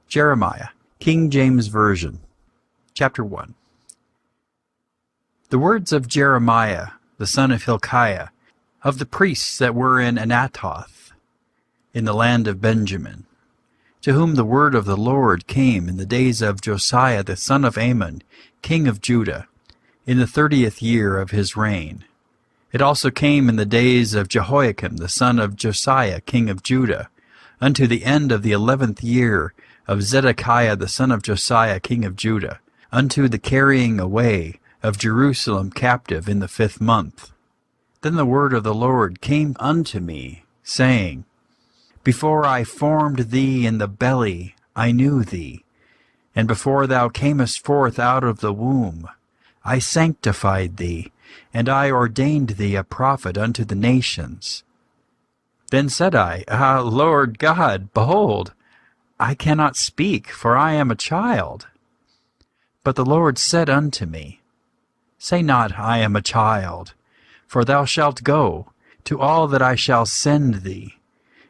Jeremiah, King James Version, Chapter 1. The words of Jeremiah, the son of Hilkiah, of the priests that were in Anathoth, in the land of Benjamin, to whom the word of the Lord came in the days of Josiah the son of Amon, king of Judah, in the 30th year of his reign. It also came in the days of Jehoiakim the son of Josiah, king of Judah, unto the end of the 11th year of Zedekiah the son of Josiah, king of Judah, unto the carrying away of Jerusalem captive in the 5th month. Then the word of the Lord came unto me, saying, Before I formed thee in the belly, I knew thee, and before thou camest forth out of the womb, I sanctified thee, and I ordained thee a prophet unto the nations. Then said I, Lord God, behold, I cannot speak, for I am a child. But the Lord said unto me, Say not, I am a child, for thou shalt go to all that I shall send thee,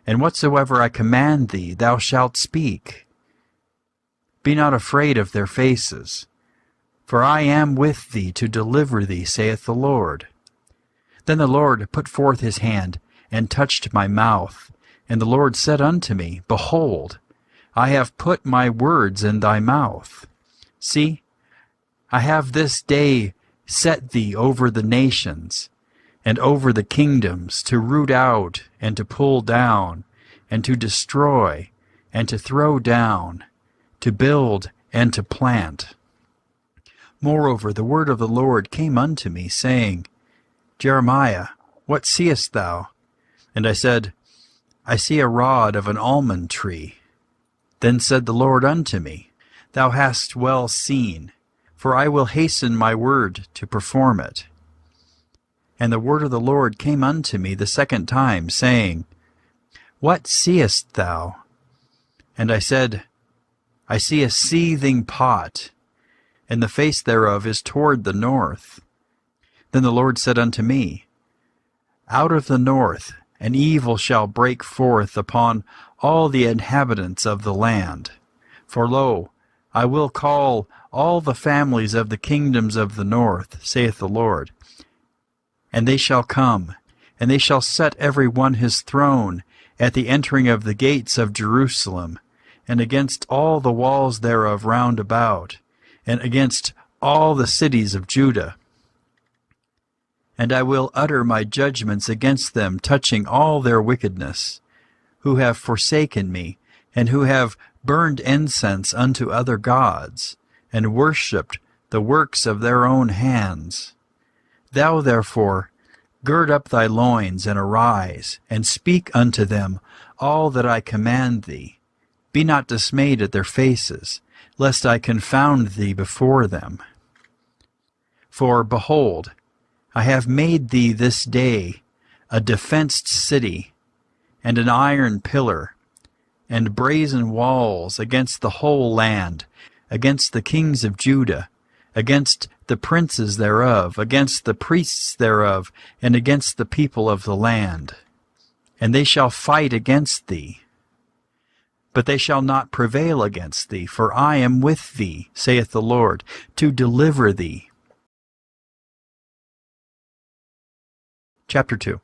and whatsoever I command thee thou shalt speak. Be not afraid of their faces, for I am with thee to deliver thee, saith the Lord. Then the Lord put forth his hand, and touched my mouth. And the Lord said unto me, Behold, I have put my words in thy mouth. See, I have this day set thee over the nations, and over the kingdoms, to root out, and to pull down, and to destroy, and to throw down, to build, and to plant. Moreover, the word of the Lord came unto me, saying, Jeremiah, what seest thou? And I said, I see a rod of an almond tree. Then said the Lord unto me, Thou hast well seen, for I will hasten my word to perform it. And the word of the Lord came unto me the second time, saying, What seest thou? And I said, I see a seething pot, and the face thereof is toward the north. Then the Lord said unto me, Out of the north an evil shall break forth upon all the inhabitants of the land. For lo, I will call all the families of the kingdoms of the north, saith the Lord. And they shall come, and they shall set every one his throne at the entering of the gates of Jerusalem, and against all the walls thereof round about, and against all the cities of Judah. And I will utter my judgments against them touching all their wickedness, who have forsaken me, and who have burned incense unto other gods, and worshipped the works of their own hands. Thou therefore gird up thy loins, and arise, and speak unto them all that I command thee. Be not dismayed at their faces, lest I confound thee before them. For, behold, I have made thee this day a defenced city, and an iron pillar, and brazen walls against the whole land, against the kings of Judah, against the princes thereof, against the priests thereof, and against the people of the land. And they shall fight against thee, but they shall not prevail against thee, for I am with thee, saith the Lord, to deliver thee. Chapter 2.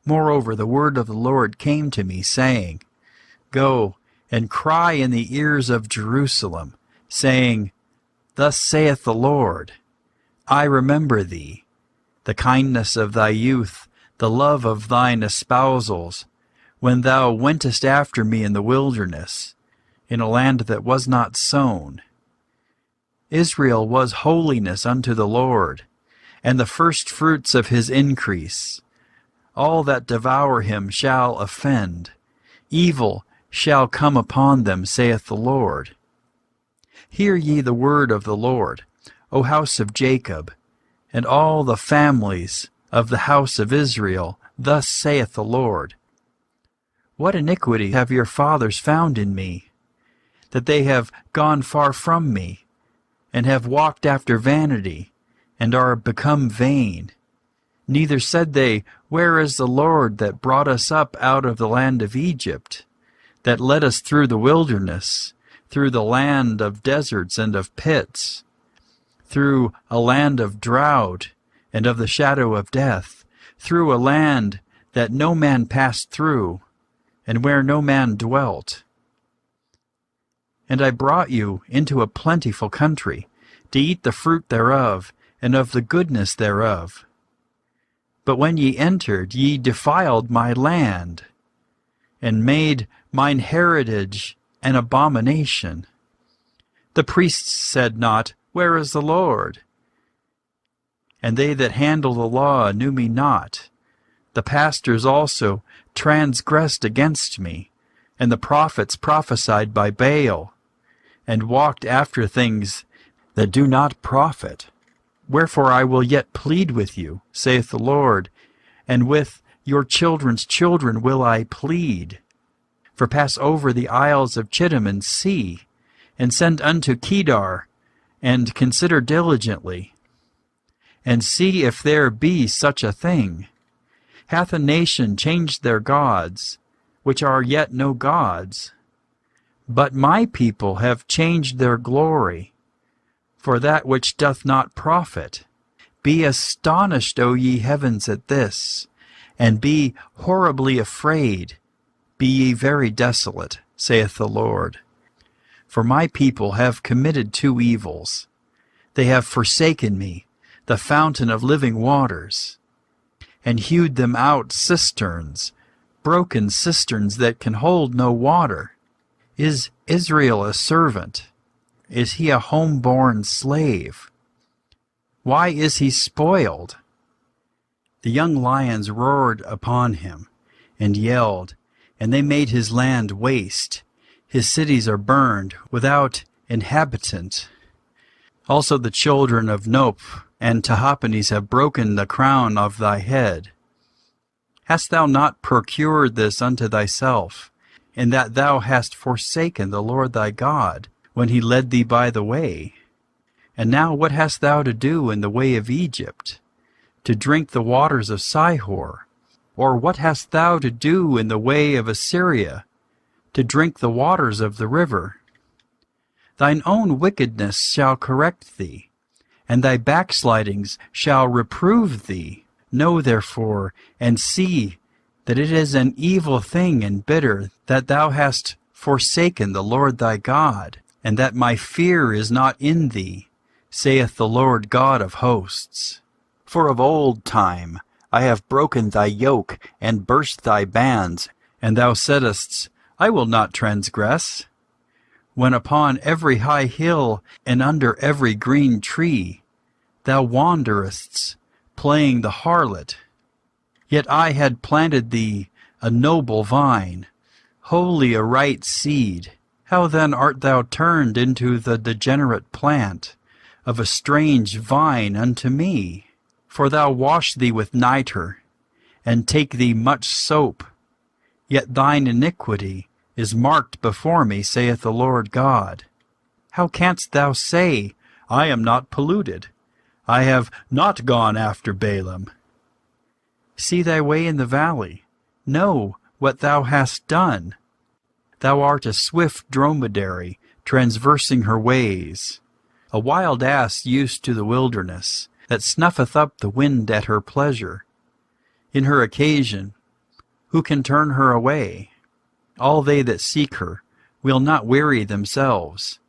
Moreover, the word of the Lord came to me, saying, Go and cry in the ears of Jerusalem, saying, Thus saith the Lord, I remember thee, the kindness of thy youth, the love of thine espousals, when thou wentest after me in the wilderness, in a land that was not sown. Israel was holiness unto the Lord, and the firstfruits of his increase. All that devour him shall offend. Evil shall come upon them, saith the Lord. Hear ye the word of the Lord, O house of Jacob, and all the families of the house of Israel. Thus saith the Lord. What iniquity have your fathers found in me, that they have gone far from me, and have walked after vanity, and are become vain? Neither said they, Where is the Lord that brought us up out of the land of Egypt, that led us through the wilderness, through the land of deserts and of pits, through a land of drought and of the shadow of death, through a land that no man passed through, and where no man dwelt. And I brought you into a plentiful country, to eat the fruit thereof, and of the goodness thereof. But when ye entered, ye defiled my land, and made mine heritage an abomination. The priests said not, Where is the Lord? And they that handle the law knew me not. The pastors also transgressed against me, and the prophets prophesied by Baal, and walked after things that do not profit. Wherefore I will yet plead with you, saith the Lord, and with your children's children will I plead. For pass over the isles of Chittim and see, and send unto Kedar, and consider diligently, and see if there be such a thing. Hath a nation changed their gods, which are yet no gods? But my people have changed their glory for that which doth not profit. Be astonished, O ye heavens, at this, and be horribly afraid. Be ye very desolate, saith the Lord. For my people have committed two evils. They have forsaken me, the fountain of living waters, and hewed them out cisterns, broken cisterns that can hold no water. Is Israel a servant? Is he a home-born slave? Why is he spoiled? The young lions roared upon him, and yelled, and they made his land waste. His cities are burned, without inhabitant. Also the children of Nop and Tahpenes have broken the crown of thy head. Hast thou not procured this unto thyself, in that thou hast forsaken the Lord thy God, when he led thee by the way? And now what hast thou to do in the way of Egypt, to drink the waters of Sihor? Or what hast thou to do in the way of Assyria, to drink the waters of the river? Thine own wickedness shall correct thee, and thy backslidings shall reprove thee. Know therefore, and see, that it is an evil thing and bitter that thou hast forsaken the Lord thy God, and that my fear is not in thee, saith the Lord God of hosts. For of old time I have broken thy yoke, and burst thy bands, and thou saidst, I will not transgress. When upon every high hill, and under every green tree, thou wanderest, playing the harlot. Yet I had planted thee a noble vine, wholly a right seed. How then art thou turned into the degenerate plant of a strange vine unto me? For thou wash thee with nitre, and take thee much soap. Yet thine iniquity is marked before me, saith the Lord God. How canst thou say, I am not polluted? I have not gone after Balaam. See thy way in the valley. Know what thou hast done. Thou art a swift dromedary, transversing her ways, a wild ass used to the wilderness, that snuffeth up the wind at her pleasure. In her occasion, who can turn her away? All they that seek her will not weary themselves.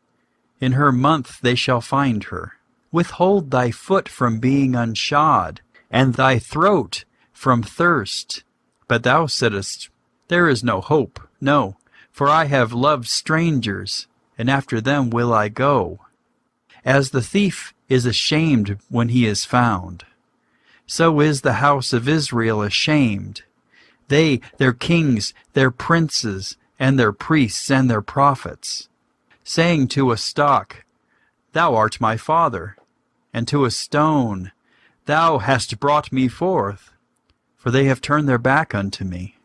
In her month they shall find her. Withhold thy foot from being unshod, and thy throat from thirst. But thou saidst, There is no hope, no, for I have loved strangers, and after them will I go. As the thief is ashamed when he is found, so is the house of Israel ashamed. They, their kings, their princes, and their priests, and their prophets, saying to a stock, Thou art my father, and to a stone, Thou hast brought me forth. For they have turned their back unto me,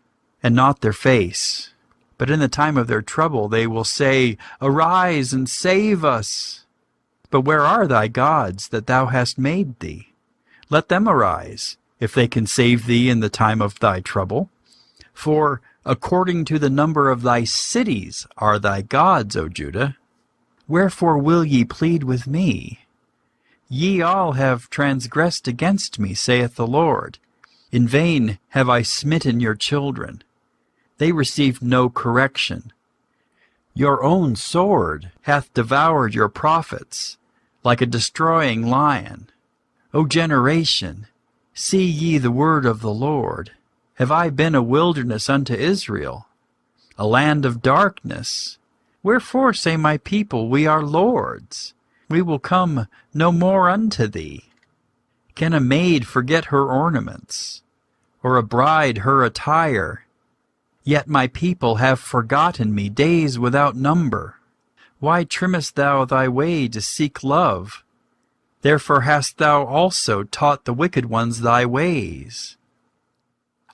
and not their face. But in the time of their trouble they will say, Arise and save us. But where are thy gods that thou hast made thee? Let them arise, if they can save thee in the time of thy trouble. For According to the number of thy cities are thy gods, O Judah. Wherefore will ye plead with me? Ye all have transgressed against me, saith the Lord. In vain have I smitten your children. They received no correction. Your own sword hath devoured your prophets, like a destroying lion. O generation, see ye the word of the Lord. Have I been a wilderness unto Israel, a land of darkness? Wherefore say my people, we are lords. We will come no more unto thee. Can a maid forget her ornaments, or a bride her attire? Yet my people have forgotten me days without number. Why trimmest thou thy way to seek love? Therefore hast thou also taught the wicked ones thy ways.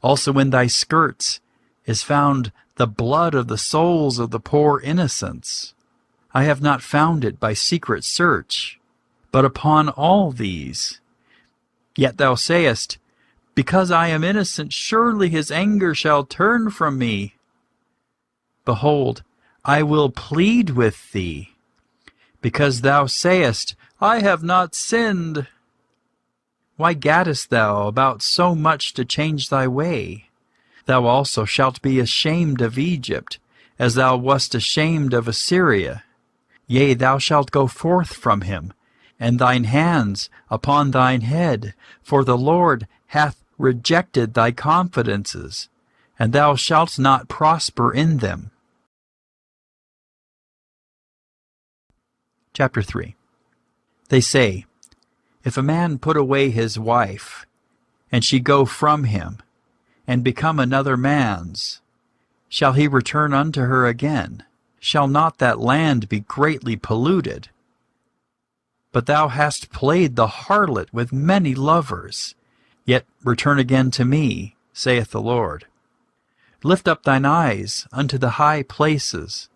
Also in thy skirts is found the blood of the souls of the poor innocents. I have not found it by secret search, but upon all these. Yet thou sayest, because I am innocent, surely his anger shall turn from me. Behold, I will plead with thee, because thou sayest, I have not sinned. Why gaddest thou about so much to change thy way? Thou also shalt be ashamed of Egypt, as thou wast ashamed of Assyria. Yea, thou shalt go forth from him, and thine hands upon thine head, for the Lord hath rejected thy confidences, and thou shalt not prosper in them. Chapter 3. They say, if a man put away his wife, and she go from him, and become another man's, shall he return unto her again? Shall not that land be greatly polluted? But thou hast played the harlot with many lovers. Yet return again to me, saith the Lord. Lift up thine eyes unto the high places,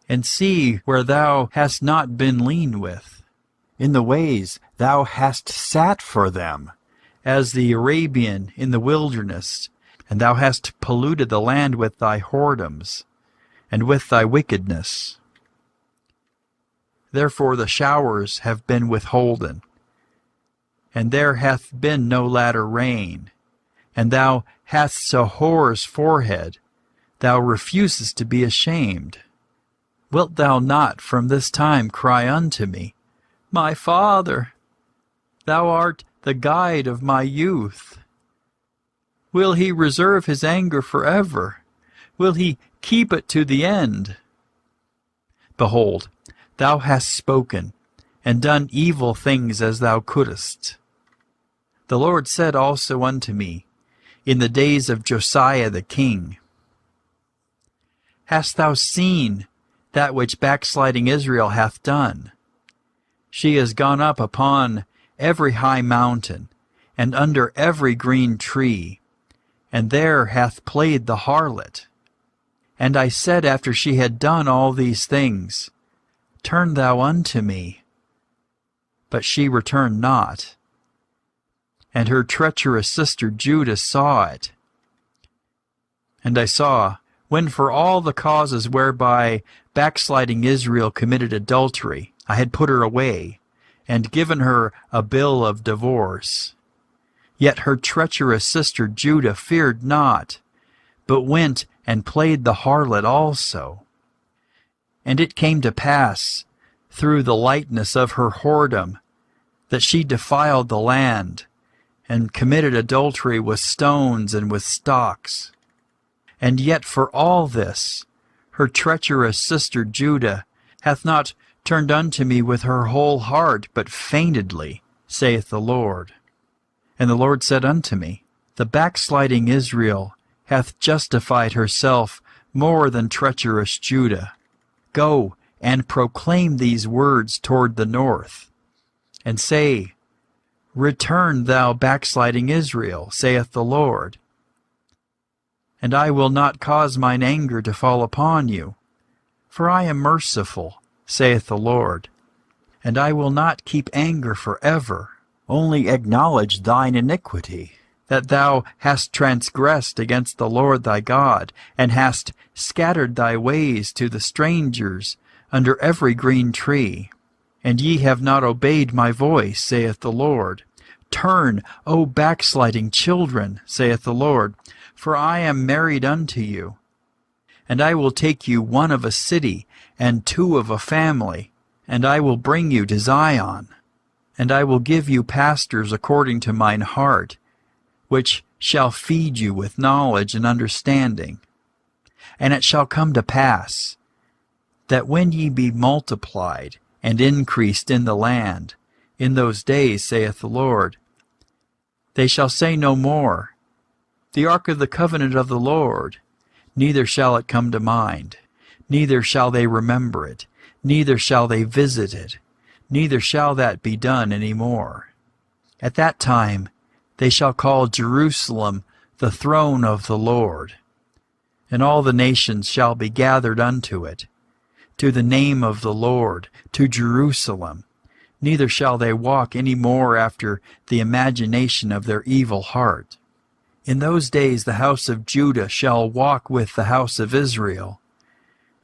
and see where thou hast not been lean with. In the ways thou hast sat for them, as the Arabian in the wilderness, and thou hast polluted the land with thy whoredoms, and with thy wickedness. Therefore the showers have been withholden, and there hath been no latter rain, and thou hast a whore's forehead, thou refusest to be ashamed. Wilt thou not from this time cry unto me, my Father, thou art the guide of my youth? Will he reserve his anger forever? Will he keep it to the end? Behold, thou hast spoken, and done evil things as thou couldest. The Lord said also unto me, in the days of Josiah the king, hast thou seen that which backsliding Israel hath done? She is gone up upon every high mountain, and under every green tree, and there hath played the harlot. And I said after she had done all these things, turn thou unto me. But she returned not. And her treacherous sister Judah saw it. And I saw, when for all the causes whereby backsliding Israel committed adultery, I had put her away, and given her a bill of divorce. Yet her treacherous sister Judah feared not, but went and played the harlot also. And it came to pass, through the lightness of her whoredom, that she defiled the land, and committed adultery with stones and with stocks. And yet for all this, her treacherous sister Judah hath not turned unto me with her whole heart, but feignedly, saith the Lord. And the Lord said unto me, the backsliding Israel hath justified herself more than treacherous Judah. Go and proclaim these words toward the north, and say, return thou backsliding Israel, saith the Lord. And I will not cause mine anger to fall upon you, for I am merciful, saith the Lord. And I will not keep anger forever, only acknowledge thine iniquity, that thou hast transgressed against the Lord thy God, and hast scattered thy ways to the strangers under every green tree. And ye have not obeyed my voice, saith the Lord. Turn, O backsliding children, saith the Lord, for I am married unto you. And I will take you one of a city, and two of a family, and I will bring you to Zion. And I will give you pastors according to mine heart, which shall feed you with knowledge and understanding. And it shall come to pass, that when ye be multiplied and increased in the land, in those days, saith the Lord, they shall say no more, The ark of the covenant of the Lord, neither shall it come to mind, neither shall they remember it, neither shall they visit it, neither shall that be done any more. At that time they shall call Jerusalem the throne of the Lord, and all the nations shall be gathered unto it, to the name of the Lord, to Jerusalem. Neither shall they walk any more after the imagination of their evil heart. In those days the house of Judah shall walk with the house of Israel,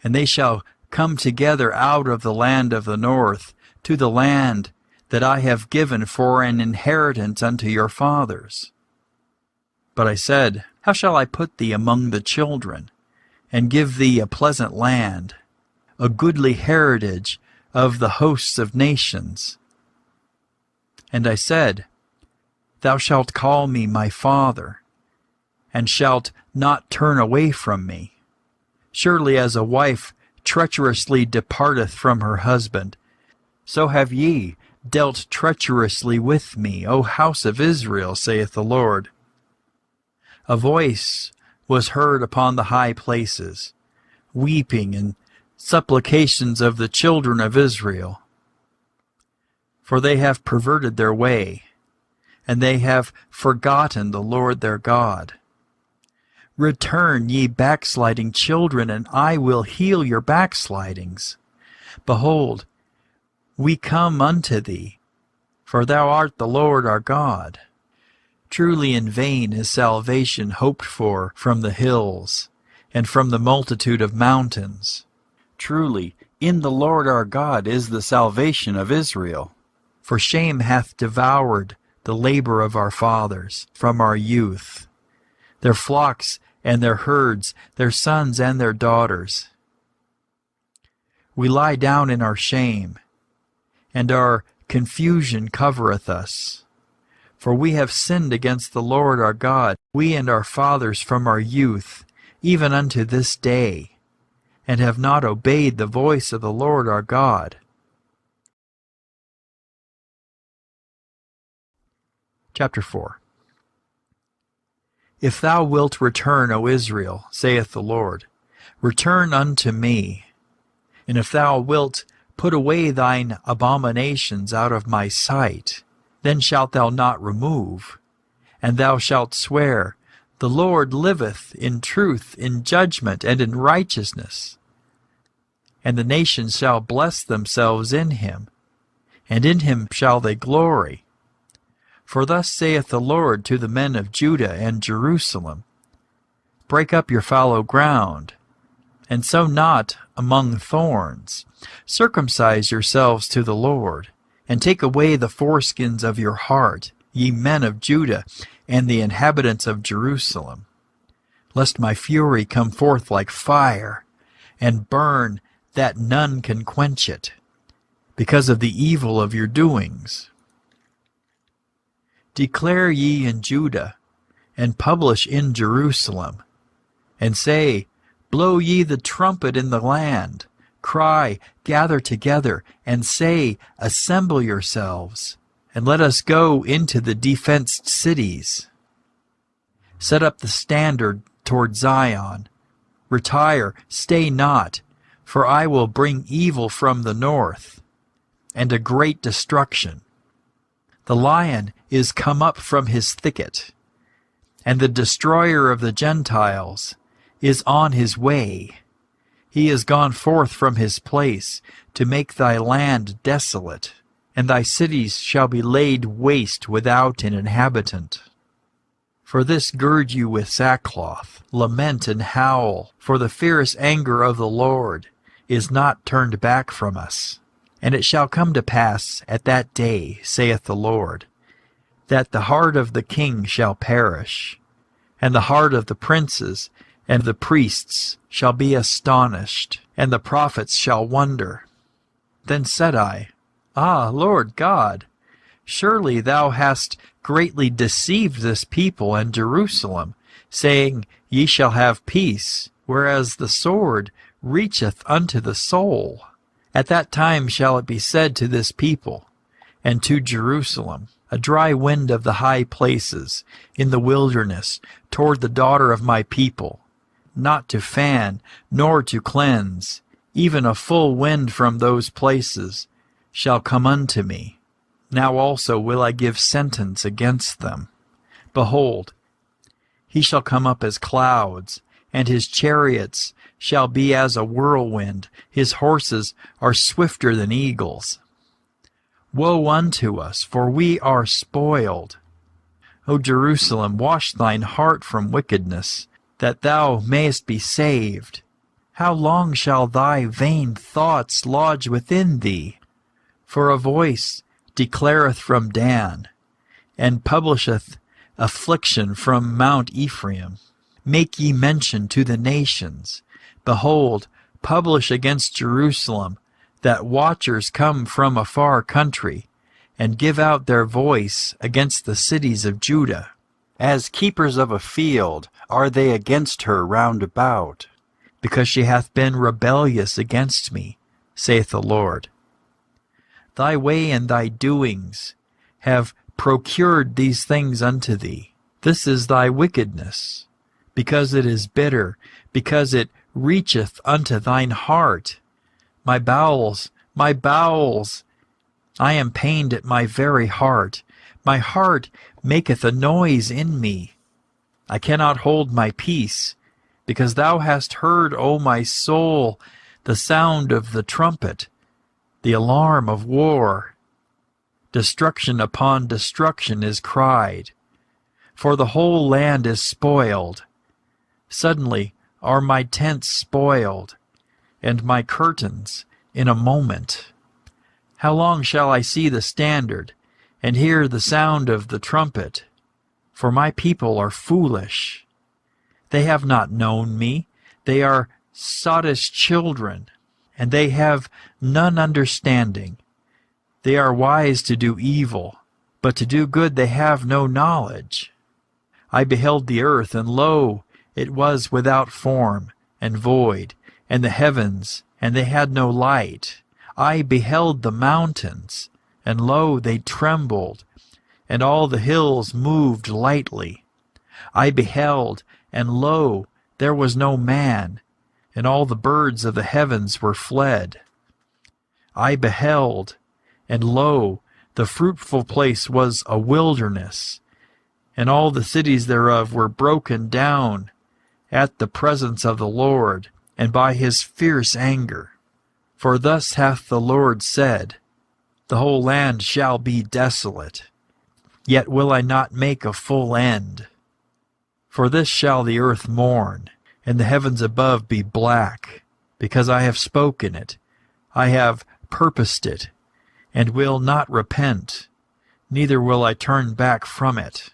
and they shall come together out of the land of the north, to the land that I have given for an inheritance unto your fathers. But I said, How shall I put thee among the children, and give thee a pleasant land, a goodly heritage of the hosts of nations? And I said, Thou shalt call me my father, and shalt not turn away from me. Surely as a wife treacherously departeth from her husband, so have ye dealt treacherously with me, O house of Israel, saith the Lord. A voice was heard upon the high places, weeping and supplications of the children of Israel. For they have perverted their way, and they have forgotten the Lord their God. Return, ye backsliding children, and I will heal your backslidings. Behold, we come unto thee, for thou art the Lord our God. Truly in vain is salvation hoped for from the hills, and from the multitude of mountains. Truly in the Lord our God is the salvation of Israel. For shame hath devoured the labor of our fathers from our youth, their flocks and their herds, their sons and their daughters. We lie down in our shame, and our confusion covereth us. For we have sinned against the Lord our God, we and our fathers from our youth, even unto this day, and have not obeyed the voice of the Lord our God. Chapter 4. If thou wilt return, O Israel, saith the Lord, return unto me. And if thou wilt put away thine abominations out of my sight, then shalt thou not remove. And thou shalt swear, The Lord liveth in truth, in judgment, and in righteousness. And the nations shall bless themselves in him, and in him shall they glory. For thus saith the Lord to the men of Judah and Jerusalem, Break up your fallow ground, and sow not among thorns. Circumcise yourselves to the Lord, and take away the foreskins of your heart, ye men of Judah and the inhabitants of Jerusalem, lest my fury come forth like fire, and burn that none can quench it, because of the evil of your doings. Declare ye in Judah, and publish in Jerusalem, and say, Blow ye the trumpet in the land, cry, gather together, and say, Assemble yourselves, and let us go into the defenced cities. Set up the standard toward Zion. Retire, stay not, for I will bring evil from the north, and a great destruction. The lion is come up from his thicket, and the destroyer of the Gentiles is on his way. He is gone forth from his place to make thy land desolate, and thy cities shall be laid waste without an inhabitant. For this gird you with sackcloth, lament and howl, for the fierce anger of the Lord is not turned back from us. And it shall come to pass at that day, saith the Lord, that the heart of the king shall perish, and the heart of the princes and the priests shall be astonished, and the prophets shall wonder. Then said I, Ah, Lord God, surely thou hast greatly deceived this people and Jerusalem, saying, Ye shall have peace, whereas the sword reacheth unto the soul. At that time shall it be said to this people, and to Jerusalem, a dry wind of the high places, in the wilderness, toward the daughter of my people, not to fan, nor to cleanse, even a full wind from those places shall come unto me. Now also will I give sentence against them. Behold, he shall come up as clouds, and his chariots shall be as a whirlwind, his horses are swifter than eagles. Woe unto us, for we are spoiled. O Jerusalem, wash thine heart from wickedness, that thou mayest be saved. How long shall thy vain thoughts lodge within thee? For a voice declareth from Dan, and publisheth affliction from Mount Ephraim. Make ye mention to the nations. Behold, publish against Jerusalem, that watchers come from a far country, and give out their voice against the cities of Judah. As keepers of a field are they against her round about, because she hath been rebellious against me, saith the Lord. Thy way and thy doings have procured these things unto thee. This is thy wickedness, because it is bitter, because it reacheth unto thine heart. My bowels, I am pained at my very heart. My heart maketh a noise in me. I cannot hold my peace, because thou hast heard, O my soul, the sound of the trumpet, the alarm of war. Destruction upon destruction is cried, for the whole land is spoiled. Suddenly are my tents spoiled, and my curtains in a moment. How long shall I see the standard, and hear the sound of the trumpet? For my people are foolish. They have not known me. They are sottish children, and they have none understanding. They are wise to do evil, but to do good they have no knowledge. I beheld the earth, and lo, it was without form and void, and the heavens, and they had no light. I beheld the mountains, and lo, they trembled, and all the hills moved lightly. I beheld, and lo, there was no man, and all the birds of the heavens were fled. I beheld, and lo, the fruitful place was a wilderness, and all the cities thereof were broken down at the presence of the Lord, and by his fierce anger. For thus hath the Lord said, The whole land shall be desolate, yet will I not make a full end. For this shall the earth mourn, and the heavens above be black, because I have spoken it, I have purposed it, and will not repent, neither will I turn back from it.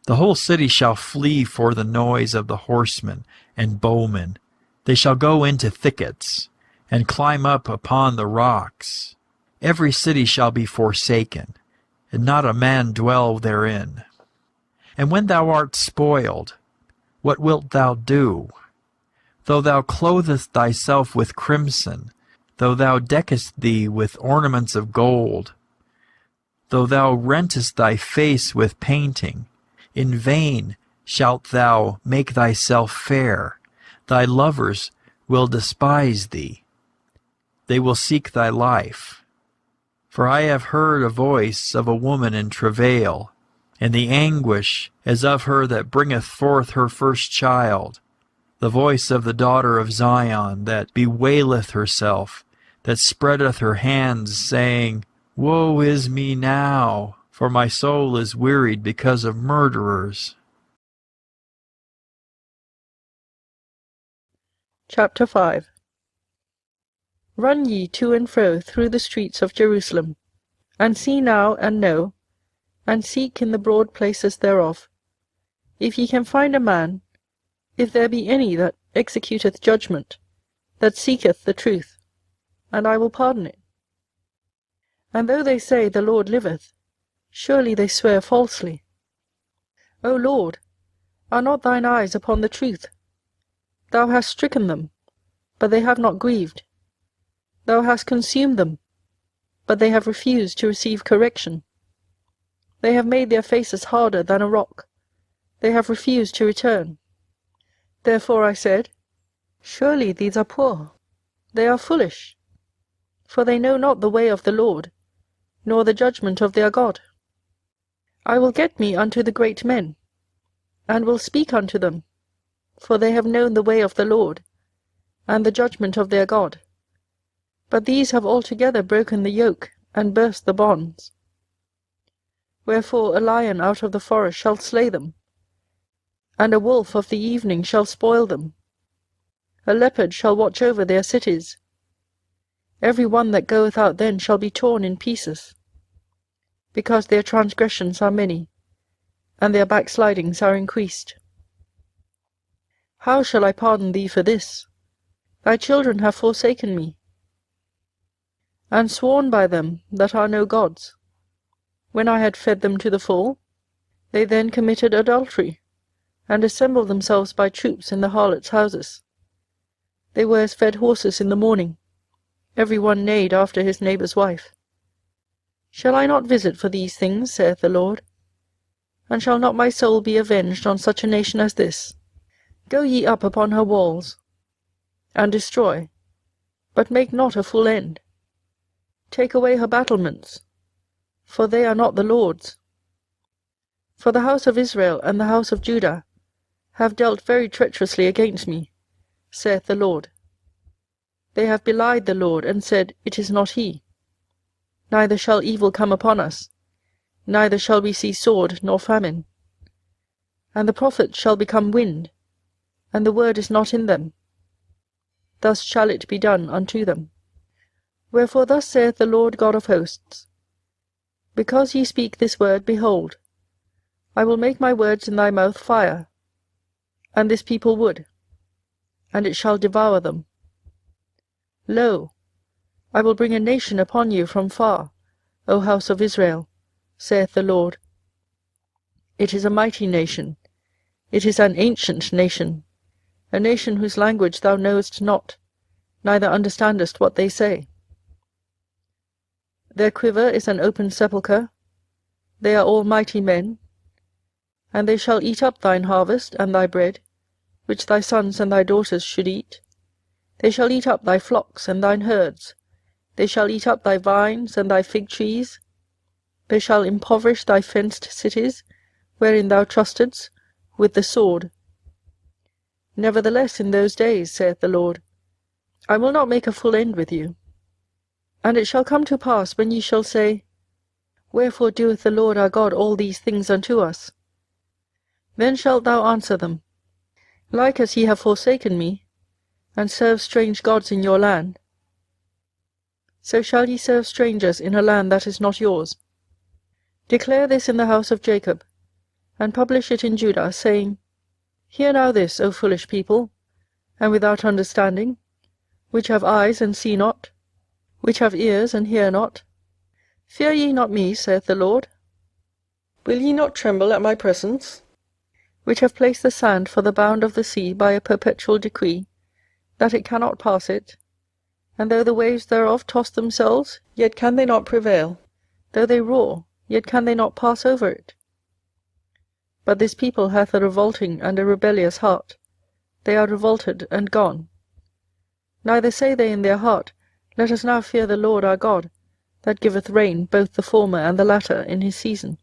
The whole city shall flee for the noise of the horsemen and bowmen. They shall go into thickets, and climb up upon the rocks. Every city shall be forsaken, and not a man dwell therein. And when thou art spoiled, what wilt thou do? Though thou clothest thyself with crimson, though thou deckest thee with ornaments of gold, though thou rentest thy face with painting, in vain shalt thou make thyself fair. Thy lovers will despise thee. They will seek thy life. For I have heard a voice of a woman in travail, and the anguish as of her that bringeth forth her first child, the voice of the daughter of Zion that bewaileth herself, that spreadeth her hands, saying, Woe is me now, for my soul is wearied because of murderers. Chapter 5. Run ye to and fro through the streets of Jerusalem, and see now and know, and seek in the broad places thereof, if ye can find a man, if there be any that executeth judgment, that seeketh the truth, and I will pardon it. And though they say, The Lord liveth, surely they swear falsely. O Lord, are not thine eyes upon the truth? Thou hast stricken them, but they have not grieved. Thou hast consumed them, but they have refused to receive correction. They have made their faces harder than a rock. They have refused to return. Therefore I said, Surely these are poor. They are foolish. For they know not the way of the Lord, nor the judgment of their God. I will get me unto the great men, and will speak unto them, for they have known the way of the Lord, and the judgment of their God. But these have altogether broken the yoke, and burst the bonds. Wherefore a lion out of the forest shall slay them, and a wolf of the evening shall spoil them. A leopard shall watch over their cities. Every one that goeth out then shall be torn in pieces, because their transgressions are many, and their backslidings are increased. How shall I pardon thee for this? Thy children have forsaken me, and sworn by them that are no gods. When I had fed them to the full, they then committed adultery, and assembled themselves by troops in the harlots' houses. They were as fed horses in the morning, every one neighed after his neighbour's wife. Shall I not visit for these things, saith the Lord? And shall not my soul be avenged on such a nation as this? Go ye up upon her walls, and destroy, but make not a full end. Take away her battlements, for they are not the Lord's. For the house of Israel and the house of Judah have dealt very treacherously against me, saith the Lord. They have belied the Lord, and said, It is not he. Neither shall evil come upon us, neither shall we see sword nor famine. And the prophets shall become wind, and the word is not in them. Thus shall it be done unto them. Wherefore thus saith the Lord God of hosts, Because ye speak this word, behold, I will make my words in thy mouth fire, and this people wood, and it shall devour them. Lo, I will bring a nation upon you from far, O house of Israel, saith the Lord. It is a mighty nation, it is an ancient nation, a nation whose language thou knowest not, neither understandest what they say. Their quiver is an open sepulchre, they are all mighty men, and they shall eat up thine harvest and thy bread, which thy sons and thy daughters should eat. They shall eat up thy flocks and thine herds, they shall eat up thy vines and thy fig trees. They shall impoverish thy fenced cities, wherein thou trustedst, with the sword. Nevertheless in those days, saith the Lord, I will not make a full end with you. And it shall come to pass, when ye shall say, Wherefore doeth the Lord our God all these things unto us? Then shalt thou answer them, Like as ye have forsaken me, and served strange gods in your land, so shall ye serve strangers in a land that is not yours. Declare this in the house of Jacob, and publish it in Judah, saying, Hear now this, O foolish people, and without understanding, which have eyes and see not, which have ears and hear not. Fear ye not me, saith the Lord? Will ye not tremble at my presence, which have placed the sand for the bound of the sea by a perpetual decree, that it cannot pass it? And though the waves thereof toss themselves, yet can they not prevail. Though they roar, yet can they not pass over it. But this people hath a revolting and a rebellious heart. They are revolted and gone. Neither say they in their heart, Let us now fear the Lord our God, that giveth rain, both the former and the latter, in his season.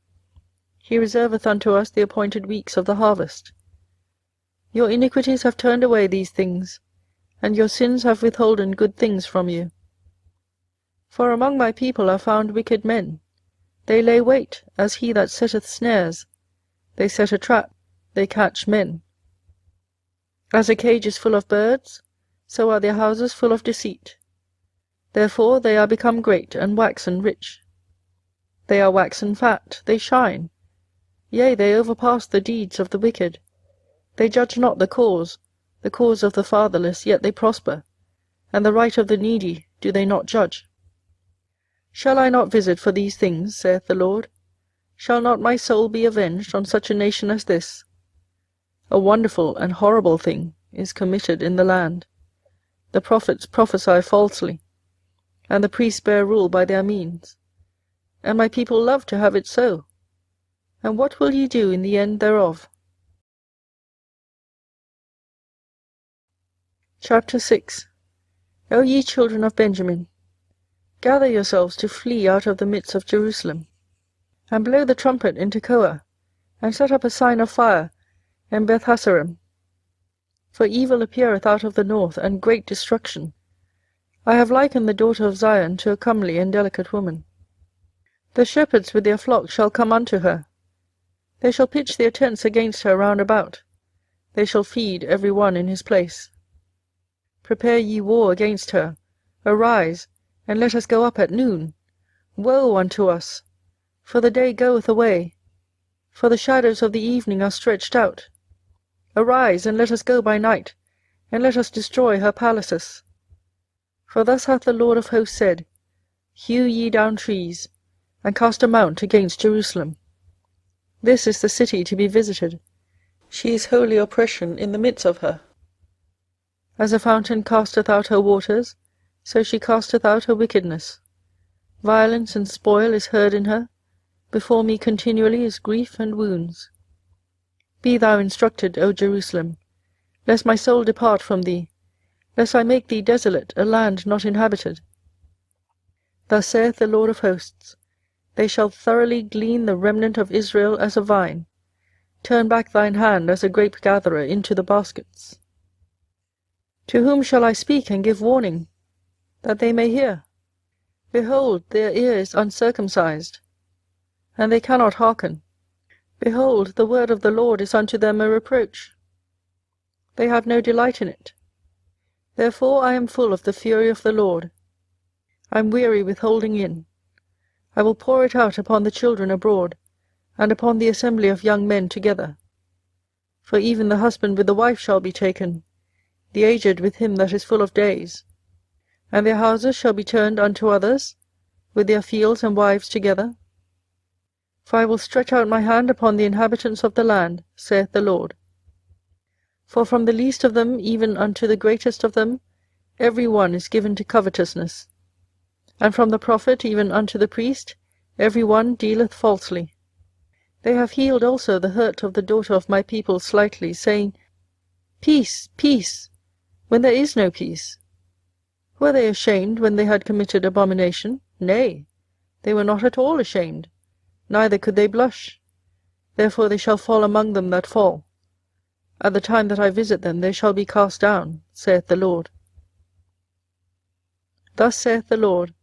He reserveth unto us the appointed weeks of the harvest. Your iniquities have turned away these things, and your sins have withholden good things from you. For among my people are found wicked men, They lay wait, as he that setteth snares. They set a trap, they catch men. As a cage is full of birds, so are their houses full of deceit. Therefore they are become great, and waxen rich. They are waxen fat, they shine. Yea, they overpass the deeds of the wicked. They judge not the cause of the fatherless, yet they prosper, and the right of the needy do they not judge. Shall I not visit for these things, saith the Lord? Shall not my soul be avenged on such a nation as this? A wonderful and horrible thing is committed in the land. The prophets prophesy falsely, and the priests bear rule by their means. And my people love to have it so. And what will ye do in the end thereof? Chapter 6. O ye children of Benjamin, gather yourselves to flee out of the midst of Jerusalem, and blow the trumpet in Tekoa, and set up a sign of fire in Bethhasarem. For evil appeareth out of the north, and great destruction. I have likened the daughter of Zion to a comely and delicate woman. The shepherds with their flocks shall come unto her. They shall pitch their tents against her round about. They shall feed every one in his place. Prepare ye war against her. Arise, and let us go up at noon. Woe unto us! For the day goeth away, for the shadows of the evening are stretched out. Arise, and let us go by night, and let us destroy her palaces. For thus hath the Lord of hosts said, Hew ye down trees, and cast a mount against Jerusalem. This is the city to be visited. She is holy oppression in the midst of her. As a fountain casteth out her waters, so she casteth out her wickedness. Violence and spoil is heard in her. Before me continually is grief and wounds. Be thou instructed, O Jerusalem, lest my soul depart from thee, lest I make thee desolate, a land not inhabited. Thus saith the Lord of hosts, They shall thoroughly glean the remnant of Israel as a vine. Turn back thine hand as a grape-gatherer into the baskets. To whom shall I speak and give warning, that they may hear? Behold, their ear is uncircumcised, and they cannot hearken. Behold, the word of the Lord is unto them a reproach. They have no delight in it. Therefore I am full of the fury of the Lord. I am weary with holding in. I will pour it out upon the children abroad, and upon the assembly of young men together. For even the husband with the wife shall be taken, the aged with him that is full of days. And their houses shall be turned unto others, with their fields and wives together. For I will stretch out my hand upon the inhabitants of the land, saith the Lord. For from the least of them even unto the greatest of them, every one is given to covetousness. And from the prophet even unto the priest, every one dealeth falsely. They have healed also the hurt of the daughter of my people slightly, saying, Peace, peace, when there is no peace. Were they ashamed when they had committed abomination? Nay, they were not at all ashamed, neither could they blush. Therefore they shall fall among them that fall. At the time that I visit them they shall be cast down, saith the Lord. Thus saith the Lord,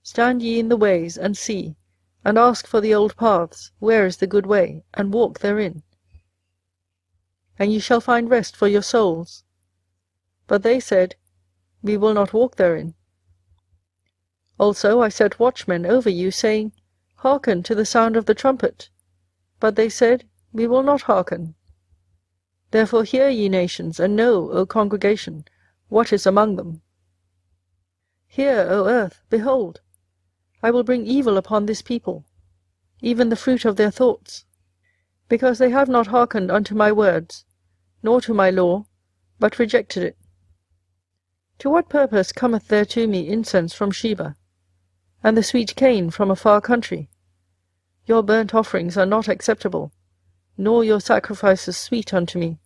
Stand ye in the ways, and see, and ask for the old paths, where is the good way, and walk therein. And ye shall find rest for your souls. But they said, We will not walk therein. Also I set watchmen over you, saying, Hearken to the sound of the trumpet. But they said, We will not hearken. Therefore hear, ye nations, and know, O congregation, what is among them. Hear, O earth, behold, I will bring evil upon this people, even the fruit of their thoughts, because they have not hearkened unto my words, nor to my law, but rejected it. To what purpose cometh there to me incense from Sheba, and the sweet cane from a far country? Your burnt offerings are not acceptable, nor your sacrifices sweet unto me.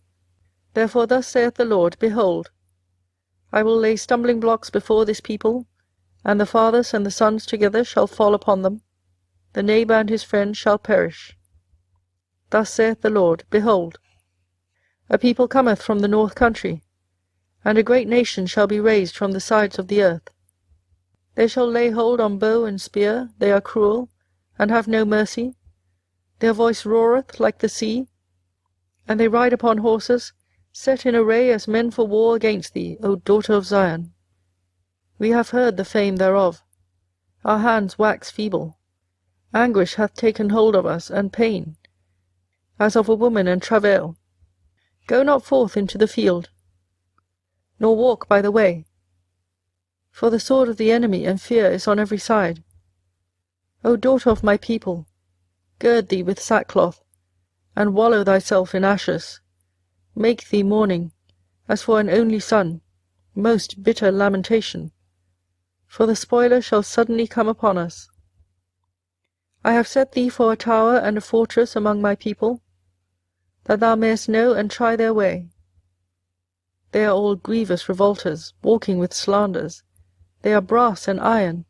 Therefore thus saith the Lord, Behold, I will lay stumbling blocks before this people, and the fathers and the sons together shall fall upon them. The neighbour and his friend shall perish. Thus saith the Lord, Behold, a people cometh from the north country, and a great nation shall be raised from the sides of the earth. They shall lay hold on bow and spear, they are cruel, and have no mercy. Their voice roareth like the sea, and they ride upon horses, set in array as men for war against thee, O daughter of Zion. We have heard the fame thereof. Our hands wax feeble. Anguish hath taken hold of us, and pain, as of a woman in travail. Go not forth into the field, nor walk by the way. For the sword of the enemy and fear is on every side. O daughter of my people, gird thee with sackcloth, and wallow thyself in ashes. Make thee mourning, as for an only son, most bitter lamentation. For the spoiler shall suddenly come upon us. I have set thee for a tower and a fortress among my people, that thou mayest know and try their way. They are all grievous revolters, walking with slanders. They are brass and iron.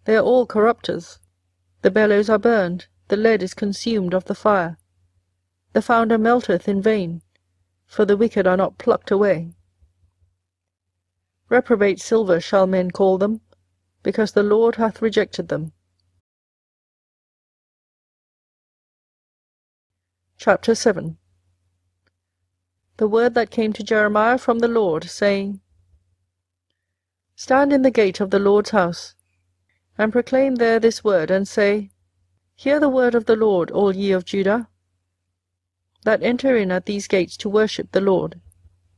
They are all corrupters. The bellows are burned, the lead is consumed of the fire. The founder melteth in vain, for the wicked are not plucked away. Reprobate silver shall men call them, because the Lord hath rejected them. Chapter 7. The word that came to Jeremiah from the Lord, saying, Stand in the gate of the Lord's house, and proclaim there this word, and say, Hear the word of the Lord, all ye of Judah, that enter in at these gates to worship the Lord.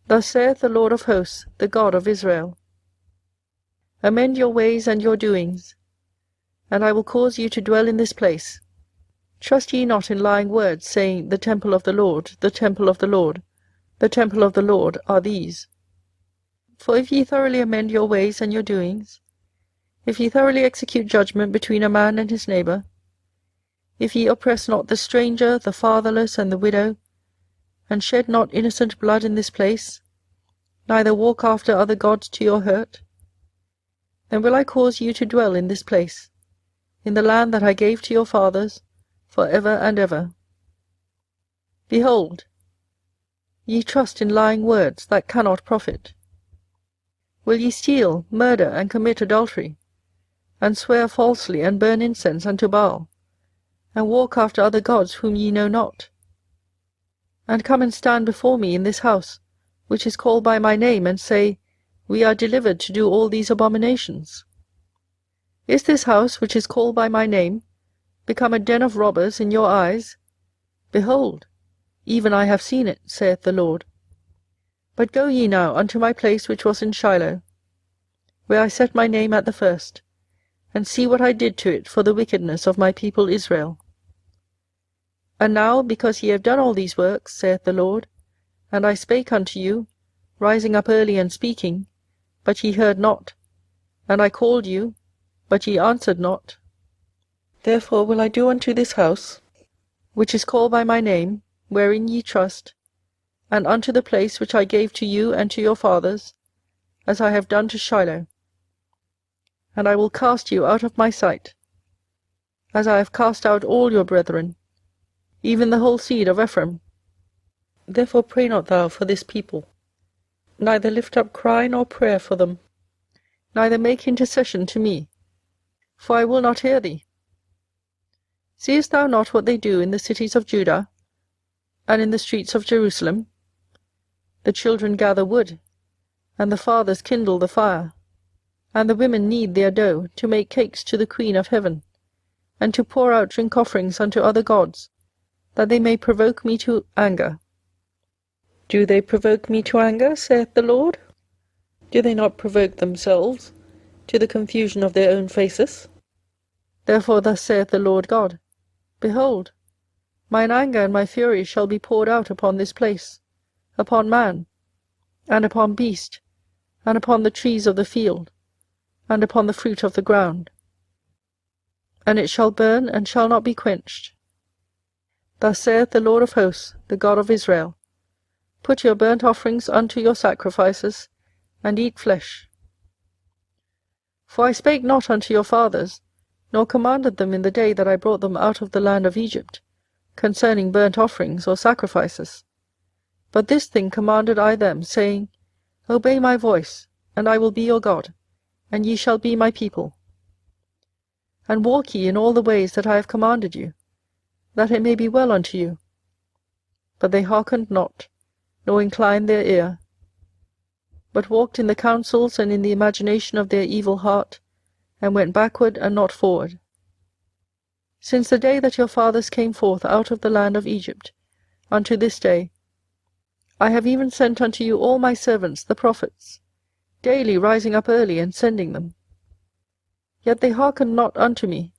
Thus saith the Lord of hosts, the God of Israel, Amend your ways and your doings, and I will cause you to dwell in this place. Trust ye not in lying words, saying, The temple of the Lord, the temple of the Lord, the temple of the Lord are these. For if ye thoroughly amend your ways and your doings, if ye thoroughly execute judgment between a man and his neighbour, if ye oppress not the stranger, the fatherless, and the widow, and shed not innocent blood in this place, neither walk after other gods to your hurt, then will I cause you to dwell in this place, in the land that I gave to your fathers, for ever and ever. Behold, ye trust in lying words that cannot profit. Will ye steal, murder, and commit adultery, and swear falsely, and burn incense unto Baal, and walk after other gods whom ye know not, and come and stand before me in this house, which is called by my name, and say, We are delivered to do all these abominations? Is this house, which is called by my name, become a den of robbers in your eyes? Behold, even I have seen it, saith the Lord. But go ye now unto my place which was in Shiloh, where I set my name at the first, and see what I did to it for the wickedness of my people Israel. And now, because ye have done all these works, saith the Lord, and I spake unto you, rising up early and speaking, but ye heard not, and I called you, but ye answered not, therefore will I do unto this house, which is called by my name, wherein ye trust, and unto the place which I gave to you and to your fathers, as I have done to Shiloh. And I will cast you out of my sight, as I have cast out all your brethren, even the whole seed of Ephraim. Therefore pray not thou for this people, neither lift up cry nor prayer for them, neither make intercession to me, for I will not hear thee. Seest thou not what they do in the cities of Judah, and in the streets of Jerusalem? The children gather wood, and the fathers kindle the fire, and the women knead their dough, to make cakes to the Queen of heaven, and to pour out drink offerings unto other gods, that they may provoke me to anger. Do they provoke me to anger, saith the Lord? Do they not provoke themselves to the confusion of their own faces? Therefore thus saith the Lord God, Behold, mine anger and my fury shall be poured out upon this place, upon man, and upon beast, and upon the trees of the field, and upon the fruit of the ground. And it shall burn, and shall not be quenched. Thus saith the Lord of hosts, the God of Israel, Put your burnt offerings unto your sacrifices, and eat flesh. For I spake not unto your fathers, nor commanded them in the day that I brought them out of the land of Egypt, concerning burnt offerings or sacrifices. But this thing commanded I them, saying, Obey my voice, and I will be your God, and ye shall be my people. and walk ye in all the ways that I have commanded you, that it may be well unto you. But they hearkened not, nor inclined their ear, but walked in the counsels and in the imagination of their evil heart, and went backward and not forward. Since the day that your fathers came forth out of the land of Egypt, unto this day, I have even sent unto you all my servants the prophets, daily rising up early and sending them. Yet they hearkened not unto me,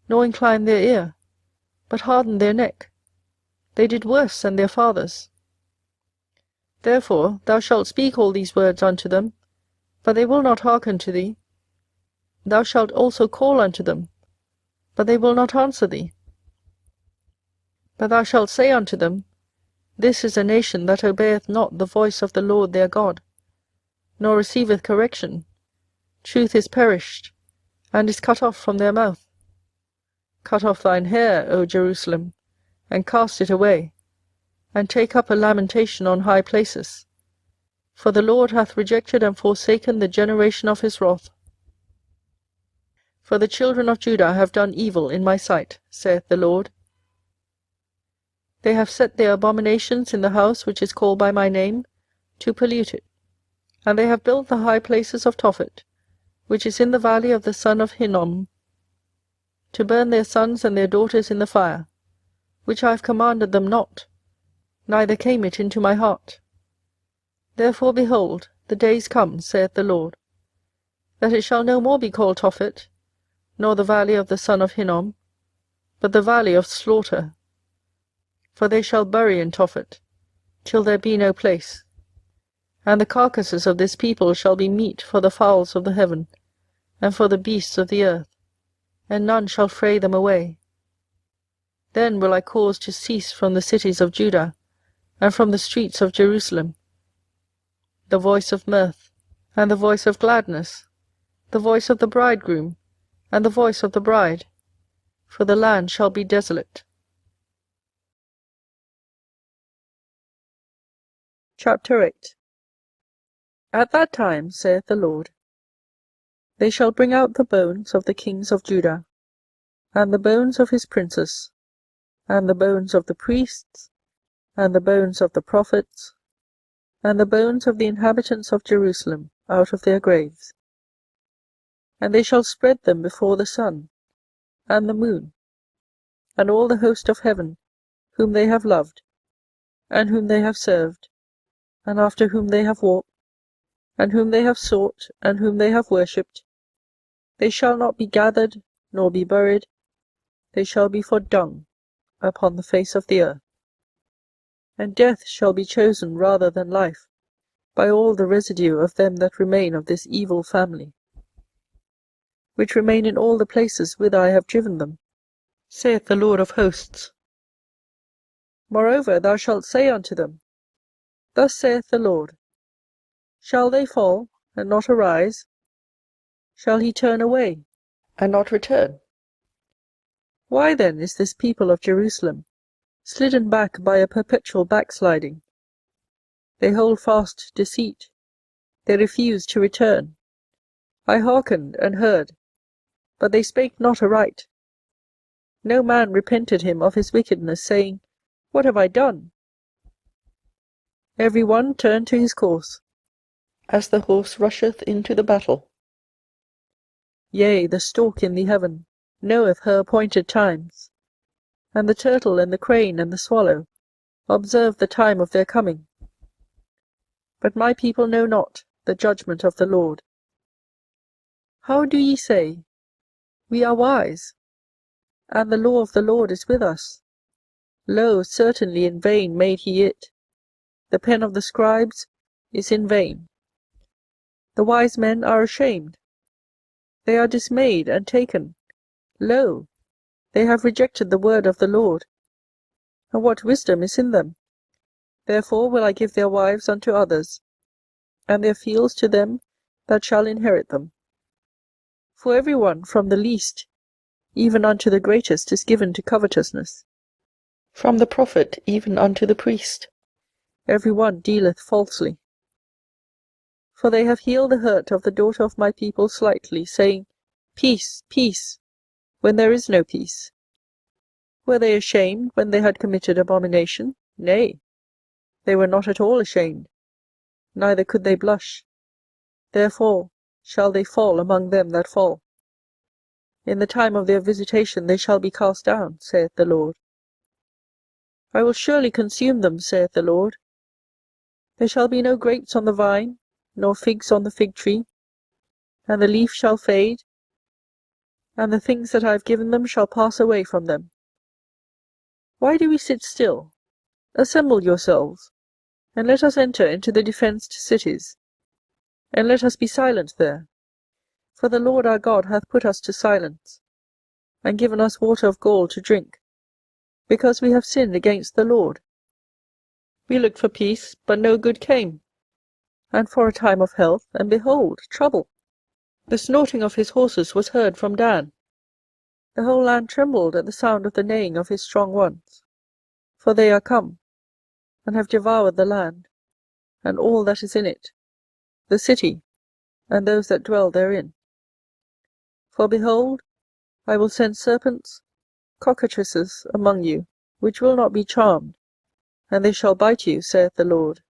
nor inclined their ear, but hardened their neck. They did worse than their fathers. Therefore thou shalt speak all these words unto them, but they will not hearken to thee. Thou shalt also call unto them, but they will not answer thee. But thou shalt say unto them, This is a nation that obeyeth not the voice of the Lord their God, nor receiveth correction. Truth is perished, and is cut off from their mouth. Cut off thine hair, O Jerusalem, and cast it away, and take up a lamentation on high places. For the Lord hath rejected and forsaken the generation of his wrath. For the children of Judah have done evil in my sight, saith the Lord. They have set their abominations in the house which is called by my name, to pollute it. And they have built the high places of Tophet, which is in the valley of the son of Hinnom, to burn their sons and their daughters in the fire, which I have commanded them not, neither came it into my heart. Therefore, behold, the days come, saith the Lord, that it shall no more be called Tophet, nor the valley of the son of Hinnom, but the valley of slaughter. For they shall bury in Tophet, till there be no place. And the carcasses of this people shall be meat for the fowls of the heaven, and for the beasts of the earth, and none shall fray them away. Then will I cause to cease from the cities of Judah, and from the streets of Jerusalem, the voice of mirth, and the voice of gladness, the voice of the bridegroom, and the voice of the bride, for the land shall be desolate. Chapter 8. At that time, saith the Lord, they shall bring out the bones of the kings of Judah, and the bones of his princes, and the bones of the priests, and the bones of the prophets, and the bones of the inhabitants of Jerusalem out of their graves. And they shall spread them before the sun, and the moon, and all the host of heaven, whom they have loved, and whom they have served, and after whom they have walked, and whom they have sought, and whom they have worshipped. They shall not be gathered, nor be buried. They shall be for dung upon the face of the earth. And death shall be chosen rather than life, by all the residue of them that remain of this evil family, which remain in all the places whither I have driven them, saith the Lord of hosts. Moreover thou shalt say unto them, Thus saith the Lord, Shall they fall, and not arise? Shall he turn away, and not return? Why then is this people of Jerusalem slidden back by a perpetual backsliding? They hold fast deceit, they refuse to return. I hearkened and heard, but they spake not aright. No man repented him of his wickedness, saying, What have I done? Every one turned to his course, as the horse rusheth into the battle. Yea, the stork in the heaven knoweth her appointed times, and the turtle and the crane and the swallow observe the time of their coming. But my people know not the judgment of the Lord. How do ye say, We are wise, and the law of the Lord is with us? Lo, certainly in vain made he it. The pen of the scribes is in vain. The wise men are ashamed. They are dismayed and taken. Lo, they have rejected the word of the Lord. And what wisdom is in them? Therefore will I give their wives unto others, and their fields to them that shall inherit them. For every one, from the least even unto the greatest, is given to covetousness. From the prophet even unto the priest, every one dealeth falsely. For they have healed the hurt of the daughter of my people slightly, saying, Peace, peace. when there is no peace? Were they ashamed when they had committed abomination? Nay, they were not at all ashamed, neither could they blush. Therefore shall they fall among them that fall. In the time of their visitation they shall be cast down, saith the Lord. I will surely consume them, saith the Lord. There shall be no grapes on the vine, nor figs on the fig tree, and the leaf shall fade, and the things that I have given them shall pass away from them. Why do we sit still? Assemble yourselves, and let us enter into the defenced cities, and let us be silent there. For the Lord our God hath put us to silence, and given us water of gall to drink, because we have sinned against the Lord. We looked for peace, but no good came, and for a time of health, and behold, trouble. The snorting of his horses was heard from Dan. The whole land trembled at the sound of the neighing of his strong ones. For they are come, and have devoured the land, and all that is in it, the city, and those that dwell therein. For behold, I will send serpents, cockatrices among you, which will not be charmed, and they shall bite you, saith the Lord.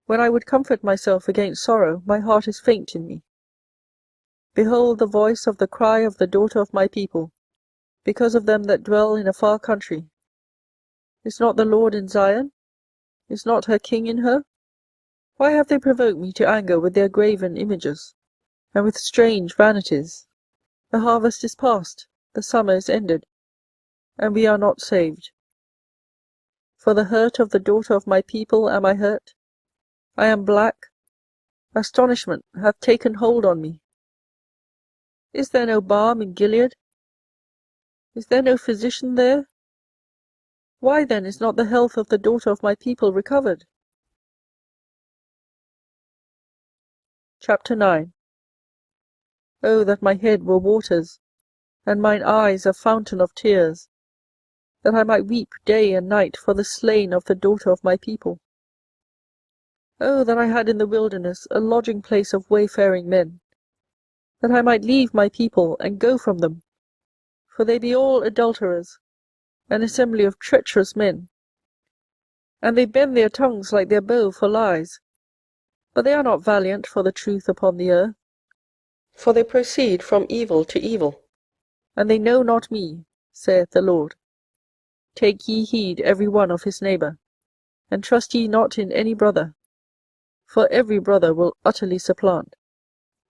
When I would comfort myself against sorrow, my heart is faint in me. Behold the voice of the cry of the daughter of my people, because of them that dwell in a far country. Is not the Lord in Zion? Is not her king in her? Why have they provoked me to anger with their graven images, and with strange vanities? The harvest is past, the summer is ended, and we are not saved. For the hurt of the daughter of my people am I hurt. I am black. Astonishment hath taken hold on me. Is there no balm in Gilead? Is there no physician there? Why then is not the health of the daughter of my people recovered? Chapter 9. O that my head were waters, and mine eyes a fountain of tears, that I might weep day and night for the slain of the daughter of my people. O that I had in the wilderness a lodging place of wayfaring men, that I might leave my people, and go from them. For they be all adulterers, an assembly of treacherous men. And they bend their tongues like their bow for lies, but they are not valiant for the truth upon the earth. For they proceed from evil to evil, and they know not me, saith the Lord. Take ye heed every one of his neighbour, and trust ye not in any brother. For every brother will utterly supplant,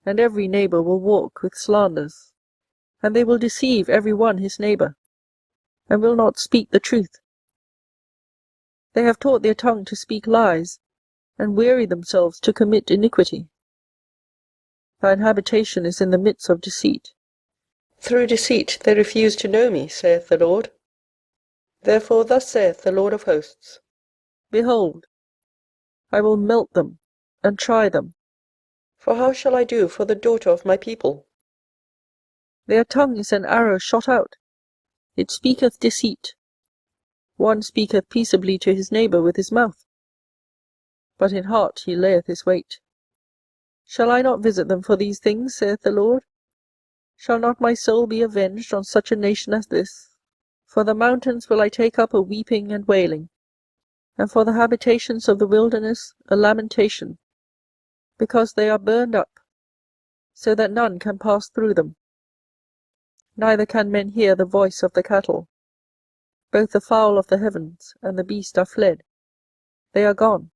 and every neighbour will walk with slanders. And they will deceive every one his neighbour, and will not speak the truth. They have taught their tongue to speak lies, and weary themselves to commit iniquity. Thine habitation is in the midst of deceit. Through deceit they refuse to know me, saith the Lord. Therefore thus saith the Lord of hosts, Behold, I will melt them, and try them. For how shall I do for the daughter of my people? Their tongue is an arrow shot out, it speaketh deceit. One speaketh peaceably to his neighbour with his mouth, but in heart he layeth his wait. Shall I not visit them for these things, saith the Lord? Shall not my soul be avenged on such a nation as this? For the mountains will I take up a weeping and wailing, and for the habitations of the wilderness a lamentation, because they are burned up, so that none can pass through them. Neither can men hear the voice of the cattle. Both the fowl of the heavens and the beast are fled. They are gone.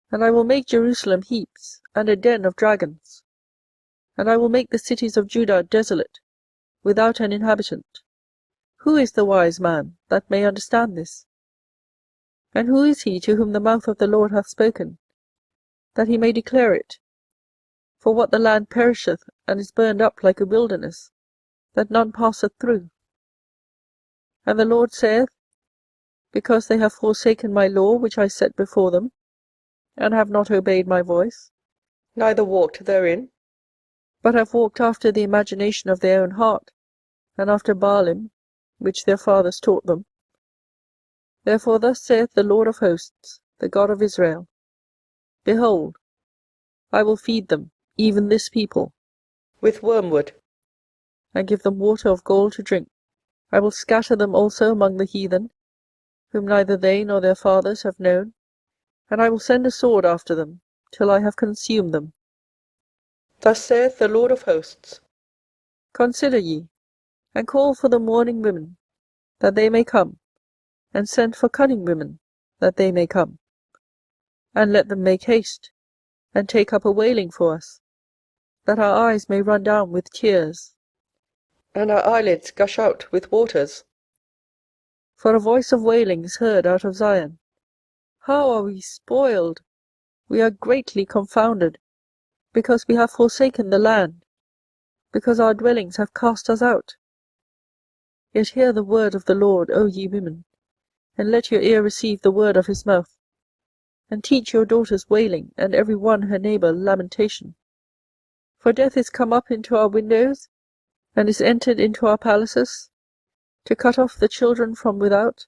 And I will make Jerusalem heaps, and a den of dragons. And I will make the cities of Judah desolate, without an inhabitant. Who is the wise man that may understand this? And who is he to whom the mouth of the Lord hath spoken, that he may declare it? For what the land perisheth, and is burned up like a wilderness, that none passeth through. And the Lord saith, Because they have forsaken my law which I set before them, and have not obeyed my voice, neither walked therein, but have walked after the imagination of their own heart, and after Baalim, which their fathers taught them. Therefore thus saith the Lord of hosts, the God of Israel, Behold, I will feed them, even this people, with wormwood, and give them water of gall to drink. I will scatter them also among the heathen, whom neither they nor their fathers have known, and I will send a sword after them, till I have consumed them. Thus saith the Lord of hosts, Consider ye, and call for the mourning women, that they may come, and send for cunning women, that they may come. And let them make haste, and take up a wailing for us, that our eyes may run down with tears, and our eyelids gush out with waters. For a voice of wailing is heard out of Zion. How are we spoiled! We are greatly confounded, because we have forsaken the land, because our dwellings have cast us out. Yet hear the word of the Lord, O ye women, and let your ear receive the word of his mouth. And teach your daughters wailing, and every one her neighbour lamentation. For death is come up into our windows, and is entered into our palaces, to cut off the children from without,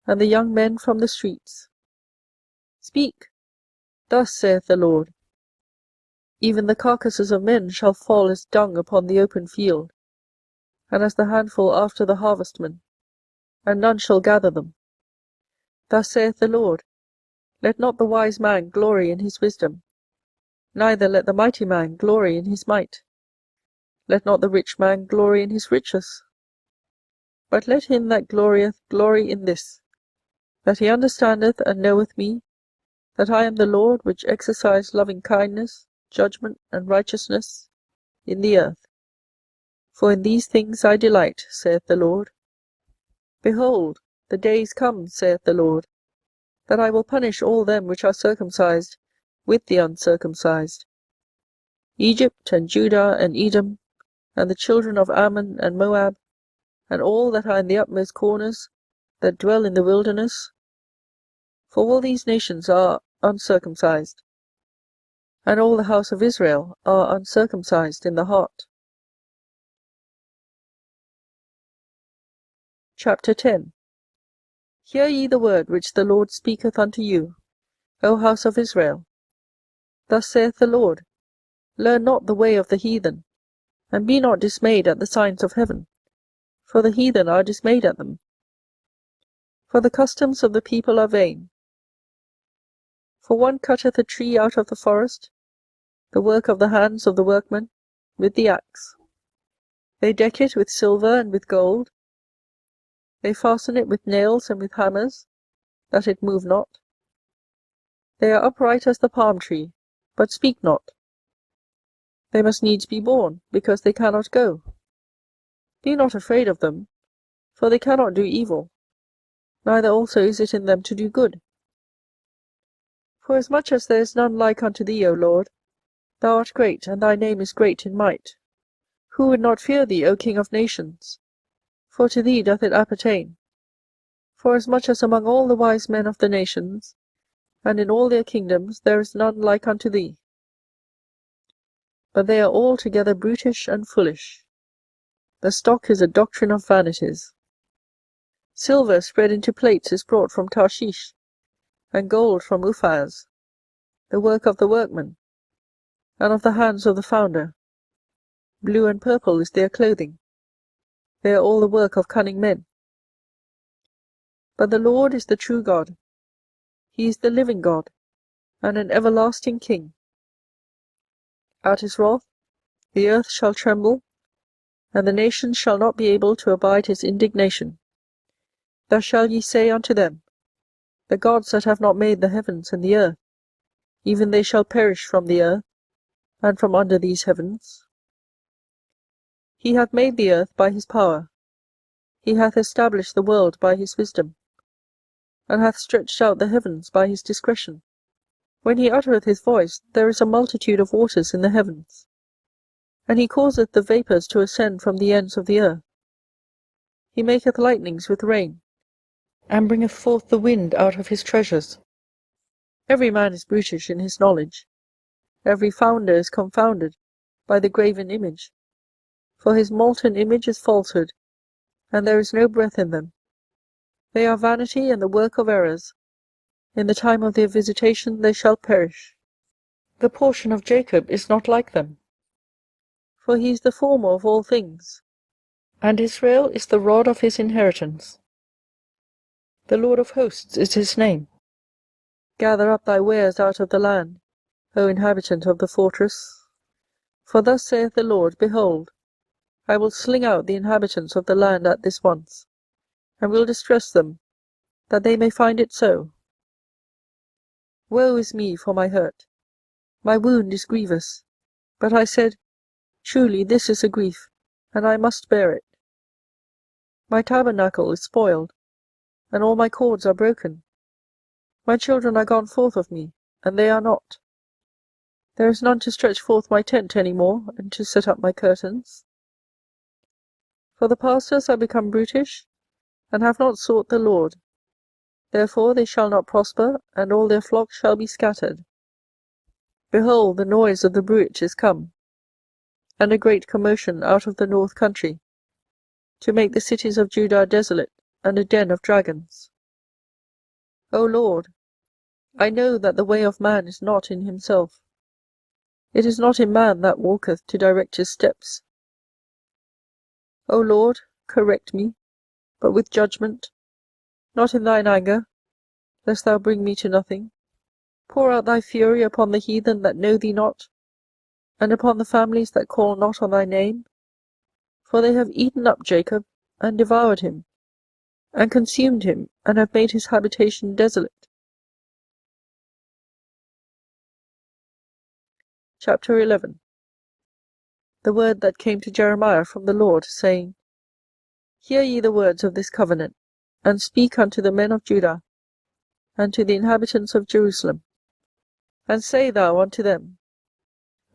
and the young men from the streets. Speak, thus saith the Lord, even the carcasses of men shall fall as dung upon the open field, and as the handful after the harvestman, and none shall gather them. Thus saith the Lord, let not the wise man glory in his wisdom, neither let the mighty man glory in his might. Let not the rich man glory in his riches, but let him that glorieth glory in this, that he understandeth and knoweth me, that I am the Lord which exercise loving kindness, judgment, and righteousness in the earth. For in these things I delight, saith the Lord. Behold, the days come, saith the Lord, that I will punish all them which are circumcised with the uncircumcised, Egypt and Judah and Edom, and the children of Ammon and Moab, and all that are in the utmost corners, that dwell in the wilderness. For all these nations are uncircumcised, and all the house of Israel are uncircumcised in the heart. Chapter 10. Hear ye the word which the Lord speaketh unto you, O house of Israel. Thus saith the Lord, learn not the way of the heathen, and be not dismayed at the signs of heaven, for the heathen are dismayed at them. For the customs of the people are vain. For one cutteth a tree out of the forest, the work of the hands of the workman, with the axe. They deck it with silver and with gold. They fasten it with nails and with hammers, that it move not. They are upright as the palm tree, but speak not. They must needs be borne, because they cannot go. Be not afraid of them, for they cannot do evil, neither also is it in them to do good. Forasmuch as there is none like unto thee, O Lord, thou art great, and thy name is great in might. Who would not fear thee, O King of nations? For to thee doth it appertain. Forasmuch as among all the wise men of the nations, and in all their kingdoms, there is none like unto thee. But they are all together brutish and foolish. The stock is a doctrine of vanities. Silver spread into plates is brought from Tarshish, and gold from Uphaz, the work of the workman, and of the hands of the founder. Blue and purple is their clothing. They are all the work of cunning men. But the Lord is the true God. He is the living God, and an everlasting King. At his wrath the earth shall tremble, and the nations shall not be able to abide his indignation. Thus shall ye say unto them, the gods that have not made the heavens and the earth, even they shall perish from the earth, and from under these heavens. He hath made the earth by his power, he hath established the world by his wisdom, and hath stretched out the heavens by his discretion. When he uttereth his voice, there is a multitude of waters in the heavens, and he causeth the vapours to ascend from the ends of the earth. He maketh lightnings with rain, and bringeth forth the wind out of his treasures. Every man is brutish in his knowledge. Every founder is confounded by the graven image. For his molten image is falsehood, and there is no breath in them. They are vanity and the work of errors. In the time of their visitation they shall perish. The portion of Jacob is not like them, for he is the former of all things, and Israel is the rod of his inheritance. The Lord of hosts is his name. Gather up thy wares out of the land, O inhabitant of the fortress. For thus saith the Lord, Behold, I will sling out the inhabitants of the land at this once, and will distress them, that they may find it so. Woe is me for my hurt! My wound is grievous. But I said, Truly this is a grief, and I must bear it. My tabernacle is spoiled, and all my cords are broken. My children are gone forth of me, and they are not. There is none to stretch forth my tent any more, and to set up my curtains. For the pastors are become brutish, and have not sought the Lord. Therefore they shall not prosper, and all their flocks shall be scattered. Behold, the noise of the bruit is come, and a great commotion out of the north country, to make the cities of Judah desolate, and a den of dragons. O Lord, I know that the way of man is not in himself. It is not in man that walketh to direct his steps. O Lord, correct me, but with judgment, not in thine anger, lest thou bring me to nothing. Pour out thy fury upon the heathen that know thee not, and upon the families that call not on thy name. For they have eaten up Jacob, and devoured him, and consumed him, and have made his habitation desolate. Chapter 11. The word that came to Jeremiah from the Lord, saying, Hear ye the words of this covenant, and speak unto the men of Judah, and to the inhabitants of Jerusalem. And say thou unto them,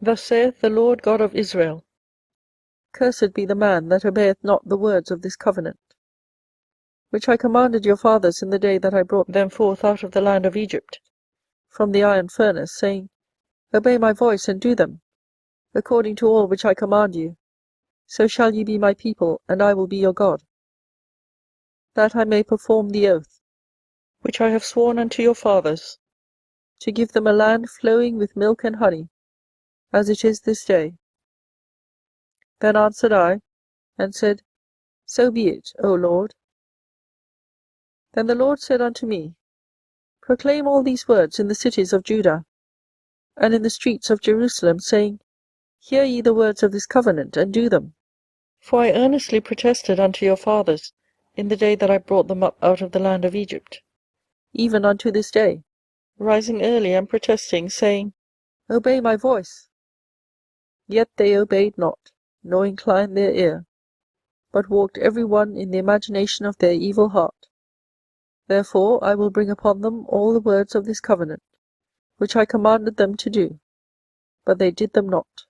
Thus saith the Lord God of Israel, Cursed be the man that obeyeth not the words of this covenant, which I commanded your fathers in the day that I brought them forth out of the land of Egypt, from the iron furnace, saying, Obey my voice, and do them, according to all which I command you. So shall ye be my people, and I will be your God, that I may perform the oath, which I have sworn unto your fathers, to give them a land flowing with milk and honey, as it is this day. Then answered I, and said, So be it, O Lord. Then the Lord said unto me, Proclaim all these words in the cities of Judah, and in the streets of Jerusalem, saying, Hear ye the words of this covenant, and do them. For I earnestly protested unto your fathers in the day that I brought them up out of the land of Egypt, even unto this day, rising early and protesting, saying, Obey my voice. Yet they obeyed not, nor inclined their ear, but walked every one in the imagination of their evil heart. Therefore I will bring upon them all the words of this covenant, which I commanded them to do, but they did them not.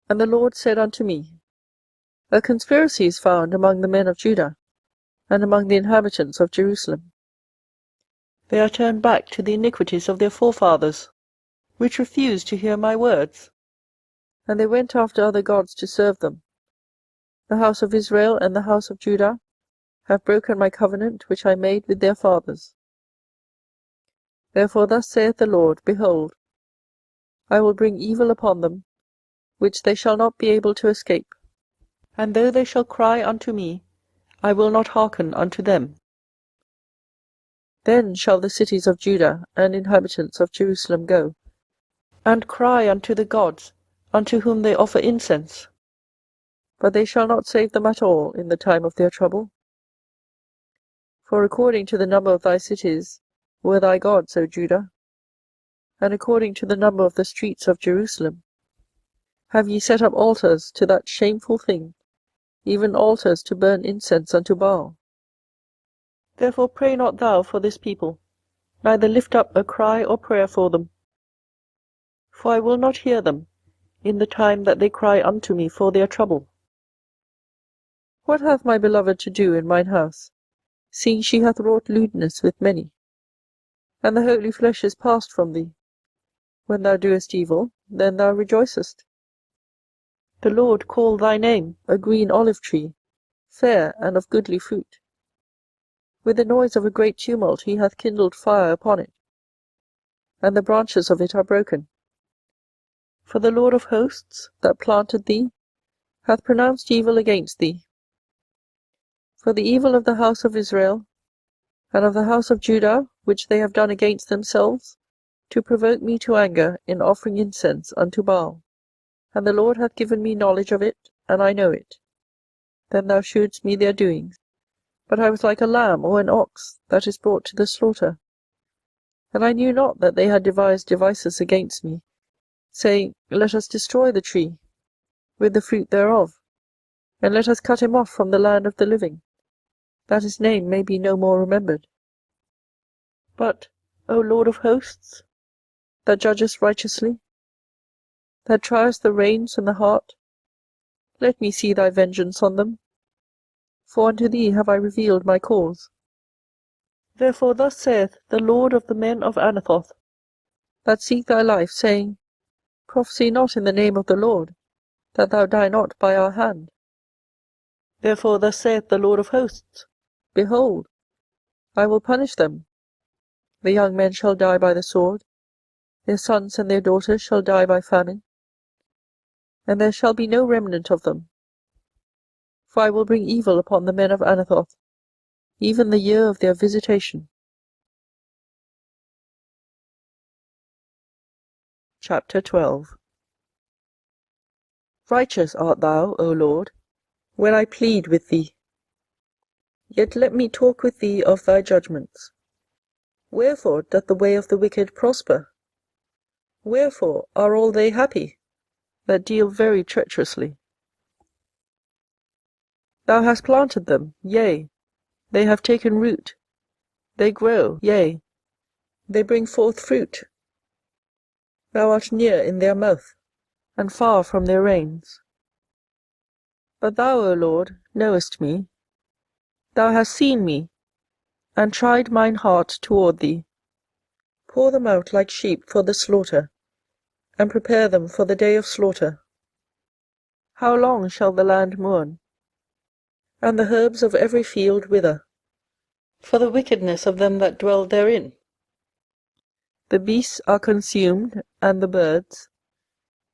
And the Lord said unto me, A conspiracy is found among the men of Judah, and among the inhabitants of Jerusalem. They are turned back to the iniquities of their forefathers, which refused to hear my words, and they went after other gods to serve them. The house of Israel and the house of Judah have broken my covenant which I made with their fathers. Therefore thus saith the Lord, Behold, I will bring evil upon them, which they shall not be able to escape. And though they shall cry unto me, I will not hearken unto them. Then shall the cities of Judah and inhabitants of Jerusalem go, and cry unto the gods unto whom they offer incense. But they shall not save them at all in the time of their trouble. For according to the number of thy cities were thy gods, O Judah, and according to the number of the streets of Jerusalem have ye set up altars to that shameful thing, even altars to burn incense unto Baal. Therefore pray not thou for this people, neither lift up a cry or prayer for them. For I will not hear them in the time that they cry unto me for their trouble. What hath my beloved to do in mine house, seeing she hath wrought lewdness with many? And the holy flesh is passed from thee. When thou doest evil, then thou rejoicest. The Lord called thy name a green olive tree, fair and of goodly fruit. With the noise of a great tumult he hath kindled fire upon it, and the branches of it are broken. For the Lord of hosts, that planted thee, hath pronounced evil against thee. For the evil of the house of Israel and of the house of Judah, which they have done against themselves, to provoke me to anger in offering incense unto Baal. And the Lord hath given me knowledge of it, and I know it. Then thou shewedst me their doings. But I was like a lamb or an ox that is brought to the slaughter. And I knew not that they had devised devices against me, saying, Let us destroy the tree, with the fruit thereof, and let us cut him off from the land of the living, that his name may be no more remembered. But, O Lord of hosts, that judgest righteously, that triest the reins and the heart, let me see thy vengeance on them, for unto thee have I revealed my cause. Therefore thus saith the Lord of the men of Anathoth, that seek thy life, saying, Prophesy not in the name of the Lord, that thou die not by our hand. Therefore thus saith the Lord of hosts, Behold, I will punish them. The young men shall die by the sword, their sons and their daughters shall die by famine, and there shall be no remnant of them. For I will bring evil upon the men of Anathoth, even the year of their visitation. Chapter 12. Righteous art thou, O Lord, when I plead with thee. Yet let me talk with thee of thy judgments. Wherefore doth the way of the wicked prosper? Wherefore are all they happy that deal very treacherously? Thou hast planted them, yea, they have taken root. They grow, yea, they bring forth fruit. Thou art near in their mouth, and far from their reins. But thou, O Lord, knowest me. Thou hast seen me, and tried mine heart toward thee. Pour them out like sheep for the slaughter, and prepare them for the day of slaughter. How long shall the land mourn, and the herbs of every field wither, for the wickedness of them that dwell therein? The beasts are consumed, and the birds,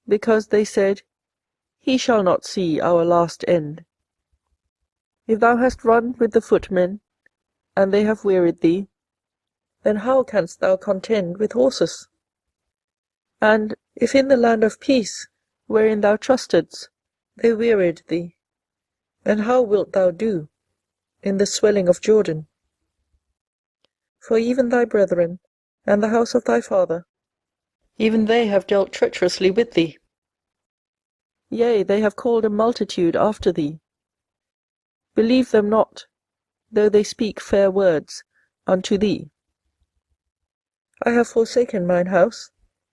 because they said, He shall not see our last end. If thou hast run with the footmen, and they have wearied thee, then how canst thou contend with horses? And if in the land of peace, wherein thou trustedst, they wearied thee, then how wilt thou do in the swelling of Jordan? For even thy brethren, and the house of thy father, even they have dealt treacherously with thee. Yea, they have called a multitude after thee. Believe them not, though they speak fair words unto thee. I have forsaken mine house,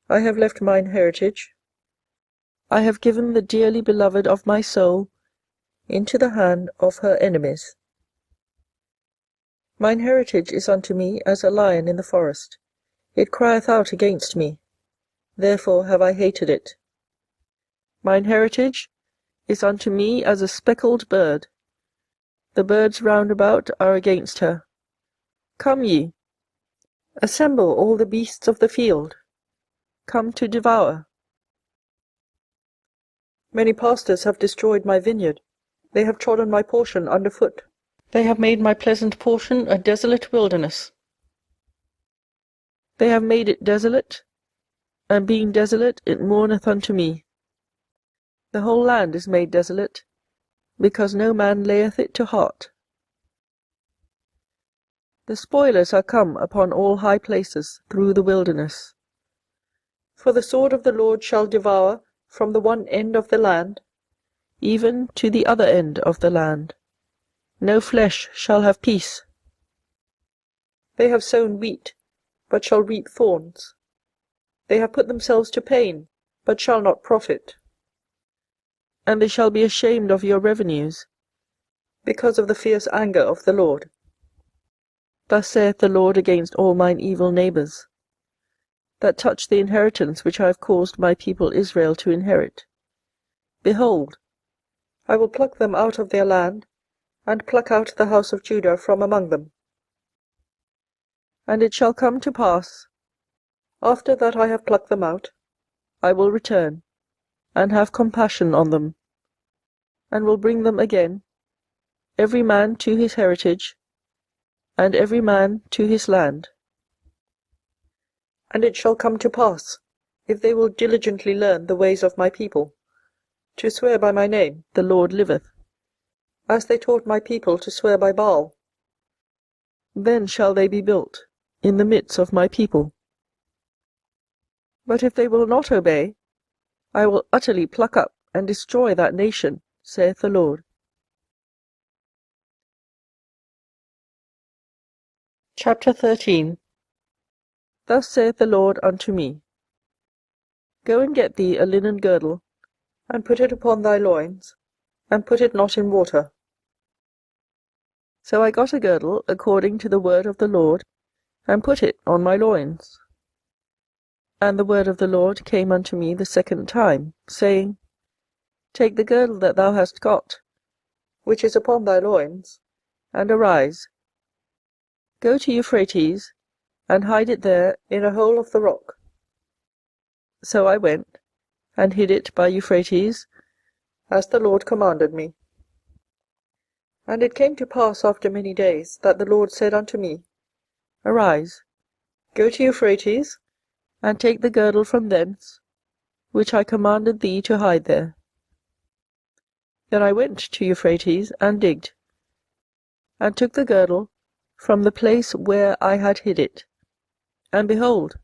I have left mine heritage. I have given the dearly beloved of my soul into the hand of her enemies. Mine heritage is unto me as a lion in the forest. It crieth out against me, therefore have I hated it. Mine heritage is unto me as a speckled bird. The birds round about are against her. Come ye, assemble all the beasts of the field, come to devour. Many pastors have destroyed my vineyard, they have trodden my portion under foot. They have made my pleasant portion a desolate wilderness. They have made it desolate, and being desolate it mourneth unto me. The whole land is made desolate, because no man layeth it to heart. The spoilers are come upon all high places through the wilderness. For the sword of the Lord shall devour from the one end of the land, even to the other end of the land. No flesh shall have peace. They have sown wheat, but shall reap thorns. They have put themselves to pain, but shall not profit. And they shall be ashamed of your revenues, because of the fierce anger of the Lord. Thus saith the Lord against all mine evil neighbours, that touch the inheritance which I have caused my people Israel to inherit. Behold, I will pluck them out of their land, and pluck out the house of Judah from among them. And it shall come to pass, after that I have plucked them out, I will return, and have compassion on them, and will bring them again, every man to his heritage, and every man to his land. And it shall come to pass, if they will diligently learn the ways of my people, to swear by my name, the Lord liveth, as they taught my people to swear by Baal, then shall they be built in the midst of my people. But if they will not obey, I will utterly pluck up and destroy that nation, saith the Lord. Chapter 13. Thus saith the Lord unto me, Go and get thee a linen girdle, and put it upon thy loins, and put it not in water. So I got a girdle according to the word of the Lord, and put it on my loins. And the word of the Lord came unto me the second time, saying, Take the girdle that thou hast got, which is upon thy loins, and arise. Go to Euphrates, and hide it there in a hole of the rock. So I went, and hid it by Euphrates, as the Lord commanded me. And it came to pass after many days, that the Lord said unto me, Arise, go to Euphrates, and take the girdle from thence, which I commanded thee to hide there. Then I went to Euphrates, and digged, and took the girdle from the place where I had hid it. And behold,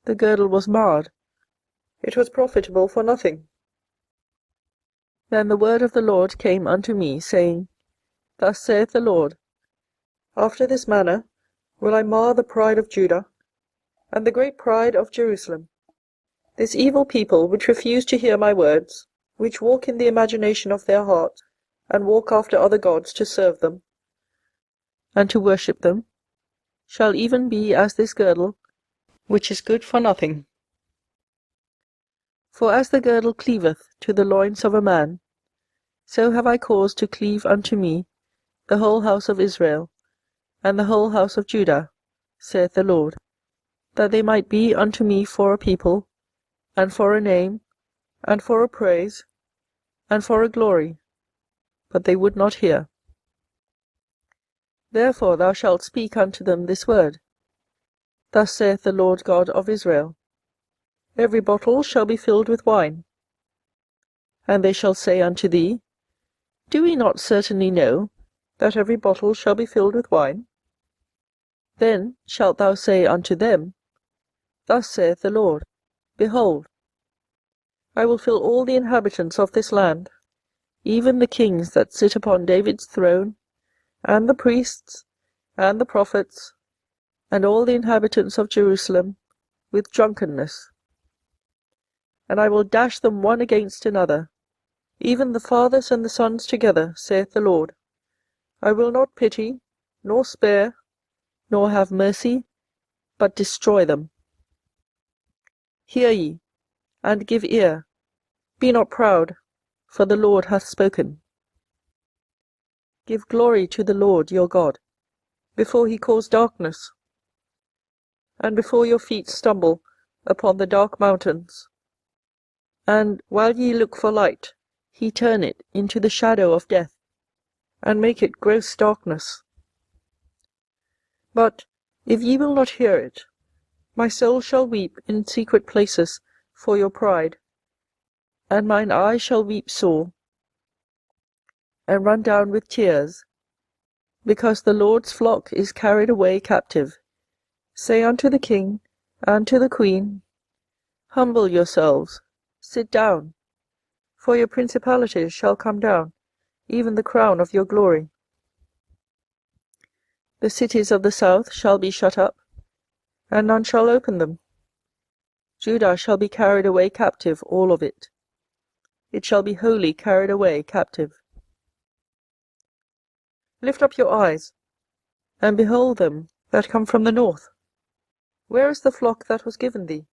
the girdle was marred, it was profitable for nothing. Then the word of the Lord came unto me, saying, Thus saith the Lord, After this manner will I mar the pride of Judah, and the great pride of Jerusalem. This evil people, which refuse to hear my words, which walk in the imagination of their heart, and walk after other gods to serve them, and to worship them, shall even be as this girdle, which is good for nothing. For as the girdle cleaveth to the loins of a man, so have I caused to cleave unto me the whole house of Israel, and the whole house of Judah, saith the Lord, that they might be unto me for a people, and for a name, and for a praise, and for a glory. But they would not hear. Therefore thou shalt speak unto them this word, Thus saith the Lord God of Israel, Every bottle shall be filled with wine. And they shall say unto thee, Do we not certainly know that every bottle shall be filled with wine? Then shalt thou say unto them, Thus saith the Lord, Behold, I will fill all the inhabitants of this land, even the kings that sit upon David's throne, and the priests, and the prophets, and all the inhabitants of Jerusalem, with drunkenness. And I will dash them one against another, even the fathers and the sons together, saith the Lord. I will not pity, nor spare, nor have mercy, but destroy them. Hear ye, and give ear. Be not proud, for the Lord hath spoken. Give glory to the Lord your God, before he cause darkness, and before your feet stumble upon the dark mountains. And while ye look for light, he turn it into the shadow of death, and make it gross darkness. But if ye will not hear it, my soul shall weep in secret places for your pride, and mine eye shall weep sore, and run down with tears, because the Lord's flock is carried away captive. Say unto the king and to the queen, Humble yourselves, sit down, for your principalities shall come down, even the crown of your glory. The cities of the south shall be shut up, and none shall open them. Judah shall be carried away captive, all of it. It shall be wholly carried away captive. Lift up your eyes, and behold them that come from the north. Where is the flock that was given thee,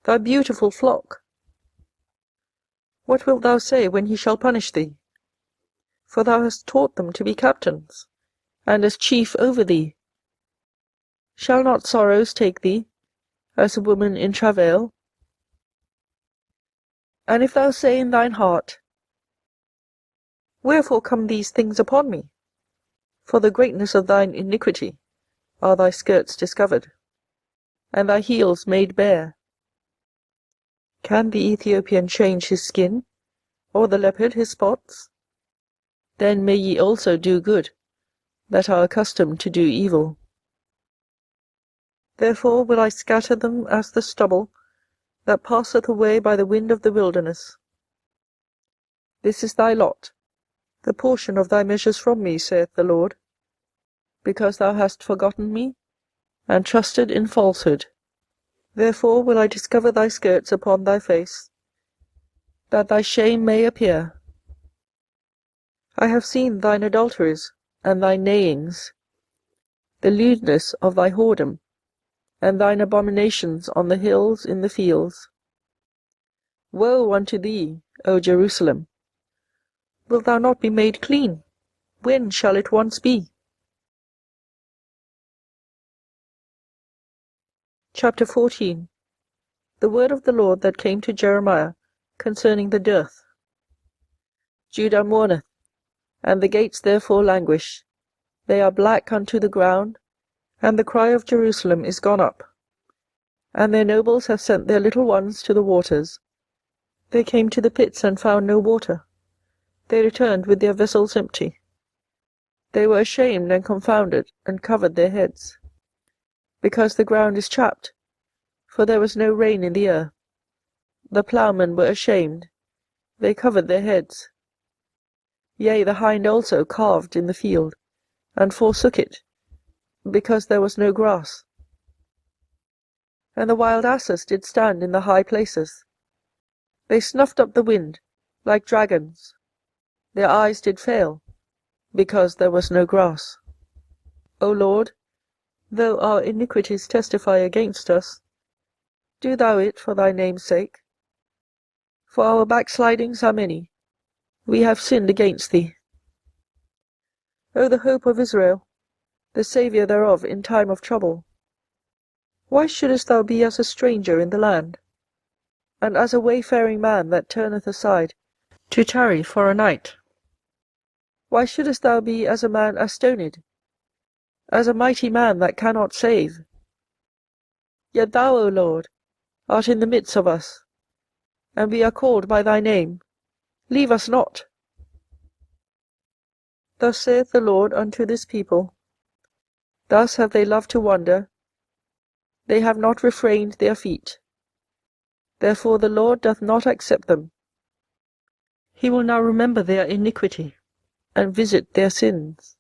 thy beautiful flock? What wilt thou say when he shall punish thee? For thou hast taught them to be captains, and as chief over thee. Shall not sorrows take thee, as a woman in travail? And if thou say in thine heart, Wherefore come these things upon me? For the greatness of thine iniquity are thy skirts discovered, and thy heels made bare. Can the Ethiopian change his skin, or the leopard his spots? Then may ye also do good, that are accustomed to do evil. Therefore will I scatter them as the stubble that passeth away by the wind of the wilderness. This is thy lot, the portion of thy measures from me, saith the Lord, because thou hast forgotten me, and trusted in falsehood. Therefore will I discover thy skirts upon thy face, that thy shame may appear. I have seen thine adulteries and thy neighings, the lewdness of thy whoredom, and thine abominations on the hills in the fields. Woe unto thee, O Jerusalem! Wilt thou not be made clean? When shall it once be? Chapter 14. The word of the Lord that came to Jeremiah concerning the dearth. Judah mourneth, and the gates therefore languish. They are black unto the ground, and the cry of Jerusalem is gone up. And their nobles have sent their little ones to the waters. They came to the pits and found no water. They returned with their vessels empty. They were ashamed and confounded, and covered their heads, because the ground is chapped, for there was no rain in the earth. The ploughmen were ashamed, they covered their heads. Yea, the hind also calved in the field, and forsook it, because there was no grass. And the wild asses did stand in the high places. They snuffed up the wind, like dragons. Their eyes did fail, because there was no grass. O Lord, though our iniquities testify against us, do thou it for thy name's sake. For our backslidings are many, we have sinned against thee. O the hope of Israel, the Saviour thereof in time of trouble! Why shouldest thou be as a stranger in the land, and as a wayfaring man that turneth aside to tarry for a night? Why shouldest thou be as a man astoned, as a mighty man that cannot save? Yet thou, O Lord, art in the midst of us, and we are called by thy name. Leave us not. Thus saith the Lord unto this people, thus have they loved to wander, they have not refrained their feet. Therefore the Lord doth not accept them. He will now remember their iniquity, and visit their sins.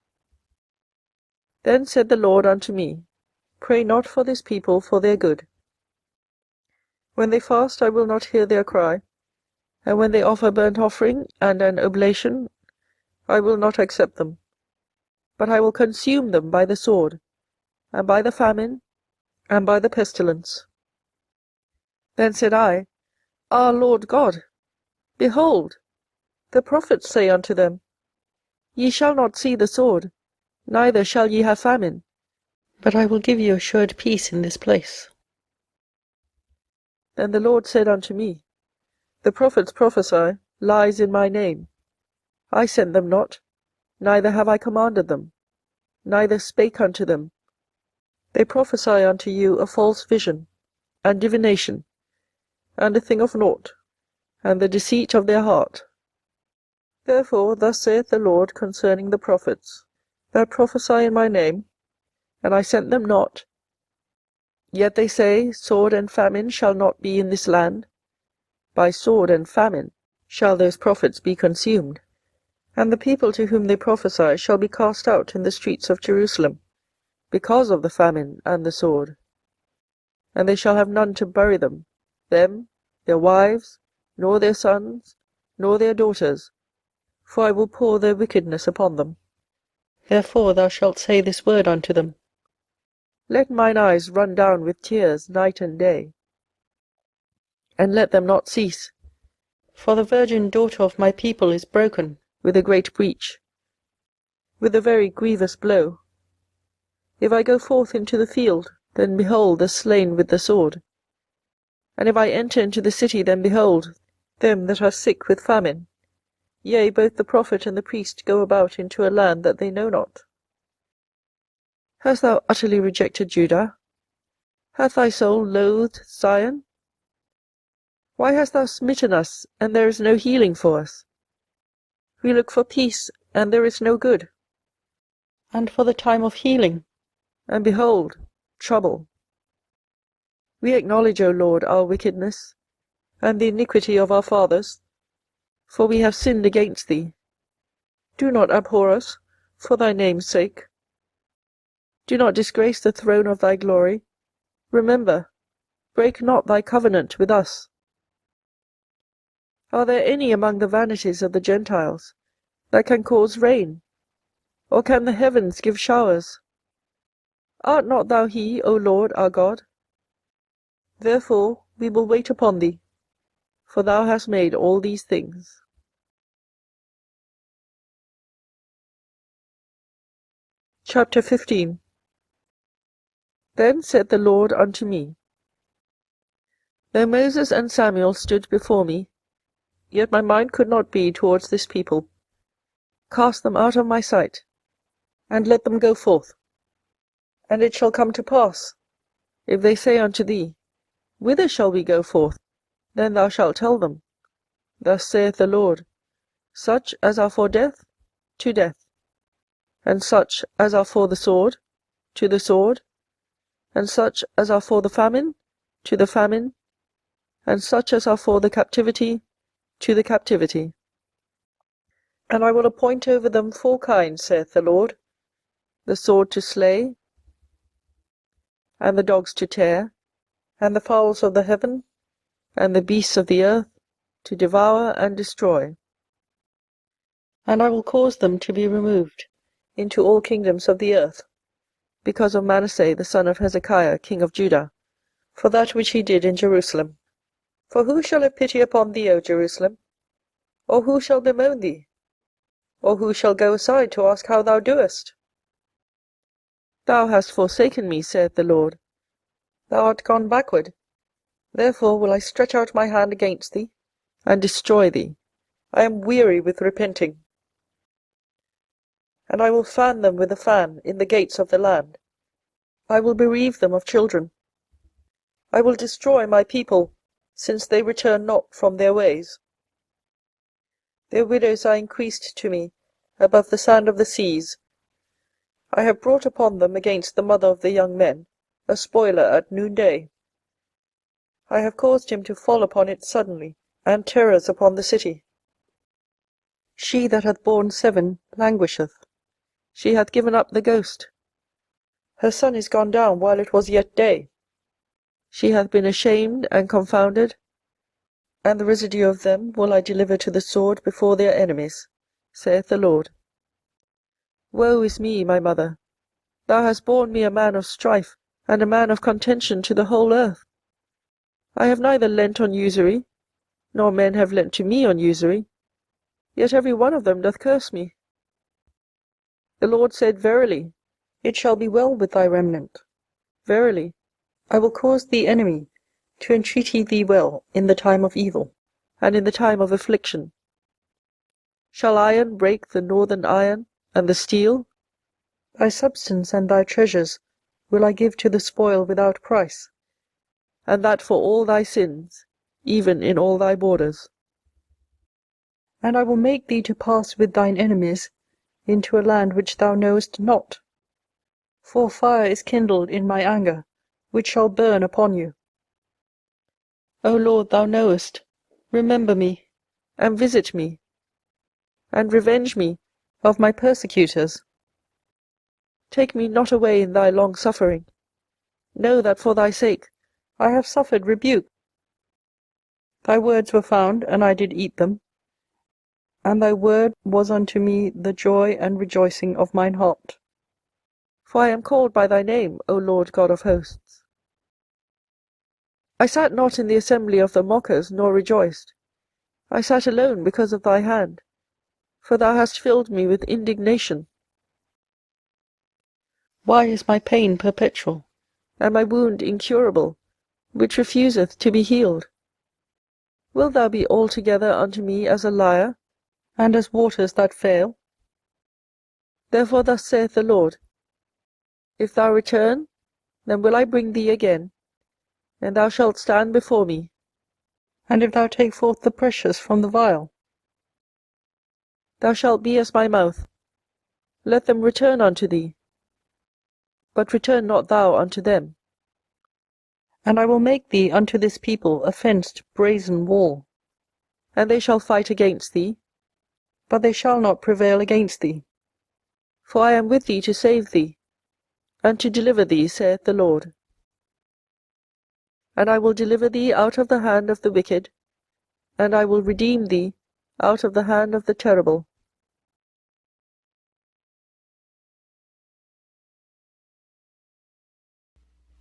Then said the Lord unto me, Pray not for this people for their good. When they fast, I will not hear their cry, and when they offer burnt offering and an oblation, I will not accept them. But I will consume them by the sword, and by the famine, and by the pestilence. Then said I, Ah, Lord God, behold, the prophets say unto them, Ye shall not see the sword, neither shall ye have famine, but I will give you assured peace in this place. Then the Lord said unto me, The prophets prophesy lies in my name. I sent them not, neither have I commanded them, neither spake unto them. They prophesy unto you a false vision, and divination, and a thing of naught, and the deceit of their heart. Therefore thus saith the Lord concerning the prophets that prophesy in my name, and I sent them not. Yet they say, Sword and famine shall not be in this land. By sword and famine shall those prophets be consumed. And the people to whom they prophesy shall be cast out in the streets of Jerusalem, because of the famine and the sword. And they shall have none to bury them, their wives, nor their sons, nor their daughters, for I will pour their wickedness upon them. Therefore thou shalt say this word unto them, Let mine eyes run down with tears night and day, and let them not cease. For the virgin daughter of my people is broken with a great breach, with a very grievous blow. If I go forth into the field, then behold the slain with the sword. And if I enter into the city, then behold them that are sick with famine. Yea, both the prophet and the priest go about into a land that they know not. Hast thou utterly rejected Judah? Hath thy soul loathed Zion? Why hast thou smitten us, and there is no healing for us? We look for peace, and there is no good, and for the time of healing, and behold, trouble. We acknowledge, O Lord, our wickedness, and the iniquity of our fathers, for we have sinned against thee. Do not abhor us, for thy name's sake. Do not disgrace the throne of thy glory. Remember, break not thy covenant with us. Are there any among the vanities of the Gentiles that can cause rain, or can the heavens give showers? Art not thou he, O Lord our God? Therefore we will wait upon thee, for thou hast made all these things. Chapter 15. Then said the Lord unto me, Though Moses and Samuel stood before me, yet my mind could not be towards this people. Cast them out of my sight, and let them go forth. And it shall come to pass, if they say unto thee, Whither shall we go forth? Then thou shalt tell them, Thus saith the Lord, Such as are for death, to death, and such as are for the sword, to the sword, and such as are for the famine, to the famine, and such as are for the captivity, to the captivity. And I will appoint over them 4 kinds, saith the Lord, the sword to slay, and the dogs to tear, and the fowls of the heaven, and the beasts of the earth, to devour and destroy. And I will cause them to be removed into all kingdoms of the earth, because of Manasseh the son of Hezekiah king of Judah, for that which he did in Jerusalem. For who shall have pity upon thee, O Jerusalem? Or who shall bemoan thee? Or who shall go aside to ask how thou doest? Thou hast forsaken me, saith the Lord. Thou art gone backward. Therefore will I stretch out my hand against thee, and destroy thee. I am weary with repenting. And I will fan them with a fan in the gates of the land. I will bereave them of children. I will destroy my people, since they return not from their ways. Their widows are increased to me above the sand of the seas. I have brought upon them against the mother of the young men a spoiler at noonday. I have caused him to fall upon it suddenly, and terrors upon the city. She that hath borne 7 languisheth. She hath given up the ghost. Her son is gone down while it was yet day. She hath been ashamed and confounded, and the residue of them will I deliver to the sword before their enemies, saith the Lord. Woe is me, my mother! Thou hast borne me a man of strife, and a man of contention to the whole earth. I have neither lent on usury, nor men have lent to me on usury, yet every one of them doth curse me. The Lord said, Verily, it shall be well with thy remnant. Verily, I will cause the enemy to entreaty thee well in the time of evil, and in the time of affliction. Shall iron break the northern iron, and the steel? Thy substance and thy treasures will I give to the spoil without price, and that for all thy sins, even in all thy borders. And I will make thee to pass with thine enemies into a land which thou knowest not. For fire is kindled in my anger, which shall burn upon you. O Lord, thou knowest, remember me, and visit me, and revenge me of my persecutors. Take me not away in thy long suffering. Know that for thy sake I have suffered rebuke. Thy words were found, and I did eat them, and thy word was unto me the joy and rejoicing of mine heart. For I am called by thy name, O Lord God of hosts. I sat not in the assembly of the mockers, nor rejoiced. I sat alone because of thy hand, for thou hast filled me with indignation. Why is my pain perpetual, and my wound incurable, which refuseth to be healed? Wilt thou be altogether unto me as a liar, and as waters that fail? Therefore thus saith the Lord, If thou return, then will I bring thee again, and thou shalt stand before me. And if thou take forth the precious from the vial, thou shalt be as my mouth. Let them return unto thee, but return not thou unto them. And I will make thee unto this people a fenced brazen wall, and they shall fight against thee, but they shall not prevail against thee. For I am with thee to save thee, and to deliver thee, saith the Lord. And I will deliver thee out of the hand of the wicked, and I will redeem thee out of the hand of the terrible.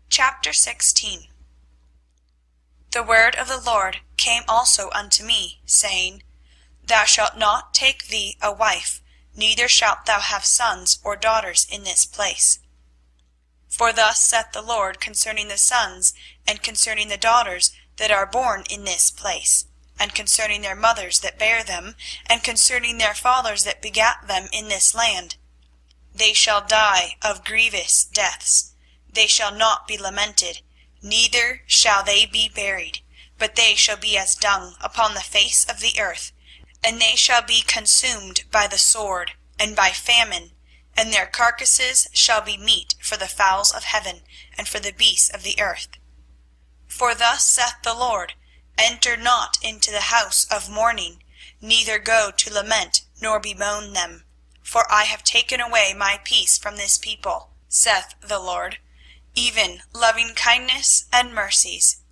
Chapter 16. The word of the Lord came also unto me, saying, Thou shalt not take thee a wife, neither shalt thou have sons or daughters in this place. For thus saith the Lord concerning the sons and concerning the daughters that are born in this place, and concerning their mothers that bare them, and concerning their fathers that begat them in this land. They shall die of grievous deaths. They shall not be lamented, neither shall they be buried, but they shall be as dung upon the face of the earth, and they shall be consumed by the sword, and by famine, and their carcasses shall be meat for the fowls of heaven, and for the beasts of the earth. For thus saith the Lord, Enter not into the house of mourning, neither go to lament, nor bemoan them. For I have taken away my peace from this people, saith the Lord, even loving kindness and mercies.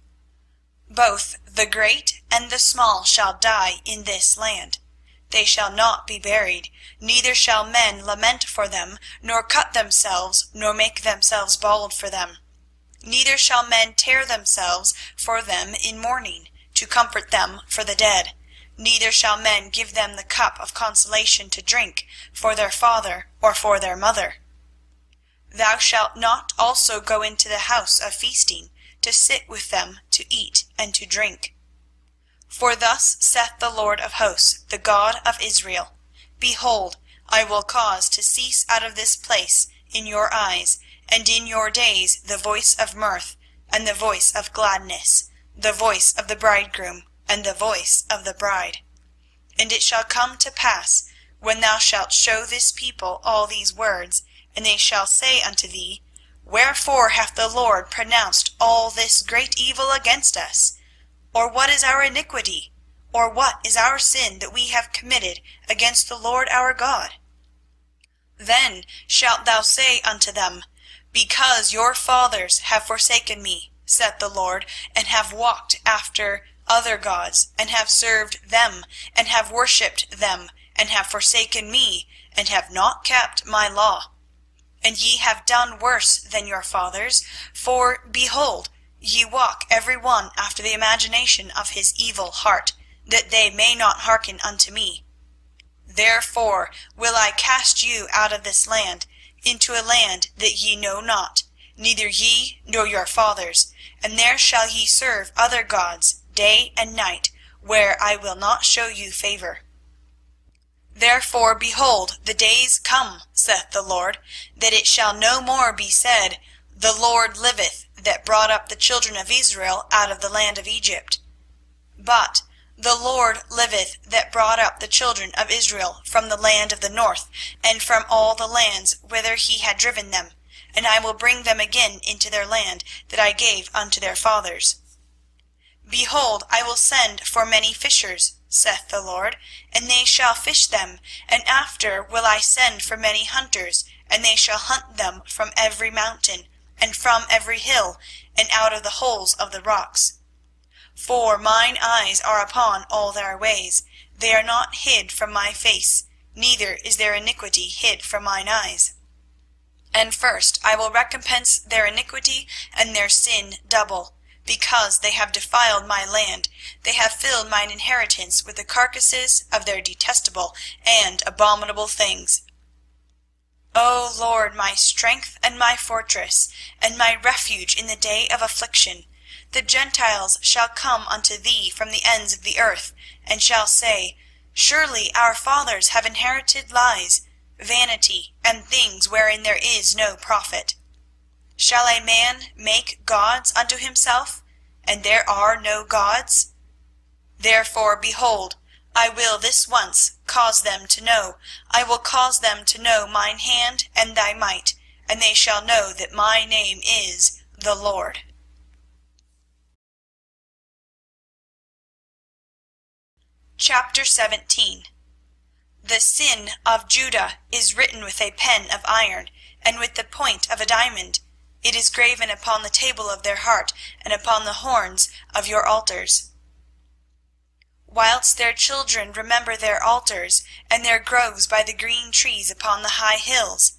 Both the great and the small shall die in this land. They shall not be buried, neither shall men lament for them, nor cut themselves, nor make themselves bald for them. Neither shall men tear themselves for them in mourning, to comfort them for the dead. Neither shall men give them the cup of consolation to drink for their father or for their mother. Thou shalt not also go into the house of feasting, to sit with them to eat and to drink. For thus saith the Lord of hosts, the God of Israel, Behold, I will cause to cease out of this place in your eyes, and in your days, the voice of mirth, and the voice of gladness, the voice of the bridegroom, and the voice of the bride. And it shall come to pass, when thou shalt show this people all these words, and they shall say unto thee, Wherefore hath the Lord pronounced all this great evil against us? Or what is our iniquity? Or what is our sin that we have committed against the Lord our God? Then shalt thou say unto them, Because your fathers have forsaken me, saith the Lord, and have walked after other gods, and have served them, and have worshipped them, and have forsaken me, and have not kept my law. And ye have done worse than your fathers, for, behold, ye walk every one after the imagination of his evil heart, that they may not hearken unto me. Therefore will I cast you out of this land, into a land that ye know not, neither ye nor your fathers, and there shall ye serve other gods day and night, where I will not show you favour. Therefore, behold, the days come, saith the Lord, that it shall no more be said, The Lord liveth, that brought up the children of Israel out of the land of Egypt. But, The Lord liveth, that brought up the children of Israel from the land of the north, and from all the lands whither he had driven them, and I will bring them again into their land that I gave unto their fathers. Behold, I will send for many fishers, saith the Lord, and they shall fish them, and after will I send for many hunters, and they shall hunt them from every mountain, and from every hill, and out of the holes of the rocks. For mine eyes are upon all their ways, they are not hid from my face, neither is their iniquity hid from mine eyes. And first I will recompense their iniquity and their sin double, because they have defiled my land, they have filled mine inheritance with the carcasses of their detestable and abominable things. O Lord, my strength and my fortress, and my refuge in the day of affliction, the Gentiles shall come unto thee from the ends of the earth, and shall say, Surely our fathers have inherited lies, vanity, and things wherein there is no profit. Shall a man make gods unto himself, and there are no gods? Therefore, behold, I will this once cause them to know, I will cause them to know mine hand and thy might, and they shall know that my name is the Lord. Chapter 17. The sin of Judah is written with a pen of iron, and with the point of a diamond. It is graven upon the table of their heart, and upon the horns of your altars. Whilst their children remember their altars, and their groves by the green trees upon the high hills.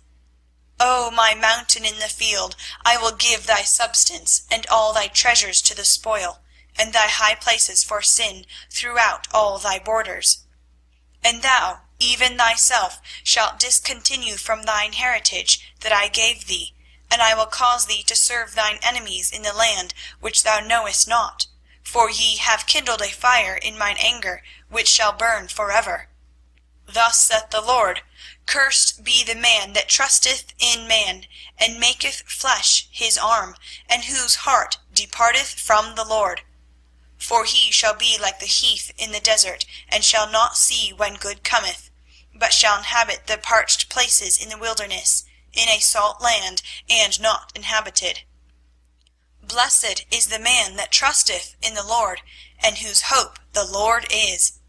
O my mountain in the field, I will give thy substance, and all thy treasures to the spoil, and thy high places for sin throughout all thy borders. And thou, even thyself, shalt discontinue from thine heritage that I gave thee, and I will cause thee to serve thine enemies in the land which thou knowest not. For ye have kindled a fire in mine anger, which shall burn forever. Thus saith the Lord, Cursed be the man that trusteth in man, and maketh flesh his arm, and whose heart departeth from the Lord. For he shall be like the heath in the desert, and shall not see when good cometh, but shall inhabit the parched places in the wilderness, in a salt land, and not inhabited. Blessed is the man that trusteth in the Lord, and whose hope the Lord is.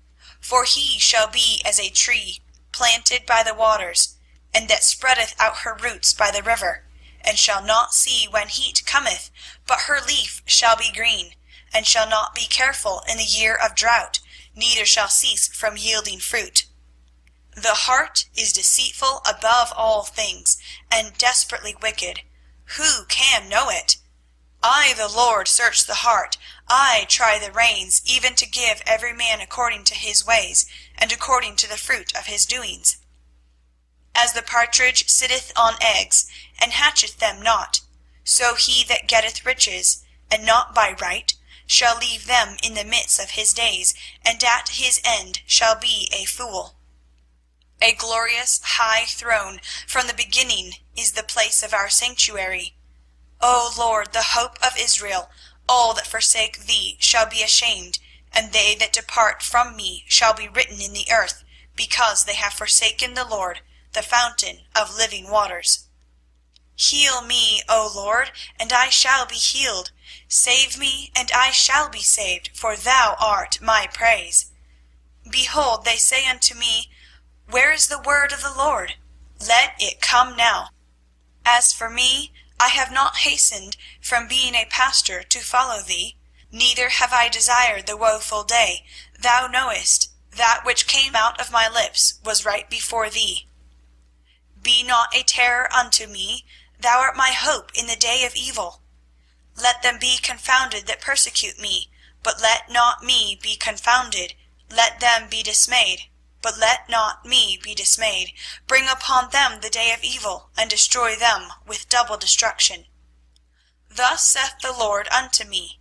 For he shall be as a tree planted by the waters, and that spreadeth out her roots by the river, and shall not see when heat cometh, but her leaf shall be green, and shall not be careful in the year of drought, neither shall cease from yielding fruit. The heart is deceitful above all things, and desperately wicked. Who can know it? I, the Lord, search the heart, I try the reins, even to give every man according to his ways, and according to the fruit of his doings. As the partridge sitteth on eggs, and hatcheth them not, so he that getteth riches, and not by right, shall leave them in the midst of his days, and at his end shall be a fool. A glorious high throne from the beginning is the place of our sanctuary. O Lord, the hope of Israel, all that forsake thee shall be ashamed, and they that depart from me shall be written in the earth, because they have forsaken the Lord, the fountain of living waters. Heal me, O Lord, and I shall be healed. Save me, and I shall be saved, for thou art my praise. Behold, they say unto me, Where is the word of the Lord? Let it come now. As for me, I have not hastened from being a pastor to follow thee, neither have I desired the woeful day. Thou knowest, that which came out of my lips was right before thee. Be not a terror unto me, thou art my hope in the day of evil. Let them be confounded that persecute me, but let not me be confounded. Let them be dismayed, but let not me be dismayed. Bring upon them the day of evil, and destroy them with double destruction. Thus saith the Lord unto me,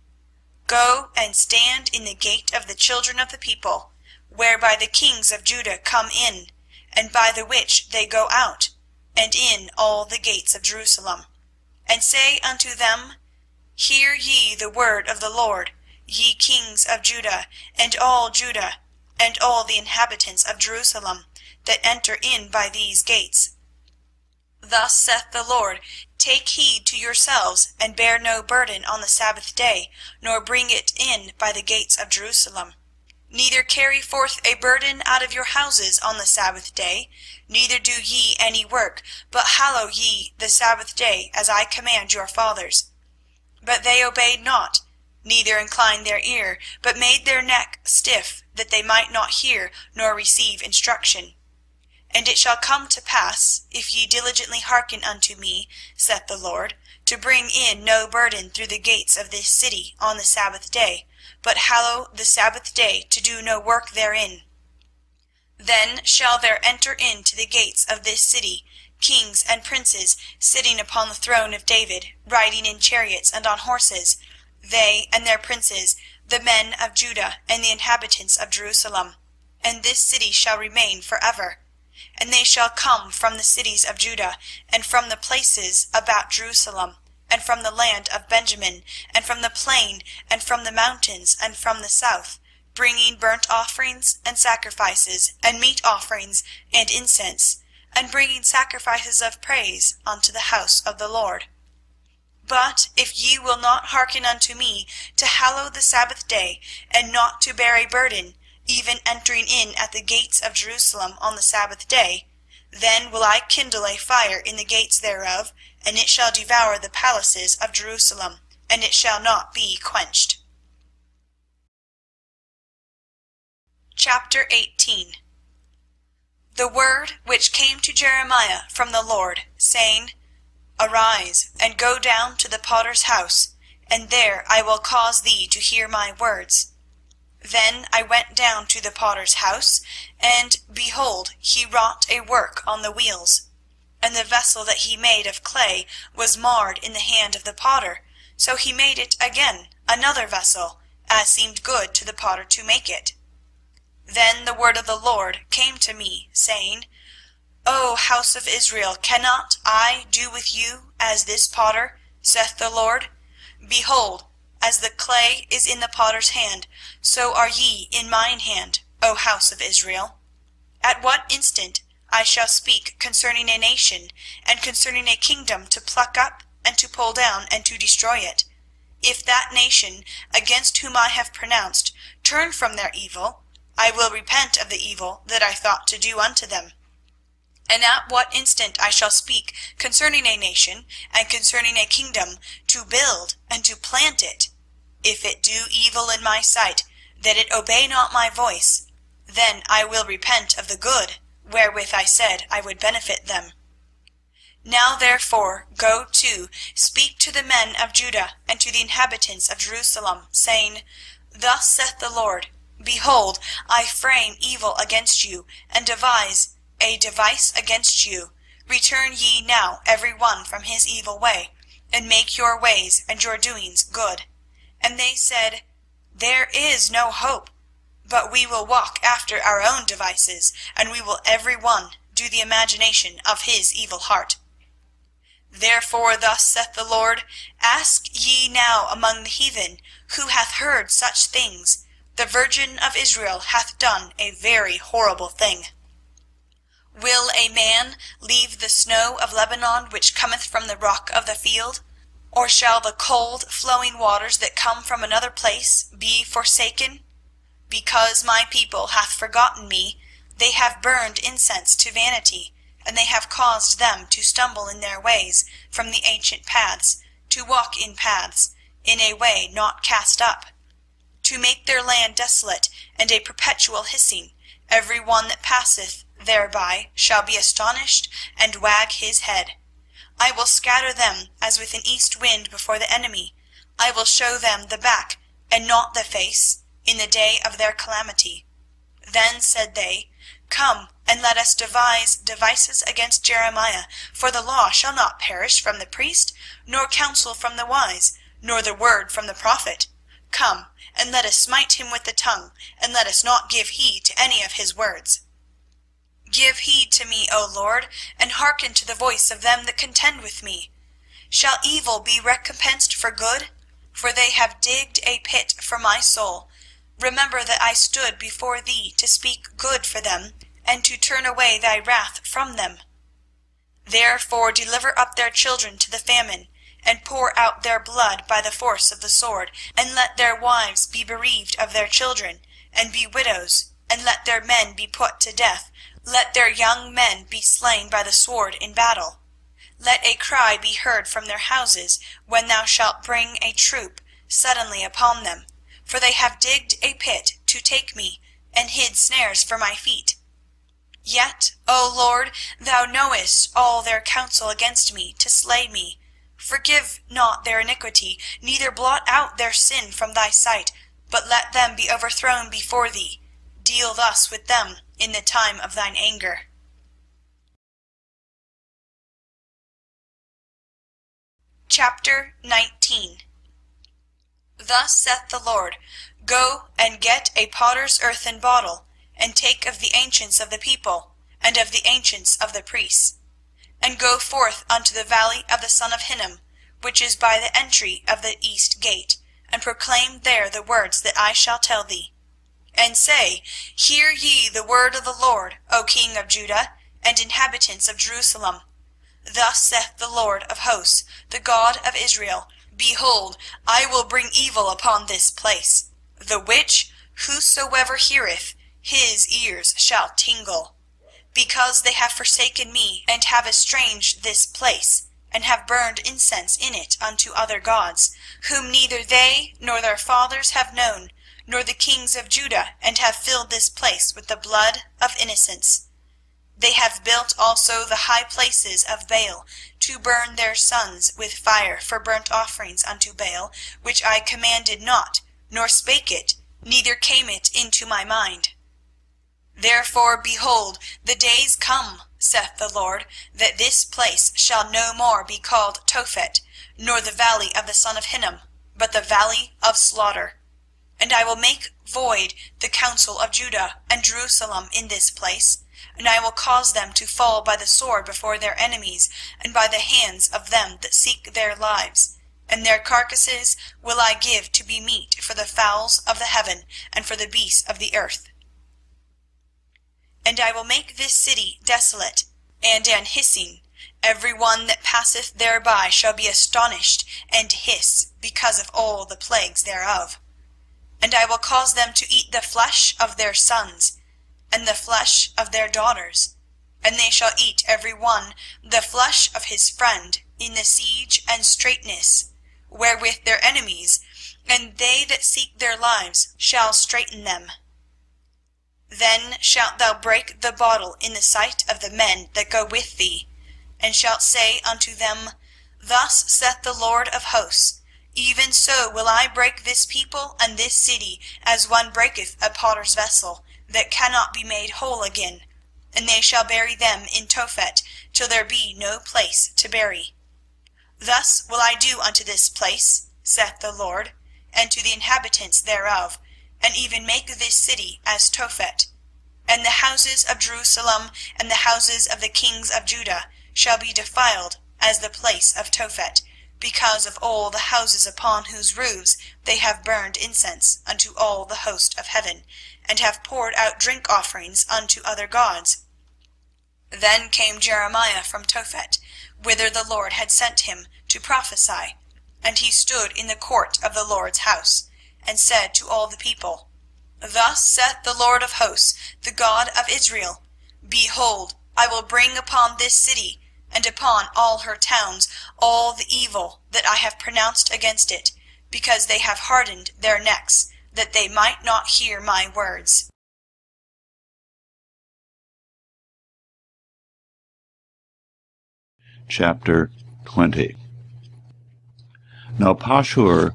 Go and stand in the gate of the children of the people, whereby the kings of Judah come in, and by the which they go out, and in all the gates of Jerusalem. And say unto them, Hear ye the word of the Lord, ye kings of Judah, and all the inhabitants of Jerusalem, that enter in by these gates. Thus saith the Lord, Take heed to yourselves, and bear no burden on the Sabbath day, nor bring it in by the gates of Jerusalem. Neither carry forth a burden out of your houses on the Sabbath day, neither do ye any work, but hallow ye the Sabbath day, as I command your fathers. But they obeyed not, neither inclined their ear, but made their neck stiff, that they might not hear nor receive instruction. And it shall come to pass, if ye diligently hearken unto me, saith the Lord, to bring in no burden through the gates of this city on the Sabbath day, but hallow the Sabbath day to do no work therein. Then shall there enter into the gates of this city kings and princes sitting upon the throne of David, riding in chariots and on horses, they and their princes, the men of Judah and the inhabitants of Jerusalem. And this city shall remain forever. And they shall come from the cities of Judah, and from the places about Jerusalem, and from the land of Benjamin, and from the plain, and from the mountains, and from the south, bringing burnt offerings and sacrifices, and meat offerings and incense, and bringing sacrifices of praise unto the house of the Lord. But if ye will not hearken unto me, to hallow the Sabbath day, and not to bear a burden, even entering in at the gates of Jerusalem on the Sabbath day, then will I kindle a fire in the gates thereof, and it shall devour the palaces of Jerusalem, and it shall not be quenched. Chapter 18. The word which came to Jeremiah from the Lord, saying, Arise, and go down to the potter's house, and there I will cause thee to hear my words. Then I went down to the potter's house, and, behold, he wrought a work on the wheels. And the vessel that he made of clay was marred in the hand of the potter, so he made it again another vessel, as seemed good to the potter to make it. Then the word of the Lord came to me, saying, O house of Israel, cannot I do with you as this potter, saith the Lord? Behold, as the clay is in the potter's hand, so are ye in mine hand, O house of Israel. At what instant I shall speak concerning a nation, and concerning a kingdom to pluck up, and to pull down, and to destroy it. If that nation, against whom I have pronounced, turn from their evil, I will repent of the evil that I thought to do unto them. And at what instant I shall speak concerning a nation, and concerning a kingdom, to build, and to plant it. If it do evil in my sight, that it obey not my voice, then I will repent of the good, wherewith I said I would benefit them. Now therefore go to, speak to the men of Judah, and to the inhabitants of Jerusalem, saying, Thus saith the Lord, Behold, I frame evil against you, and devise a device against you. Return ye now every one from his evil way, and make your ways and your doings good. And they said, There is no hope, but we will walk after our own devices, and we will every one do the imagination of his evil heart. Therefore thus saith the Lord, Ask ye now among the heathen, who hath heard such things? The Virgin of Israel hath done a very horrible thing. Will a man leave the snow of Lebanon which cometh from the rock of the field? Or shall the cold flowing waters that come from another place be forsaken? Because my people hath forgotten me, they have burned incense to vanity, and they have caused them to stumble in their ways from the ancient paths, to walk in paths, in a way not cast up, to make their land desolate, and a perpetual hissing. Every one that passeth thereby shall be astonished, and wag his head. I will scatter them as with an east wind before the enemy. I will show them the back, and not the face, in the day of their calamity. Then said they, Come, and let us devise devices against Jeremiah, for the law shall not perish from the priest, nor counsel from the wise, nor the word from the prophet. Come, and let us smite him with the tongue, and let us not give heed to any of his words. Give heed to me, O Lord, and hearken to the voice of them that contend with me. Shall evil be recompensed for good? For they have digged a pit for my soul. Remember that I stood before thee to speak good for them, and to turn away thy wrath from them. Therefore deliver up their children to the famine, and pour out their blood by the force of the sword, and let their wives be bereaved of their children, and be widows, and let their men be put to death. Let their young men be slain by the sword in battle. Let a cry be heard from their houses, when thou shalt bring a troop suddenly upon them. For they have digged a pit to take me, and hid snares for my feet. Yet, O Lord, thou knowest all their counsel against me, to slay me. Forgive not their iniquity, neither blot out their sin from thy sight, but let them be overthrown before thee. Deal thus with them in the time of thine anger. Chapter 19. Thus saith the Lord, Go and get a potter's earthen bottle, and take of the ancients of the people, and of the ancients of the priests, and go forth unto the valley of the son of Hinnom, which is by the entry of the east gate, and proclaim there the words that I shall tell thee. And say, Hear ye the word of the Lord, O King of Judah, and inhabitants of Jerusalem. Thus saith the Lord of hosts, the God of Israel, Behold, I will bring evil upon this place, the which whosoever heareth, his ears shall tingle. Because they have forsaken me, and have estranged this place, and have burned incense in it unto other gods, whom neither they nor their fathers have known, nor the kings of Judah, and have filled this place with the blood of innocents. They have built also the high places of Baal, to burn their sons with fire for burnt offerings unto Baal, which I commanded not, nor spake it, neither came it into my mind. Therefore, behold, the days come, saith the Lord, that this place shall no more be called Tophet, nor the valley of the son of Hinnom, but the valley of slaughter. And I will make void the counsel of Judah and Jerusalem in this place, and I will cause them to fall by the sword before their enemies, and by the hands of them that seek their lives. And their carcasses will I give to be meat for the fowls of the heaven, and for the beasts of the earth. And I will make this city desolate, and an hissing. Every one that passeth thereby shall be astonished, and hiss, because of all the plagues thereof. And I will cause them to eat the flesh of their sons, and the flesh of their daughters, and they shall eat every one the flesh of his friend in the siege and straitness, wherewith their enemies, and they that seek their lives, shall straiten them. Then shalt thou break the bottle in the sight of the men that go with thee, and shalt say unto them, Thus saith the Lord of hosts, Even so will I break this people and this city, as one breaketh a potter's vessel, that cannot be made whole again. And they shall bury them in Tophet, till there be no place to bury. Thus will I do unto this place, saith the Lord, and to the inhabitants thereof, and even make this city as Tophet. And the houses of Jerusalem and the houses of the kings of Judah shall be defiled as the place of Tophet, because of all the houses upon whose roofs they have burned incense unto all the host of heaven, and have poured out drink offerings unto other gods. Then came Jeremiah from Tophet, whither the Lord had sent him to prophesy, and he stood in the court of the Lord's house, and said to all the people, Thus saith the Lord of hosts, the God of Israel, Behold, I will bring upon this city, and upon all her towns, all the evil that I have pronounced against it, because they have hardened their necks, that they might not hear my words. Chapter 20. Now Pashur,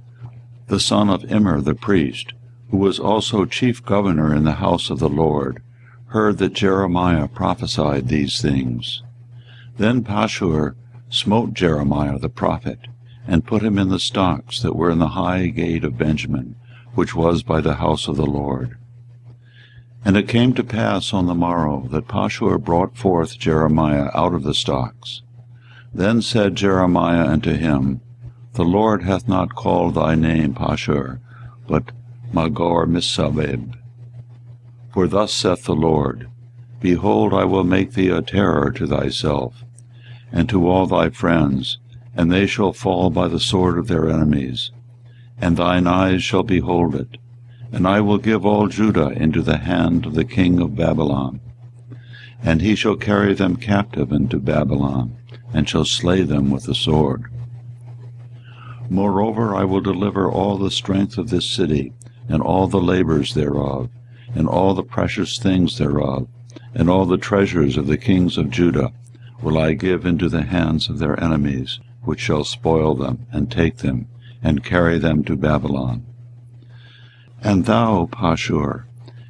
the son of Immer the priest, who was also chief governor in the house of the Lord, heard that Jeremiah prophesied these things. Then Pashur smote Jeremiah the prophet, and put him in the stocks that were in the high gate of Benjamin, which was by the house of the Lord. And it came to pass on the morrow that Pashur brought forth Jeremiah out of the stocks. Then said Jeremiah unto him, The Lord hath not called thy name Pashur, but Magor-Missabib. For thus saith the Lord, Behold, I will make thee a terror to thyself, and to all thy friends, and they shall fall by the sword of their enemies, and thine eyes shall behold it. And I will give all Judah into the hand of the king of Babylon, and he shall carry them captive into Babylon, and shall slay them with the sword. Moreover, I will deliver all the strength of this city, and all the labors thereof, and all the precious things thereof, and all the treasures of the kings of Judah will I give into the hands of their enemies, which shall spoil them, and take them, and carry them to Babylon. And thou, Pashur,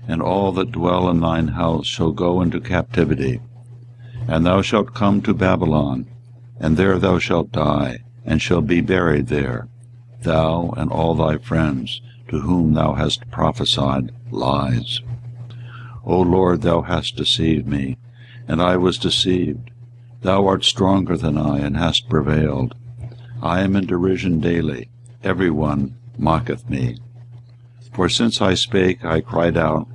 and all that dwell in thine house shall go into captivity, and thou shalt come to Babylon, and there thou shalt die, and shalt be buried there, thou and all thy friends, to whom thou hast prophesied lies. O Lord, thou hast deceived me, and I was deceived. Thou art stronger than I, and hast prevailed. I am in derision daily, every one mocketh me. For since I spake, I cried out,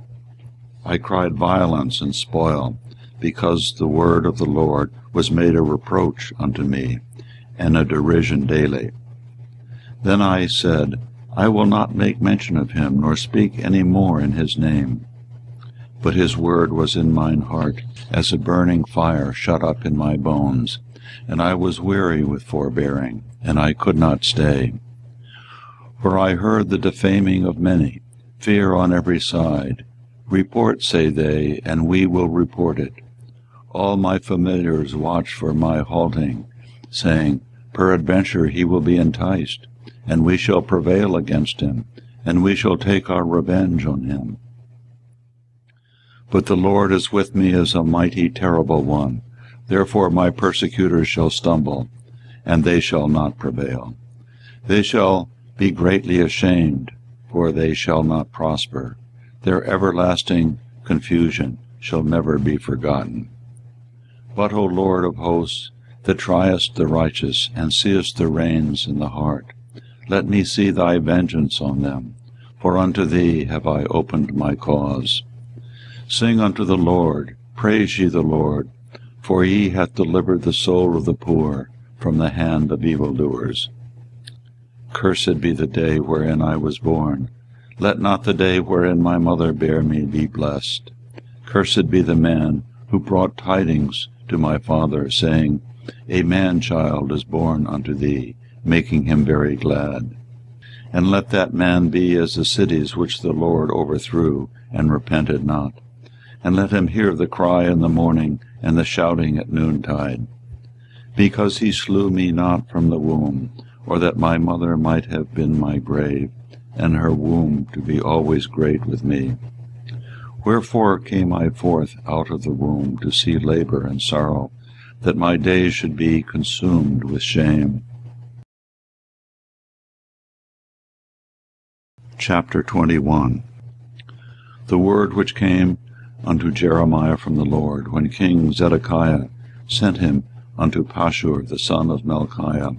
I cried violence and spoil, because the word of the Lord was made a reproach unto me, and a derision daily. Then I said, I will not make mention of him, nor speak any more in his name. But his word was in mine heart, as a burning fire shut up in my bones, and I was weary with forbearing, and I could not stay. For I heard the defaming of many, fear on every side. Report, say they, and we will report it. All my familiars watch for my halting, saying, Peradventure he will be enticed, and we shall prevail against him, and we shall take our revenge on him. But the Lord is with me as a mighty, terrible one. Therefore my persecutors shall stumble, and they shall not prevail. They shall be greatly ashamed, for they shall not prosper. Their everlasting confusion shall never be forgotten. But, O Lord of hosts, that triest the righteous, and seest the reins in the heart, let me see thy vengeance on them, for unto thee have I opened my cause. Sing unto the Lord, praise ye the Lord, for he hath delivered the soul of the poor from the hand of evildoers. Cursed be the day wherein I was born. Let not the day wherein my mother bare me be blessed. Cursed be the man who brought tidings to my father, saying, A man-child is born unto thee, making him very glad. And let that man be as the cities which the Lord overthrew, and repented not. And let him hear the cry in the morning, and the shouting at noontide. Because he slew me not from the womb, or that my mother might have been my grave, and her womb to be always great with me. Wherefore came I forth out of the womb to see labor and sorrow, that my days should be consumed with shame. Chapter 21. The word which came unto Jeremiah from the Lord, when King Zedekiah sent him unto Pashur the son of Melchiah,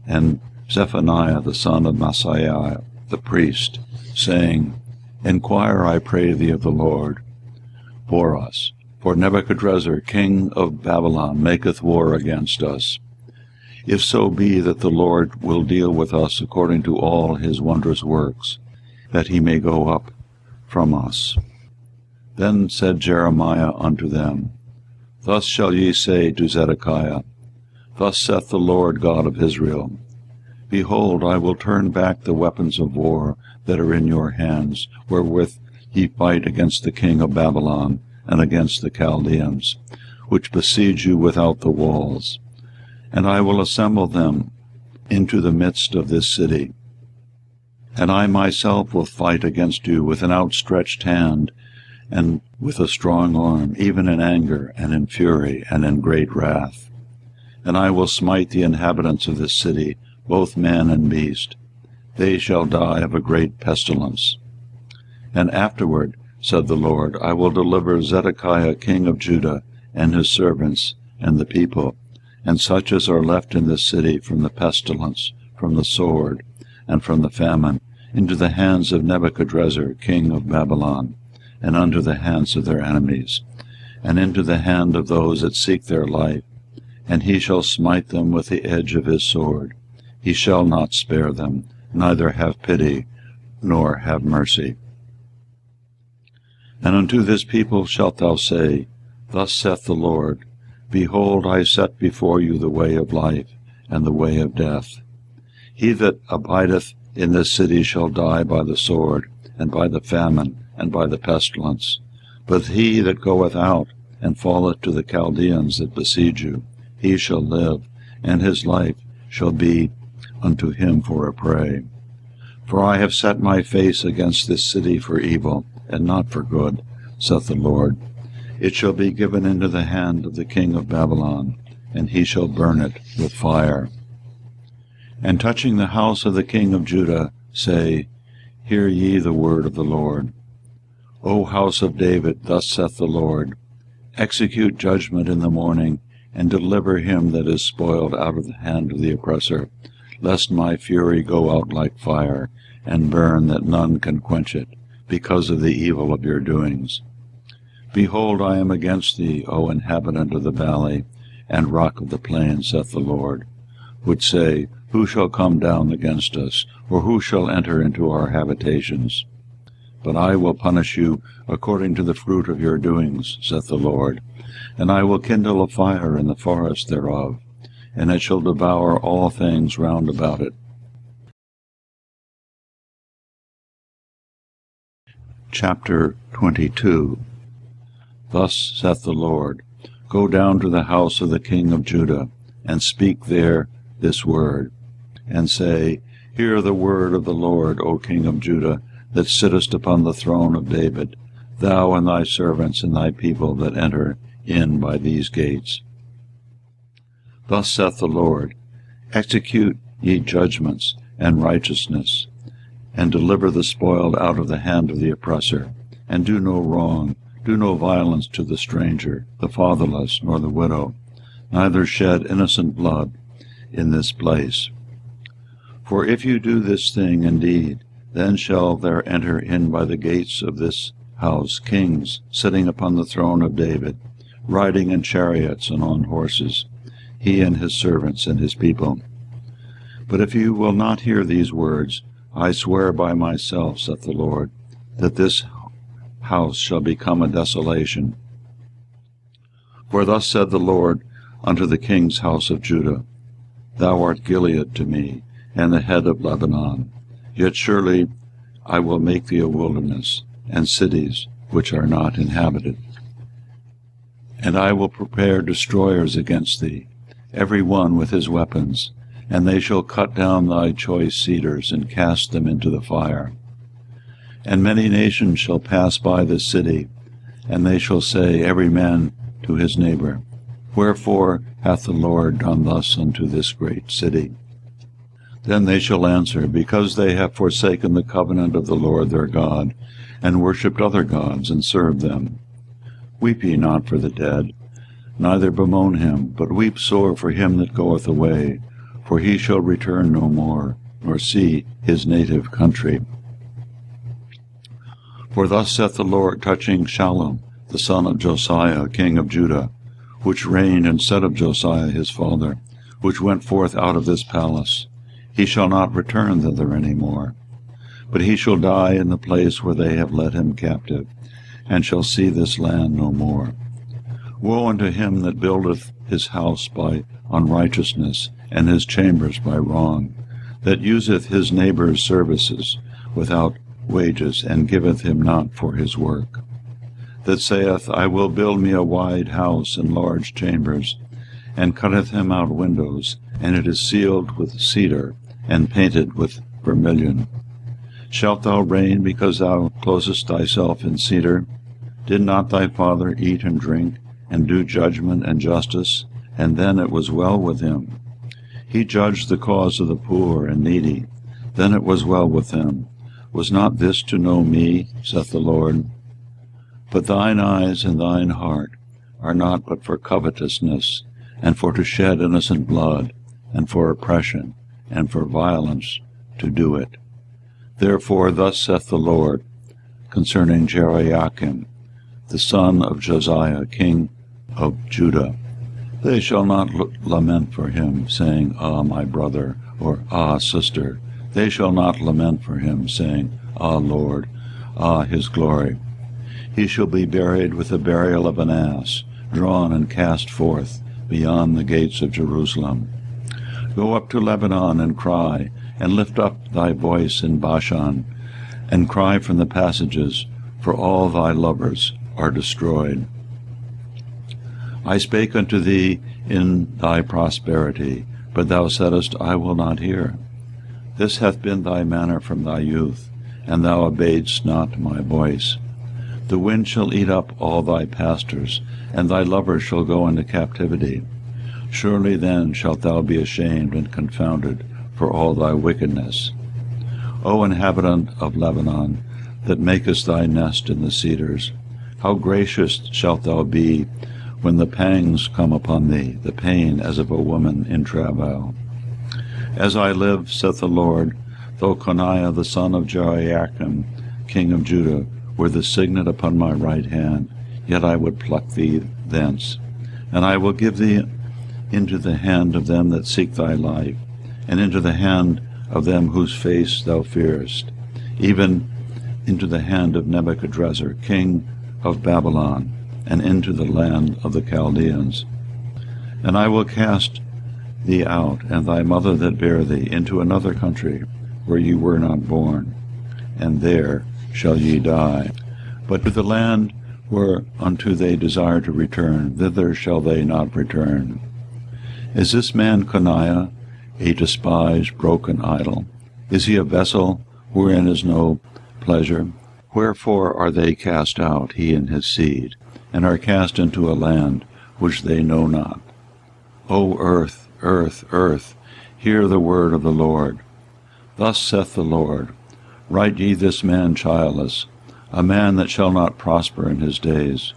and Zephaniah the son of Maaseiah the priest, saying, Inquire, I pray thee, of the Lord for us, for Nebuchadrezzar king of Babylon maketh war against us. If so be that the Lord will deal with us according to all his wondrous works, that he may go up from us. Then said Jeremiah unto them, Thus shall ye say to Zedekiah, Thus saith the Lord God of Israel, Behold, I will turn back the weapons of war that are in your hands, wherewith ye fight against the king of Babylon and against the Chaldeans, which besiege you without the walls. And I will assemble them into the midst of this city. And I myself will fight against you with an outstretched hand, and with a strong arm, even in anger, and in fury, and in great wrath. And I will smite the inhabitants of this city, both man and beast. They shall die of a great pestilence. And afterward, said the Lord, I will deliver Zedekiah king of Judah, and his servants, and the people, and such as are left in this city from the pestilence, from the sword, and from the famine, into the hands of Nebuchadrezzar king of Babylon, and unto the hands of their enemies, and into the hand of those that seek their life. And he shall smite them with the edge of his sword. He shall not spare them, neither have pity, nor have mercy. And unto this people shalt thou say, Thus saith the Lord, Behold, I set before you the way of life, and the way of death. He that abideth in this city shall die by the sword, and by the famine, and by the pestilence. But he that goeth out, and falleth to the Chaldeans that besiege you, he shall live, and his life shall be unto him for a prey. For I have set my face against this city for evil, and not for good, saith the Lord. It shall be given into the hand of the king of Babylon, and he shall burn it with fire. And touching the house of the king of Judah, say, Hear ye the word of the Lord. O house of David, thus saith the Lord, Execute judgment in the morning, and deliver him that is spoiled out of the hand of the oppressor, lest my fury go out like fire, and burn that none can quench it, because of the evil of your doings. Behold, I am against thee, O inhabitant of the valley, and rock of the plain, saith the Lord, which say, Who shall come down against us, or who shall enter into our habitations? But I will punish you according to the fruit of your doings, saith the Lord, and I will kindle a fire in the forest thereof, and it shall devour all things round about it. Chapter 22. Thus saith the Lord, Go down to the house of the king of Judah, and speak there this word, and say, Hear the word of the Lord, O king of Judah, that sittest upon the throne of David, thou and thy servants and thy people that enter in by these gates. Thus saith the Lord, Execute ye judgments and righteousness, and deliver the spoiled out of the hand of the oppressor, and do no wrong, do no violence to the stranger, the fatherless, nor the widow, neither shed innocent blood in this place. For if you do this thing indeed, then shall there enter in by the gates of this house kings sitting upon the throne of David, riding in chariots and on horses, he and his servants and his people. But if you will not hear these words, I swear by myself, saith the Lord, that this house shall become a desolation. For thus said the Lord unto the king's house of Judah, Thou art Gilead to me, and the head of Lebanon. Yet surely I will make thee a wilderness, and cities which are not inhabited. And I will prepare destroyers against thee, every one with his weapons, and they shall cut down thy choice cedars, and cast them into the fire. And many nations shall pass by this city, and they shall say, every man to his neighbor, Wherefore hath the Lord done thus unto this great city? Then they shall answer, Because they have forsaken the covenant of the Lord their God, and worshipped other gods, and served them. Weep ye not for the dead, neither bemoan him, but weep sore for him that goeth away, for he shall return no more, nor see his native country. For thus saith the Lord touching Shallum, the son of Josiah, king of Judah, which reigned instead of Josiah his father, which went forth out of this palace. He shall not return thither any more, but he shall die in the place where they have led him captive, and shall see this land no more. Woe unto him that buildeth his house by unrighteousness, and his chambers by wrong, that useth his neighbour's services without wages, and giveth him not for his work, that saith, I will build me a wide house and large chambers, and cutteth him out windows, and it is sealed with cedar, and painted with vermilion. Shalt thou reign because thou closest thyself in cedar? Did not thy father eat and drink, and do judgment and justice, and then it was well with him? He judged the cause of the poor and needy, then it was well with him. Was not this to know me, saith the Lord? But thine eyes and thine heart are not but for covetousness, and for to shed innocent blood, and for oppression, and for violence to do it. Therefore thus saith the Lord concerning Jehoiakim, the son of Josiah, king of Judah, They shall not lament for him, saying, Ah, my brother, or Ah, sister. They shall not lament for him, saying, Ah, Lord, ah, his glory. He shall be buried with the burial of an ass, drawn and cast forth beyond the gates of Jerusalem. Go up to Lebanon and cry, and lift up thy voice in Bashan, and cry from the passages, for all thy lovers are destroyed. I spake unto thee in thy prosperity, but thou saidst, I will not hear. This hath been thy manner from thy youth, and thou obeyedst not my voice. The wind shall eat up all thy pastors, and thy lovers shall go into captivity. Surely then shalt thou be ashamed and confounded for all thy wickedness. O inhabitant of Lebanon, that makest thy nest in the cedars, how gracious shalt thou be when the pangs come upon thee, the pain as of a woman in travail. As I live, saith the Lord, though Coniah the son of Jehoiakim, king of Judah, were the signet upon my right hand, yet I would pluck thee thence. And I will give thee into the hand of them that seek thy life, and into the hand of them whose face thou fearest, even into the hand of Nebuchadrezzar, king of Babylon, and into the land of the Chaldeans. And I will cast thee out, and thy mother that bare thee, into another country, where ye were not born, and there shall ye die. But to the land whereunto they desire to return, thither shall they not return. Is this man Coniah a despised, broken idol? Is he a vessel wherein is no pleasure? Wherefore are they cast out, he and his seed, and are cast into a land which they know not? O earth, earth, earth, hear the word of the Lord. Thus saith the Lord, write ye this man childless, a man that shall not prosper in his days,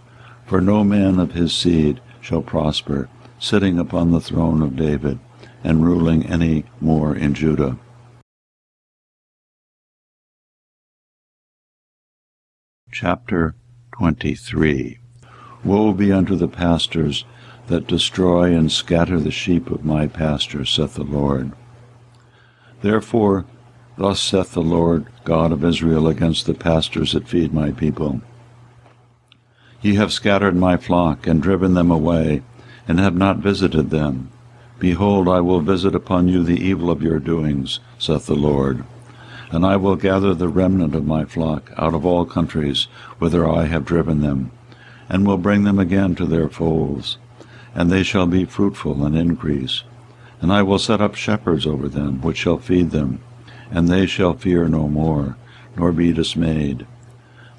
for no man of his seed shall prosper, sitting upon the throne of David, and ruling any more in Judah. Chapter 23. Woe be unto the pastors that destroy and scatter the sheep of my pasture, saith the Lord. Therefore, thus saith the Lord God of Israel against the pastors that feed my people. Ye have scattered my flock, and driven them away, and have not visited them. Behold, I will visit upon you the evil of your doings, saith the Lord. And I will gather the remnant of my flock out of all countries whither I have driven them, and will bring them again to their folds, and they shall be fruitful and increase. And I will set up shepherds over them, which shall feed them, and they shall fear no more, nor be dismayed.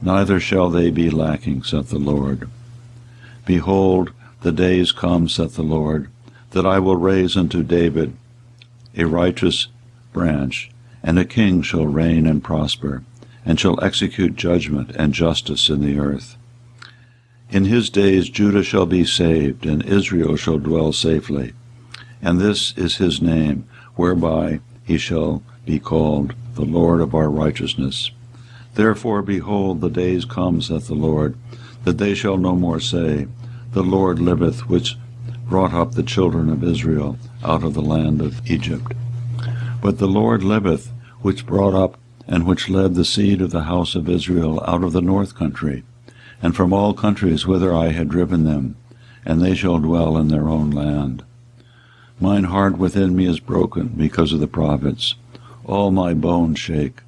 Neither shall they be lacking, saith the Lord. Behold, the days come, saith the Lord, that I will raise unto David a righteous branch, and a king shall reign and prosper, and shall execute judgment and justice in the earth. In his days Judah shall be saved, and Israel shall dwell safely. And this is his name, whereby he shall be called the Lord of our righteousness. Therefore, behold, the days come, saith the Lord, that they shall no more say, The Lord liveth, which brought up the children of Israel out of the land of Egypt. But the Lord liveth, which brought up and which led the seed of the house of Israel out of the north country, and from all countries whither I had driven them, and they shall dwell in their own land. Mine heart within me is broken because of the prophets. All my bones shake.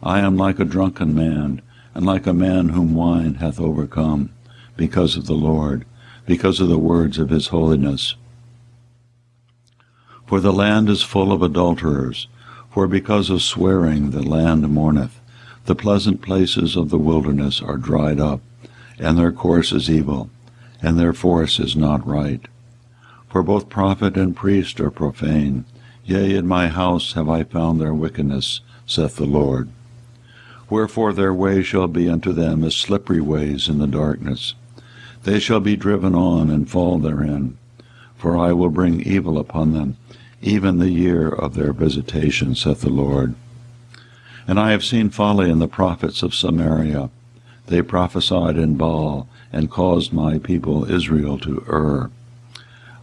I am like a drunken man, and like a man whom wine hath overcome, because of the Lord, because of the words of his holiness. For the land is full of adulterers, for because of swearing the land mourneth. The pleasant places of the wilderness are dried up, and their course is evil, and their force is not right. For both prophet and priest are profane. Yea, in my house have I found their wickedness, saith the Lord. Wherefore their way shall be unto them as slippery ways in the darkness. They shall be driven on and fall therein. For I will bring evil upon them, even the year of their visitation, saith the Lord. And I have seen folly in the prophets of Samaria. They prophesied in Baal, and caused my people Israel to err.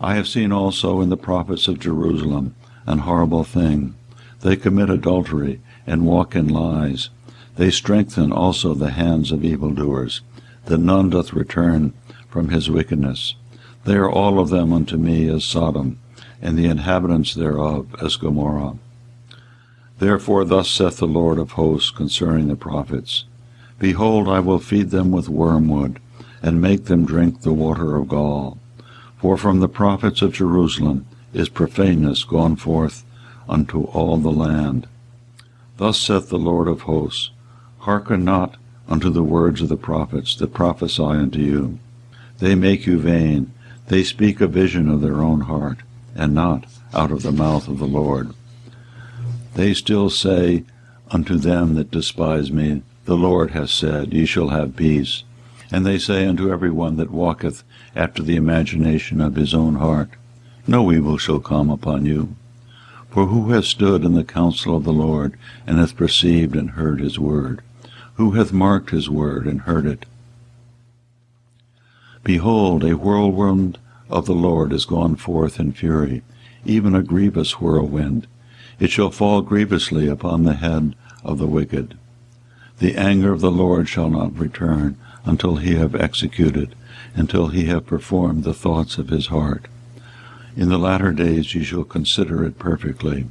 I have seen also in the prophets of Jerusalem an horrible thing. They commit adultery, and walk in lies. They strengthen also the hands of evildoers, that none doth return from his wickedness. They are all of them unto me as Sodom, and the inhabitants thereof as Gomorrah. Therefore thus saith the Lord of hosts concerning the prophets, Behold, I will feed them with wormwood, and make them drink the water of gall. For from the prophets of Jerusalem is profaneness gone forth unto all the land. Thus saith the Lord of hosts, Hearken not unto the words of the prophets that prophesy unto you. They make you vain. They speak a vision of their own heart, and not out of the mouth of the Lord. They still say unto them that despise me, The Lord hath said, Ye shall have peace. And they say unto every one that walketh after the imagination of his own heart, No evil shall come upon you. For who hath stood in the counsel of the Lord, and hath perceived and heard his word? Who hath marked his word and heard it? Behold, a whirlwind of the Lord is gone forth in fury, even a grievous whirlwind. It shall fall grievously upon the head of the wicked. The anger of the Lord shall not return until he have executed, until he have performed the thoughts of his heart. In the latter days ye shall consider it perfectly.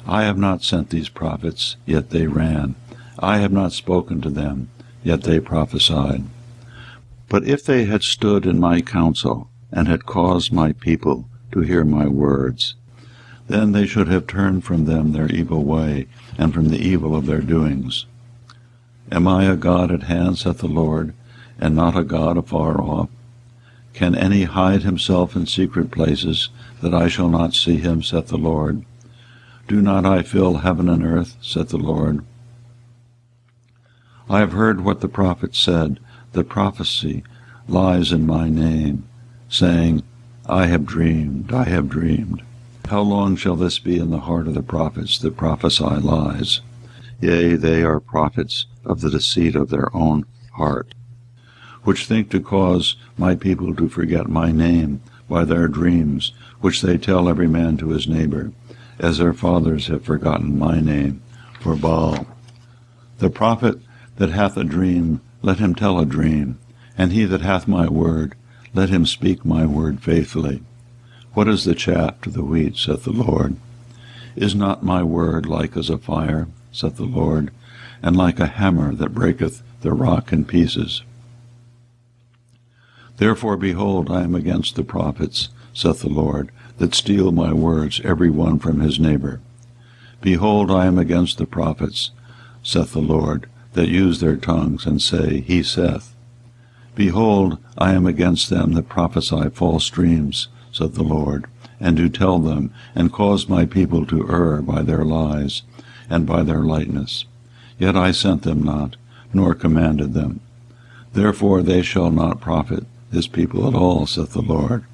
I have not sent these prophets, yet they ran. I have not spoken to them, yet they prophesied. But if they had stood in my counsel, and had caused my people to hear my words, then they should have turned from them their evil way, and from the evil of their doings. Am I a God at hand, saith the Lord, and not a God afar off? Can any hide himself in secret places, that I shall not see him, saith the Lord? Do not I fill heaven and earth, saith the Lord? I have heard what the prophet said. The prophecy lies in my name, saying, I have dreamed, I have dreamed. How long shall this be in the heart of the prophets that prophesy lies? Yea, they are prophets of the deceit of their own heart, which think to cause my people to forget my name by their dreams, which they tell every man to his neighbor, as their fathers have forgotten my name for Baal. The prophet that hath a dream, let him tell a dream, and he that hath my word, let him speak my word faithfully. What is the chaff to the wheat, saith the Lord? Is not my word like as a fire, saith the Lord, and like a hammer that breaketh the rock in pieces? Therefore, behold, I am against the prophets, saith the Lord, that steal my words, every one from his neighbor. Behold, I am against the prophets, saith the Lord, that use their tongues, and say, He saith. Behold, I am against them that prophesy false dreams, saith the Lord, and do tell them, and cause my people to err by their lies, and by their lightness. Yet I sent them not, nor commanded them. Therefore they shall not profit this people at all, saith the Lord.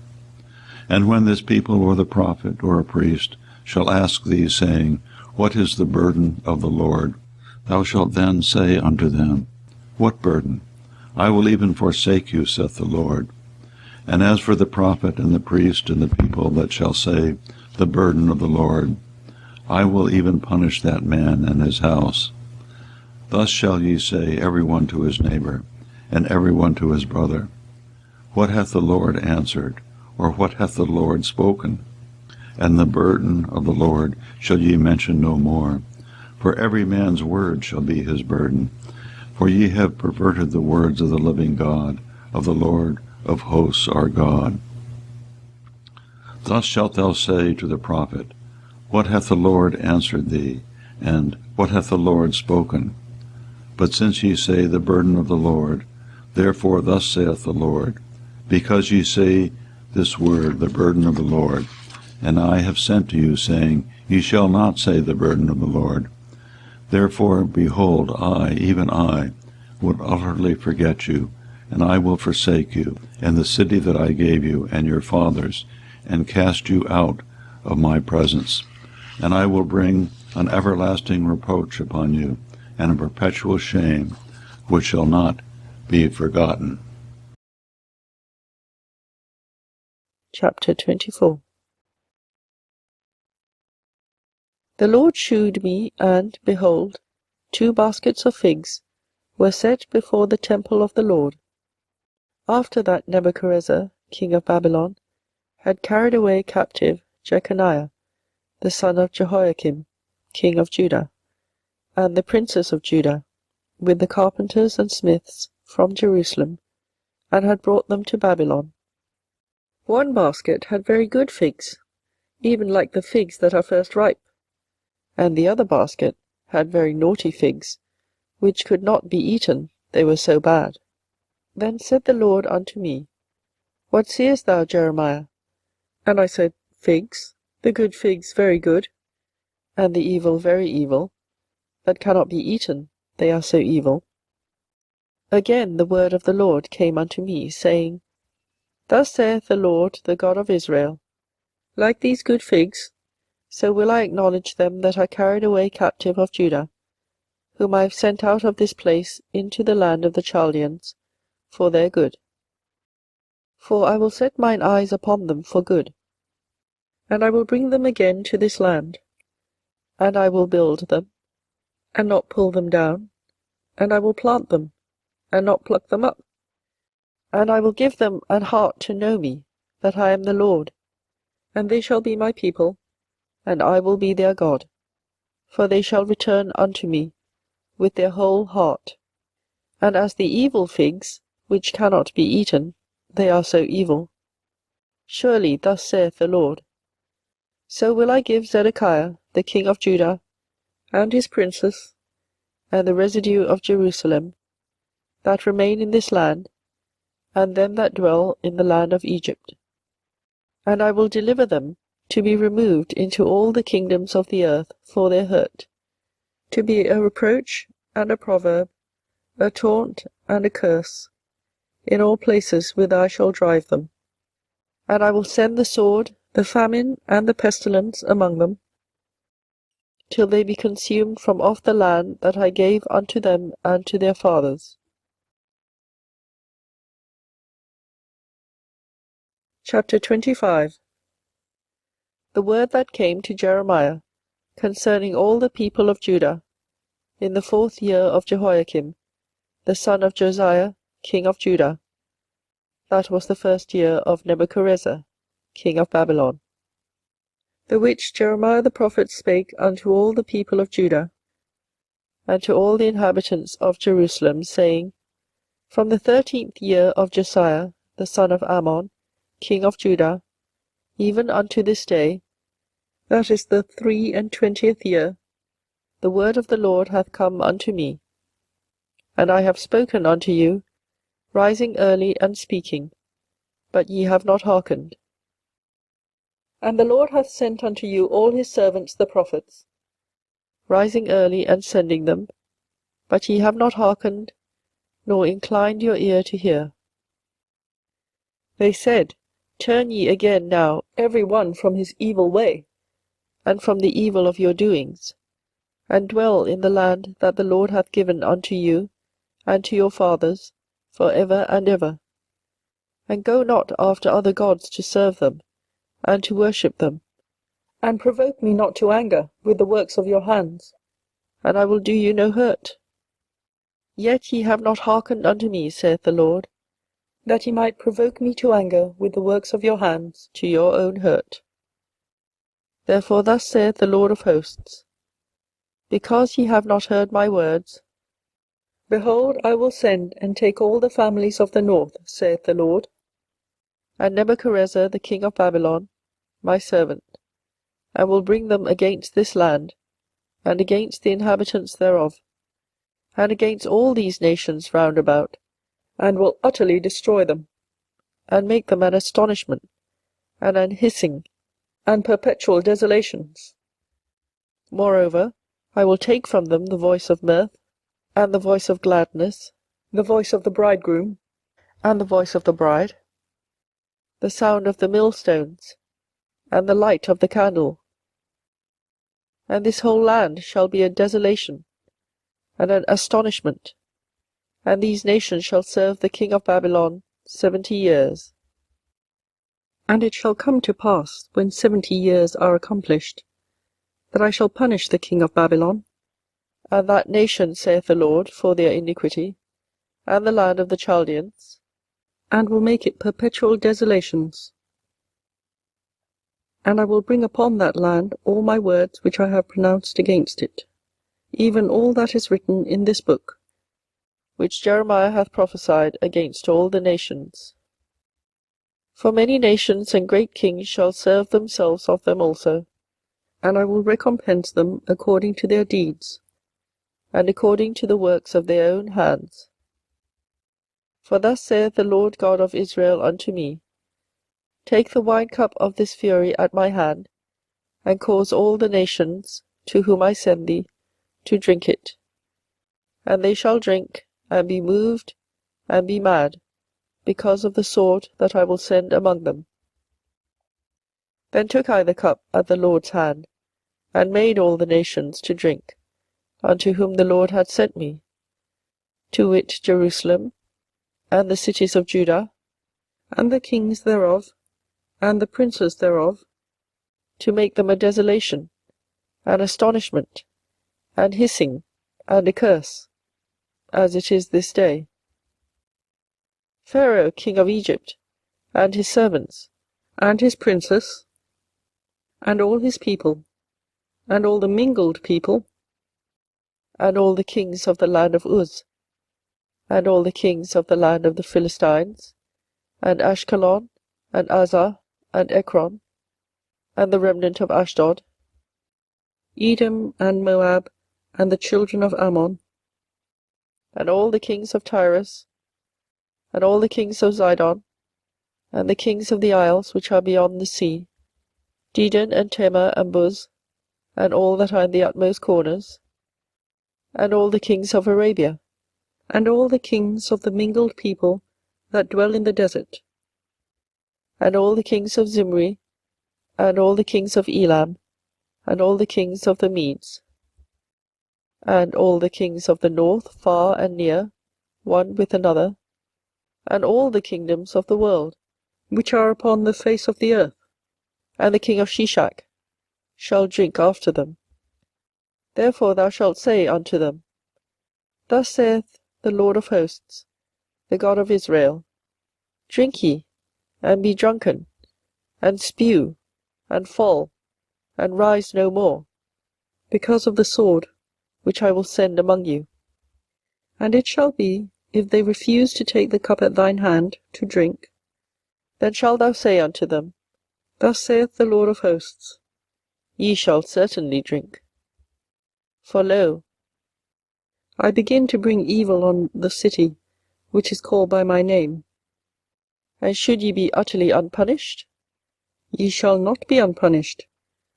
And when this people, or the prophet, or a priest, shall ask thee, saying, What is the burden of the Lord? Thou shalt then say unto them, What burden? I will even forsake you, saith the Lord. And as for the prophet and the priest and the people that shall say, The burden of the Lord, I will even punish that man and his house. Thus shall ye say, every one to his neighbor, and every one to his brother, What hath the Lord answered? Or what hath the Lord spoken? And the burden of the Lord shall ye mention no more, for every man's word shall be his burden. For ye have perverted the words of the living God, of the Lord of hosts our God. Thus shalt thou say to the prophet, What hath the Lord answered thee? And what hath the Lord spoken? But since ye say, The burden of the Lord, therefore thus saith the Lord, because ye say this word, the burden of the Lord, and I have sent to you, saying, Ye shall not say the burden of the Lord. Therefore, behold, I, even I, would utterly forget you, and I will forsake you, and the city that I gave you, and your fathers, and cast you out of my presence. And I will bring an everlasting reproach upon you, and a perpetual shame, which shall not be forgotten. Chapter 24. The Lord shewed me, and, behold, 2 baskets of figs were set before the temple of the Lord, after that Nebuchadnezzar, king of Babylon, had carried away captive Jeconiah, the son of Jehoiakim, king of Judah, and the princes of Judah, with the carpenters and smiths from Jerusalem, and had brought them to Babylon. 1 basket had very good figs, even like the figs that are first ripe, and the other basket had very naughty figs, which could not be eaten, they were so bad. Then said the Lord unto me, What seest thou, Jeremiah? And I said, Figs, the good figs very good, and the evil very evil, that cannot be eaten, they are so evil. Again the word of the Lord came unto me, saying, Thus saith the Lord, the God of Israel, Like these good figs, so will I acknowledge them that are carried away captive of Judah, whom I have sent out of this place into the land of the Chaldeans, for their good. For I will set mine eyes upon them for good, and I will bring them again to this land, and I will build them, and not pull them down, and I will plant them, and not pluck them up. And I will give them an heart to know me, that I am the Lord, and they shall be my people, and I will be their God. For they shall return unto me with their whole heart. And as the evil figs, which cannot be eaten, they are so evil. Surely thus saith the Lord, So will I give Zedekiah the king of Judah, and his princes, and the residue of Jerusalem, that remain in this land, and them that dwell in the land of Egypt. And I will deliver them to be removed into all the kingdoms of the earth for their hurt, to be a reproach and a proverb, a taunt and a curse, in all places whither I shall drive them. And I will send the sword, the famine, and the pestilence among them, till they be consumed from off the land that I gave unto them and to their fathers. Chapter 25. The word that came to Jeremiah concerning all the people of Judah, in the 4th year of Jehoiakim, the son of Josiah, king of Judah, that was the 1st year of Nebuchadnezzar, king of Babylon. The which Jeremiah the prophet spake unto all the people of Judah, and to all the inhabitants of Jerusalem, saying, From the 13th year of Josiah, the son of Ammon, king of Judah, even unto this day, that is the 23 year, the word of the Lord hath come unto me. And I have spoken unto you, rising early and speaking, but ye have not hearkened. And the Lord hath sent unto you all his servants the prophets, rising early and sending them, but ye have not hearkened, nor inclined your ear to hear. They said, Turn ye again now every one from his evil way, and from the evil of your doings, and dwell in the land that the Lord hath given unto you and to your fathers for ever and ever. And go not after other gods to serve them, and to worship them, and provoke me not to anger with the works of your hands, and I will do you no hurt. Yet ye have not hearkened unto me, saith the Lord, that ye might provoke me to anger with the works of your hands to your own hurt. Therefore thus saith the Lord of hosts, Because ye have not heard my words, behold, I will send and take all the families of the north, saith the Lord, and Nebuchadnezzar the king of Babylon, my servant, and will bring them against this land, and against the inhabitants thereof, and against all these nations round about, and will utterly destroy them, and make them an astonishment, and an hissing, and perpetual desolations. Moreover, I will take from them the voice of mirth, and the voice of gladness, the voice of the bridegroom, and the voice of the bride, the sound of the millstones, and the light of the candle. And this whole land shall be a desolation, and an astonishment, and these nations shall serve the king of Babylon 70 years. And it shall come to pass, when 70 years are accomplished, that I shall punish the king of Babylon, and that nation, saith the Lord, for their iniquity, and the land of the Chaldeans, and will make it perpetual desolations. And I will bring upon that land all my words which I have pronounced against it, even all that is written in this book, which Jeremiah hath prophesied against all the nations. For many nations and great kings shall serve themselves of them also, and I will recompense them according to their deeds, and according to the works of their own hands. For thus saith the Lord God of Israel unto me, Take the wine-cup of this fury at my hand, and cause all the nations, to whom I send thee, to drink it. And they shall drink, and be moved, and be mad, because of the sword that I will send among them. Then took I the cup at the Lord's hand, and made all the nations to drink, unto whom the Lord had sent me, to wit, Jerusalem, and the cities of Judah, and the kings thereof, and the princes thereof, to make them a desolation, an astonishment, an hissing, and a curse, as it is this day. Pharaoh king of Egypt, and his servants, and his princes, and all his people, and all the mingled people, and all the kings of the land of Uz, and all the kings of the land of the Philistines, and Ashkelon, and Azar, and Ekron, and the remnant of Ashdod, Edom and Moab, and the children of Ammon, and all the kings of Tyrus, and all the kings of Zidon, and the kings of the isles which are beyond the sea, Dedan and Tema and Buz, and all that are in the utmost corners, and all the kings of Arabia, and all the kings of the mingled people that dwell in the desert, and all the kings of Zimri, and all the kings of Elam, and all the kings of the Medes, and all the kings of the north, far and near, one with another, and all the kingdoms of the world, which are upon the face of the earth, and the king of Shishak shall drink after them. Therefore thou shalt say unto them, Thus saith the Lord of hosts, the God of Israel, Drink ye, and be drunken, and spew, and fall, and rise no more, because of the sword which I will send among you. And it shall be, if they refuse to take the cup at thine hand to drink, then shalt thou say unto them, Thus saith the Lord of hosts, Ye shall certainly drink. For lo, I begin to bring evil on the city which is called by my name. And should ye be utterly unpunished? Ye shall not be unpunished,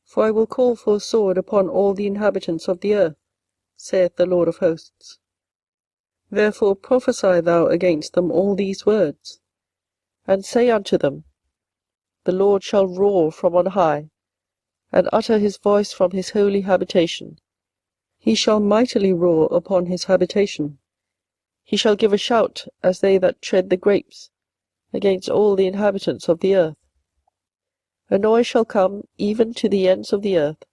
for I will call for a sword upon all the inhabitants of the earth, saith the Lord of hosts. Therefore prophesy thou against them all these words, and say unto them, The Lord shall roar from on high, and utter his voice from his holy habitation. He shall mightily roar upon his habitation. He shall give a shout as they that tread the grapes, against all the inhabitants of the earth. A noise shall come even to the ends of the earth,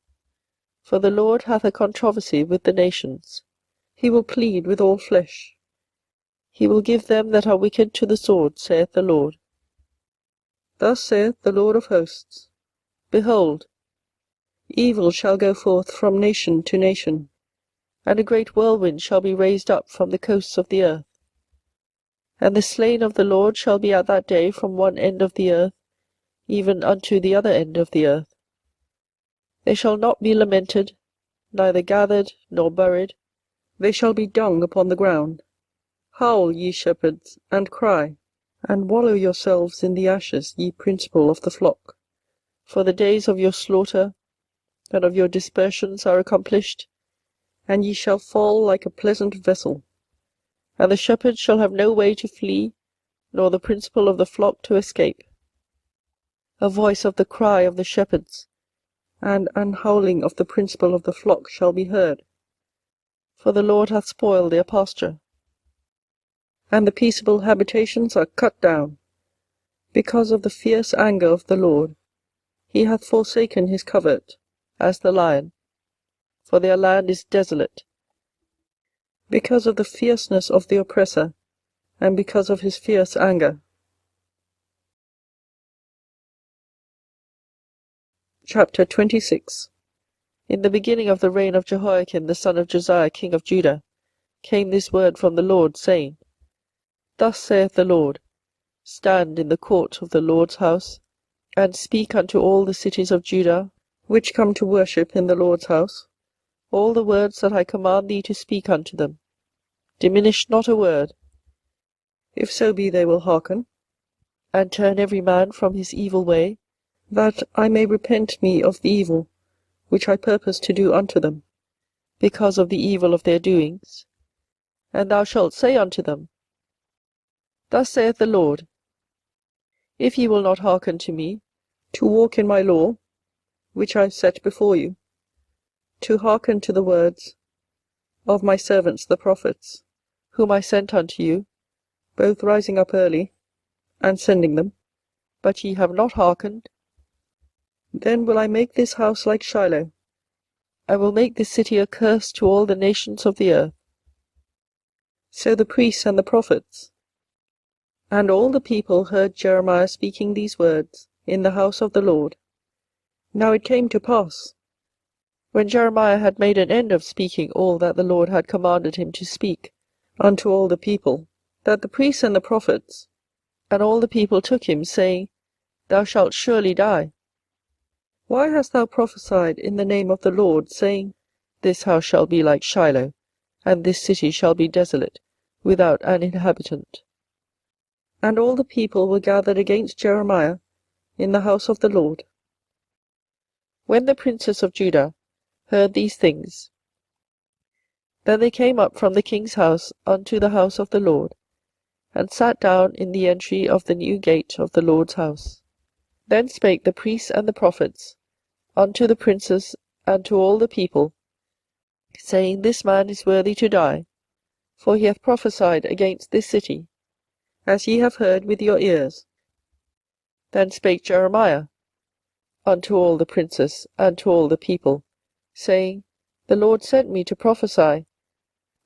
for the Lord hath a controversy with the nations. He will plead with all flesh. He will give them that are wicked to the sword, saith the Lord. Thus saith the Lord of hosts, Behold, evil shall go forth from nation to nation, and a great whirlwind shall be raised up from the coasts of the earth. And the slain of the Lord shall be at that day from one end of the earth even unto the other end of the earth. They shall not be lamented, neither gathered nor buried. They shall be dung upon the ground. Howl, ye shepherds, and cry, and wallow yourselves in the ashes, ye principal of the flock. For the days of your slaughter and of your dispersions are accomplished, and ye shall fall like a pleasant vessel. And the shepherds shall have no way to flee, nor the principal of the flock to escape. A voice of the cry of the shepherds, and an howling of the principal of the flock shall be heard. For the Lord hath spoiled their pasture, and the peaceable habitations are cut down. Because of the fierce anger of the Lord, he hath forsaken his covert, as the lion, for their land is desolate. Because of the fierceness of the oppressor, and because of his fierce anger. Chapter 26. In the beginning of the reign of Jehoiakim the son of Josiah king of Judah came this word from the Lord, saying, Thus saith the Lord, Stand in the court of the Lord's house, and speak unto all the cities of Judah, which come to worship in the Lord's house, all the words that I command thee to speak unto them. Diminish not a word, if so be they will hearken, and turn every man from his evil way, that I may repent me of the evil which I purpose to do unto them, because of the evil of their doings. And thou shalt say unto them, Thus saith the Lord, if ye will not hearken to me, to walk in my law, which I have set before you, to hearken to the words of my servants the prophets, whom I sent unto you, both rising up early and sending them, but ye have not hearkened, then will I make this house like Shiloh. I will make this city a curse to all the nations of the earth. So the priests and the prophets and all the people heard Jeremiah speaking these words in the house of the Lord. Now it came to pass, when Jeremiah had made an end of speaking all that the Lord had commanded him to speak unto all the people, that the priests and the prophets and all the people took him, saying, Thou shalt surely die. Why hast thou prophesied in the name of the Lord, saying, This house shall be like Shiloh, and this city shall be desolate, without an inhabitant? And all the people were gathered against Jeremiah in the house of the Lord. When the princes of Judah heard these things, then they came up from the king's house unto the house of the Lord, and sat down in the entry of the new gate of the Lord's house. Then spake the priests and the prophets unto the princes and to all the people, saying, This man is worthy to die, for he hath prophesied against this city, as ye have heard with your ears. Then spake Jeremiah unto all the princes and to all the people, saying, The Lord sent me to prophesy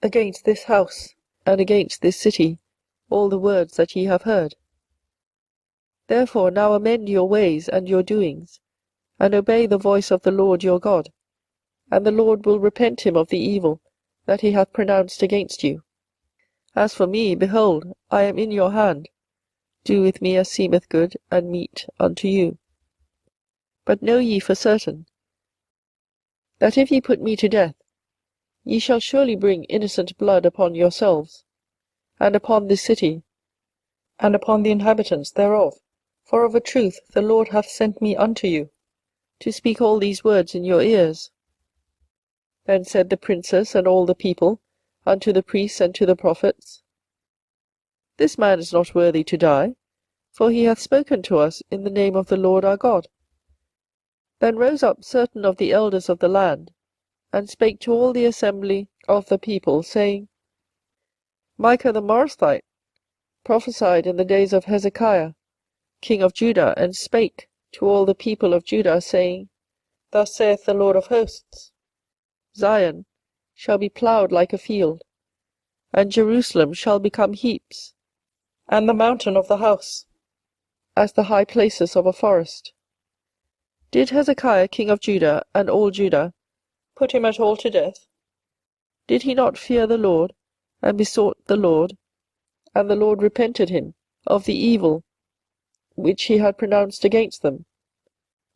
against this house and against this city all the words that ye have heard. Therefore now amend your ways and your doings, and obey the voice of the Lord your God, and the Lord will repent him of the evil that he hath pronounced against you. As for me, behold, I am in your hand. Do with me as seemeth good and meet unto you. But know ye for certain, that if ye put me to death, ye shall surely bring innocent blood upon yourselves, and upon this city, and upon the inhabitants thereof. For of a truth the Lord hath sent me unto you, to speak all these words in your ears. Then said the princes and all the people unto the priests and to the prophets, This man is not worthy to die, for he hath spoken to us in the name of the Lord our God. Then rose up certain of the elders of the land, and spake to all the assembly of the people, saying, Micah the Morasthite prophesied in the days of Hezekiah, king of Judah, and spake to all the people of Judah, saying, Thus saith the Lord of hosts, Zion shall be ploughed like a field, and Jerusalem shall become heaps, and the mountain of the house as the high places of a forest. Did Hezekiah king of Judah and all Judah put him at all to death? Did he not fear the Lord, and besought the Lord, and the Lord repented him of the evil which he had pronounced against them?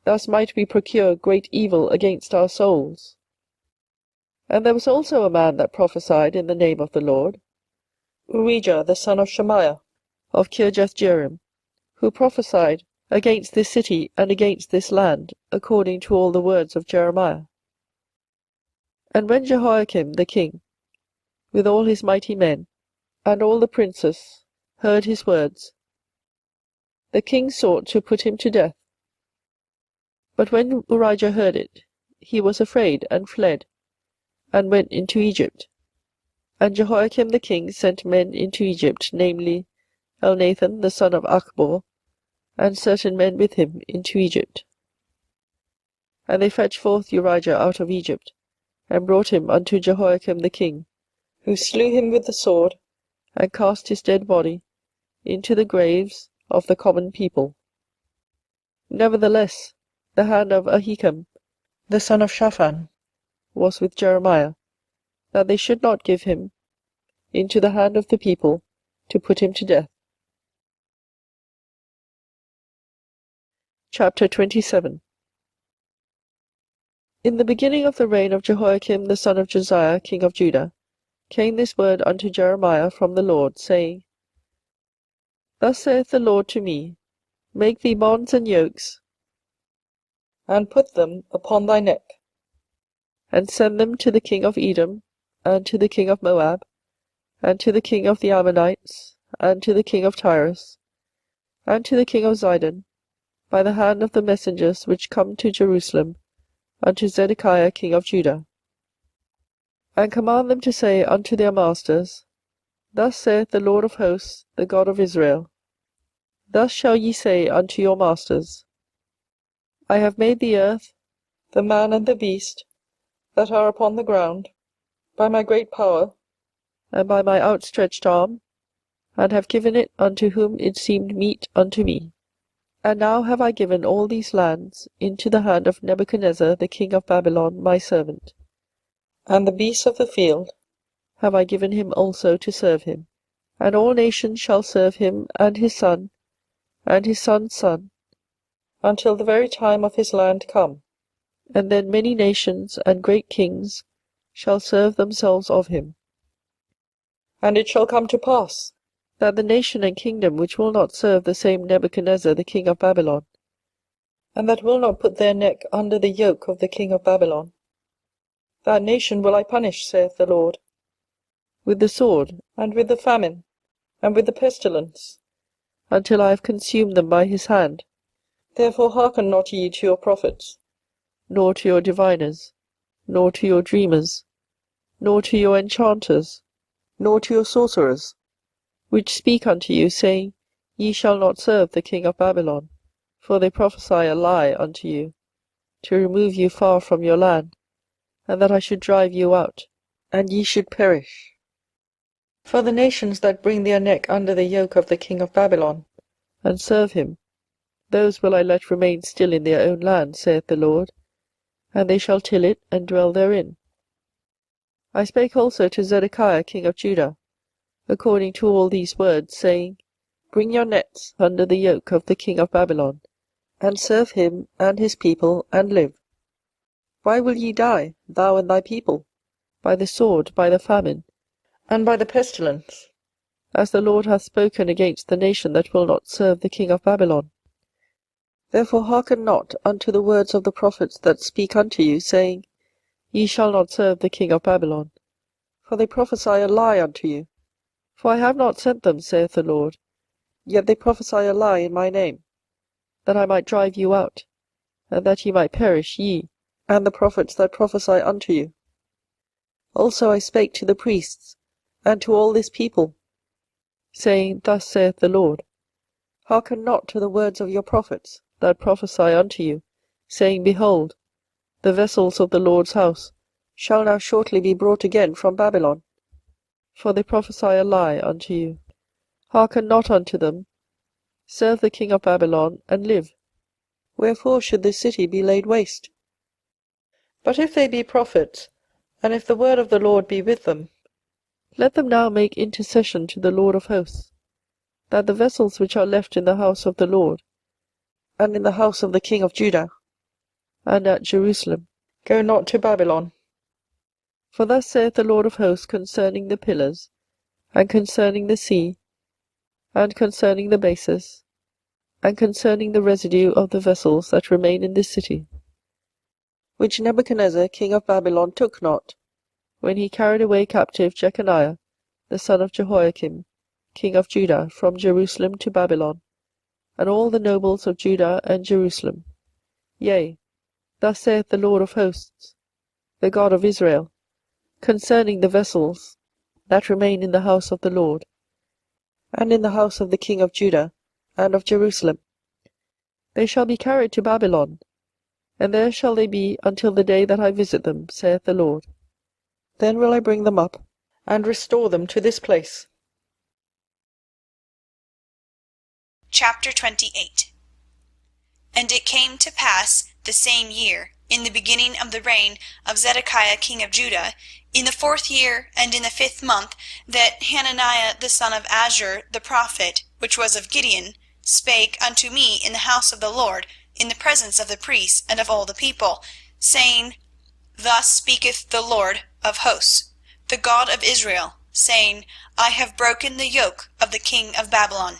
Thus might we procure great evil against our souls. And there was also a man that prophesied in the name of the Lord, Urijah the son of Shemaiah, of Kirjathjearim, who prophesied against this city and against this land, according to all the words of Jeremiah. And when Jehoiakim the king, with all his mighty men, and all the princes, heard his words, the king sought to put him to death. But when Urijah heard it, he was afraid, and fled, and went into Egypt. And Jehoiakim the king sent men into Egypt, namely, Elnathan the son of Achbor, and certain men with him into Egypt. And they fetched forth Urijah out of Egypt, and brought him unto Jehoiakim the king, who slew him with the sword, and cast his dead body into the graves of the common people. Nevertheless, the hand of Ahikam, the son of Shaphan, was with Jeremiah, that they should not give him into the hand of the people to put him to death. Chapter 27. In the beginning of the reign of Jehoiakim the son of Josiah king of Judah came this word unto Jeremiah from the Lord, saying, Thus saith the Lord to me, Make thee bonds and yokes, and put them upon thy neck, and send them to the king of Edom, and to the king of Moab, and to the king of the Ammonites, and to the king of Tyrus, and to the king of Zidon, by the hand of the messengers which come to Jerusalem unto Zedekiah king of Judah. And command them to say unto their masters, Thus saith the Lord of hosts, the God of Israel, Thus shall ye say unto your masters, I have made the earth, the man and the beast, that are upon the ground, by my great power, and by my outstretched arm, and have given it unto whom it seemed meet unto me. And now have I given all these lands into the hand of Nebuchadnezzar the king of Babylon my servant, and the beasts of the field have I given him also to serve him. And all nations shall serve him, and his son, and his son's son, until the very time of his land come. And then many nations and great kings shall serve themselves of him. And it shall come to pass, that the nation and kingdom which will not serve the same Nebuchadnezzar the king of Babylon, and that will not put their neck under the yoke of the king of Babylon, that nation will I punish, saith the Lord, with the sword, and with the famine, and with the pestilence, until I have consumed them by his hand. Therefore hearken not ye to your prophets, nor to your diviners, nor to your dreamers, nor to your enchanters, nor to your sorcerers, which speak unto you, saying, Ye shall not serve the king of Babylon, for they prophesy a lie unto you, to remove you far from your land, and that I should drive you out, and ye should perish. For the nations that bring their neck under the yoke of the king of Babylon, and serve him, those will I let remain still in their own land, saith the Lord, and they shall till it, and dwell therein. I spake also to Zedekiah king of Judah, according to all these words, saying, Bring your nets under the yoke of the king of Babylon, and serve him and his people, and live. Why will ye die, thou and thy people, by the sword, by the famine, and by the pestilence, as the Lord hath spoken against the nation that will not serve the king of Babylon? Therefore hearken not unto the words of the prophets that speak unto you, saying, Ye shall not serve the king of Babylon, for they prophesy a lie unto you. For I have not sent them, saith the Lord, yet they prophesy a lie in my name, that I might drive you out, and that ye might perish, ye, and the prophets that prophesy unto you. Also I spake to the priests, and to all this people, saying, Thus saith the Lord, Hearken not to the words of your prophets that prophesy unto you, saying, Behold, the vessels of the Lord's house shall now shortly be brought again from Babylon. For they prophesy a lie unto you. Hearken not unto them. Serve the king of Babylon, and live. Wherefore should this city be laid waste? But if they be prophets, and if the word of the Lord be with them, let them now make intercession to the Lord of hosts, that the vessels which are left in the house of the Lord, and in the house of the king of Judah, and at Jerusalem, go not to Babylon. For thus saith the Lord of hosts concerning the pillars, and concerning the sea, and concerning the bases, and concerning the residue of the vessels that remain in this city, which Nebuchadnezzar king of Babylon took not, when he carried away captive Jeconiah the son of Jehoiakim, king of Judah, from Jerusalem to Babylon, and all the nobles of Judah and Jerusalem. Yea, thus saith the Lord of hosts, the God of Israel, concerning the vessels that remain in the house of the Lord, and in the house of the king of Judah and of Jerusalem. They shall be carried to Babylon, and there shall they be until the day that I visit them, saith the Lord. Then will I bring them up, and restore them to this place. Chapter 28. And it came to pass the same year, in the beginning of the reign of Zedekiah king of Judah, in the 4th year, and in the 5th month, that Hananiah the son of Azur the prophet, which was of Gideon, spake unto me in the house of the Lord, in the presence of the priests and of all the people, saying, Thus speaketh the Lord of hosts, the God of Israel, saying, I have broken the yoke of the king of Babylon.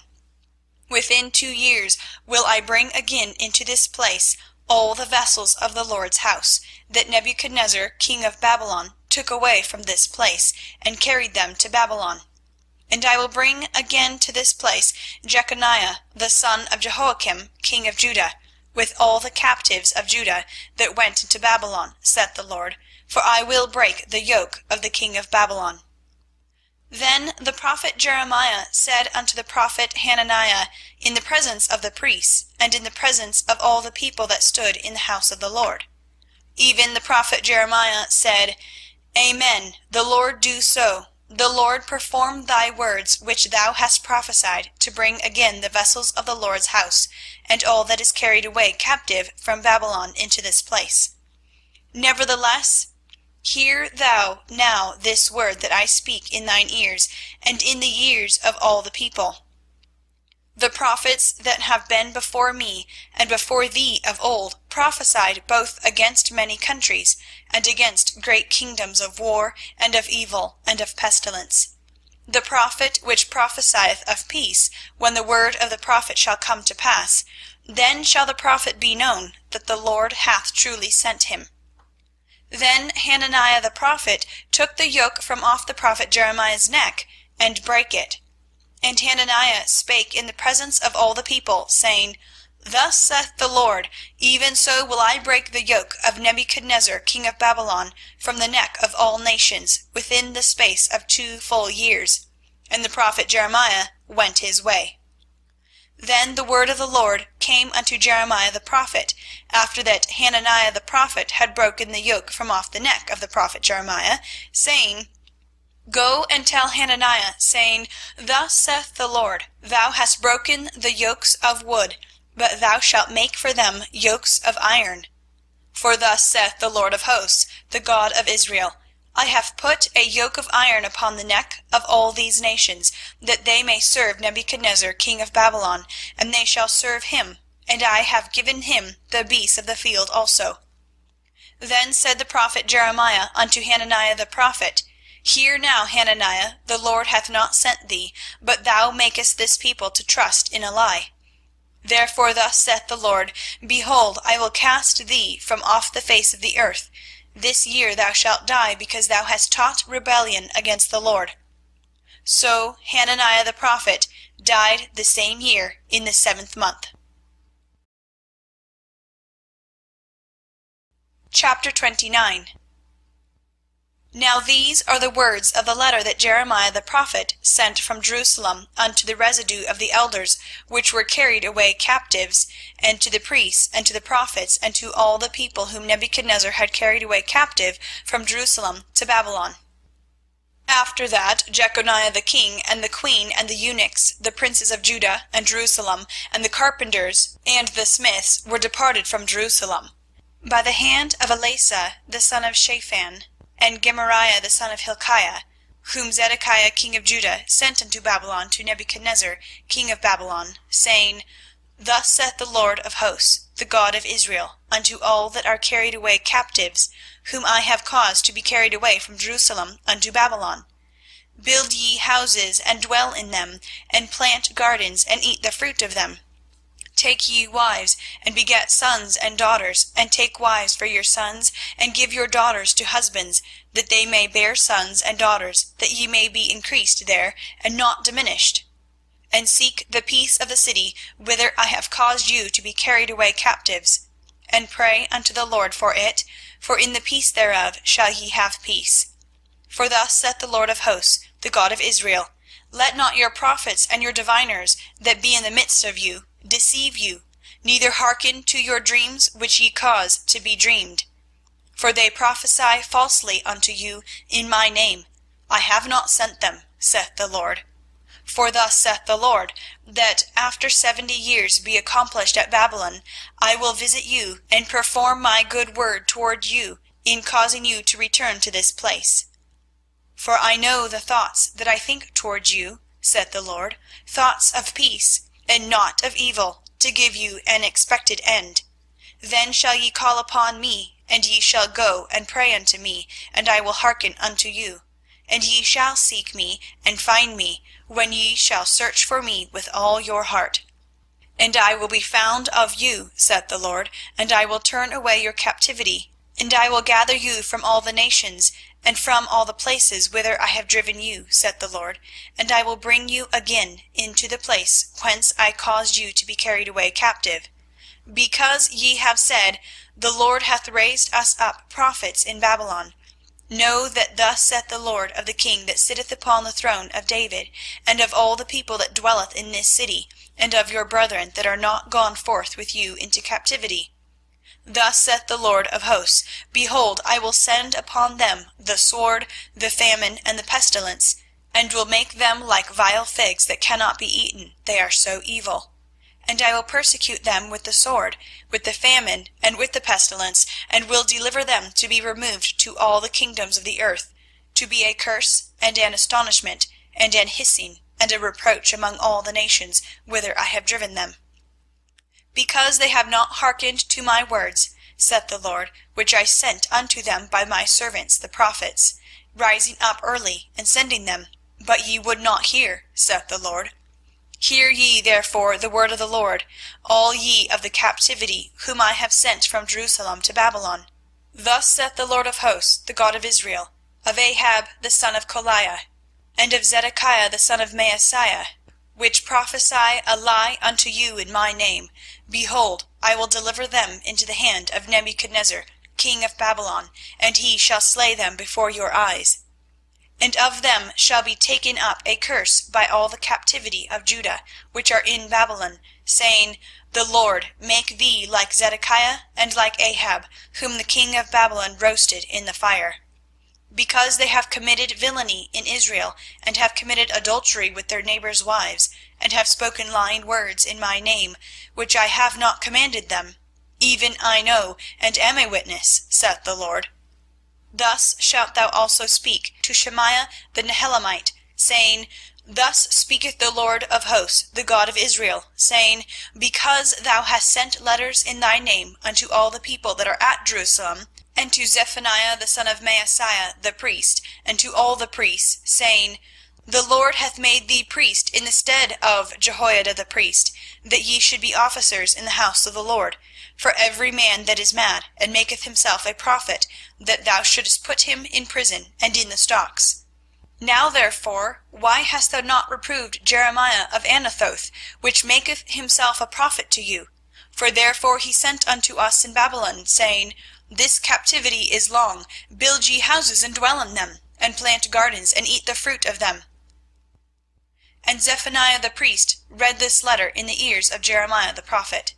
Within 2 years will I bring again into this place all the vessels of the Lord's house, that Nebuchadnezzar king of Babylon took away from this place, and carried them to Babylon. And I will bring again to this place Jeconiah the son of Jehoiakim king of Judah, with all the captives of Judah that went into Babylon, saith the Lord, for I will break the yoke of the king of Babylon. Then the prophet Jeremiah said unto the prophet Hananiah in the presence of the priests, and in the presence of all the people that stood in the house of the Lord. Even the prophet Jeremiah said, Amen, the Lord do so. The Lord perform thy words which thou hast prophesied, to bring again the vessels of the Lord's house, and all that is carried away captive from Babylon into this place. Nevertheless, hear thou now this word that I speak in thine ears, and in the ears of all the people. The prophets that have been before me and before thee of old prophesied both against many countries, and against great kingdoms of war, and of evil, and of pestilence. The prophet which prophesieth of peace, when the word of the prophet shall come to pass, then shall the prophet be known that the Lord hath truly sent him. Then Hananiah the prophet took the yoke from off the prophet Jeremiah's neck, and brake it. And Hananiah spake in the presence of all the people, saying, Thus saith the Lord, even so will I break the yoke of Nebuchadnezzar king of Babylon from the neck of all nations within the space of 2 full years. And the prophet Jeremiah went his way. Then the word of the Lord came unto Jeremiah the prophet, after that Hananiah the prophet had broken the yoke from off the neck of the prophet Jeremiah, saying, Go and tell Hananiah, saying, Thus saith the Lord, Thou hast broken the yokes of wood, but thou shalt make for them yokes of iron. For thus saith the Lord of hosts, the God of Israel, I have put a yoke of iron upon the neck of all these nations, that they may serve Nebuchadnezzar king of Babylon, and they shall serve him, and I have given him the beasts of the field also. Then said the prophet Jeremiah unto Hananiah the prophet, Hear now, Hananiah, the Lord hath not sent thee, but thou makest this people to trust in a lie. Therefore thus saith the Lord, Behold, I will cast thee from off the face of the earth. This year thou shalt die, because thou hast taught rebellion against the Lord. So Hananiah the prophet died the same year in the 7th month. Chapter 29. Now these are the words of the letter that Jeremiah the prophet sent from Jerusalem unto the residue of the elders which were carried away captives, and to the priests, and to the prophets, and to all the people whom Nebuchadnezzar had carried away captive from Jerusalem to Babylon. After that Jeconiah the king, and the queen, and the eunuchs, the princes of Judah and Jerusalem, and the carpenters, and the smiths were departed from Jerusalem, by the hand of Elasah the son of Shaphan, and Gemariah the son of Hilkiah, whom Zedekiah king of Judah sent unto Babylon to Nebuchadnezzar king of Babylon, saying, Thus saith the Lord of hosts, the God of Israel, unto all that are carried away captives, whom I have caused to be carried away from Jerusalem unto Babylon. Build ye houses, and dwell in them, and plant gardens, and eat the fruit of them. Take ye wives, and beget sons and daughters, and take wives for your sons, and give your daughters to husbands, that they may bear sons and daughters, that ye may be increased there, and not diminished. And seek the peace of the city, whither I have caused you to be carried away captives, and pray unto the Lord for it, for in the peace thereof shall ye have peace. For thus saith the Lord of hosts, the God of Israel, Let not your prophets and your diviners that be in the midst of you deceive you, neither hearken to your dreams which ye cause to be dreamed. For they prophesy falsely unto you in my name. I have not sent them, saith the Lord. For thus saith the Lord, that after 70 years be accomplished at Babylon, I will visit you, and perform my good word toward you, in causing you to return to this place. For I know the thoughts that I think toward you, saith the Lord, thoughts of peace, and not of evil, to give you an expected end. Then shall ye call upon me, and ye shall go and pray unto me, and I will hearken unto you. And ye shall seek me, and find me, when ye shall search for me with all your heart. And I will be found of you, saith the Lord, and I will turn away your captivity, And I will gather you from all the nations, and from all the places whither I have driven you, saith the Lord, and I will bring you again into the place whence I caused you to be carried away captive. Because ye have said, The Lord hath raised us up prophets in Babylon. Know that thus saith the Lord of the King that sitteth upon the throne of David, and of all the people that dwelleth in this city, and of your brethren that are not gone forth with you into captivity. Thus saith the Lord of hosts, Behold, I will send upon them the sword, the famine, and the pestilence, and will make them like vile figs that cannot be eaten, they are so evil. And I will persecute them with the sword, with the famine, and with the pestilence, and will deliver them to be removed to all the kingdoms of the earth, to be a curse, and an astonishment, and an hissing, and a reproach among all the nations whither I have driven them. Because they have not hearkened to my words, saith the Lord, which I sent unto them by my servants the prophets, rising up early and sending them, but ye would not hear, saith the Lord. Hear ye therefore the word of the Lord, all ye of the captivity whom I have sent from Jerusalem to Babylon. Thus saith the Lord of hosts, the God of Israel, of Ahab the son of Koliah, and of Zedekiah the son of Maaseiah, which prophesy a lie unto you in my name, Behold, I will deliver them into the hand of Nebuchadnezzar, king of Babylon, and he shall slay them before your eyes. And of them shall be taken up a curse by all the captivity of Judah, which are in Babylon, saying, The Lord make thee like Zedekiah and like Ahab, whom the king of Babylon roasted in the fire. Because they have committed villainy in Israel, and have committed adultery with their neighbours' wives, and have spoken lying words in my name, which I have not commanded them, even I know, and am a witness, saith the Lord. Thus shalt thou also speak to Shemaiah the Nehelamite, saying, Thus speaketh the Lord of hosts, the God of Israel, saying, Because thou hast sent letters in thy name unto all the people that are at Jerusalem, and to Zephaniah the son of Maaseiah the priest, and to all the priests, saying, The Lord hath made thee priest in the stead of Jehoiada the priest, that ye should be officers in the house of the Lord. For every man that is mad, and maketh himself a prophet, that thou shouldest put him in prison, and in the stocks. Now therefore, why hast thou not reproved Jeremiah of Anathoth, which maketh himself a prophet to you? For therefore he sent unto us in Babylon, saying, This captivity is long, build ye houses and dwell in them, and plant gardens, and eat the fruit of them. And Zephaniah the priest read this letter in the ears of Jeremiah the prophet.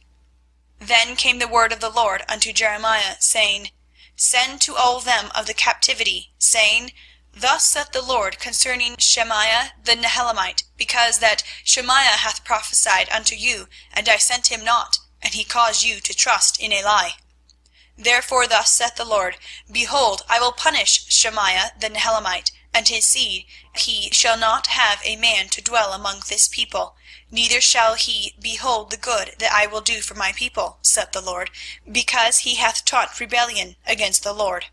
Then came the word of the Lord unto Jeremiah, saying, Send to all them of the captivity, saying, Thus saith the Lord concerning Shemaiah the Nehelamite, because that Shemaiah hath prophesied unto you, and I sent him not, and he caused you to trust in a lie. Therefore thus saith the Lord, Behold, I will punish Shemaiah the Nehelamite, and his seed. He shall not have a man to dwell among this people, neither shall he behold the good that I will do for my people, saith the Lord, because he hath taught rebellion against the Lord.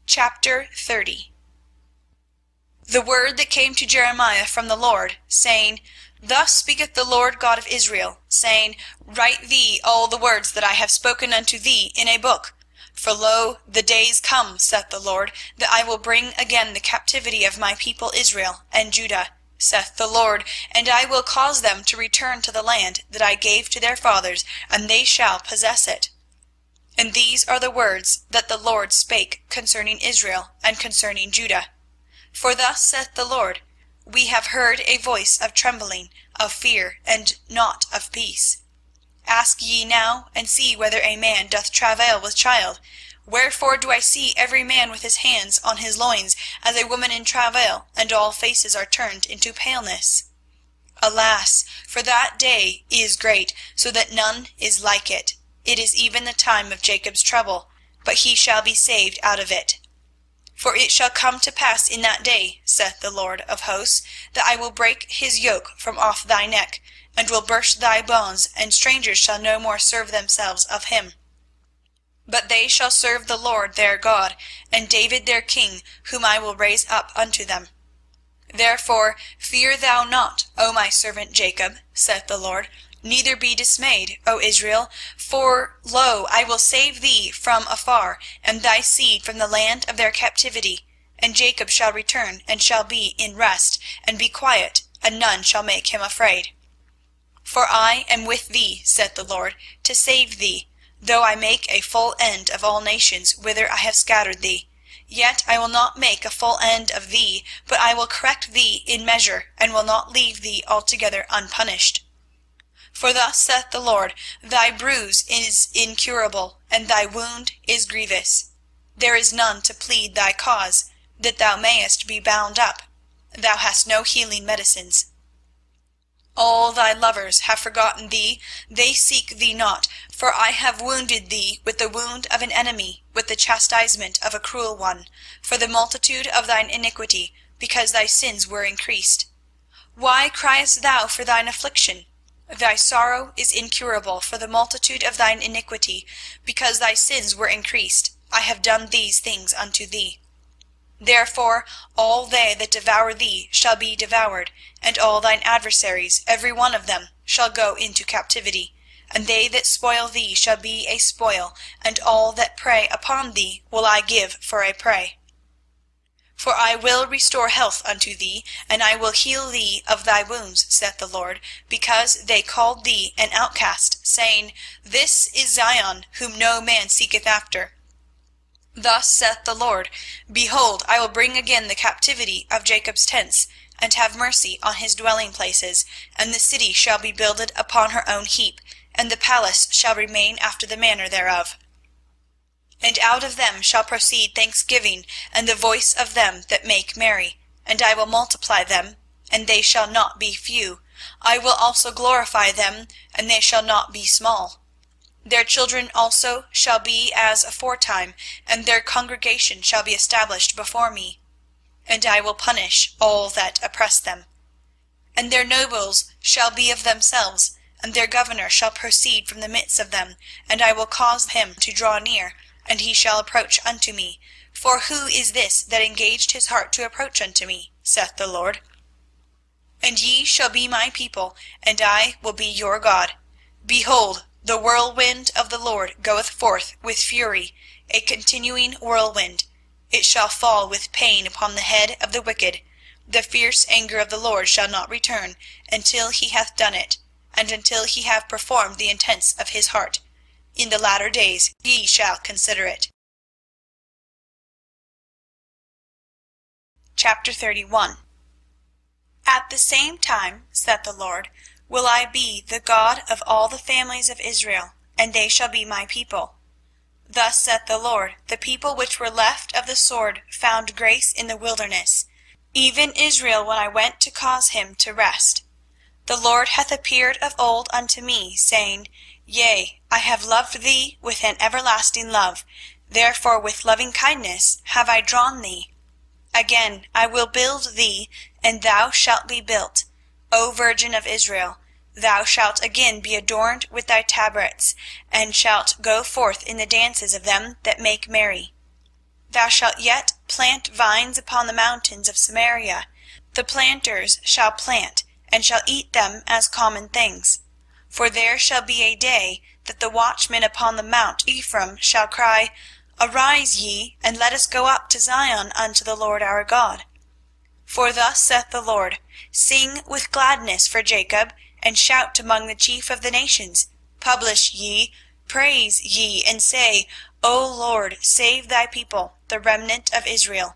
Chapter 30. The word that came to Jeremiah from the Lord, saying, Thus speaketh the Lord God of Israel, saying, Write thee all the words that I have spoken unto thee in a book. For lo, the days come, saith the Lord, that I will bring again the captivity of my people Israel and Judah, saith the Lord, and I will cause them to return to the land that I gave to their fathers, and they shall possess it. And these are the words that the Lord spake concerning Israel and concerning Judah. For thus saith the Lord, We have heard a voice of trembling, of fear, and not of peace. Ask ye now, and see whether a man doth travail with child. Wherefore do I see every man with his hands on his loins, as a woman in travail, and all faces are turned into paleness? Alas, for that day is great, so that none is like it. It is even the time of Jacob's trouble, but he shall be saved out of it. For it shall come to pass in that day, saith the Lord of hosts, that I will break his yoke from off thy neck, and will burst thy bonds, and strangers shall no more serve themselves of him. But they shall serve the Lord their God, and David their king, whom I will raise up unto them. Therefore fear thou not, O my servant Jacob, saith the Lord, Neither be dismayed, O Israel, for, lo, I will save thee from afar, and thy seed from the land of their captivity. And Jacob shall return, and shall be in rest, and be quiet, and none shall make him afraid. For I am with thee, saith the Lord, to save thee, though I make a full end of all nations whither I have scattered thee. Yet I will not make a full end of thee, but I will correct thee in measure, and will not leave thee altogether unpunished. For thus saith the Lord, thy bruise is incurable, and thy wound is grievous. There is none to plead thy cause, that thou mayest be bound up. Thou hast no healing medicines. All thy lovers have forgotten thee, they seek thee not, for I have wounded thee with the wound of an enemy, with the chastisement of a cruel one, for the multitude of thine iniquity, because thy sins were increased. Why criest thou for thine affliction? Thy sorrow is incurable for the multitude of thine iniquity, because thy sins were increased. I have done these things unto thee. Therefore all they that devour thee shall be devoured, and all thine adversaries, every one of them, shall go into captivity. And they that spoil thee shall be a spoil, and all that prey upon thee will I give for a prey. For I will restore health unto thee, and I will heal thee of thy wounds, saith the Lord, because they called thee an outcast, saying, This is Zion, whom no man seeketh after. Thus saith the Lord, Behold, I will bring again the captivity of Jacob's tents, and have mercy on his dwelling places, and the city shall be builded upon her own heap, and the palace shall remain after the manner thereof. And out of them shall proceed thanksgiving, and the voice of them that make merry. And I will multiply them, and they shall not be few. I will also glorify them, and they shall not be small. Their children also shall be as aforetime, and their congregation shall be established before me. And I will punish all that oppress them. And their nobles shall be of themselves, and their governor shall proceed from the midst of them, and I will cause him to draw near, and he shall approach unto me. For who is this that engaged his heart to approach unto me, saith the Lord? And ye shall be my people, and I will be your God. Behold, the whirlwind of the Lord goeth forth with fury, a continuing whirlwind. It shall fall with pain upon the head of the wicked. The fierce anger of the Lord shall not return until he hath done it, and until he have performed the intents of his heart. In the latter days ye shall consider it. Chapter 31. At the same time, saith the Lord, will I be the God of all the families of Israel, and they shall be my people. Thus saith the Lord, the people which were left of the sword found grace in the wilderness, even Israel when I went to cause him to rest. The Lord hath appeared of old unto me, saying, Yea, I have loved thee with an everlasting love, therefore with loving kindness have I drawn thee. Again I will build thee, and thou shalt be built, O Virgin of Israel. Thou shalt again be adorned with thy tabrets, and shalt go forth in the dances of them that make merry. Thou shalt yet plant vines upon the mountains of Samaria. The planters shall plant, and shall eat them as common things. For there shall be a day that the watchmen upon the mount Ephraim shall cry, Arise ye, and let us go up to Zion unto the Lord our God. For thus saith the Lord, Sing with gladness for Jacob, and shout among the chief of the nations. Publish ye, praise ye, and say, O Lord, save thy people, the remnant of Israel.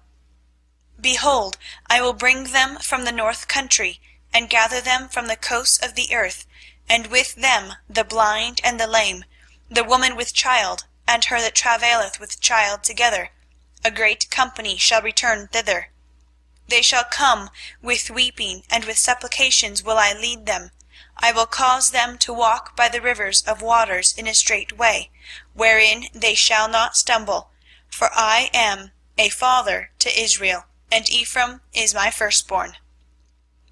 Behold, I will bring them from the north country, and gather them from the coasts of the earth, and with them the blind and the lame, the woman with child, and her that travaileth with child together. A great company shall return thither. They shall come with weeping, and with supplications will I lead them. I will cause them to walk by the rivers of waters in a straight way, wherein they shall not stumble. For I am a father to Israel, and Ephraim is my firstborn.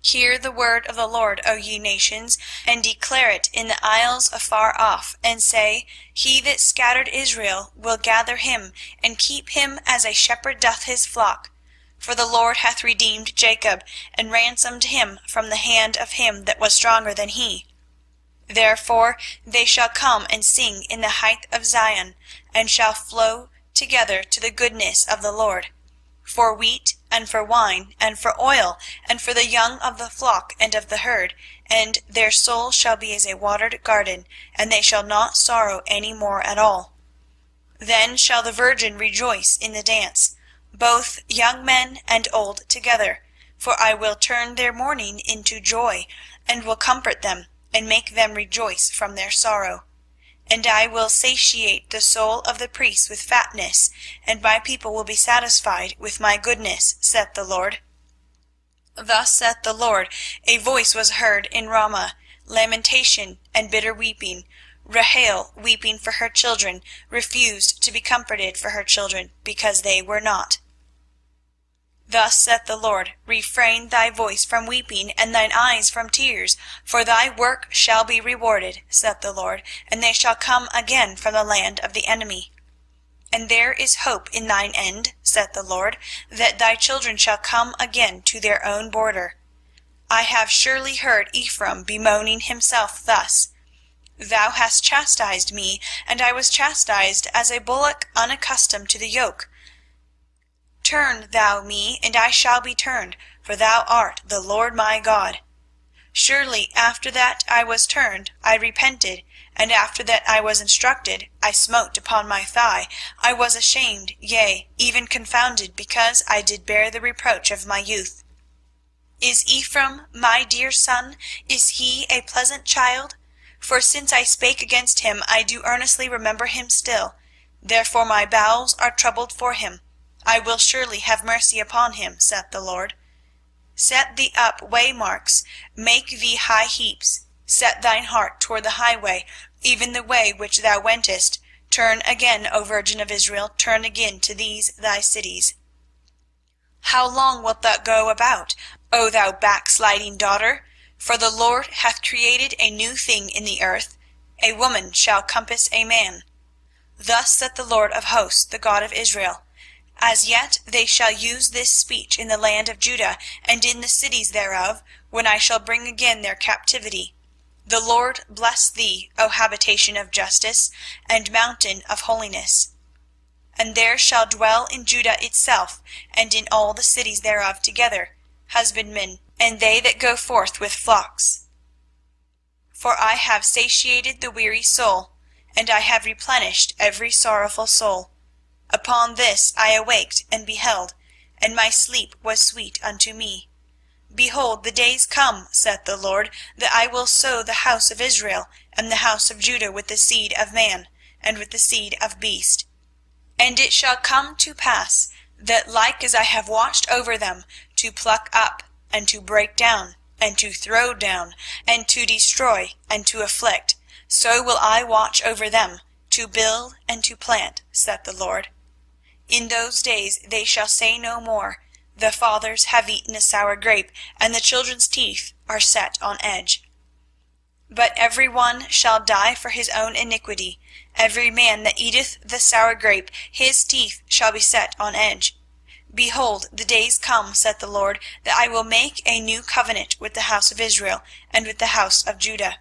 Hear the word of the Lord, O ye nations, and declare it in the isles afar off, and say, He that scattered Israel will gather him, and keep him as a shepherd doth his flock. For the Lord hath redeemed Jacob, and ransomed him from the hand of him that was stronger than he. Therefore they shall come and sing in the height of Zion, and shall flow together to the goodness of the Lord. For wheat, and for wine, and for oil, and for the young of the flock and of the herd, and their soul shall be as a watered garden, and they shall not sorrow any more at all. Then shall the virgin rejoice in the dance, both young men and old together, for I will turn their mourning into joy, and will comfort them, and make them rejoice from their sorrow. And I will satiate the soul of the priests with fatness, and my people will be satisfied with my goodness, saith the Lord. Thus saith the Lord, a voice was heard in Ramah, lamentation and bitter weeping. Rahel, weeping for her children, refused to be comforted for her children, because they were not. Thus saith the Lord, refrain thy voice from weeping, and thine eyes from tears, for thy work shall be rewarded, saith the Lord, and they shall come again from the land of the enemy. And there is hope in thine end, saith the Lord, that thy children shall come again to their own border. I have surely heard Ephraim bemoaning himself thus, Thou hast chastised me, and I was chastised as a bullock unaccustomed to the yoke. Turn thou me, and I shall be turned, for thou art the Lord my God. Surely after that I was turned, I repented, and after that I was instructed, I smote upon my thigh. I was ashamed, yea, even confounded, because I did bear the reproach of my youth. Is Ephraim my dear son? Is he a pleasant child? For since I spake against him, I do earnestly remember him still. Therefore my bowels are troubled for him. I will surely have mercy upon him, saith the Lord. Set thee up waymarks, make thee high heaps. Set thine heart toward the highway, even the way which thou wentest. Turn again, O Virgin of Israel, turn again to these thy cities. How long wilt thou go about, O thou backsliding daughter? For the Lord hath created a new thing in the earth. A woman shall compass a man. Thus saith the Lord of hosts, the God of Israel. As yet they shall use this speech in the land of Judah, and in the cities thereof, when I shall bring again their captivity. The Lord bless thee, O habitation of justice, and mountain of holiness. And there shall dwell in Judah itself, and in all the cities thereof together, husbandmen, and they that go forth with flocks. For I have satiated the weary soul, and I have replenished every sorrowful soul. Upon this I awaked and beheld, and my sleep was sweet unto me. Behold, the days come, saith the Lord, that I will sow the house of Israel and the house of Judah with the seed of man, and with the seed of beast. And it shall come to pass, that like as I have watched over them, to pluck up, and to break down, and to throw down, and to destroy, and to afflict, so will I watch over them, to build and to plant, saith the Lord. In those days they shall say no more, The fathers have eaten a sour grape, and the children's teeth are set on edge. But every one shall die for his own iniquity. Every man that eateth the sour grape, his teeth shall be set on edge. Behold, the days come, saith the Lord, that I will make a new covenant with the house of Israel and with the house of Judah.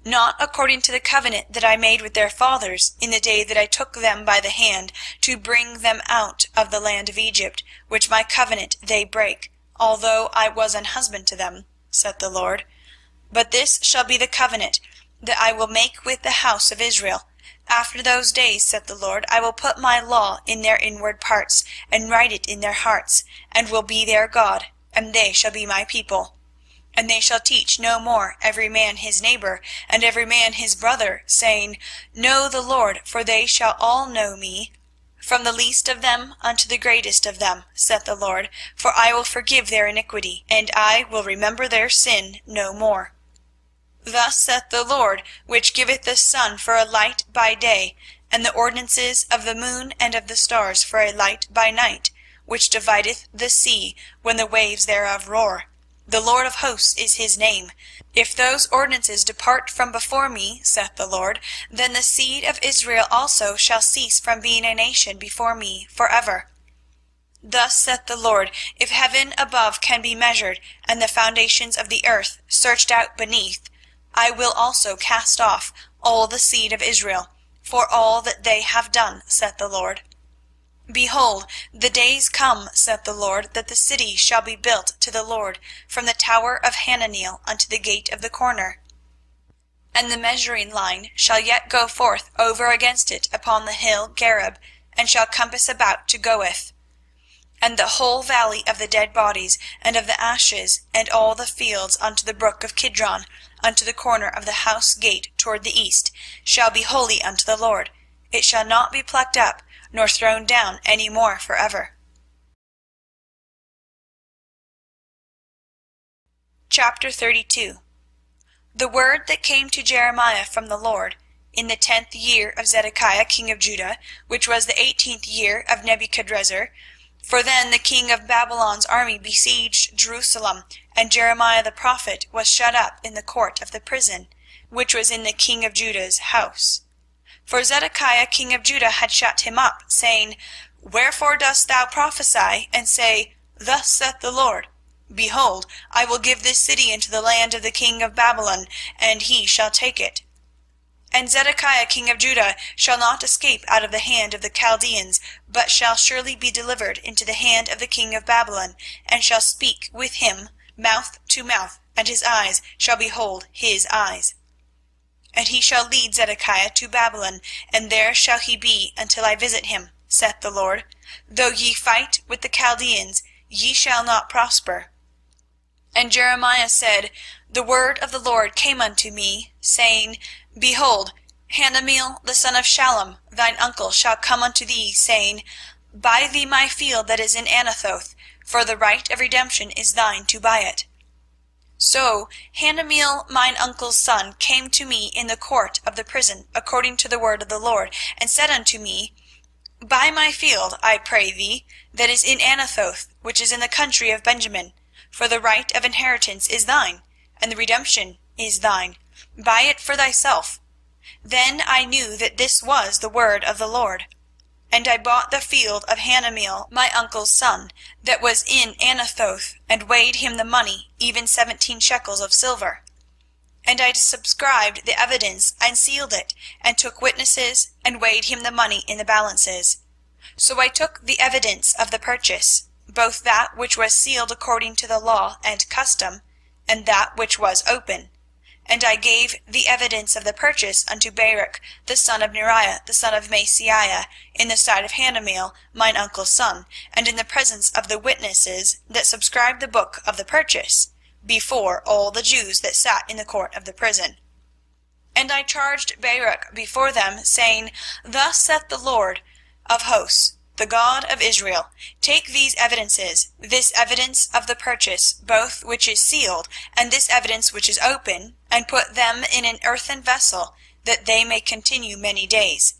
Not according to the covenant that I made with their fathers in the day that I took them by the hand to bring them out of the land of Egypt, which my covenant they brake, although I was an husband to them, saith the Lord. But this shall be the covenant that I will make with the house of Israel. After those days, saith the Lord, I will put my law in their inward parts, and write it in their hearts, and will be their God, and they shall be my people. And they shall teach no more every man his neighbor, and every man his brother, saying, Know the Lord, for they shall all know me, from the least of them unto the greatest of them, saith the Lord. For I will forgive their iniquity, and I will remember their sin no more. Thus saith the Lord, which giveth the sun for a light by day, and the ordinances of the moon and of the stars for a light by night, which divideth the sea when the waves thereof roar. The Lord of hosts is his name. If those ordinances depart from before me, saith the Lord, then the seed of Israel also shall cease from being a nation before me for ever. Thus saith the Lord, if heaven above can be measured, and the foundations of the earth searched out beneath, I will also cast off all the seed of Israel, for all that they have done, saith the Lord. Behold, the days come, saith the Lord, that the city shall be built to the Lord, from the tower of Hananeel unto the gate of the corner. And the measuring line shall yet go forth over against it upon the hill Gareb, and shall compass about to Goeth. And the whole valley of the dead bodies, and of the ashes, and all the fields unto the brook of Kidron, unto the corner of the house gate toward the east, shall be holy unto the Lord. It shall not be plucked up, nor thrown down any more forever. Chapter 32. The word that came to Jeremiah from the Lord in the 10th year of Zedekiah king of Judah, which was the 18th year of Nebuchadrezzar. For then the king of Babylon's army besieged Jerusalem, and Jeremiah the prophet was shut up in the court of the prison, which was in the king of Judah's house. For Zedekiah king of Judah had shut him up, saying, Wherefore dost thou prophesy, and say, Thus saith the Lord, Behold, I will give this city into the land of the king of Babylon, and he shall take it. And Zedekiah king of Judah shall not escape out of the hand of the Chaldeans, but shall surely be delivered into the hand of the king of Babylon, and shall speak with him mouth to mouth, and his eyes shall behold his eyes. And he shall lead Zedekiah to Babylon, and there shall he be until I visit him, saith the Lord. Though ye fight with the Chaldeans, ye shall not prosper. And Jeremiah said, The word of the Lord came unto me, saying, Behold, Hanameel the son of Shallum, thine uncle, shall come unto thee, saying, Buy thee my field that is in Anathoth, for the right of redemption is thine to buy it. So Hanameel mine uncle's son came to me in the court of the prison, according to the word of the Lord, and said unto me, Buy my field, I pray thee, that is in Anathoth, which is in the country of Benjamin, for the right of inheritance is thine, and the redemption is thine. Buy it for thyself. Then I knew that this was the word of the Lord. And I bought the field of Hanameel my uncle's son, that was in Anathoth, and weighed him the money, even 17 shekels of silver. And I subscribed the evidence, and sealed it, and took witnesses, and weighed him the money in the balances. So I took the evidence of the purchase, both that which was sealed according to the law and custom, and that which was open. And I gave the evidence of the purchase unto Baruch the son of Neriah the son of Maaseiah, in the sight of Hanameel mine uncle's son, and in the presence of the witnesses that subscribed the book of the purchase, before all the Jews that sat in the court of the prison. And I charged Baruch before them, saying, Thus saith the Lord of hosts, the God of Israel, take these evidences, this evidence of the purchase, both which is sealed, and this evidence which is open, and put them in an earthen vessel, that they may continue many days.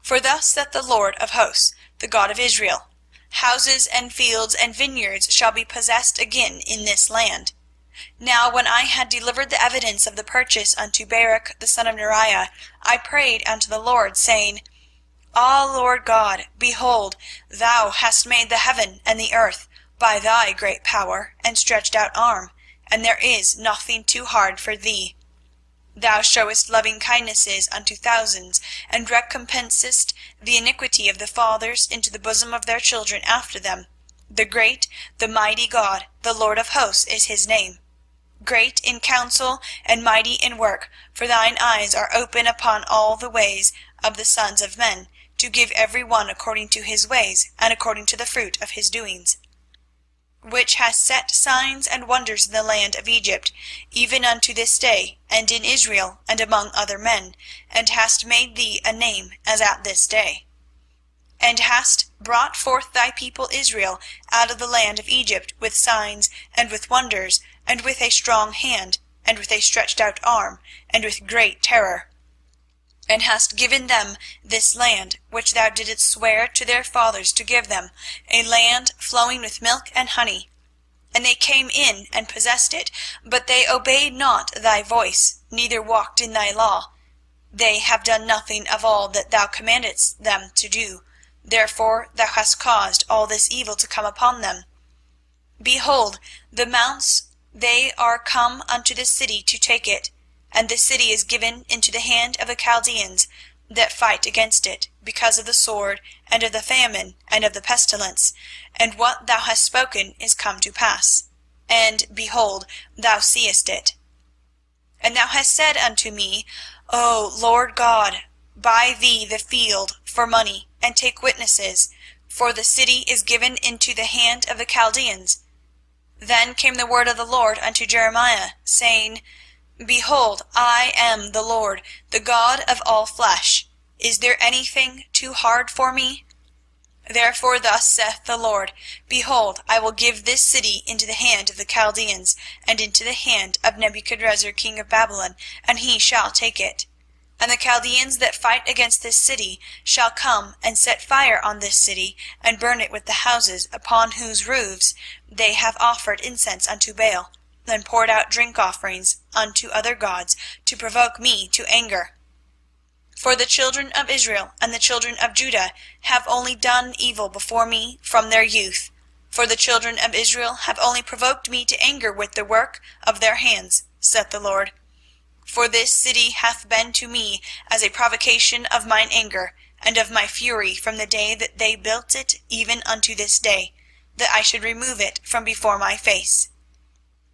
For thus saith the Lord of hosts, the God of Israel, houses and fields and vineyards shall be possessed again in this land. Now when I had delivered the evidence of the purchase unto Baruch the son of Neriah, I prayed unto the Lord, saying, Ah, Lord God, behold, thou hast made the heaven and the earth by thy great power and stretched out arm, and there is nothing too hard for thee. Thou showest loving kindnesses unto thousands, and recompensest the iniquity of the fathers into the bosom of their children after them. The great, the mighty God, the Lord of hosts is his name. Great in counsel and mighty in work, for thine eyes are open upon all the ways of the sons of men, to give every one according to his ways, and according to the fruit of his doings. Which hast set signs and wonders in the land of Egypt, even unto this day, and in Israel, and among other men, and hast made thee a name as at this day. And hast brought forth thy people Israel out of the land of Egypt with signs, and with wonders, and with a strong hand, and with a stretched out arm, and with great terror. And hast given them this land, which thou didst swear to their fathers to give them, a land flowing with milk and honey. And they came in and possessed it, but they obeyed not thy voice, neither walked in thy law. They have done nothing of all that thou commandedst them to do. Therefore thou hast caused all this evil to come upon them. Behold, the mounts, they are come unto the city to take it. and the city is given into the hand of the Chaldeans that fight against it, because of the sword, and of the famine, and of the pestilence, and what thou hast spoken is come to pass. And, behold, thou seest it. And thou hast said unto me, O Lord God, buy thee the field for money, and take witnesses, for the city is given into the hand of the Chaldeans. Then came the word of the Lord unto Jeremiah, saying, Behold, I am the Lord, the God of all flesh. Is there anything too hard for me? Therefore thus saith the Lord, Behold, I will give this city into the hand of the Chaldeans, and into the hand of Nebuchadrezzar king of Babylon, and he shall take it. And the Chaldeans that fight against this city shall come and set fire on this city, and burn it with the houses upon whose roofs they have offered incense unto Baal, and poured out drink offerings unto other gods, to provoke me to anger. For the children of Israel and the children of Judah have only done evil before me from their youth. For the children of Israel have only provoked me to anger with the work of their hands, saith the Lord. For this city hath been to me as a provocation of mine anger, and of my fury from the day that they built it even unto this day, that I should remove it from before my face.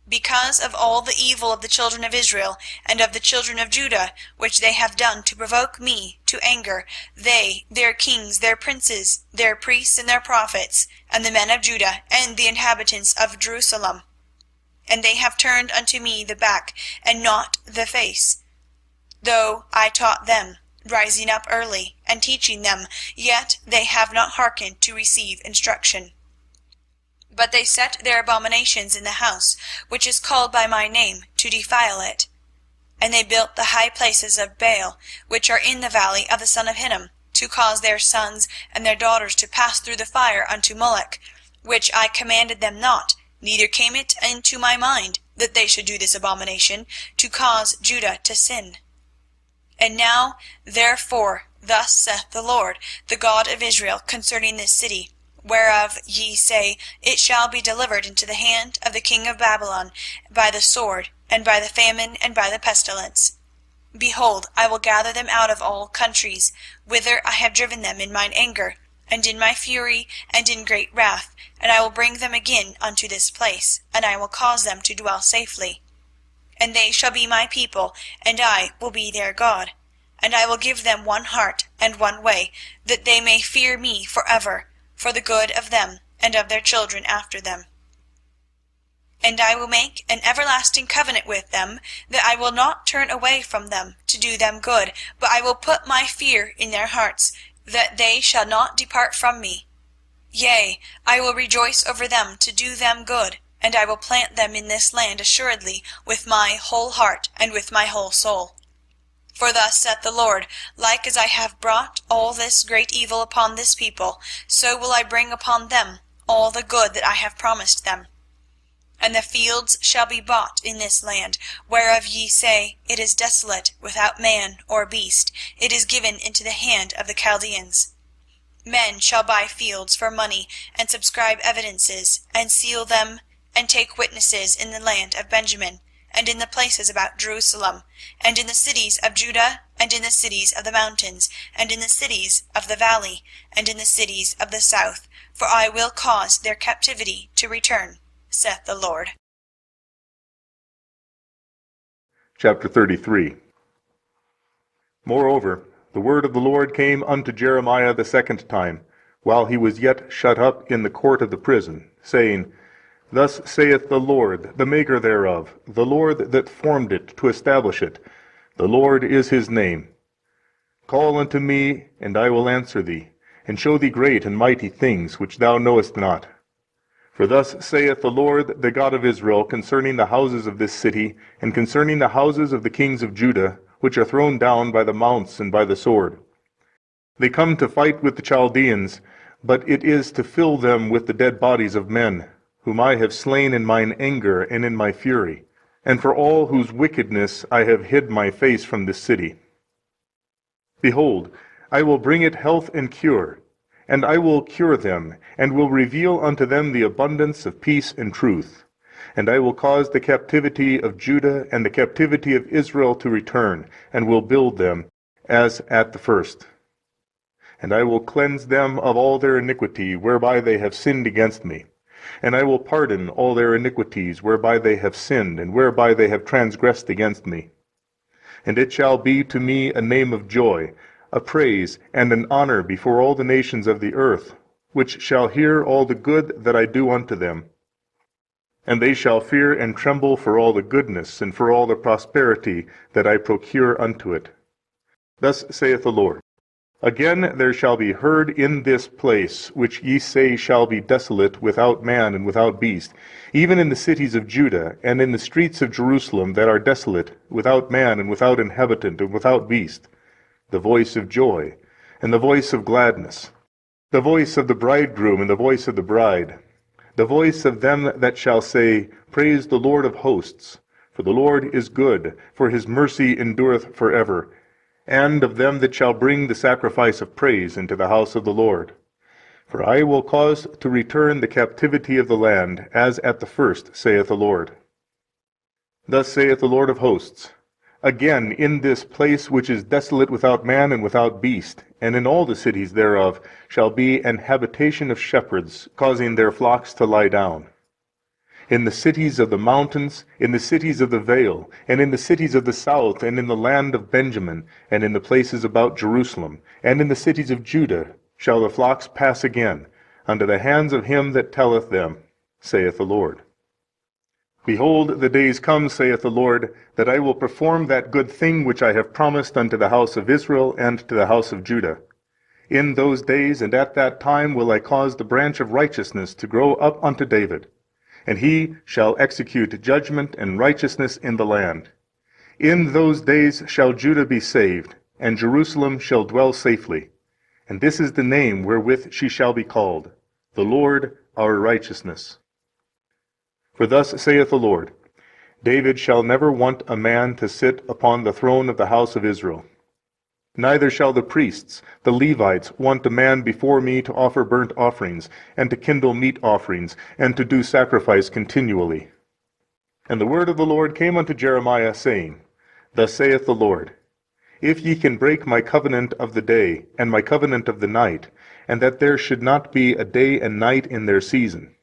Because of all the evil of the children of Israel and of the children of Judah, which they have done to provoke me to anger, they, their kings, their princes, their priests, and their prophets, and the men of Judah, and the inhabitants of Jerusalem. And they have turned unto me the back, and not the face. Though I taught them, rising up early, and teaching them, yet they have not hearkened to receive instruction. But they set their abominations in the house, which is called by my name, to defile it. And they built the high places of Baal, which are in the valley of the son of Hinnom, to cause their sons and their daughters to pass through the fire unto Moloch, which I commanded them not, neither came it into my mind that they should do this abomination, to cause Judah to sin. And now, therefore, thus saith the Lord, the God of Israel, concerning this city, whereof ye say, It shall be delivered into the hand of the king of Babylon by the sword, and by the famine, and by the pestilence. Behold, I will gather them out of all countries, whither I have driven them in mine anger, and in my fury, and in great wrath, and I will bring them again unto this place, and I will cause them to dwell safely. And they shall be my people, and I will be their God. And I will give them one heart and one way, that they may fear me for ever, for the good of them and of their children after them. And I will make an everlasting covenant with them, that I will not turn away from them to do them good, but I will put my fear in their hearts, that they shall not depart from me. Yea, I will rejoice over them to do them good, and I will plant them in this land assuredly with my whole heart and with my whole soul. For thus saith the Lord, like as I have brought all this great evil upon this people, so will I bring upon them all the good that I have promised them. And the fields shall be bought in this land, whereof ye say, It is desolate, without man or beast, it is given into the hand of the Chaldeans. Men shall buy fields for money, and subscribe evidences, and seal them, and take witnesses in the land of Benjamin, and in the places about Jerusalem, and in the cities of Judah, and in the cities of the mountains, and in the cities of the valley, and in the cities of the south, for I will cause their captivity to return, saith the Lord. Chapter 33. Moreover, the word of the Lord came unto Jeremiah the second time, while he was yet shut up in the court of the prison, saying, Thus saith the Lord, the Maker thereof, the Lord that formed it to establish it. The Lord is his name. Call unto me, and I will answer thee, and show thee great and mighty things which thou knowest not. For thus saith the Lord, the God of Israel, concerning the houses of this city, and concerning the houses of the kings of Judah, which are thrown down by the mounts and by the sword. They come to fight with the Chaldeans, but it is to fill them with the dead bodies of men, whom I have slain in mine anger and in my fury, and for all whose wickedness I have hid my face from this city. Behold, I will bring it health and cure, and I will cure them, and will reveal unto them the abundance of peace and truth. And I will cause the captivity of Judah and the captivity of Israel to return, and will build them, as at the first. And I will cleanse them of all their iniquity, whereby they have sinned against me. And I will pardon all their iniquities, whereby they have sinned, and whereby they have transgressed against me. And it shall be to me a name of joy, a praise, and an honor before all the nations of the earth, which shall hear all the good that I do unto them. And they shall fear and tremble for all the goodness and for all the prosperity that I procure unto it. Thus saith the Lord, Again there shall be heard in this place, which ye say shall be desolate, without man and without beast, even in the cities of Judah, and in the streets of Jerusalem that are desolate, without man and without inhabitant and without beast, the voice of joy and the voice of gladness, the voice of the bridegroom and the voice of the bride, the voice of them that shall say, Praise the Lord of hosts, for the Lord is good, for his mercy endureth forever, and of them that shall bring the sacrifice of praise into the house of the Lord. For I will cause to return the captivity of the land, as at the first, saith the Lord. Thus saith the Lord of hosts, Again in this place which is desolate without man and without beast, and in all the cities thereof, shall be an habitation of shepherds, causing their flocks to lie down. In the cities of the mountains, in the cities of the vale, and in the cities of the south, and in the land of Benjamin, and in the places about Jerusalem, and in the cities of Judah, shall the flocks pass again, unto the hands of him that telleth them, saith the Lord. Behold, the days come, saith the Lord, that I will perform that good thing which I have promised unto the house of Israel and to the house of Judah. In those days and at that time will I cause the branch of righteousness to grow up unto David, and he shall execute judgment and righteousness in the land. In those days shall Judah be saved, and Jerusalem shall dwell safely. And this is the name wherewith she shall be called, the Lord our righteousness. For thus saith the Lord, David shall never want a man to sit upon the throne of the house of Israel. Neither shall the priests, the Levites, want a man before me to offer burnt offerings, and to kindle meat offerings, and to do sacrifice continually. And the word of the Lord came unto Jeremiah, saying, Thus saith the Lord, If ye can break my covenant of the day, and my covenant of the night, and that there should not be a day and night in their season,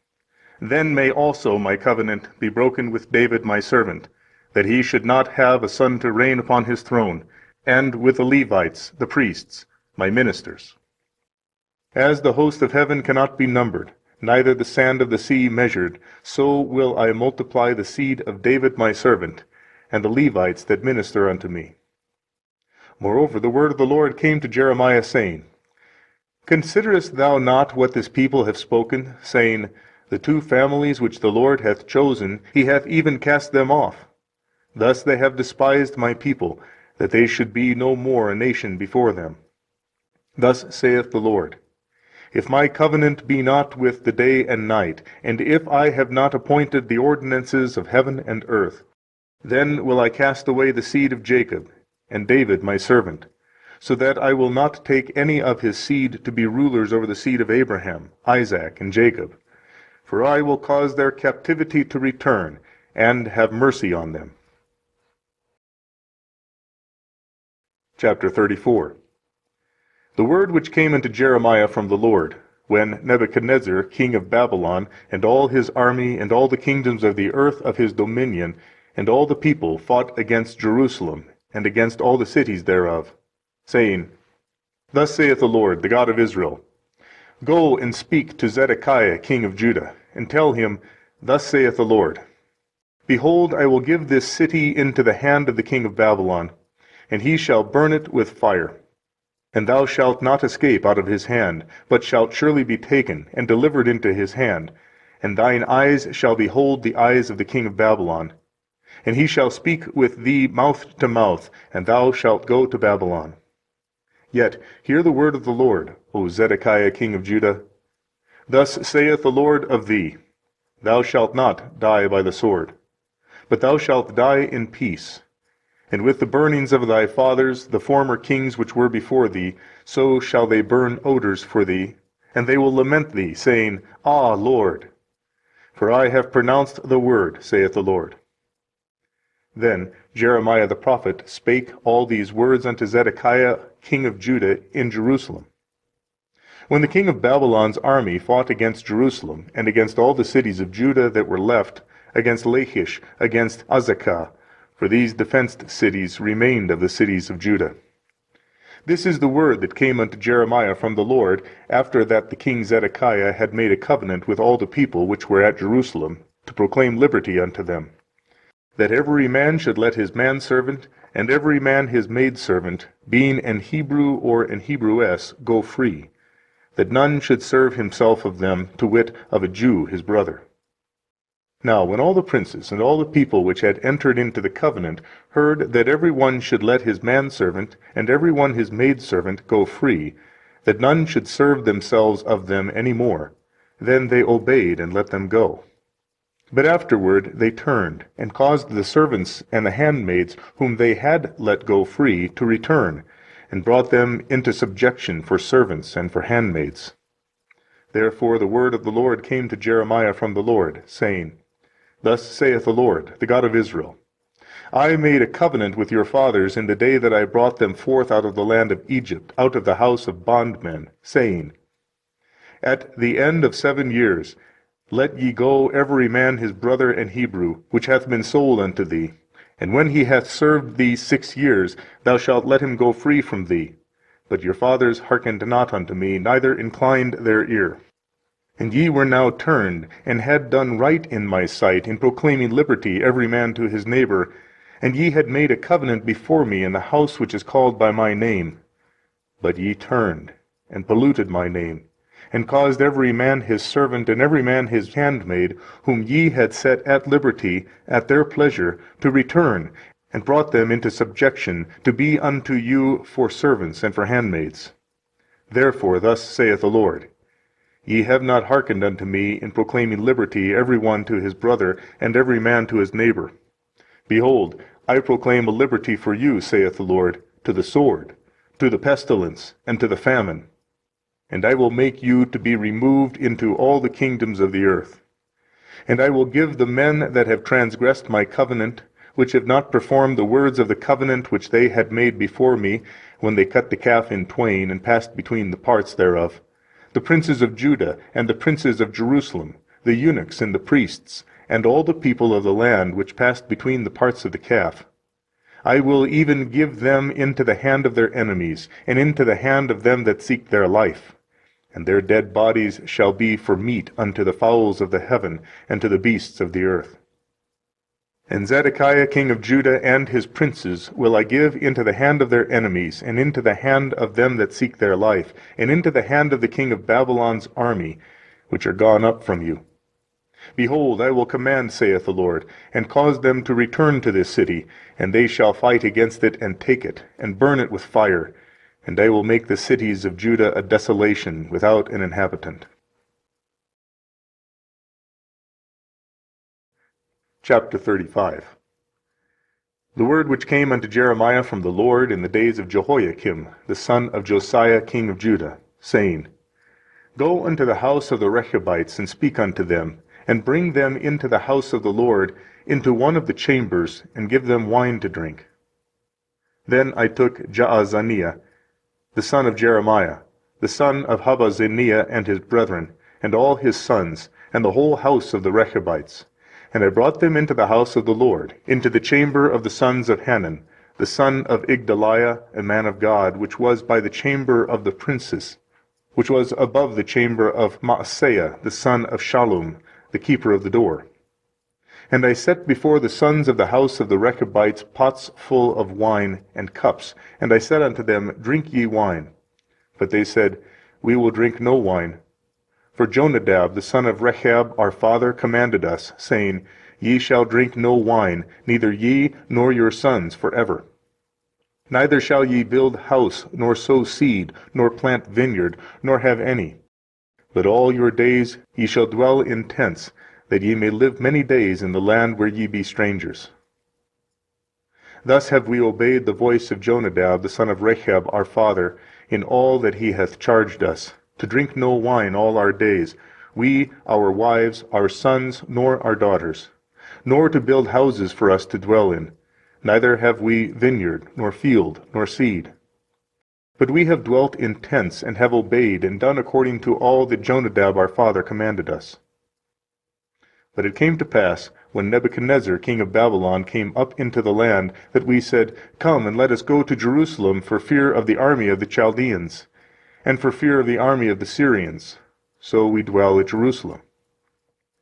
then may also my covenant be broken with David my servant, that he should not have a son to reign upon his throne, and with the Levites, the priests, my ministers. As the host of heaven cannot be numbered, neither the sand of the sea measured, so will I multiply the seed of David my servant, and the Levites that minister unto me. Moreover, the word of the Lord came to Jeremiah, saying, Considerest thou not what this people have spoken, saying, The two families which the Lord hath chosen, he hath even cast them off. Thus they have despised my people, that they should be no more a nation before them. Thus saith the Lord, If my covenant be not with the day and night, and if I have not appointed the ordinances of heaven and earth, then will I cast away the seed of Jacob, and David my servant, so that I will not take any of his seed to be rulers over the seed of Abraham, Isaac, and Jacob. For I will cause their captivity to return, and have mercy on them. Chapter 34. The word which came unto Jeremiah from the Lord, when Nebuchadnezzar, king of Babylon, and all his army, and all the kingdoms of the earth of his dominion, and all the people fought against Jerusalem, and against all the cities thereof, saying, Thus saith the Lord, the God of Israel, Go and speak to Zedekiah, king of Judah, and tell him, Thus saith the Lord, Behold, I will give this city into the hand of the king of Babylon, and he shall burn it with fire. And thou shalt not escape out of his hand, but shalt surely be taken, and delivered into his hand, and thine eyes shall behold the eyes of the king of Babylon. And he shall speak with thee mouth to mouth, and thou shalt go to Babylon. Yet hear the word of the Lord, O Zedekiah king of Judah. Thus saith the Lord of thee, Thou shalt not die by the sword, but thou shalt die in peace. And with the burnings of thy fathers, the former kings which were before thee, so shall they burn odors for thee, and they will lament thee, saying, Ah, Lord! For I have pronounced the word, saith the Lord. Then Jeremiah the prophet spake all these words unto Zedekiah king of Judah in Jerusalem. When the king of Babylon's army fought against Jerusalem, and against all the cities of Judah that were left, against Lachish, against Azekah, for these defenced cities remained of the cities of Judah. This is the word that came unto Jeremiah from the Lord, after that the king Zedekiah had made a covenant with all the people which were at Jerusalem, to proclaim liberty unto them, that every man should let his manservant, and every man his maidservant, being an Hebrew or an Hebrewess, go free, that none should serve himself of them, to wit, of a Jew his brother. Now when all the princes and all the people which had entered into the covenant heard that every one should let his manservant, and every one his maidservant, go free, that none should serve themselves of them any more, then they obeyed and let them go. But afterward they turned, and caused the servants and the handmaids whom they had let go free to return, and brought them into subjection for servants and for handmaids. Therefore the word of the Lord came to Jeremiah from the Lord, saying, Thus saith the Lord, the God of Israel, I made a covenant with your fathers in the day that I brought them forth out of the land of Egypt, out of the house of bondmen, saying, At the end of 7 years let ye go every man his brother and Hebrew, which hath been sold unto thee, and when he hath served thee 6 years, thou shalt let him go free from thee. But your fathers hearkened not unto me, neither inclined their ear. And ye were now turned, and had done right in my sight, in proclaiming liberty every man to his neighbor, and ye had made a covenant before me in the house which is called by my name. But ye turned, and polluted my name, and caused every man his servant and every man his handmaid, whom ye had set at liberty at their pleasure, to return, and brought them into subjection, to be unto you for servants and for handmaids. Therefore thus saith the Lord, Ye have not hearkened unto me in proclaiming liberty every one to his brother, and every man to his neighbor. Behold, I proclaim a liberty for you, saith the Lord, to the sword, to the pestilence, and to the famine. And I will make you to be removed into all the kingdoms of the earth. And I will give the men that have transgressed my covenant, which have not performed the words of the covenant which they had made before me, when they cut the calf in twain, and passed between the parts thereof, the princes of Judah, and the princes of Jerusalem, the eunuchs and the priests, and all the people of the land which passed between the parts of the calf. I will even give them into the hand of their enemies, and into the hand of them that seek their life. And their dead bodies shall be for meat unto the fowls of the heaven, and to the beasts of the earth. And Zedekiah king of Judah and his princes will I give into the hand of their enemies, and into the hand of them that seek their life, and into the hand of the king of Babylon's army, which are gone up from you. Behold, I will command, saith the Lord, and cause them to return to this city, and they shall fight against it, and take it, and burn it with fire, and I will make the cities of Judah a desolation, without an inhabitant. Chapter 35. The word which came unto Jeremiah from the Lord in the days of Jehoiakim, the son of Josiah king of Judah, saying, Go unto the house of the Rechabites, and speak unto them, and bring them into the house of the Lord, into one of the chambers, and give them wine to drink. Then I took Jaazaniah, the son of Jeremiah, the son of Habazziniah, and his brethren, and all his sons, and the whole house of the Rechabites, and I brought them into the house of the Lord, into the chamber of the sons of Hanan, the son of Igdaliah, a man of God, which was by the chamber of the princes, which was above the chamber of Maaseiah, the son of Shallum, the keeper of the door. And I set before the sons of the house of the Rechabites pots full of wine and cups, and I said unto them, Drink ye wine. But they said, We will drink no wine. For Jonadab the son of Rechab our father commanded us, saying, Ye shall drink no wine, neither ye nor your sons forever. Neither shall ye build house, nor sow seed, nor plant vineyard, nor have any. But all your days ye shall dwell in tents, that ye may live many days in the land where ye be strangers. Thus have we obeyed the voice of Jonadab the son of Rechab our father, in all that he hath charged us, to drink no wine all our days, we, our wives, our sons, nor our daughters, nor to build houses for us to dwell in, neither have we vineyard, nor field, nor seed. But we have dwelt in tents, and have obeyed, and done according to all that Jonadab our father commanded us. But it came to pass, when Nebuchadnezzar king of Babylon came up into the land, that we said, Come, and let us go to Jerusalem for fear of the army of the Chaldeans, and for fear of the army of the Syrians. So we dwell at Jerusalem.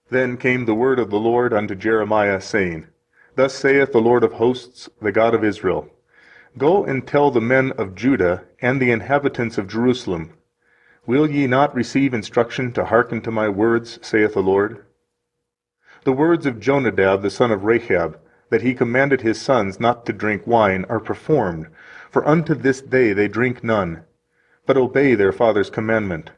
Then came the word of the Lord unto Jeremiah, saying, Thus saith the Lord of hosts, the God of Israel, Go and tell the men of Judah and the inhabitants of Jerusalem, Will ye not receive instruction to hearken to my words, saith the Lord? The words of Jonadab the son of Rechab, that he commanded his sons not to drink wine, are performed, for unto this day they drink none, but obey their father's commandment.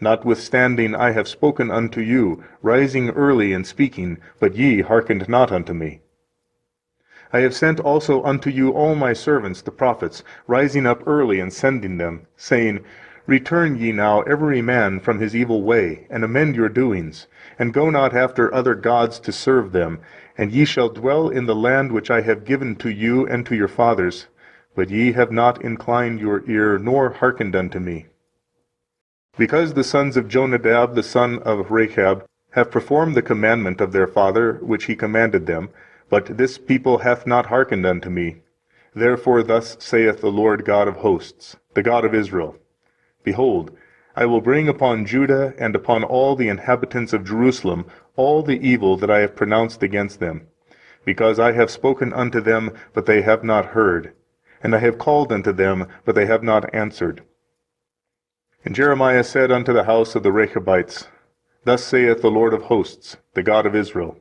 Notwithstanding I have spoken unto you, rising early and speaking, but ye hearkened not unto me. I have sent also unto you all my servants the prophets, rising up early and sending them, saying, Return ye now every man from his evil way, and amend your doings, and go not after other gods to serve them, and ye shall dwell in the land which I have given to you and to your fathers, but ye have not inclined your ear, nor hearkened unto me. Because the sons of Jonadab the son of Rechab have performed the commandment of their father which he commanded them, but this people hath not hearkened unto me. Therefore thus saith the Lord God of hosts, the God of Israel, Behold, I will bring upon Judah and upon all the inhabitants of Jerusalem all the evil that I have pronounced against them, because I have spoken unto them, but they have not heard, and I have called unto them, but they have not answered. And Jeremiah said unto the house of the Rechabites, Thus saith the Lord of hosts, the God of Israel,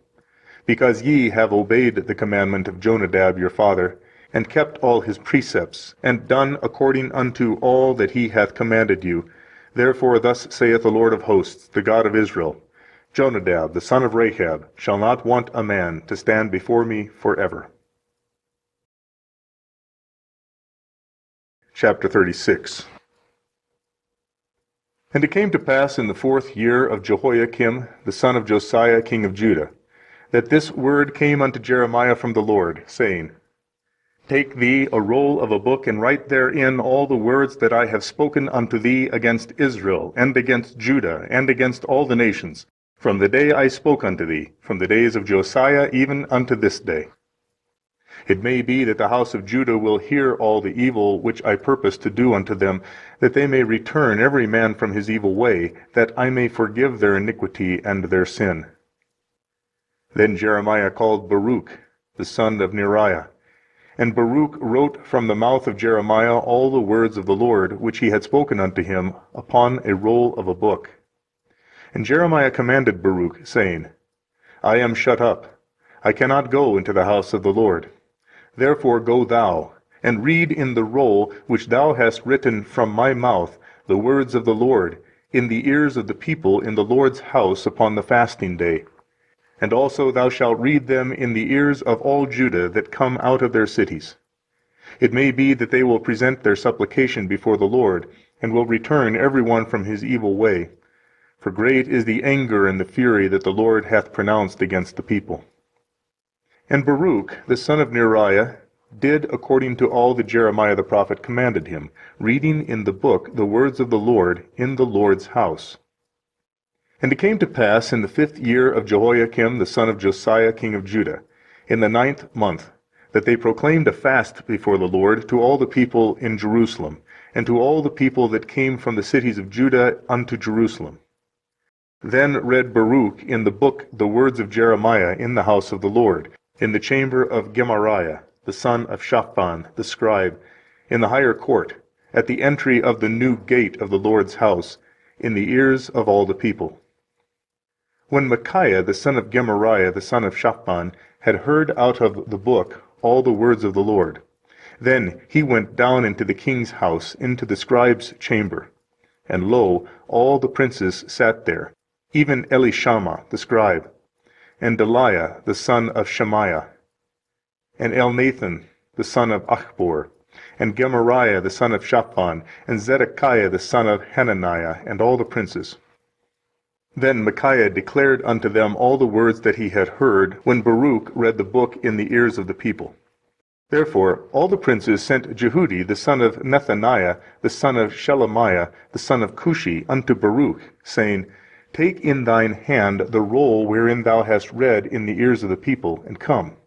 Because ye have obeyed the commandment of Jonadab your father, and kept all his precepts, and done according unto all that he hath commanded you, therefore thus saith the Lord of hosts, the God of Israel, Jonadab the son of Rechab shall not want a man to stand before me forever. Chapter 36. And it came to pass in the 4th year of Jehoiakim the son of Josiah king of Judah, that this word came unto Jeremiah from the Lord, saying, Take thee a roll of a book, and write therein all the words that I have spoken unto thee against Israel, and against Judah, and against all the nations, from the day I spoke unto thee, from the days of Josiah even unto this day. It may be that the house of Judah will hear all the evil which I purpose to do unto them, that they may return every man from his evil way, that I may forgive their iniquity and their sin. Then Jeremiah called Baruch, the son of Neriah, and Baruch wrote from the mouth of Jeremiah all the words of the Lord, which he had spoken unto him, upon a roll of a book. And Jeremiah commanded Baruch, saying, I am shut up, I cannot go into the house of the Lord. Therefore go thou, and read in the roll which thou hast written from my mouth the words of the Lord in the ears of the people in the Lord's house upon the fasting day. And also thou shalt read them in the ears of all Judah that come out of their cities. It may be that they will present their supplication before the Lord, and will return every one from his evil way. For great is the anger and the fury that the Lord hath pronounced against the people. And Baruch the son of Neriah did according to all that Jeremiah the prophet commanded him, reading in the book the words of the Lord in the Lord's house. And it came to pass in the 5th year of Jehoiakim the son of Josiah king of Judah, in the 9th month, that they proclaimed a fast before the Lord to all the people in Jerusalem, and to all the people that came from the cities of Judah unto Jerusalem. Then read Baruch in the book the words of Jeremiah in the house of the Lord, in the chamber of Gemariah, the son of Shaphan, the scribe, in the higher court, at the entry of the new gate of the Lord's house, in the ears of all the people. When Micaiah the son of Gemariah, the son of Shaphan, had heard out of the book all the words of the Lord, then he went down into the king's house, into the scribe's chamber. And lo, all the princes sat there, even Elishama the scribe, and Delaiah the son of Shemaiah, and Elnathan the son of Achbor, and Gemariah the son of Shaphan, and Zedekiah the son of Hananiah, and all the princes. Then Micaiah declared unto them all the words that he had heard, when Baruch read the book in the ears of the people. Therefore all the princes sent Jehudi the son of Nethaniah, the son of Shelemiah, the son of Cushi, unto Baruch, saying, Take in thine hand the roll wherein thou hast read in the ears of the people, and come.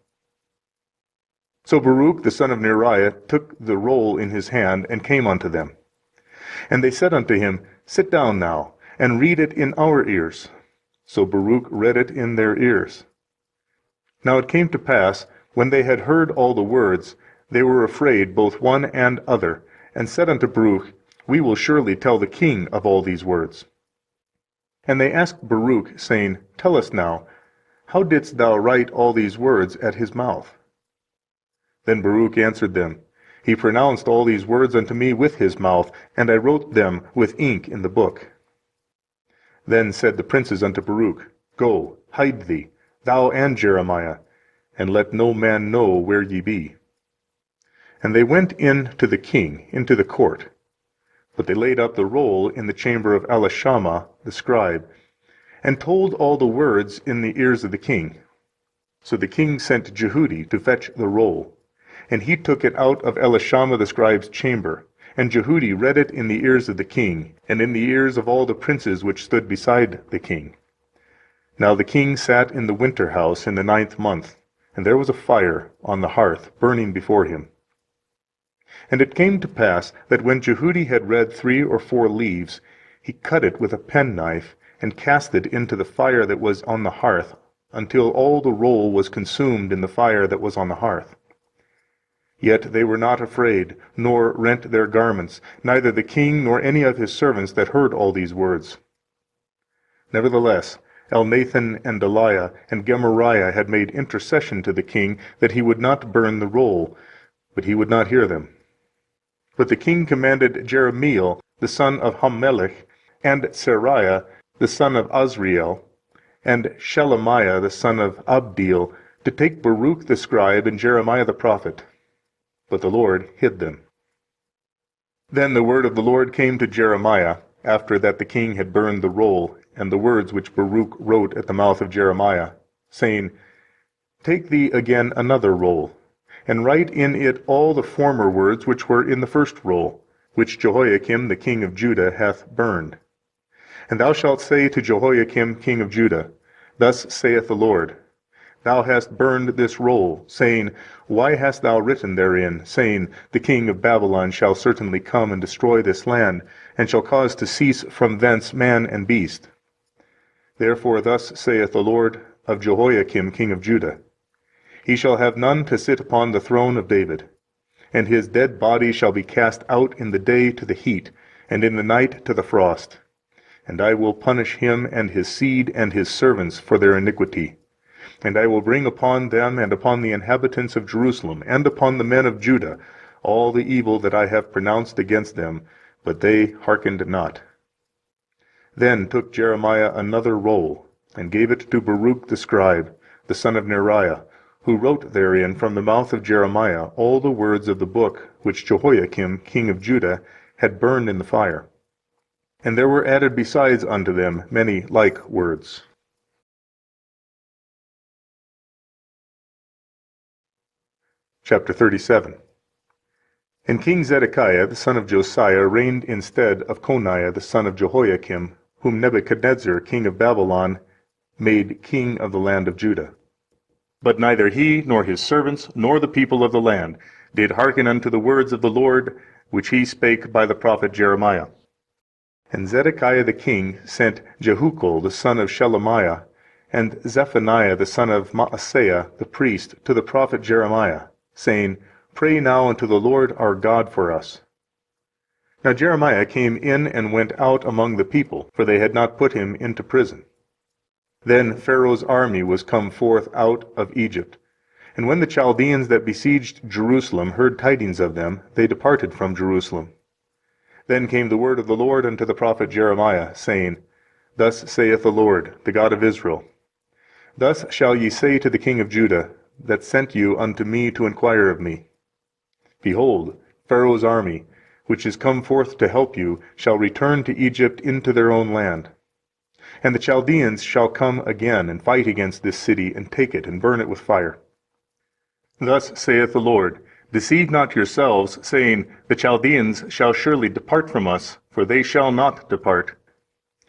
So Baruch the son of Neriah took the roll in his hand, and came unto them. And they said unto him, Sit down now, and read it in our ears. So Baruch read it in their ears. Now it came to pass, when they had heard all the words, they were afraid, both one and other, and said unto Baruch, We will surely tell the king of all these words. And they asked Baruch, saying, Tell us now, how didst thou write all these words at his mouth? Then Baruch answered them, He pronounced all these words unto me with his mouth, and I wrote them with ink in the book. Then said the princes unto Baruch, Go, hide thee, thou and Jeremiah, and let no man know where ye be. And they went in to the king, into the court. But they laid up the roll in the chamber of Elishama the scribe, and told all the words in the ears of the king. So the king sent Jehudi to fetch the roll, and he took it out of Elishama the scribe's chamber. And Jehudi read it in the ears of the king, and in the ears of all the princes which stood beside the king. Now the king sat in the winter house in the 9th month, and there was a fire on the hearth burning before him. And it came to pass that when Jehudi had read 3 or 4 leaves, he cut it with a penknife, and cast it into the fire that was on the hearth, until all the roll was consumed in the fire that was on the hearth. Yet they were not afraid, nor rent their garments, neither the king nor any of his servants that heard all these words. Nevertheless Elnathan and Delaiah and Gemariah had made intercession to the king that he would not burn the roll, but he would not hear them. But the king commanded Jerahmeel the son of Hammelech, and Seraiah the son of Azriel, and Shelemiah the son of Abdeel, to take Baruch the scribe and Jeremiah the prophet. But the Lord hid them. Then the word of the Lord came to Jeremiah, after that the king had burned the roll, and the words which Baruch wrote at the mouth of Jeremiah, saying, Take thee again another roll, and write in it all the former words which were in the first roll, which Jehoiakim the king of Judah hath burned. And thou shalt say to Jehoiakim king of Judah, Thus saith the Lord, Thou hast burned this roll, saying, Why hast thou written therein, saying, The king of Babylon shall certainly come and destroy this land, and shall cause to cease from thence man and beast? Therefore thus saith the Lord of Jehoiakim king of Judah, He shall have none to sit upon the throne of David, and his dead body shall be cast out in the day to the heat, and in the night to the frost. And I will punish him and his seed and his servants for their iniquity. And I will bring upon them and upon the inhabitants of Jerusalem and upon the men of Judah all the evil that I have pronounced against them, but they hearkened not. Then took Jeremiah another roll, and gave it to Baruch the scribe, the son of Neriah, who wrote therein from the mouth of Jeremiah all the words of the book which Jehoiakim king of Judah had burned in the fire. And there were added besides unto them many like words. Chapter 37. And King Zedekiah the son of Josiah reigned instead of Coniah the son of Jehoiakim, whom Nebuchadnezzar king of Babylon made king of the land of Judah. But neither he, nor his servants, nor the people of the land did hearken unto the words of the Lord, which he spake by the prophet Jeremiah. And Zedekiah the king sent Jehukal the son of Shelemiah, and Zephaniah the son of Maaseiah the priest to the prophet Jeremiah, saying, Pray now unto the Lord our God for us. Now Jeremiah came in and went out among the people, for they had not put him into prison. Then Pharaoh's army was come forth out of Egypt. And when the Chaldeans that besieged Jerusalem heard tidings of them, they departed from Jerusalem. Then came the word of the Lord unto the prophet Jeremiah, saying, Thus saith the Lord, the God of Israel, Thus shall ye say to the king of Judah, that sent you unto me to inquire of me, Behold, Pharaoh's army, which is come forth to help you, shall return to Egypt into their own land. And the Chaldeans shall come again and fight against this city, and take it, and burn it with fire. Thus saith the Lord, Deceive not yourselves, saying, The Chaldeans shall surely depart from us, for they shall not depart.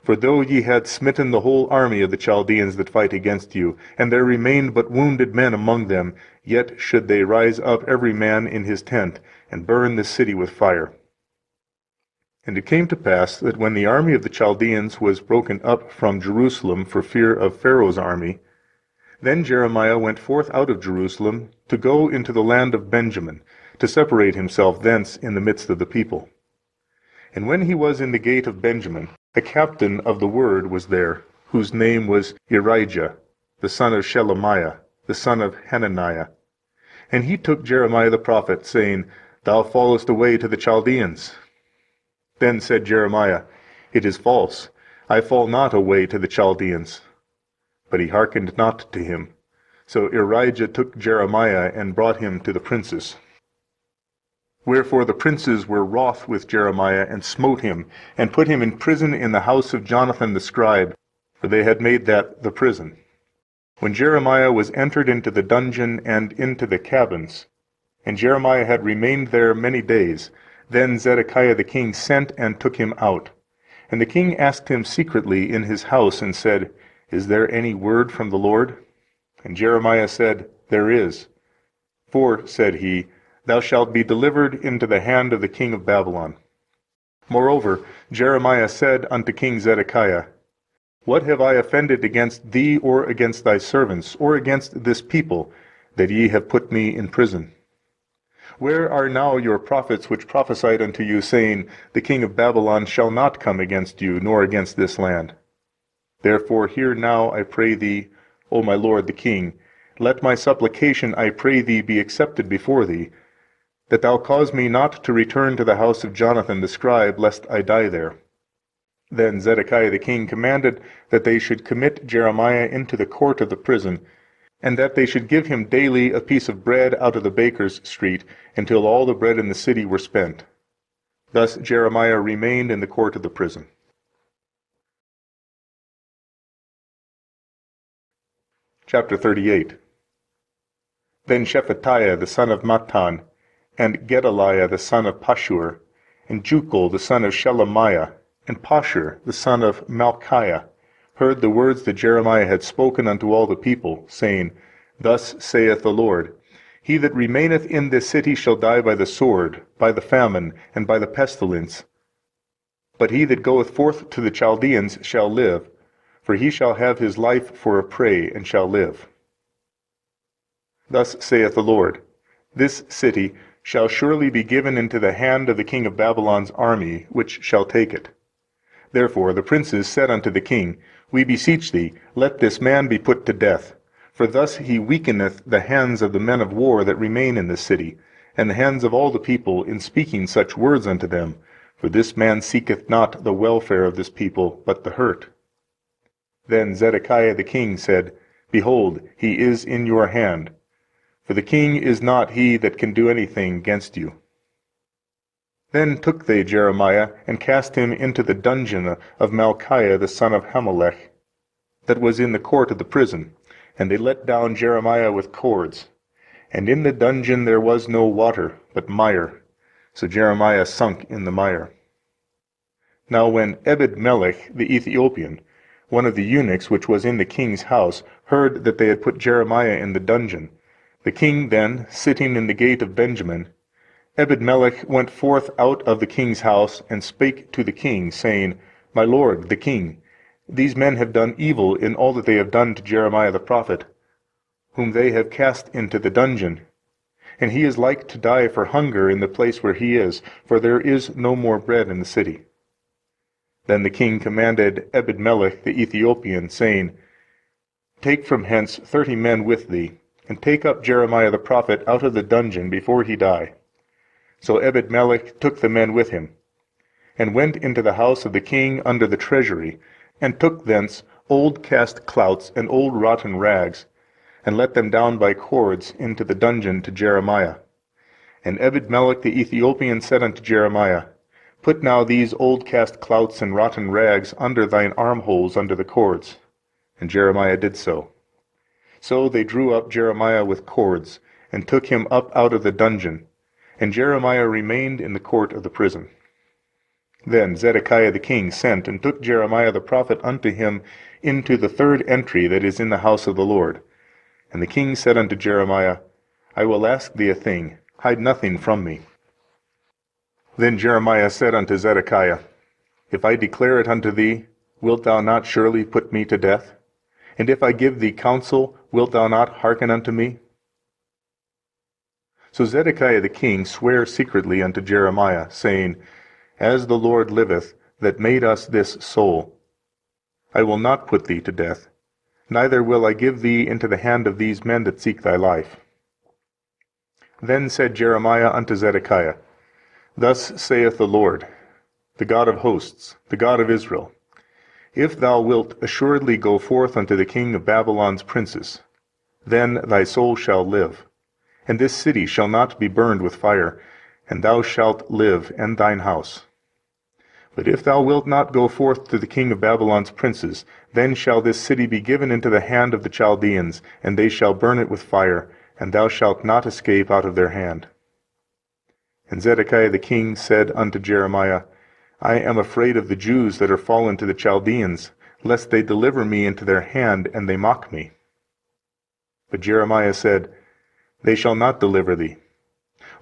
For though ye had smitten the whole army of the Chaldeans that fight against you, and there remained but wounded men among them, yet should they rise up every man in his tent, and burn this city with fire. And it came to pass that when the army of the Chaldeans was broken up from Jerusalem for fear of Pharaoh's army, then Jeremiah went forth out of Jerusalem to go into the land of Benjamin, to separate himself thence in the midst of the people. And when he was in the gate of Benjamin, a captain of the word was there, whose name was Irijah, the son of Shelemiah, the son of Hananiah. And he took Jeremiah the prophet, saying, Thou fallest away to the Chaldeans. Then said Jeremiah, It is false, I fall not away to the Chaldeans. But he hearkened not to him. So Irijah took Jeremiah and brought him to the princes. Wherefore the princes were wroth with Jeremiah, and smote him, and put him in prison in the house of Jonathan the scribe, for they had made that the prison. When Jeremiah was entered into the dungeon and into the cabins, and Jeremiah had remained there many days, then Zedekiah the king sent and took him out. And the king asked him secretly in his house, and said, Is there any word from the Lord? And Jeremiah said, There is. For, said he, Thou shalt be delivered into the hand of the king of Babylon. Moreover, Jeremiah said unto King Zedekiah, What have I offended against thee, or against thy servants, or against this people, that ye have put me in prison? Where are now your prophets which prophesied unto you, saying, The king of Babylon shall not come against you, nor against this land? Therefore hear now, I pray thee, O my lord the king, let my supplication, I pray thee, be accepted before thee, that thou cause me not to return to the house of Jonathan the scribe, lest I die there. Then Zedekiah the king commanded that they should commit Jeremiah into the court of the prison, and that they should give him daily a piece of bread out of the baker's street, until all the bread in the city were spent. Thus Jeremiah remained in the court of the prison. Chapter 38. Then Shephatiah the son of Mattan, and Gedaliah the son of Pashur, and Jucal the son of Shelemiah, and Pashur the son of Malchiah, heard the words that Jeremiah had spoken unto all the people, saying, Thus saith the Lord, He that remaineth in this city shall die by the sword, by the famine, and by the pestilence. But he that goeth forth to the Chaldeans shall live, for he shall have his life for a prey, and shall live. Thus saith the Lord, This city shall surely be given into the hand of the king of Babylon's army, which shall take it. Therefore the princes said unto the king, We beseech thee, let this man be put to death. For thus he weakeneth the hands of the men of war that remain in the city, and the hands of all the people, in speaking such words unto them. For this man seeketh not the welfare of this people, but the hurt. Then Zedekiah the king said, Behold, he is in your hand. For the king is not he that can do anything against you. Then took they Jeremiah, and cast him into the dungeon of Malchiah the son of Hamelech, that was in the court of the prison, and they let down Jeremiah with cords. And in the dungeon there was no water, but mire. So Jeremiah sunk in the mire. Now when Ebed-melech the Ethiopian, one of the eunuchs which was in the king's house, heard that they had put Jeremiah in the dungeon, the king then, sitting in the gate of Benjamin, Ebed-melech went forth out of the king's house, and spake to the king, saying, My lord the king, these men have done evil in all that they have done to Jeremiah the prophet, whom they have cast into the dungeon. And he is like to die for hunger in the place where he is, for there is no more bread in the city. Then the king commanded Ebed-melech the Ethiopian, saying, Take from hence 30 men with thee, and take up Jeremiah the prophet out of the dungeon before he die. So Ebed-melech took the men with him, and went into the house of the king under the treasury, and took thence old cast clouts and old rotten rags, and let them down by cords into the dungeon to Jeremiah. And Ebed-melech the Ethiopian said unto Jeremiah, Put now these old cast clouts and rotten rags under thine armholes under the cords. And Jeremiah did so. So they drew up Jeremiah with cords, and took him up out of the dungeon, and Jeremiah remained in the court of the prison. Then Zedekiah the king sent, and took Jeremiah the prophet unto him into the third entry that is in the house of the Lord. And the king said unto Jeremiah, I will ask thee a thing, hide nothing from me. Then Jeremiah said unto Zedekiah, If I declare it unto thee, wilt thou not surely put me to death? And if I give thee counsel, wilt thou not hearken unto me? So Zedekiah the king sware secretly unto Jeremiah, saying, As the Lord liveth, that made us this soul, I will not put thee to death, neither will I give thee into the hand of these men that seek thy life. Then said Jeremiah unto Zedekiah, Thus saith the Lord, the God of hosts, the God of Israel, If thou wilt assuredly go forth unto the king of Babylon's princes, then thy soul shall live, and this city shall not be burned with fire, and thou shalt live, and thine house. But if thou wilt not go forth to the king of Babylon's princes, then shall this city be given into the hand of the Chaldeans, and they shall burn it with fire, and thou shalt not escape out of their hand. And Zedekiah the king said unto Jeremiah, I am afraid of the Jews that are fallen to the Chaldeans, lest they deliver me into their hand, and they mock me. But Jeremiah said, They shall not deliver thee.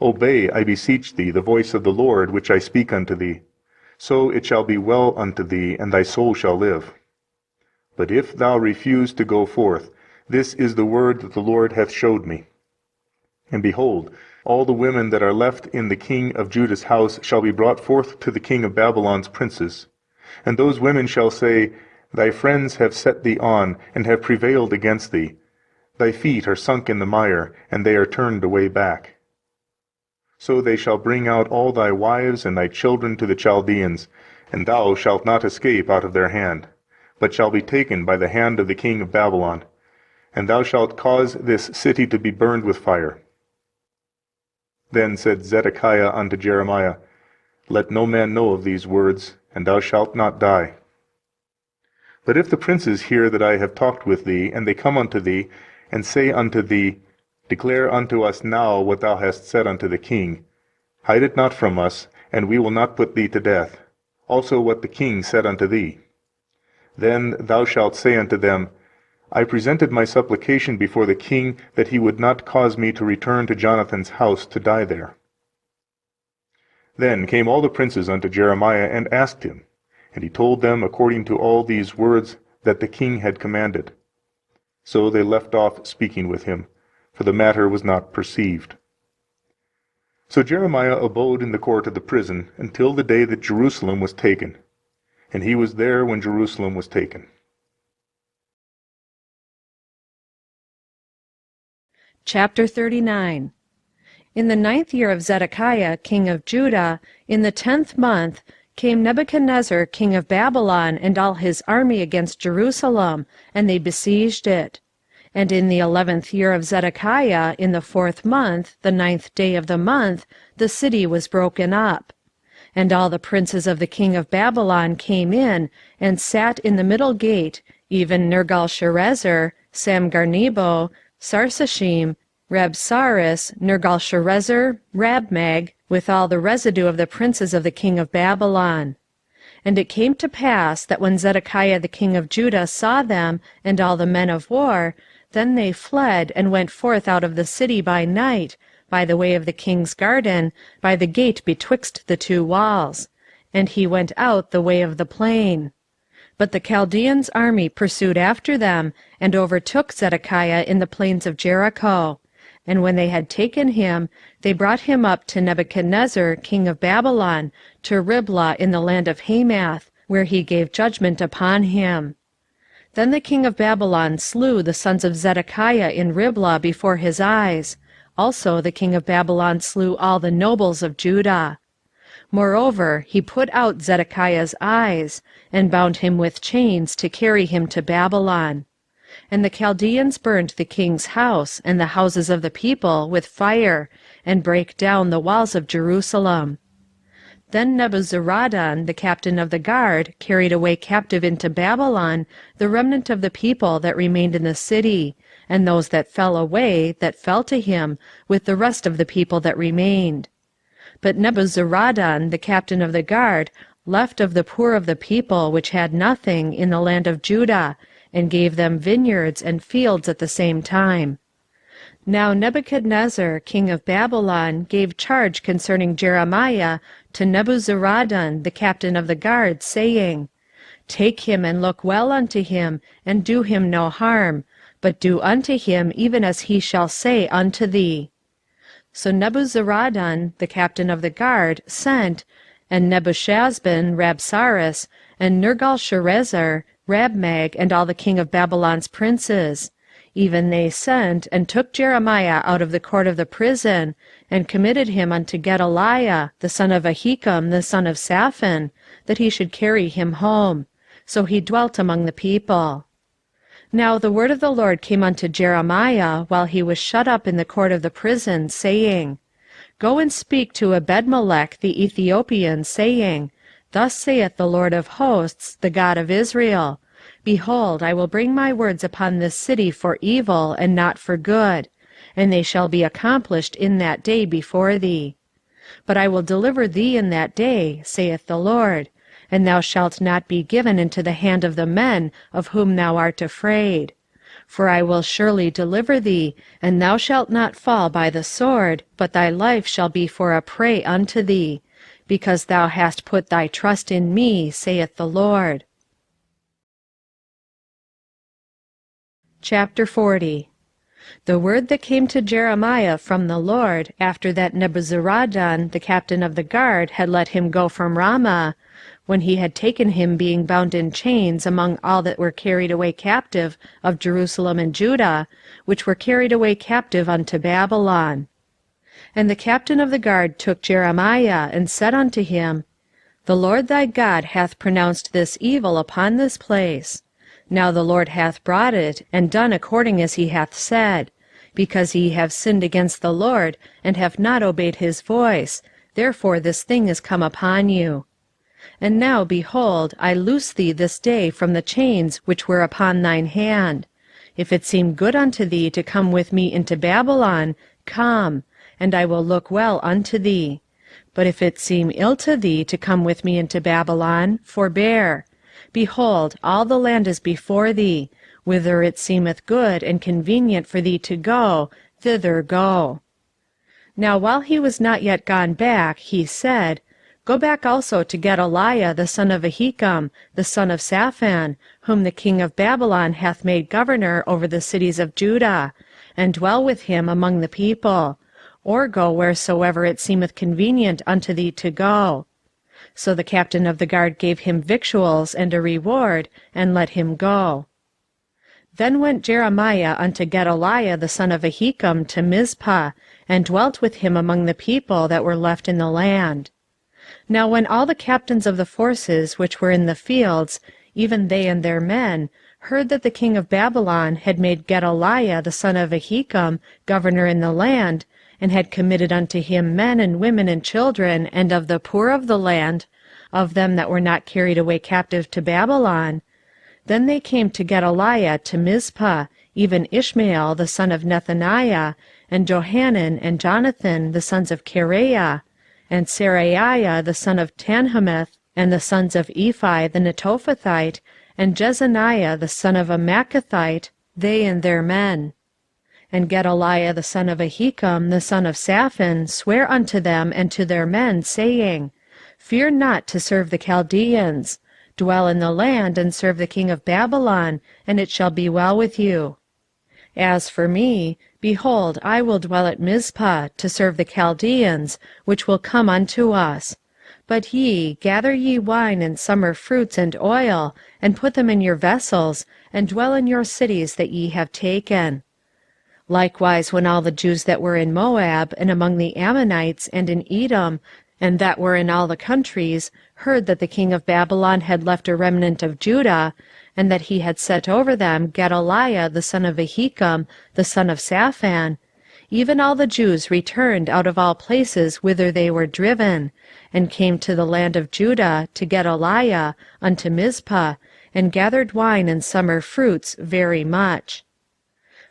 Obey, I beseech thee, the voice of the Lord, which I speak unto thee. So it shall be well unto thee, and thy soul shall live. But if thou refuse to go forth, this is the word that the Lord hath showed me. And behold, all the women that are left in the king of Judah's house shall be brought forth to the king of Babylon's princes. And those women shall say, Thy friends have set thee on, and have prevailed against thee. Thy feet are sunk in the mire, and they are turned away back. So they shall bring out all thy wives and thy children to the Chaldeans, and thou shalt not escape out of their hand, but shall be taken by the hand of the king of Babylon, and thou shalt cause this city to be burned with fire. Then said Zedekiah unto Jeremiah, Let no man know of these words, and thou shalt not die. But if the princes hear that I have talked with thee, and they come unto thee, and say unto thee, Declare unto us now what thou hast said unto the king, hide it not from us, and we will not put thee to death, also what the king said unto thee. Then thou shalt say unto them, I presented my supplication before the king, that he would not cause me to return to Jonathan's house to die there. Then came all the princes unto Jeremiah, and asked him, and he told them according to all these words that the king had commanded. So they left off speaking with him, for the matter was not perceived. So Jeremiah abode in the court of the prison until the day that Jerusalem was taken, and he was there when Jerusalem was taken. Chapter 39. In the 9th year of Zedekiah king of Judah, in the 10th month, came Nebuchadnezzar king of Babylon and all his army against Jerusalem, and they besieged it. And in the 11th year of Zedekiah, in the 4th month, the 9th day of the month, the city was broken up. And all the princes of the king of Babylon came in, and sat in the middle gate, even Nergal-sharezer, Samgarnebo, Sarsashim, Rabsaris, Nergal-sharezer, Rabmag, with all the residue of the princes of the king of Babylon. And it came to pass that when Zedekiah the king of Judah saw them, and all the men of war, then they fled, and went forth out of the city by night, by the way of the king's garden, by the gate betwixt the two walls. And he went out the way of the plain. But the Chaldeans' army pursued after them, and overtook Zedekiah in the plains of Jericho. And when they had taken him, they brought him up to Nebuchadnezzar king of Babylon, to Riblah in the land of Hamath, where he gave judgment upon him. Then the king of Babylon slew the sons of Zedekiah in Riblah before his eyes. Also the king of Babylon slew all the nobles of Judah. Moreover, he put out Zedekiah's eyes, and bound him with chains to carry him to Babylon. And the Chaldeans burned the king's house, and the houses of the people, with fire, and brake down the walls of Jerusalem. Then Nebuzaradan, the captain of the guard, carried away captive into Babylon the remnant of the people that remained in the city, and those that fell away, that fell to him, with the rest of the people that remained. But Nebuzaradan, the captain of the guard, left of the poor of the people which had nothing in the land of Judah, and gave them vineyards and fields at the same time. Now Nebuchadnezzar, king of Babylon, gave charge concerning Jeremiah to Nebuzaradan, the captain of the guard, saying, Take him and look well unto him, and do him no harm, but do unto him even as he shall say unto thee. So Nebuzaradan, the captain of the guard, sent, and Nebuchadnezzar, Rabsaris, and Nergal-sharezer, Rabmag, and all the king of Babylon's princes. Even they sent, and took Jeremiah out of the court of the prison, and committed him unto Gedaliah, the son of Ahikam, the son of Shaphan, that he should carry him home. So he dwelt among the people. Now the word of the Lord came unto Jeremiah, while he was shut up in the court of the prison, saying, Go and speak to Ebedmelech the Ethiopian, saying, Thus saith the Lord of hosts, the God of Israel, Behold, I will bring my words upon this city for evil, and not for good, and they shall be accomplished in that day before thee. But I will deliver thee in that day, saith the Lord, and thou shalt not be given into the hand of the men of whom thou art afraid. For I will surely deliver thee, and thou shalt not fall by the sword, but thy life shall be for a prey unto thee, because thou hast put thy trust in me, saith the Lord. Chapter 40. The word that came to Jeremiah from the Lord, after that Nebuzaradan, the captain of the guard, had let him go from Ramah, when he had taken him being bound in chains among all that were carried away captive of Jerusalem and Judah, which were carried away captive unto Babylon. And the captain of the guard took Jeremiah, and said unto him, The Lord thy God hath pronounced this evil upon this place. Now the Lord hath brought it, and done according as he hath said, because ye have sinned against the Lord, and have not obeyed his voice, therefore this thing is come upon you. And now, behold, I loose thee this day from the chains which were upon thine hand. If it seem good unto thee to come with me into Babylon, come, and I will look well unto thee. But if it seem ill to thee to come with me into Babylon, forbear. Behold, all the land is before thee. Whither it seemeth good and convenient for thee to go, thither go. Now while he was not yet gone back, he said, Go back also to Gedaliah the son of Ahikam, the son of Shaphan, whom the king of Babylon hath made governor over the cities of Judah, and dwell with him among the people, or go wheresoever it seemeth convenient unto thee to go. So the captain of the guard gave him victuals and a reward, and let him go. Then went Jeremiah unto Gedaliah the son of Ahikam to Mizpah, and dwelt with him among the people that were left in the land. Now when all the captains of the forces which were in the fields, even they and their men, heard that the king of Babylon had made Gedaliah the son of Ahikam governor in the land, and had committed unto him men and women and children, and of the poor of the land, of them that were not carried away captive to Babylon, then they came to Gedaliah to Mizpah, even Ishmael the son of Nethaniah, and Johanan and Jonathan the sons of Kareah, and Seraiah the son of Tanhumeth, and the sons of Ephi the Netophathite, and Jezaniah the son of a Maacathite, they and their men. And Gedaliah the son of Ahikam, the son of Shaphan, sware unto them and to their men, saying, Fear not to serve the Chaldeans. Dwell in the land, and serve the king of Babylon, and it shall be well with you. As for me, behold, I will dwell at Mizpah, to serve the Chaldeans, which will come unto us. But ye, gather ye wine and summer fruits and oil, and put them in your vessels, and dwell in your cities that ye have taken. Likewise, when all the Jews that were in Moab, and among the Ammonites, and in Edom, and that were in all the countries, heard that the king of Babylon had left a remnant of Judah, and that he had set over them Gedaliah the son of Ahikam, the son of Shaphan, even all the Jews returned out of all places whither they were driven, and came to the land of Judah, to Gedaliah, unto Mizpah, and gathered wine and summer fruits very much.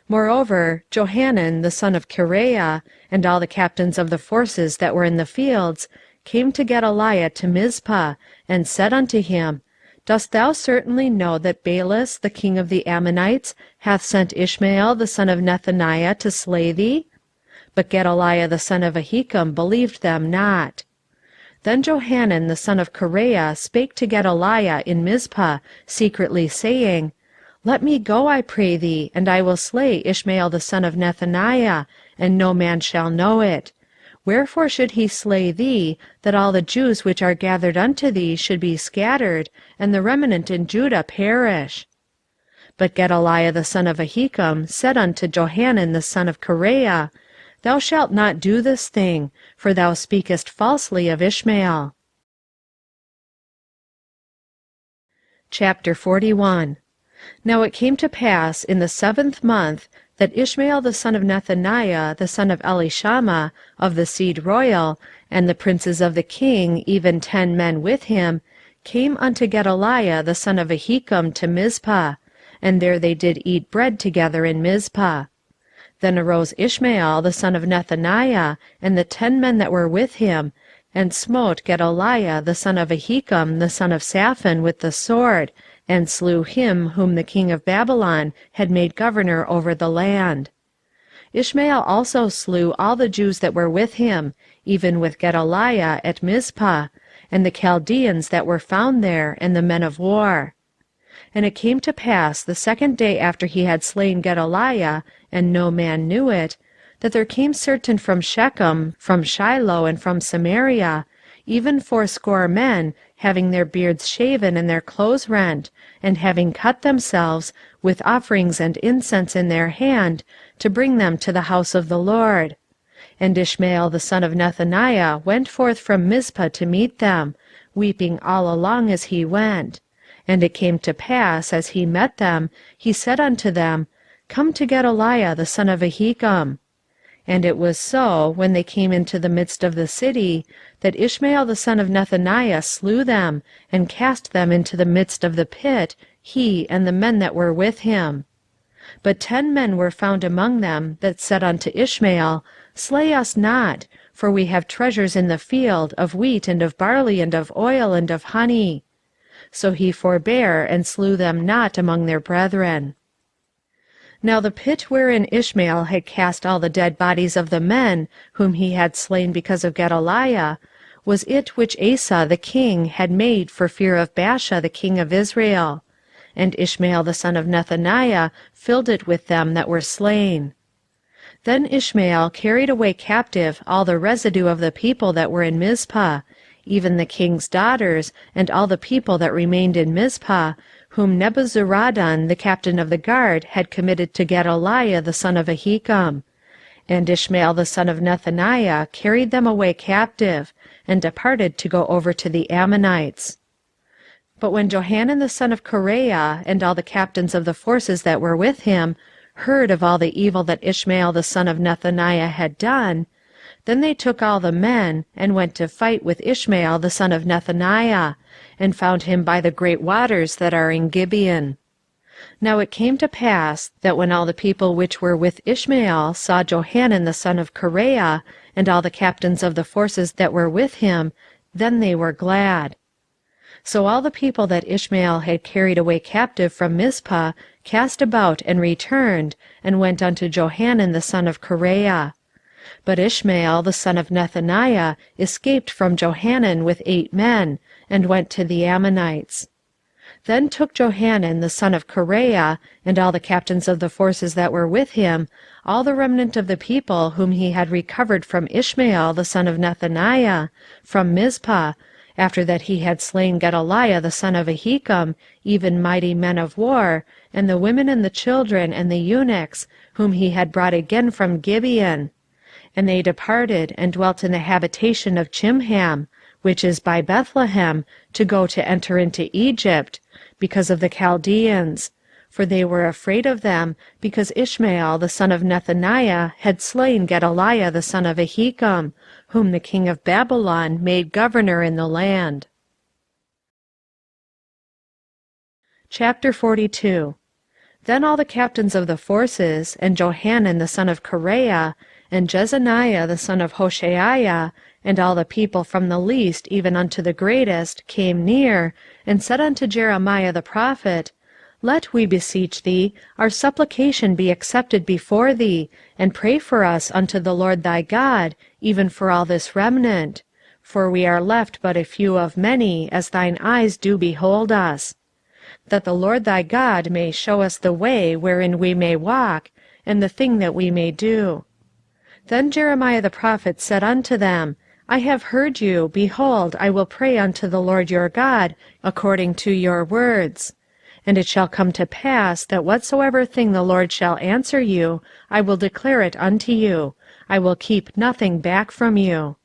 Moreover, Johanan the son of Kareah, and all the captains of the forces that were in the fields, came to Gedaliah to Mizpah, and said unto him, Dost thou certainly know that Baalis the king of the Ammonites hath sent Ishmael the son of Nethaniah to slay thee? But Gedaliah the son of Ahikam believed them not. Then Johanan the son of Kareah spake to Gedaliah in Mizpah, secretly saying, Let me go, I pray thee, and I will slay Ishmael the son of Nethaniah, and no man shall know it. Wherefore should he slay thee, that all the Jews which are gathered unto thee should be scattered, and the remnant in Judah perish? But Gedaliah the son of Ahikam said unto Johanan the son of Kareah, Thou shalt not do this thing, for thou speakest falsely of Ishmael. Chapter 41. Now it came to pass in the 7th month, that Ishmael the son of Nethaniah, the son of Elishama, of the seed royal, and the princes of the king, even 10 men with him, came unto Gedaliah the son of Ahikam to Mizpah, and there they did eat bread together in Mizpah. Then arose Ishmael the son of Nethaniah, and the 10 men that were with him, and smote Gedaliah the son of Ahikam the son of Shaphan with the sword, and slew him whom the king of Babylon had made governor over the land. Ishmael also slew all the Jews that were with him, even with Gedaliah at Mizpah, and the Chaldeans that were found there, and the men of war. And it came to pass the 2nd day after he had slain Gedaliah, and no man knew it, that there came certain from Shechem, from Shiloh, and from Samaria, even 80 men, having their beards shaven and their clothes rent, and having cut themselves, with offerings and incense in their hand, to bring them to the house of the Lord. And Ishmael the son of Nethaniah went forth from Mizpah to meet them, weeping all along as he went. And it came to pass, as he met them, he said unto them, Come to Gedaliah the son of Ahikam. And it was so, when they came into the midst of the city, that Ishmael the son of Nethaniah slew them, and cast them into the midst of the pit, he and the men that were with him. But 10 men were found among them, that said unto Ishmael, Slay us not, for we have treasures in the field, of wheat, and of barley, and of oil, and of honey. So he forbare, and slew them not among their brethren. Now the pit wherein Ishmael had cast all the dead bodies of the men, whom he had slain because of Gedaliah, was it which Asa the king had made for fear of Baasha the king of Israel. And Ishmael the son of Nethaniah filled it with them that were slain. Then Ishmael carried away captive all the residue of the people that were in Mizpah, even the king's daughters, and all the people that remained in Mizpah, whom Nebuzaradan the captain of the guard had committed to Gedaliah the son of Ahikam. And Ishmael the son of Nethaniah carried them away captive, and departed to go over to the Ammonites. But when Johanan the son of Kareah, and all the captains of the forces that were with him, heard of all the evil that Ishmael the son of Nethaniah had done, then they took all the men, and went to fight with Ishmael the son of Nethaniah, and found him by the great waters that are in Gibeon. Now it came to pass, that when all the people which were with Ishmael saw Johanan the son of Kareah, and all the captains of the forces that were with him, then they were glad. So all the people that Ishmael had carried away captive from Mizpah cast about and returned, and went unto Johanan the son of Kareah. But Ishmael the son of Nethaniah escaped from Johanan with 8 men, and went to the Ammonites. Then took Johanan the son of Kareah, and all the captains of the forces that were with him, all the remnant of the people whom he had recovered from Ishmael the son of Nethaniah, from Mizpah, after that he had slain Gedaliah the son of Ahikam, even mighty men of war, and the women and the children and the eunuchs, whom he had brought again from Gibeon. And they departed, and dwelt in the habitation of Chimham, which is by Bethlehem, to go to enter into Egypt, because of the Chaldeans, for they were afraid of them, because Ishmael the son of Nethaniah had slain Gedaliah the son of Ahikam, whom the king of Babylon made governor in the land. Chapter 42. Then all the captains of the forces, and Johanan the son of Kareah, and Jezaniah the son of Hoshaiah, and all the people from the least even unto the greatest, came near, and said unto Jeremiah the prophet, Let, we beseech thee, our supplication be accepted before thee, and pray for us unto the Lord thy God, even for all this remnant. For we are left but a few of many, as thine eyes do behold us. That the Lord thy God may show us the way wherein we may walk, and the thing that we may do. Then Jeremiah the prophet said unto them, I have heard you. Behold, I will pray unto the Lord your God according to your words. And it shall come to pass that whatsoever thing the Lord shall answer you, I will declare it unto you. I will keep nothing back from you.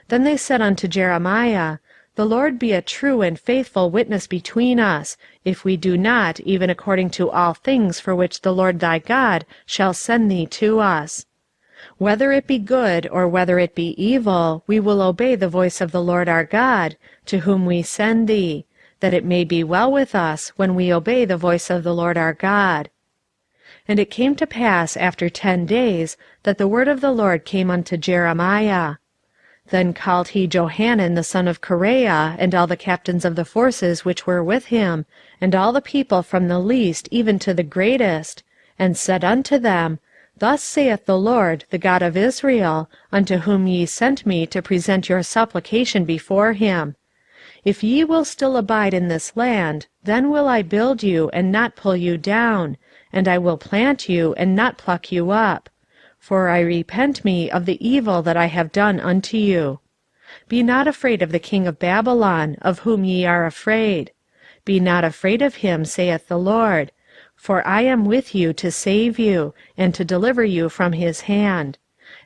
Then they said unto Jeremiah, The Lord be a true and faithful witness between us, if we do not even according to all things for which the Lord thy God shall send thee to us. Whether it be good or whether it be evil, we will obey the voice of the Lord our God, to whom we send thee, that it may be well with us when we obey the voice of the Lord our God. And it came to pass after 10 days that the word of the Lord came unto Jeremiah. Then called he Johanan the son of Kareah, and all the captains of the forces which were with him, and all the people from the least even to the greatest, and said unto them, Thus saith the Lord, the God of Israel, unto whom ye sent me to present your supplication before him. If ye will still abide in this land, then will I build you, and not pull you down, and I will plant you, and not pluck you up. For I repent me of the evil that I have done unto you. Be not afraid of the king of Babylon, of whom ye are afraid. Be not afraid of him, saith the Lord. For I am with you to save you, and to deliver you from his hand.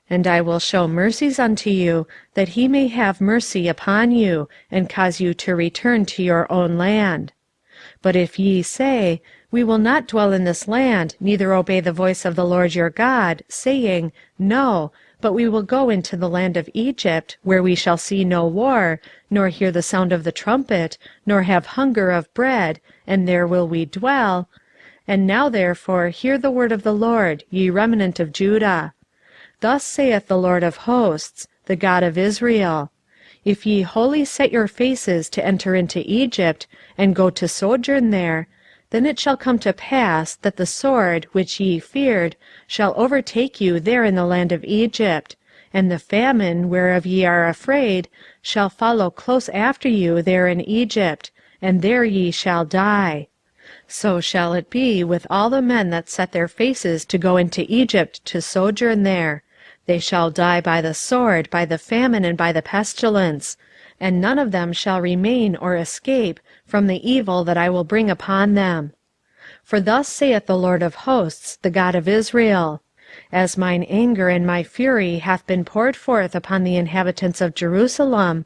And I will show mercies unto you, that he may have mercy upon you, and cause you to return to your own land. But if ye say, We will not dwell in this land, neither obey the voice of the Lord your God, saying, No, but we will go into the land of Egypt, where we shall see no war, nor hear the sound of the trumpet, nor have hunger of bread, and there will we dwell. And now therefore hear the word of the Lord, ye remnant of Judah. Thus saith the Lord of hosts, the God of Israel, If ye wholly set your faces to enter into Egypt, and go to sojourn there, then it shall come to pass that the sword, which ye feared, shall overtake you there in the land of Egypt, and the famine, whereof ye are afraid, shall follow close after you there in Egypt, and there ye shall die. So shall it be with all the men that set their faces to go into Egypt to sojourn there. They shall die by the sword, by the famine, and by the pestilence, and none of them shall remain or escape from the evil that I will bring upon them. For thus saith the Lord of hosts, the God of Israel, As mine anger and my fury hath been poured forth upon the inhabitants of Jerusalem,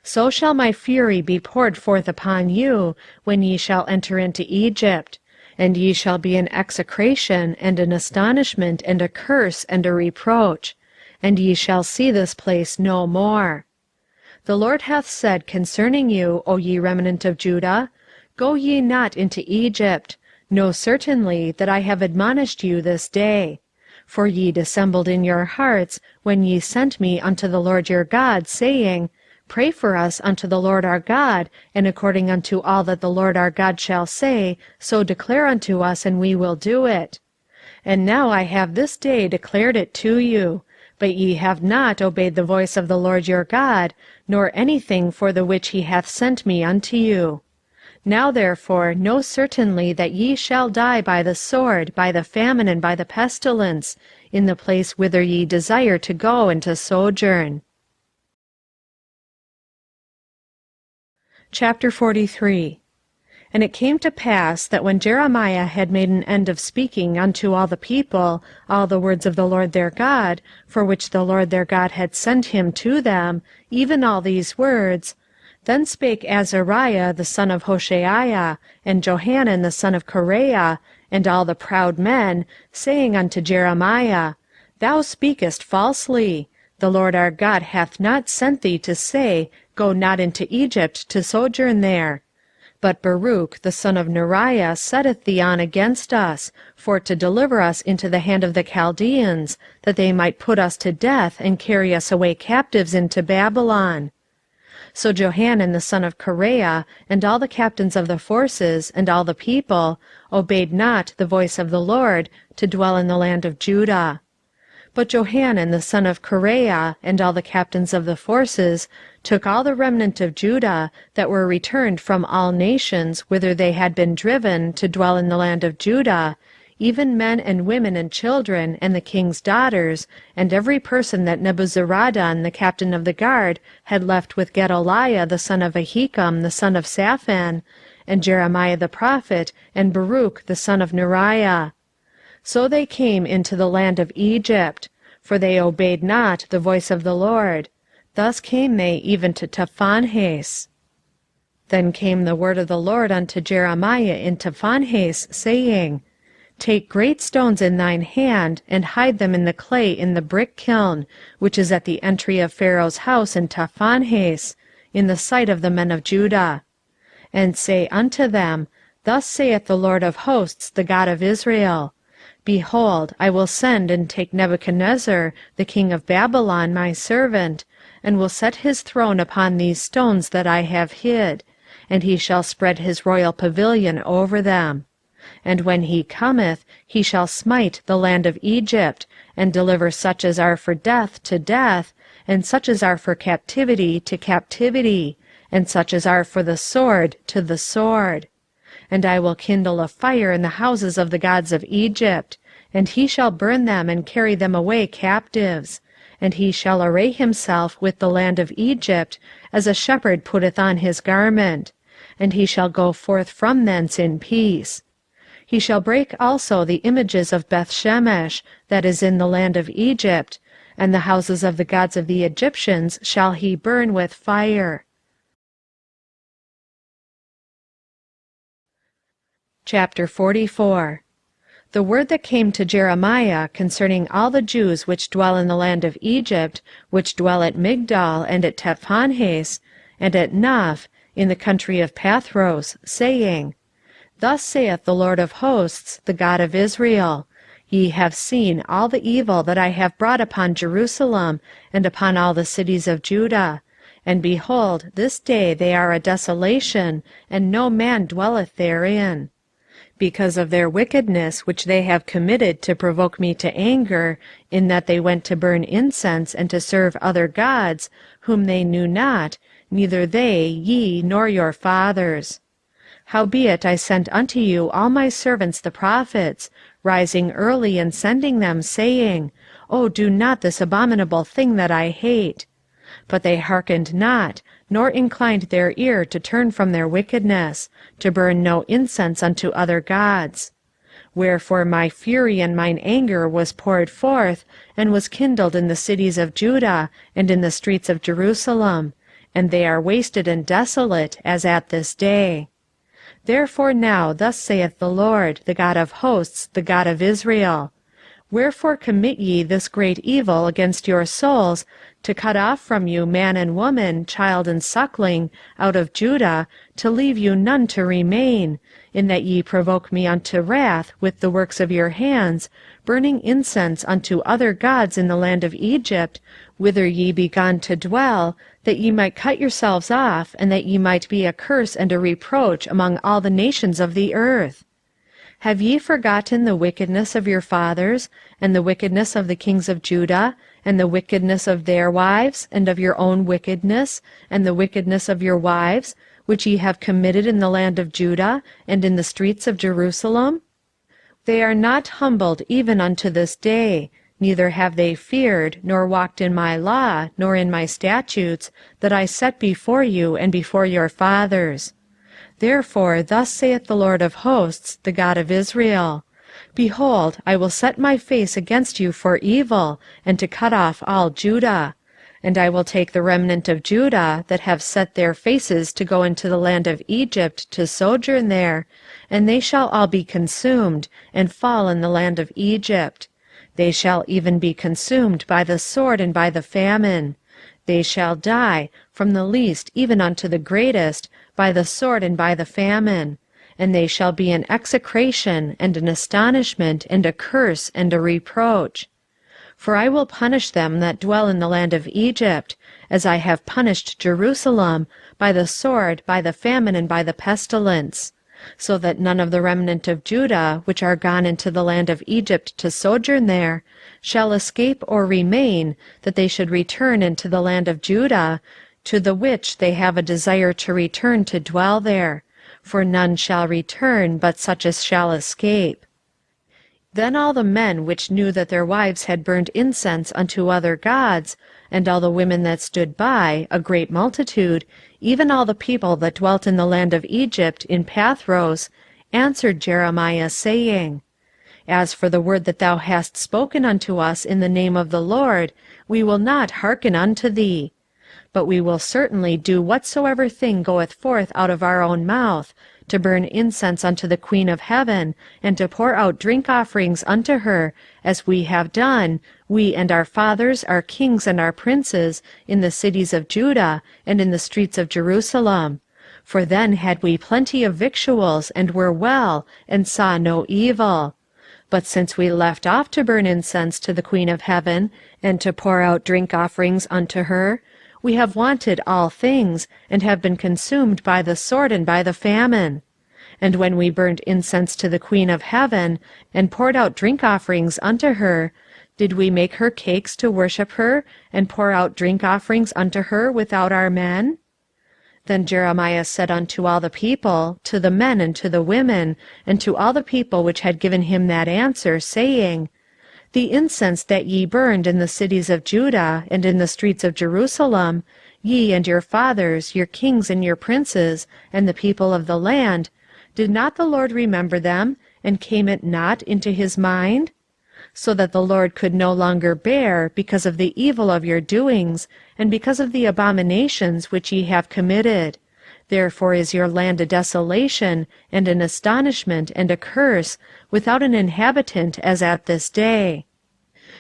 so shall my fury be poured forth upon you, when ye shall enter into Egypt, and ye shall be an execration, and an astonishment, and a curse, and a reproach, and ye shall see this place no more. The Lord hath said concerning you, O ye remnant of Judah, Go ye not into Egypt. Know certainly that I have admonished you this day. For ye dissembled in your hearts, when ye sent me unto the Lord your God, saying, Pray for us unto the Lord our God, and according unto all that the Lord our God shall say, so declare unto us, and we will do it. And now I have this day declared it to you. But ye have not obeyed the voice of the Lord your God, nor anything for the which he hath sent me unto you. Now therefore know certainly that ye shall die by the sword, by the famine, and by the pestilence, in the place whither ye desire to go and to sojourn. Chapter 43. And it came to pass that when Jeremiah had made an end of speaking unto all the people all the words of the Lord their God, for which the Lord their God had sent him to them, even all these words, Then spake Azariah the son of Hoshaiah, and Johanan the son of Kareah, and all the proud men, saying unto Jeremiah, Thou speakest falsely. The Lord our God hath not sent thee to say, Go not into Egypt to sojourn there. But Baruch the son of Neriah setteth thee on against us, for to deliver us into the hand of the Chaldeans, that they might put us to death, and carry us away captives into Babylon. So Johanan the son of Kareah, and all the captains of the forces, and all the people, obeyed not the voice of the Lord, to dwell in the land of Judah. But Johanan the son of Kareah, and all the captains of the forces, took all the remnant of Judah, that were returned from all nations whither they had been driven, to dwell in the land of Judah, even men and women and children, and the king's daughters, and every person that Nebuzaradan the captain of the guard had left with Gedaliah the son of Ahikam the son of Shaphan, and Jeremiah the prophet, and Baruch the son of Neriah. So they came into the land of Egypt, for they obeyed not the voice of the Lord. Thus came they even to Taphanhes. Then came the word of the Lord unto Jeremiah in Taphanhes, saying, Take great stones in thine hand, and hide them in the clay in the brick kiln, which is at the entry of Pharaoh's house in Taphanhes, in the sight of the men of Judah. And say unto them, Thus saith the Lord of hosts, the God of Israel, Behold, I will send and take Nebuchadnezzar, the king of Babylon, my servant, and will set his throne upon these stones that I have hid, and he shall spread his royal pavilion over them. And when he cometh, he shall smite the land of Egypt, and deliver such as are for death to death, and such as are for captivity to captivity, and such as are for the sword to the sword. And I will kindle a fire in the houses of the gods of Egypt, and he shall burn them and carry them away captives. And he shall array himself with the land of Egypt, as a shepherd putteth on his garment, and he shall go forth from thence in peace. He shall break also the images of Bethshemesh, that is in the land of Egypt, and the houses of the gods of the Egyptians shall he burn with fire. Chapter 44. The word that came to Jeremiah concerning all the Jews which dwell in the land of Egypt, which dwell at Migdol, and at Taphanhes, and at Noph, in the country of Pathros, saying, Thus saith the Lord of hosts, the God of Israel, Ye have seen all the evil that I have brought upon Jerusalem, and upon all the cities of Judah. And behold, this day they are a desolation, and no man dwelleth therein. Because of their wickedness which they have committed to provoke me to anger, in that they went to burn incense and to serve other gods, whom they knew not, neither they, ye, nor your fathers. Howbeit I sent unto you all my servants the prophets, rising early and sending them, saying, O do not this abominable thing that I hate. But they hearkened not, nor inclined their ear to turn from their wickedness, to burn no incense unto other gods. Wherefore my fury and mine anger was poured forth, and was kindled in the cities of Judah, and in the streets of Jerusalem, and they are wasted and desolate, as at this day. Therefore now thus saith the Lord, the God of hosts, the God of Israel, Wherefore commit ye this great evil against your souls, to cut off from you man and woman, child and suckling, out of Judah, to leave you none to remain, in that ye provoke me unto wrath with the works of your hands, burning incense unto other gods in the land of Egypt, whither ye be gone to dwell, that ye might cut yourselves off, and that ye might be a curse and a reproach among all the nations of the earth? Have ye forgotten the wickedness of your fathers, and the wickedness of the kings of Judah, and the wickedness of their wives, and of your own wickedness, and the wickedness of your wives, which ye have committed in the land of Judah, and in the streets of Jerusalem? They are not humbled even unto this day, neither have they feared, nor walked in my law, nor in my statutes, that I set before you and before your fathers. Therefore thus saith the Lord of hosts, the God of Israel, Behold, I will set my face against you for evil, and to cut off all Judah. And I will take the remnant of Judah that have set their faces to go into the land of Egypt to sojourn there, and they shall all be consumed, and fall in the land of Egypt. They shall even be consumed by the sword and by the famine. They shall die, from the least even unto the greatest, by the sword and by the famine. And they shall be an execration, and an astonishment, and a curse, and a reproach. For I will punish them that dwell in the land of Egypt, as I have punished Jerusalem, by the sword, by the famine, and by the pestilence. So that none of the remnant of Judah, which are gone into the land of Egypt to sojourn there, shall escape or remain, that they should return into the land of Judah, to the which they have a desire to return to dwell there. For none shall return, but such as shall escape. Then all the men which knew that their wives had burned incense unto other gods, and all the women that stood by, a great multitude, even all the people that dwelt in the land of Egypt in Pathros, answered Jeremiah, saying, As for the word that thou hast spoken unto us in the name of the Lord, we will not hearken unto thee. But we will certainly do whatsoever thing goeth forth out of our own mouth, to burn incense unto the Queen of heaven, and to pour out drink offerings unto her, as we have done, we and our fathers, our kings, and our princes, in the cities of Judah, and in the streets of Jerusalem. For then had we plenty of victuals, and were well, and saw no evil. But since we left off to burn incense to the Queen of heaven, and to pour out drink offerings unto her, we have wanted all things, and have been consumed by the sword and by the famine. And when we burned incense to the Queen of heaven, and poured out drink offerings unto her, did we make her cakes to worship her, and pour out drink offerings unto her without our men? Then Jeremiah said unto all the people, to the men and to the women, and to all the people which had given him that answer, saying, The incense that ye burned in the cities of Judah, and in the streets of Jerusalem, ye and your fathers, your kings and your princes, and the people of the land, did not the Lord remember them, and came it not into his mind? So that the Lord could no longer bear, because of the evil of your doings, and because of the abominations which ye have committed. Therefore is your land a desolation, and an astonishment, and a curse, without an inhabitant as at this day.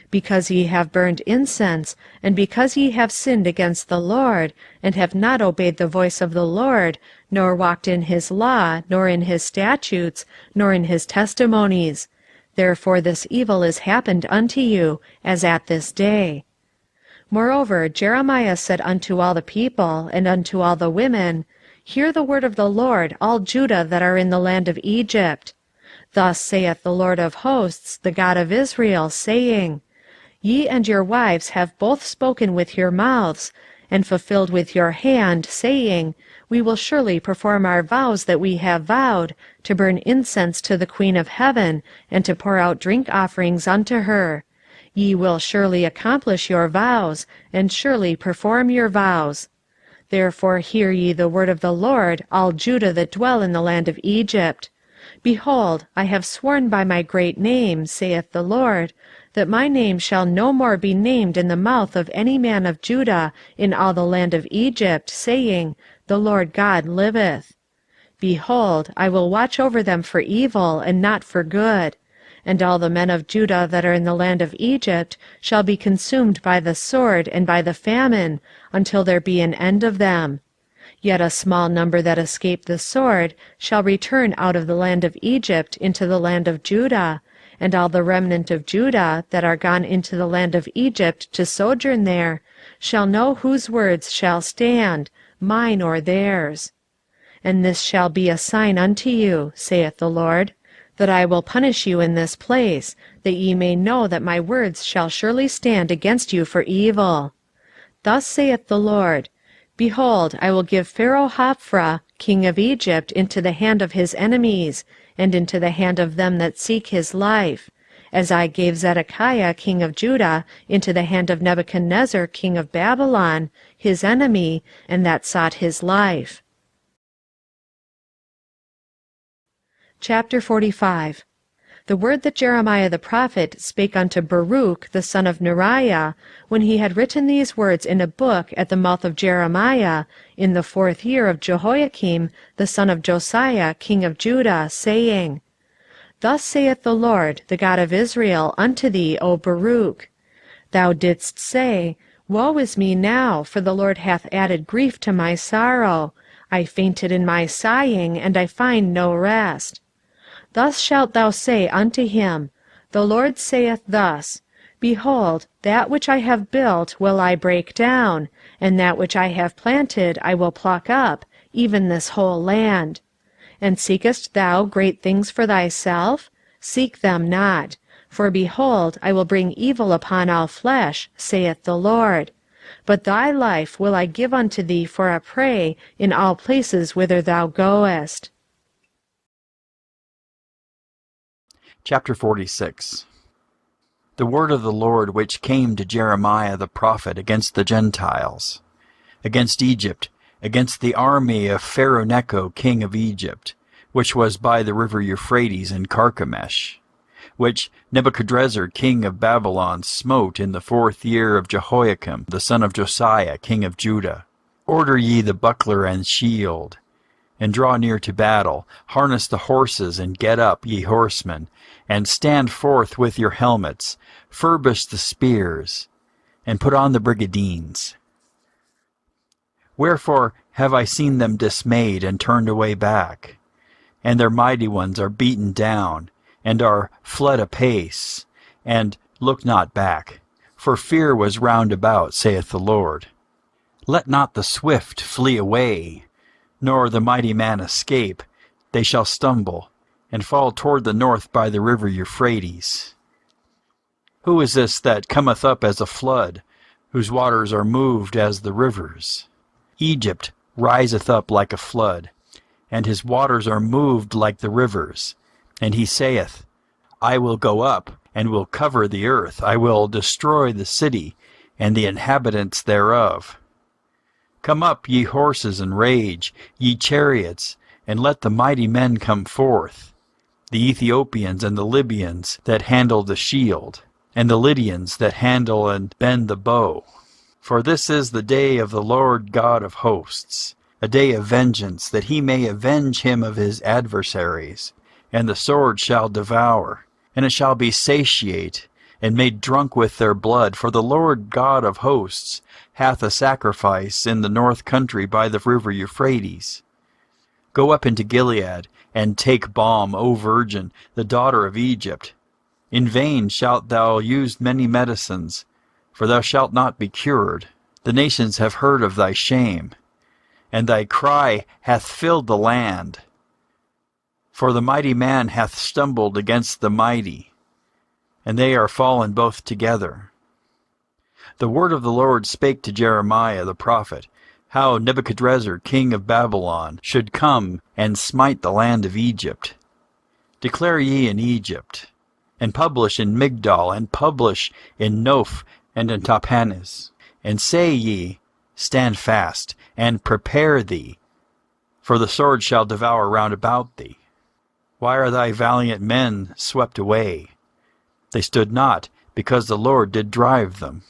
Because ye have burned incense, and because ye have sinned against the Lord, and have not obeyed the voice of the Lord, nor walked in his law, nor in his statutes, nor in his testimonies. Therefore this evil is happened unto you, as at this day. Moreover Jeremiah said unto all the people, and unto all the women, Hear the word of the Lord, all Judah that are in the land of Egypt. Thus saith the Lord of hosts, the God of Israel, saying, Ye and your wives have both spoken with your mouths, and fulfilled with your hand, saying, We will surely perform our vows that we have vowed, to burn incense to the Queen of heaven, and to pour out drink offerings unto her. Ye will surely accomplish your vows, and surely perform your vows. Therefore hear ye the word of the Lord, all Judah that dwell in the land of Egypt. Behold, I have sworn by my great name, saith the Lord, that my name shall no more be named in the mouth of any man of Judah in all the land of Egypt, saying, The Lord God liveth. Behold, I will watch over them for evil, and not for good. And all the men of Judah that are in the land of Egypt shall be consumed by the sword and by the famine, until there be an end of them. Yet a small number that escape the sword shall return out of the land of Egypt into the land of Judah, and all the remnant of Judah that are gone into the land of Egypt to sojourn there shall know whose words shall stand, mine or theirs. And this shall be a sign unto you, saith the Lord, that I will punish you in this place, that ye may know that my words shall surely stand against you for evil. Thus saith the Lord, Behold, I will give Pharaoh Hophra, king of Egypt, into the hand of his enemies, and into the hand of them that seek his life, as I gave Zedekiah king of Judah into the hand of Nebuchadnezzar king of Babylon, his enemy, and that sought his life. Chapter 45. the word that Jeremiah the prophet spake unto Baruch the son of Neriah, when he had written these words in a book at the mouth of Jeremiah, in the 4th year of Jehoiakim the son of Josiah king of Judah, saying, Thus saith the Lord, the God of Israel, unto thee, O Baruch. Thou didst say, Woe is me now, for the Lord hath added grief to my sorrow. I fainted in my sighing, and I find no rest. Thus shalt thou say unto him, The Lord saith thus, Behold, that which I have built will I break down, and that which I have planted I will pluck up, even this whole land. And seekest thou great things for thyself? Seek them not. For behold, I will bring evil upon all flesh, saith the Lord. But thy life will I give unto thee for a prey in all places whither thou goest. Chapter 46. The word of the Lord which came to Jeremiah the prophet against the Gentiles, against Egypt, against the army of Pharaoh Necho king of Egypt, which was by the river Euphrates in Carchemish, which Nebuchadrezzar king of Babylon smote in the 4th year of Jehoiakim the son of Josiah king of Judah. Order ye the buckler and shield, and draw near to battle. Harness the horses, and get up, ye horsemen, and stand forth with your helmets. Furbish the spears, and put on the brigadines. Wherefore have I seen them dismayed and turned away back? And their mighty ones are beaten down, and are fled apace, and look not back. For fear was round about, saith the Lord. Let not the swift flee away, nor the mighty man escape. They shall stumble, and fall toward the north by the river Euphrates. Who is this that cometh up as a flood, whose waters are moved as the rivers? Egypt riseth up like a flood, and his waters are moved like the rivers. And he saith, I will go up, and will cover the earth. I will destroy the city, and the inhabitants thereof. Come up, ye horses, and rage, ye chariots, and let the mighty men come forth, the Ethiopians and the Libyans that handle the shield, and the Lydians that handle and bend the bow. For this is the day of the Lord God of hosts, a day of vengeance, that he may avenge him of his adversaries. And the sword shall devour, and it shall be satiate, and made drunk with their blood. For the Lord God of hosts hath a sacrifice in the north country by the river Euphrates. Go up into Gilead, and take balm, O virgin, the daughter of Egypt. In vain shalt thou use many medicines, for thou shalt not be cured. The nations have heard of thy shame, and thy cry hath filled the land. For the mighty man hath stumbled against the mighty, and they are fallen both together. The word of the Lord spake to Jeremiah the prophet, how Nebuchadrezzar king of Babylon should come and smite the land of Egypt. Declare ye in Egypt, and publish in Migdol, and publish in Noph and in Tahpanhes, and say ye, Stand fast, and prepare thee, for the sword shall devour round about thee. Why are thy valiant men swept away? They stood not, because the Lord did drive them.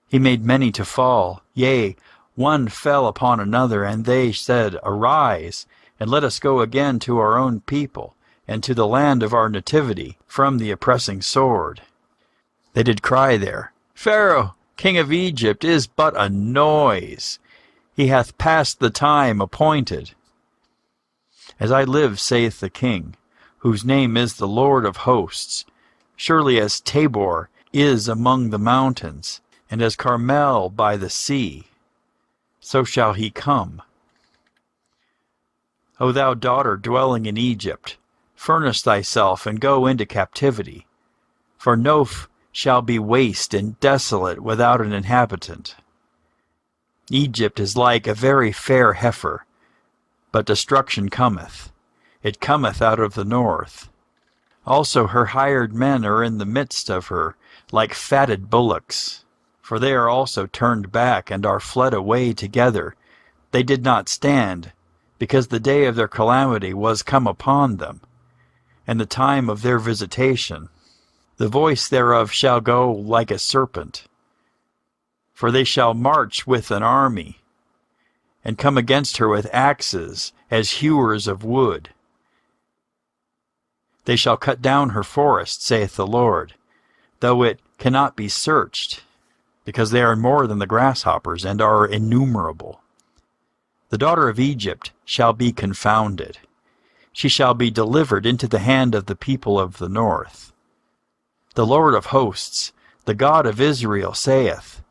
He made many to fall, yea, one fell upon another, and they said, Arise, and let us go again to our own people, and to the land of our nativity, from the oppressing sword. They did cry there, Pharaoh, king of Egypt, is but a noise. He hath passed the time appointed. As I live, saith the King, whose name is the Lord of hosts, surely as Tabor is among the mountains, and as Carmel by the sea, so shall he come. O thou daughter dwelling in Egypt, furnish thyself and go into captivity, for Noph shall be waste and desolate without an inhabitant. Egypt is like a very fair heifer, but destruction cometh. It cometh out of the north. Also her hired men are in the midst of her, like fatted bullocks. For they are also turned back, and are fled away together. They did not stand, because the day of their calamity was come upon them. and the time of their visitation. The voice thereof shall go like a serpent. For they shall march with an army, and come against her with axes as hewers of wood. They shall cut down her forest, saith the Lord, though it cannot be searched, because they are more than the grasshoppers, and are innumerable. The daughter of Egypt shall be confounded. She shall be delivered into the hand of the people of the north. The Lord of hosts, the God of Israel, saith,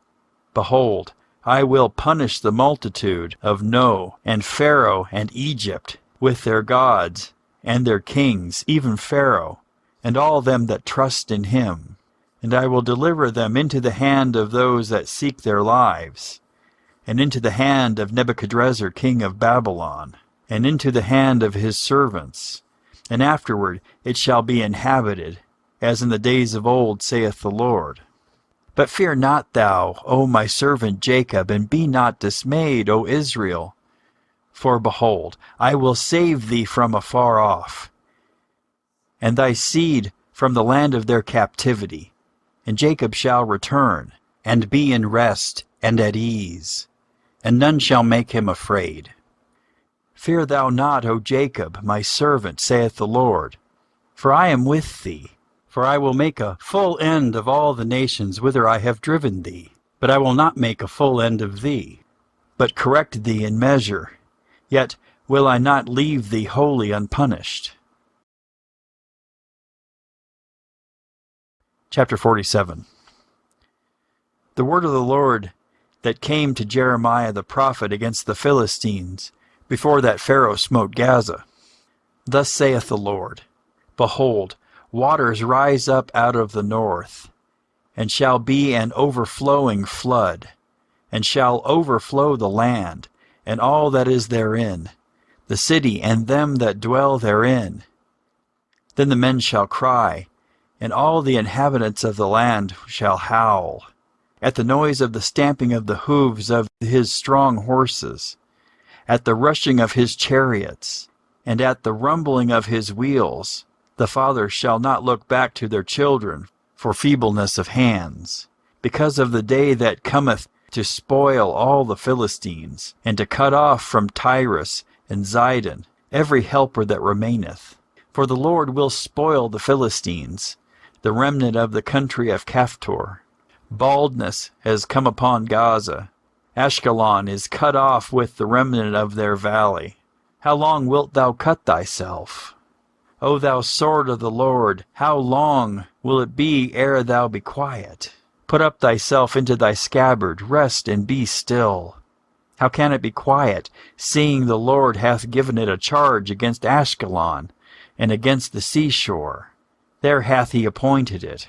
Behold, I will punish the multitude of No, and Pharaoh, and Egypt, with their gods, and their kings, even Pharaoh, and all them that trust in him. And I will deliver them into the hand of those that seek their lives, and into the hand of Nebuchadrezzar king of Babylon, and into the hand of his servants. And afterward it shall be inhabited, as in the days of old, saith the Lord. But fear not thou, O my servant Jacob, and be not dismayed, O Israel. For behold, I will save thee from afar off, and thy seed from the land of their captivity. And Jacob shall return, and be in rest and at ease, and none shall make him afraid. Fear thou not, O Jacob, my servant, saith the Lord, for I am with thee. For I will make a full end of all the nations whither I have driven thee. But I will not make a full end of thee, but correct thee in measure. Yet will I not leave thee wholly unpunished. Chapter 47. The word of the Lord that came to Jeremiah the prophet against the Philistines, before that Pharaoh smote Gaza. Thus saith the Lord, Behold, waters rise up out of the north, and shall be an overflowing flood, and shall overflow the land, and all that is therein, the city and them that dwell therein. Then the men shall cry, and all the inhabitants of the land shall howl, at the noise of the stamping of the hoofs of his strong horses, at the rushing of his chariots, and at the rumbling of his wheels. The fathers shall not look back to their children for feebleness of hands, because of the day that cometh to spoil all the Philistines, and to cut off from Tyrus and Zidon every helper that remaineth. For the Lord will spoil the Philistines, the remnant of the country of Caphtor. Baldness has come upon Gaza. Ashkelon is cut off with the remnant of their valley. How long wilt thou cut thyself? O thou sword of the Lord, how long will it be ere thou be quiet? Put up thyself into thy scabbard, rest and be still. How can it be quiet, seeing the Lord hath given it a charge against Ashkelon, and against the seashore? There hath he appointed it.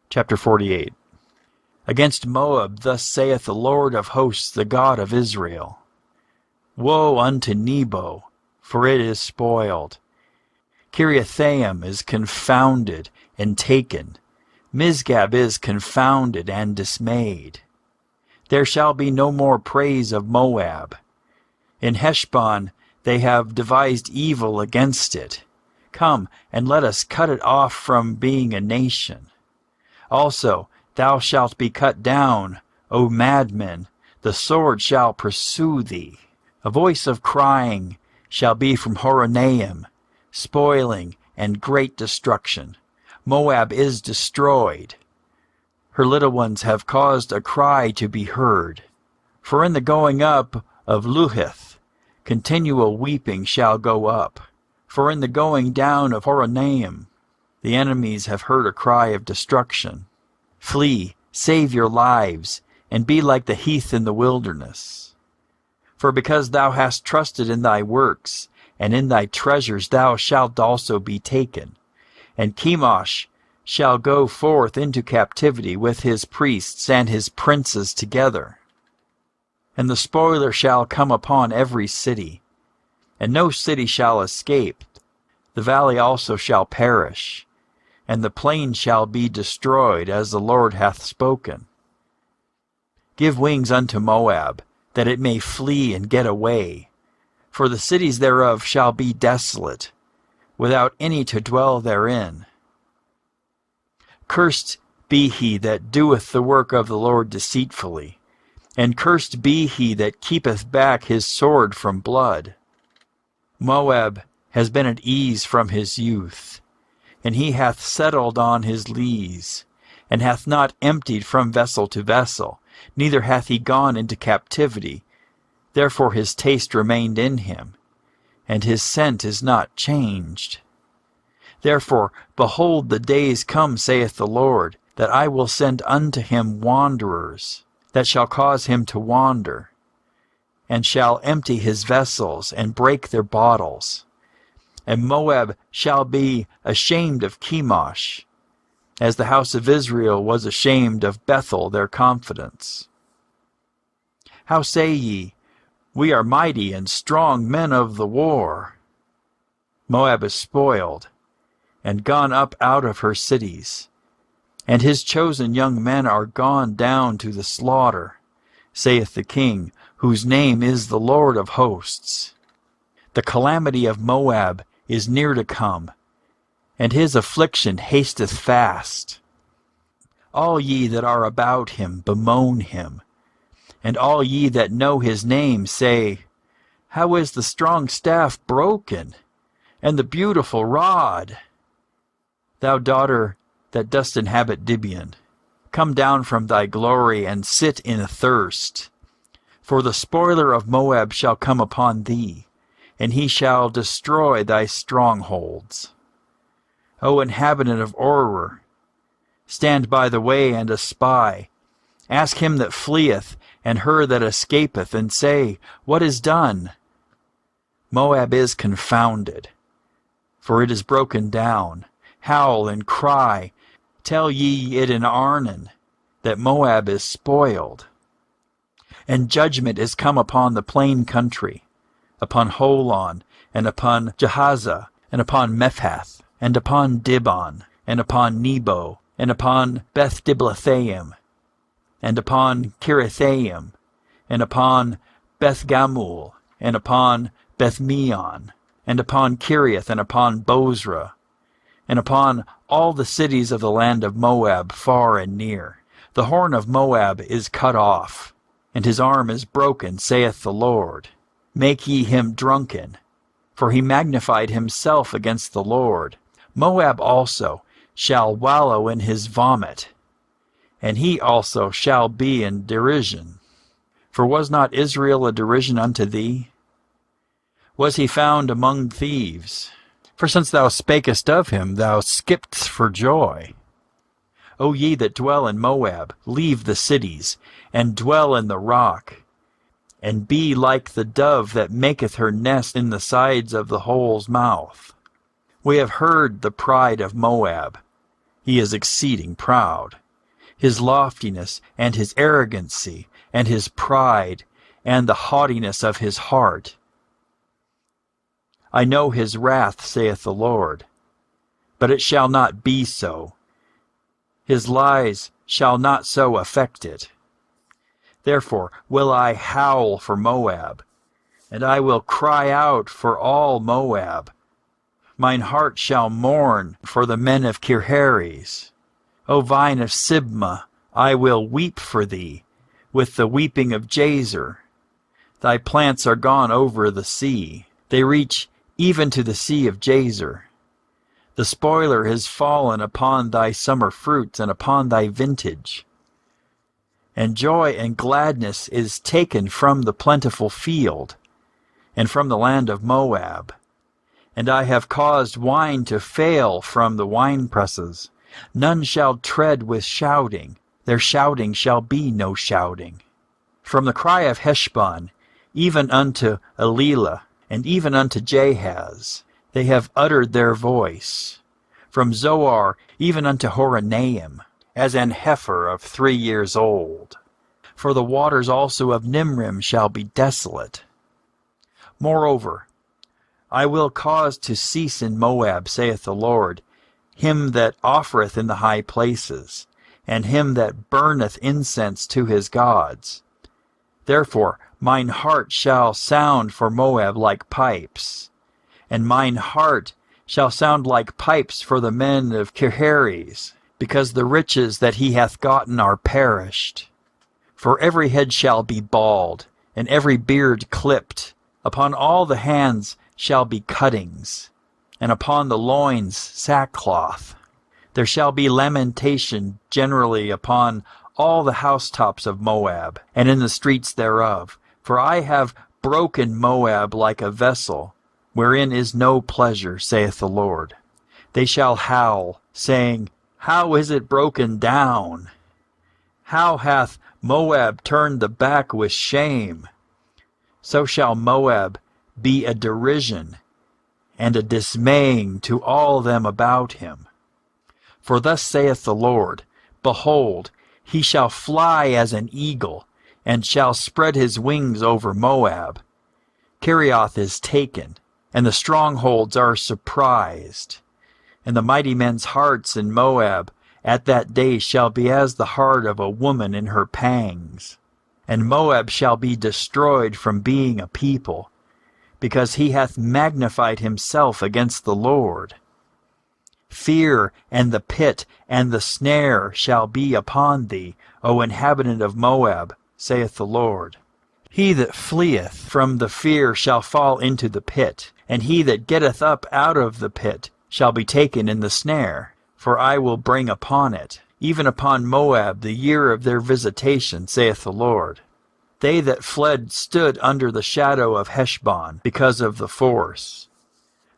Chapter 48. Against Moab thus saith the Lord of hosts, the God of Israel. Woe unto Nebo, for it is spoiled. Kiriathaim is confounded and taken. Mizgab is confounded and dismayed. There shall be no more praise of Moab. In Heshbon they have devised evil against it. Come, and let us cut it off from being a nation. Also thou shalt be cut down, O madman, the sword shall pursue thee. A voice of crying shall be from Horonaim, spoiling and great destruction. Moab is destroyed. Her little ones have caused a cry to be heard. For in the going up of Luhith, continual weeping shall go up. For in the going down of Horonaim, the enemies have heard a cry of destruction. Flee, save your lives, and be like the heath in the wilderness. For because thou hast trusted in thy works, and in thy treasures thou shalt also be taken. And Chemosh shall go forth into captivity with his priests and his princes together. And the spoiler shall come upon every city, and no city shall escape. The valley also shall perish, and the plain shall be destroyed, as the Lord hath spoken. Give wings unto Moab, that it may flee and get away. For the cities thereof shall be desolate, without any to dwell therein. Cursed be he that doeth the work of the Lord deceitfully, and cursed be he that keepeth back his sword from blood. Moab has been at ease from his youth, and he hath settled on his lees, and hath not emptied from vessel to vessel, neither hath he gone into captivity. Therefore his taste remained in him, and his scent is not changed. Therefore, behold, the days come, saith the Lord, that I will send unto him wanderers, that shall cause him to wander, and shall empty his vessels, and break their bottles. And Moab shall be ashamed of Chemosh, as the house of Israel was ashamed of Bethel their confidence. How say ye, We are mighty and strong men of the war? Moab is spoiled, and gone up out of her cities, and his chosen young men are gone down to the slaughter, saith the King, whose name is the Lord of hosts. The calamity of Moab is near to come, and his affliction hasteth fast. All ye that are about him bemoan him, and all ye that know his name say, How is the strong staff broken, and the beautiful rod? Thou daughter that dost inhabit Gibeon, come down from thy glory, and sit in thirst. For the spoiler of Moab shall come upon thee, and he shall destroy thy strongholds. O inhabitant of Orwer, stand by the way and espy. Ask him that fleeth, and her that escapeth, and say, What is done? Moab is confounded, for it is broken down. Howl and cry, tell ye it in Arnon, that Moab is spoiled. And judgment is come upon the plain country, upon Holon, and upon Jahaza, and upon Mephath, and upon Dibon, and upon Nebo, and upon Beth-Diblathaim, and upon Kirithaim, and upon Beth-Gamul, and upon Beth-meon, and upon Kiriath, and upon Bozrah, and upon all the cities of the land of Moab far and near. The horn of Moab is cut off, and his arm is broken, saith the Lord. Make ye him drunken, for he magnified himself against the Lord. Moab also shall wallow in his vomit, and he also shall be in derision. For was not Israel a derision unto thee? Was he found among thieves? For since thou spakest of him, thou skippedst for joy. O ye that dwell in Moab, leave the cities, and dwell in the rock, and be like the dove that maketh her nest in the sides of the hole's mouth. We have heard the pride of Moab. He is exceeding proud. His loftiness, and his arrogancy, and his pride, and the haughtiness of his heart. I know his wrath, saith the Lord, but it shall not be so. His lies shall not so affect it. Therefore will I howl for Moab, and I will cry out for all Moab. Mine heart shall mourn for the men of Kirhares. O vine of Sibmah, I will weep for thee, with the weeping of Jazer. Thy plants are gone over the sea. They reach even to the sea of Jazer. The spoiler has fallen upon thy summer fruits, and upon thy vintage. And joy and gladness is taken from the plentiful field, and from the land of Moab. And I have caused wine to fail from the winepresses. None shall tread with shouting. Their shouting shall be no shouting. From the cry of Heshbon, even unto Elilah, and even unto Jahaz, they have uttered their voice. From Zoar, even unto Horonaim, as an heifer of 3 years old. For the waters also of Nimrim shall be desolate. Moreover, I will cause to cease in Moab, saith the Lord, him that offereth in the high places, and him that burneth incense to his gods. Therefore Mine heart shall sound for Moab like pipes, and mine heart shall sound like pipes for the men of Kirheres, because the riches that he hath gotten are perished. For every head shall be bald, and every beard clipped. Upon all the hands shall be cuttings, and upon the loins sackcloth. There shall be lamentation generally upon all the housetops of Moab, and in the streets thereof. For I have broken Moab like a vessel, wherein is no pleasure, saith the Lord. They shall howl, saying, How is it broken down? How hath Moab turned the back with shame? So shall Moab be a derision and a dismaying to all them about him. For thus saith the Lord, Behold, he shall fly as an eagle, and shall spread his wings over Moab. Kerioth is taken, and the strongholds are surprised. And the mighty men's hearts in Moab at that day shall be as the heart of a woman in her pangs. And Moab shall be destroyed from being a people, because he hath magnified himself against the Lord. Fear and the pit and the snare shall be upon thee, O inhabitant of Moab, saith the Lord. He that fleeth from the fear shall fall into the pit, and he that getteth up out of the pit shall be taken in the snare. For I will bring upon it, even upon Moab, the year of their visitation, saith the Lord. They that fled stood under the shadow of Heshbon, because of the force.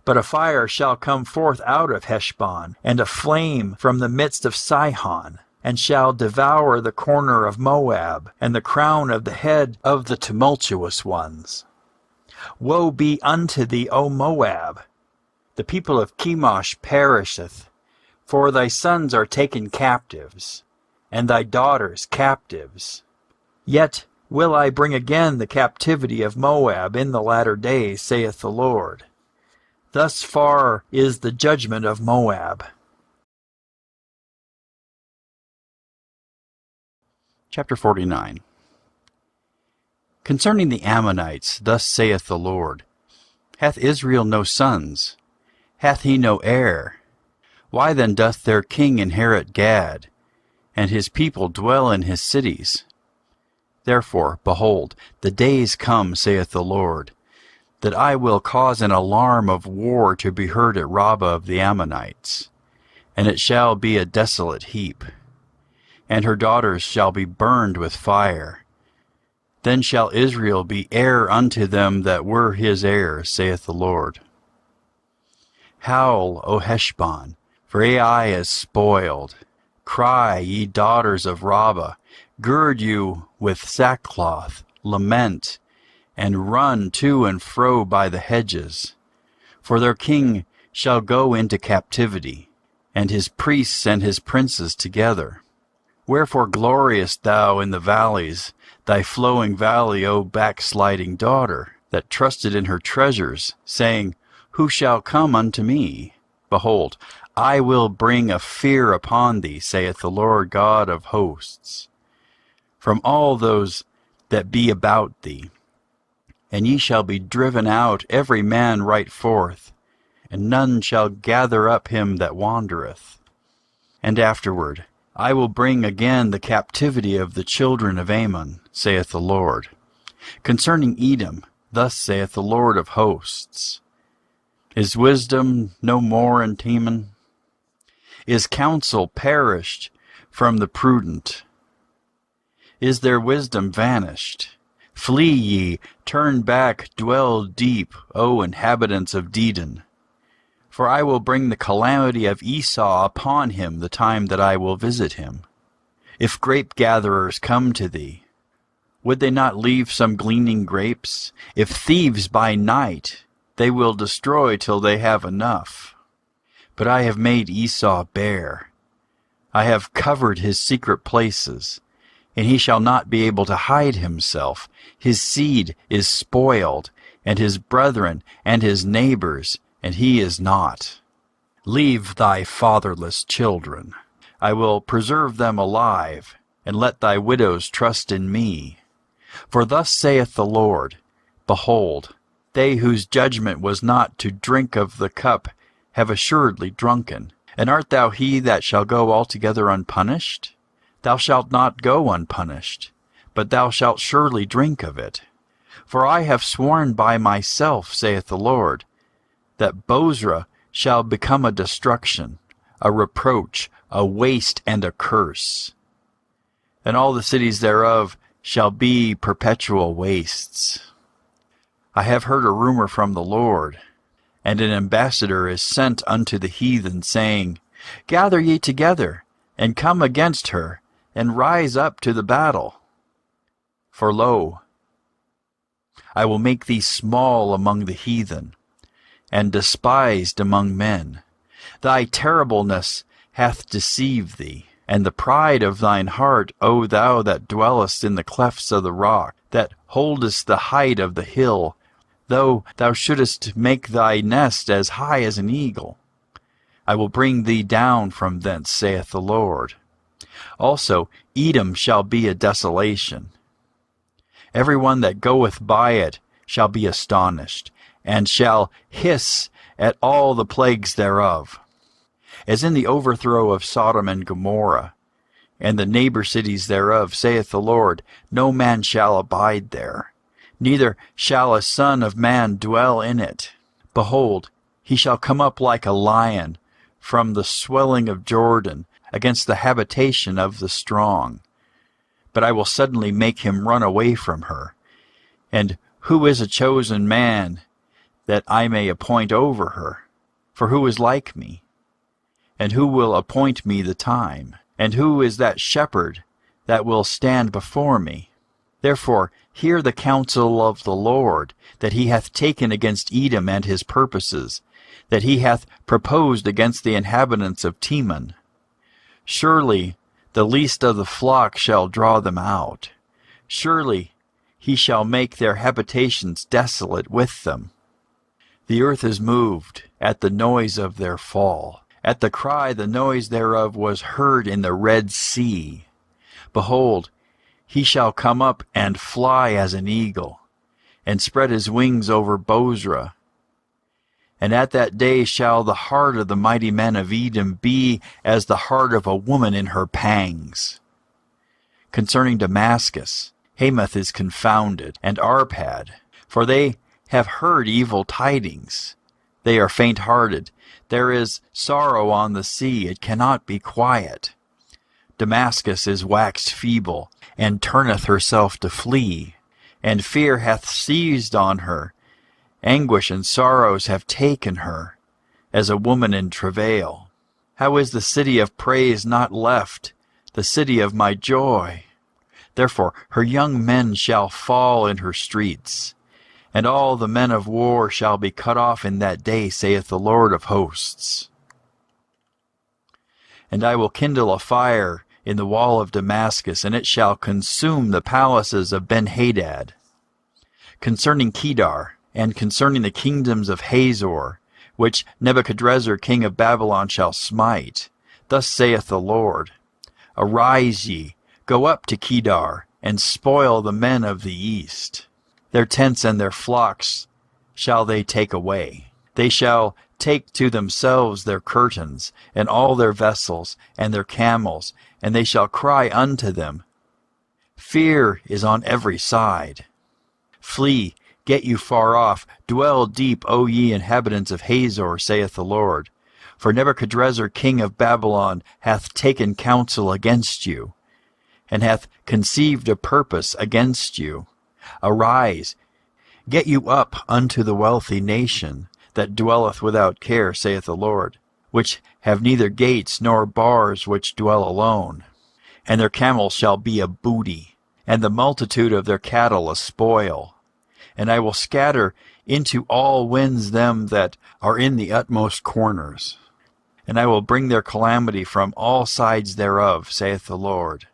But a fire shall come forth out of Heshbon, and a flame from the midst of Sihon, and shall devour the corner of Moab, and the crown of the head of the tumultuous ones. Woe be unto thee, O Moab! The people of Chemosh perisheth, for thy sons are taken captives, and thy daughters captives. Yet will I bring again the captivity of Moab in the latter days, saith the Lord. Thus far is the judgment of Moab. Chapter 49. Concerning the Ammonites, thus saith the Lord, Hath Israel no sons? Hath he no heir? Why then doth their king inherit Gad, and his people dwell in his cities? Therefore, behold, the days come, saith the Lord, that I will cause an alarm of war to be heard at Rabbah of the Ammonites, and it shall be a desolate heap, and her daughters shall be burned with fire. Then shall Israel be heir unto them that were his heirs, saith the Lord. Howl, O Heshbon, for Ai is spoiled. Cry, ye daughters of Rabbah, gird you with sackcloth, lament, and run to and fro by the hedges. For their king shall go into captivity, and his priests and his princes together. Wherefore gloriest thou in the valleys, thy flowing valley, O backsliding daughter, that trusted in her treasures, saying, Who shall come unto me? Behold, I will bring a fear upon thee, saith the Lord God of hosts, from all those that be about thee. And ye shall be driven out, every man right forth, and none shall gather up him that wandereth. And afterward I will bring again the captivity of the children of Ammon, saith the Lord. Concerning Edom, thus saith the Lord of hosts, Is wisdom no more in Teman? Is counsel perished from the prudent? Is their wisdom vanished? Flee ye, turn back, dwell deep, O inhabitants of Dedan. For I will bring the calamity of Esau upon him the time that I will visit him. If grape-gatherers come to thee, would they not leave some gleaning grapes? If thieves by night, they will destroy till they have enough. But I have made Esau bare. I have covered his secret places, and he shall not be able to hide himself. His seed is spoiled, and his brethren and his neighbors, and he is not. Leave thy fatherless children. I will preserve them alive, and let thy widows trust in me. For thus saith the Lord, Behold, they whose judgment was not to drink of the cup have assuredly drunken. And art thou he that shall go altogether unpunished? Thou shalt not go unpunished, but thou shalt surely drink of it. For I have sworn by myself, saith the Lord, that Bozrah shall become a destruction, a reproach, a waste, and a curse. And all the cities thereof shall be perpetual wastes. I have heard a rumor from the Lord, and an ambassador is sent unto the heathen, saying, Gather ye together, and come against her, and rise up to the battle. For lo, I will make thee small among the heathen, and despised among men. Thy terribleness hath deceived thee, and the pride of thine heart, O thou that dwellest in the clefts of the rock, that holdest the height of the hill, though thou shouldest make thy nest as high as an eagle. I will bring thee down from thence, saith the Lord. Also Edom shall be a desolation. Every one that goeth by it shall be astonished, and shall hiss at all the plagues thereof. As in the overthrow of Sodom and Gomorrah, and the neighbor cities thereof, saith the Lord, no man shall abide there, neither shall a son of man dwell in it. Behold, he shall come up like a lion from the swelling of Jordan against the habitation of the strong. But I will suddenly make him run away from her. And who is a chosen man that I may appoint over her? For who is like me? And who will appoint me the time? And who is that shepherd that will stand before me? Therefore hear the counsel of the Lord, that he hath taken against Edom and his purposes, that he hath proposed against the inhabitants of Teman. Surely the least of the flock shall draw them out. Surely he shall make their habitations desolate with them. The earth is moved at the noise of their fall. At the cry the noise thereof was heard in the Red Sea. Behold, he shall come up and fly as an eagle, and spread his wings over Bozrah. And at that day shall the heart of the mighty men of Edom be as the heart of a woman in her pangs. Concerning Damascus, Hamath is confounded, and Arpad, for they have heard evil tidings. They are faint-hearted. There is sorrow on the sea, it cannot be quiet. Damascus is waxed feeble, and turneth herself to flee, and fear hath seized on her. Anguish and sorrows have taken her, as a woman in travail. How is the city of praise not left, the city of my joy? Therefore her young men shall fall in her streets, and all the men of war shall be cut off in that day, saith the Lord of hosts. And I will kindle a fire in the wall of Damascus, and it shall consume the palaces of Ben-Hadad. Concerning Kedar, and concerning the kingdoms of Hazor, which Nebuchadrezzar king of Babylon shall smite, thus saith the Lord, Arise ye, go up to Kedar, and spoil the men of the east. Their tents and their flocks shall they take away. They shall take to themselves their curtains, and all their vessels, and their camels, and they shall cry unto them, Fear is on every side. Flee, get you far off, dwell deep, O ye inhabitants of Hazor, saith the Lord. For Nebuchadrezzar king of Babylon hath taken counsel against you, and hath conceived a purpose against you. Arise, get you up unto the wealthy nation that dwelleth without care, saith the Lord, which have neither gates nor bars, which dwell alone. And their camels shall be a booty, and the multitude of their cattle a spoil. And I will scatter into all winds them that are in the utmost corners. And I will bring their calamity from all sides thereof, saith the Lord.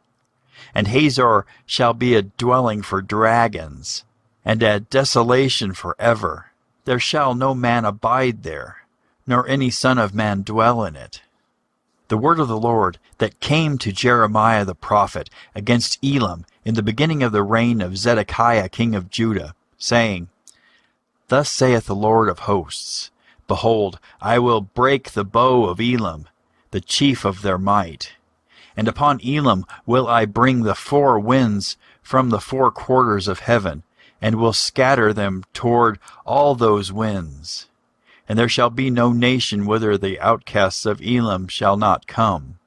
And Hazor shall be a dwelling for dragons, and a desolation forever. There shall no man abide there, nor any son of man dwell in it. the word of the Lord that came to Jeremiah the prophet against Elam in the beginning of the reign of Zedekiah king of Judah, saying, Thus saith the Lord of hosts, Behold, I will break the bow of Elam, the chief of their might. And upon Elam will I bring the four winds from the four quarters of heaven, and will scatter them toward all those winds. And there shall be no nation whither the outcasts of Elam shall not come.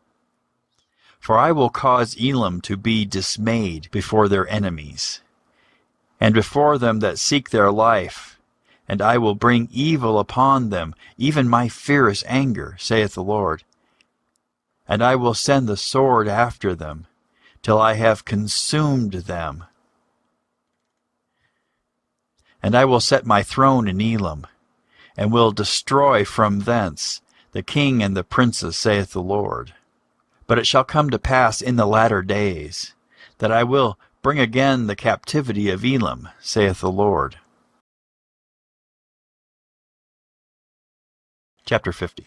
For I will cause Elam to be dismayed before their enemies, and before them that seek their life, and I will bring evil upon them, even my fierce anger, saith the Lord. And I will send the sword after them, till I have consumed them. And I will set my throne in Elam, and will destroy from thence the king and the princes, saith the Lord. But it shall come to pass in the latter days, that I will bring again the captivity of Elam, saith the Lord. Chapter 50.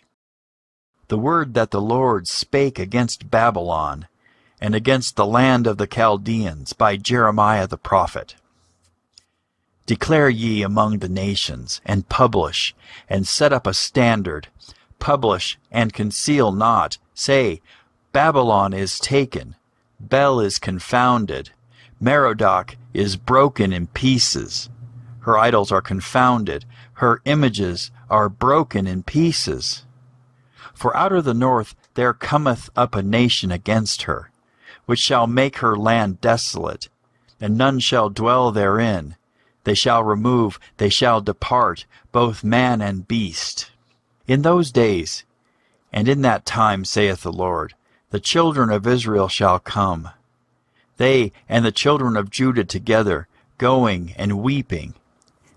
The word that the Lord spake against Babylon, and against the land of the Chaldeans by Jeremiah the prophet. Declare ye among the nations, and publish, and set up a standard. Publish, and conceal not. Say, Babylon is taken, Bel is confounded, Merodach is broken in pieces. Her idols are confounded, her images are broken in pieces. For out of the north there cometh up a nation against her, which shall make her land desolate, and none shall dwell therein. They shall remove, they shall depart, both man and beast. In those days, and in that time, saith the Lord, the children of Israel shall come, they and the children of Judah together, going and weeping.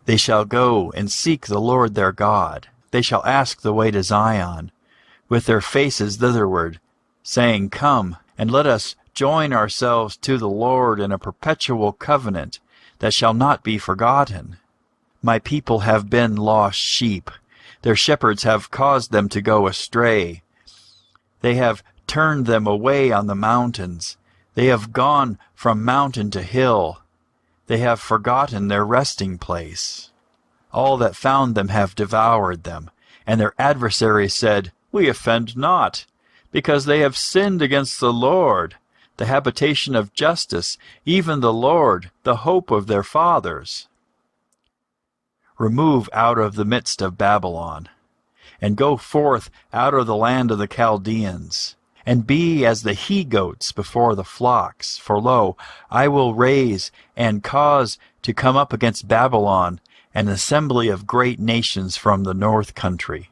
They shall go and seek the Lord their God. They shall ask the way to Zion, with their faces thitherward, saying, Come, and let us join ourselves to the Lord in a perpetual covenant that shall not be forgotten. My people have been lost sheep. Their shepherds have caused them to go astray. They have turned them away on the mountains. They have gone from mountain to hill. They have forgotten their resting place. All that found them have devoured them, and their adversaries said, We offend not, because they have sinned against the Lord, the habitation of justice, even the Lord, the hope of their fathers. Remove out of the midst of Babylon, and go forth out of the land of the Chaldeans, and be as the he-goats before the flocks. For lo, I will raise and cause to come up against Babylon an assembly of great nations from the north country.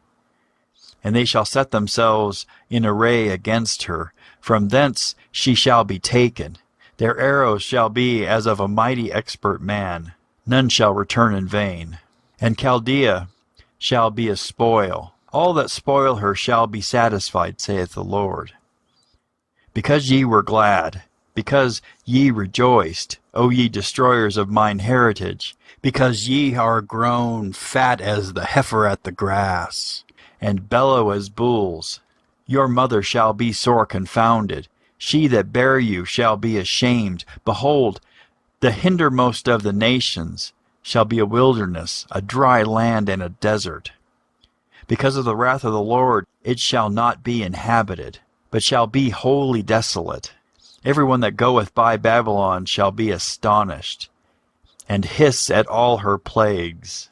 And they shall set themselves in array against her. From thence she shall be taken. Their arrows shall be as of a mighty expert man. None shall return in vain. And Chaldea shall be a spoil. All that spoil her shall be satisfied, saith the Lord. Because ye were glad, because ye rejoiced, O ye destroyers of mine heritage, because ye are grown fat as the heifer at the grass, and bellow as bulls, your mother shall be sore confounded. She that bare you shall be ashamed. Behold, the hindermost of the nations shall be a wilderness, a dry land, and a desert. Because of the wrath of the Lord it shall not be inhabited, but shall be wholly desolate. Every one that goeth by Babylon shall be astonished, and hiss at all her plagues.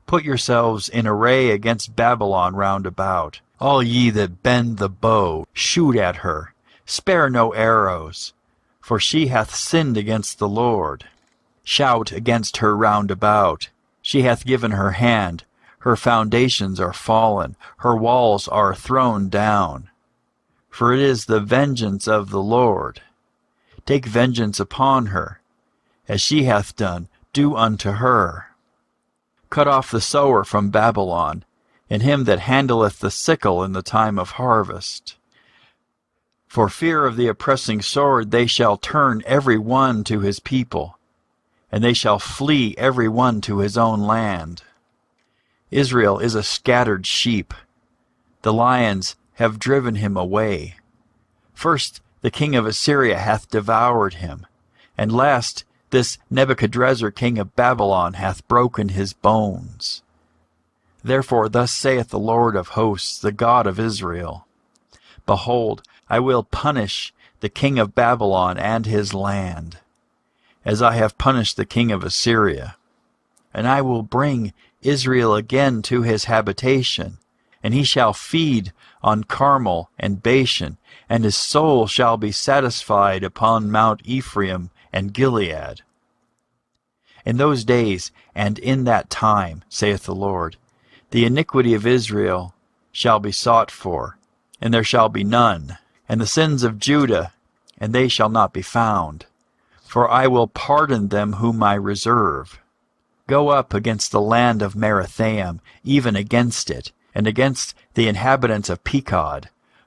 Put yourselves in array against Babylon round about. All ye that bend the bow, shoot at her. Spare no arrows, for she hath sinned against the Lord. Shout against her round about. She hath given her hand. Her foundations are fallen. Her walls are thrown down. For it is the vengeance of the Lord. Take vengeance upon her. As she hath done, do unto her. Cut off the sower from Babylon, and him that handleth the sickle in the time of harvest. For fear of the oppressing sword they shall turn every one to his people, and they shall flee every one to his own land. Israel is a scattered sheep. The lions have driven him away. First, the king of Assyria hath devoured him, and last, this Nebuchadrezzar king of Babylon hath broken his bones. Therefore thus saith the Lord of hosts, the God of Israel, Behold, I will punish the king of Babylon and his land, as I have punished the king of Assyria. And I will bring Israel again to his habitation, and he shall feed on Carmel and Bashan, and his soul shall be satisfied upon Mount Ephraim and Gilead. In those days and in that time, saith the Lord, the iniquity of Israel shall be sought for, and there shall be none, and the sins of Judah, and they shall not be found. For I will pardon them whom I reserve. Go up against the land of Merathaim, even against it, and against the inhabitants of Pekod.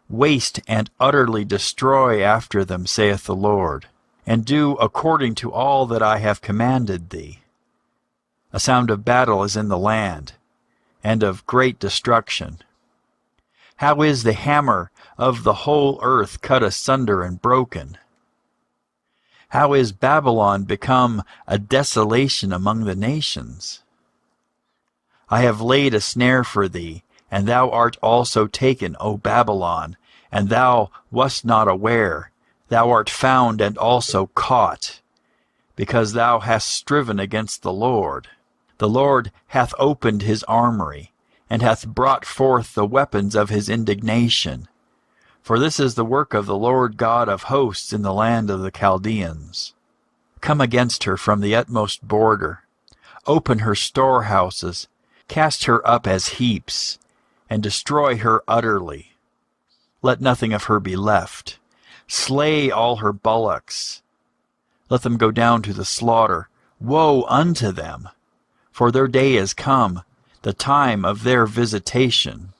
Waste and utterly destroy after them, saith the Lord, and do according to all that I have commanded thee. A sound of battle is in the land, and of great destruction. How is the hammer of the whole earth cut asunder and broken? How is Babylon become a desolation among the nations? I have laid a snare for thee, and thou art also taken, O Babylon, and thou wast not aware. Thou art found and also caught, because thou hast striven against the Lord. The Lord hath opened his armory, and hath brought forth the weapons of his indignation. For this is the work of the Lord God of hosts in the land of the Chaldeans. Come against her from the utmost border. Open her storehouses, cast her up as heaps, and destroy her utterly. Let nothing of her be left. Slay all her bullocks. Let them go down to the slaughter. Woe unto them! For their day is come, the time of their visitation.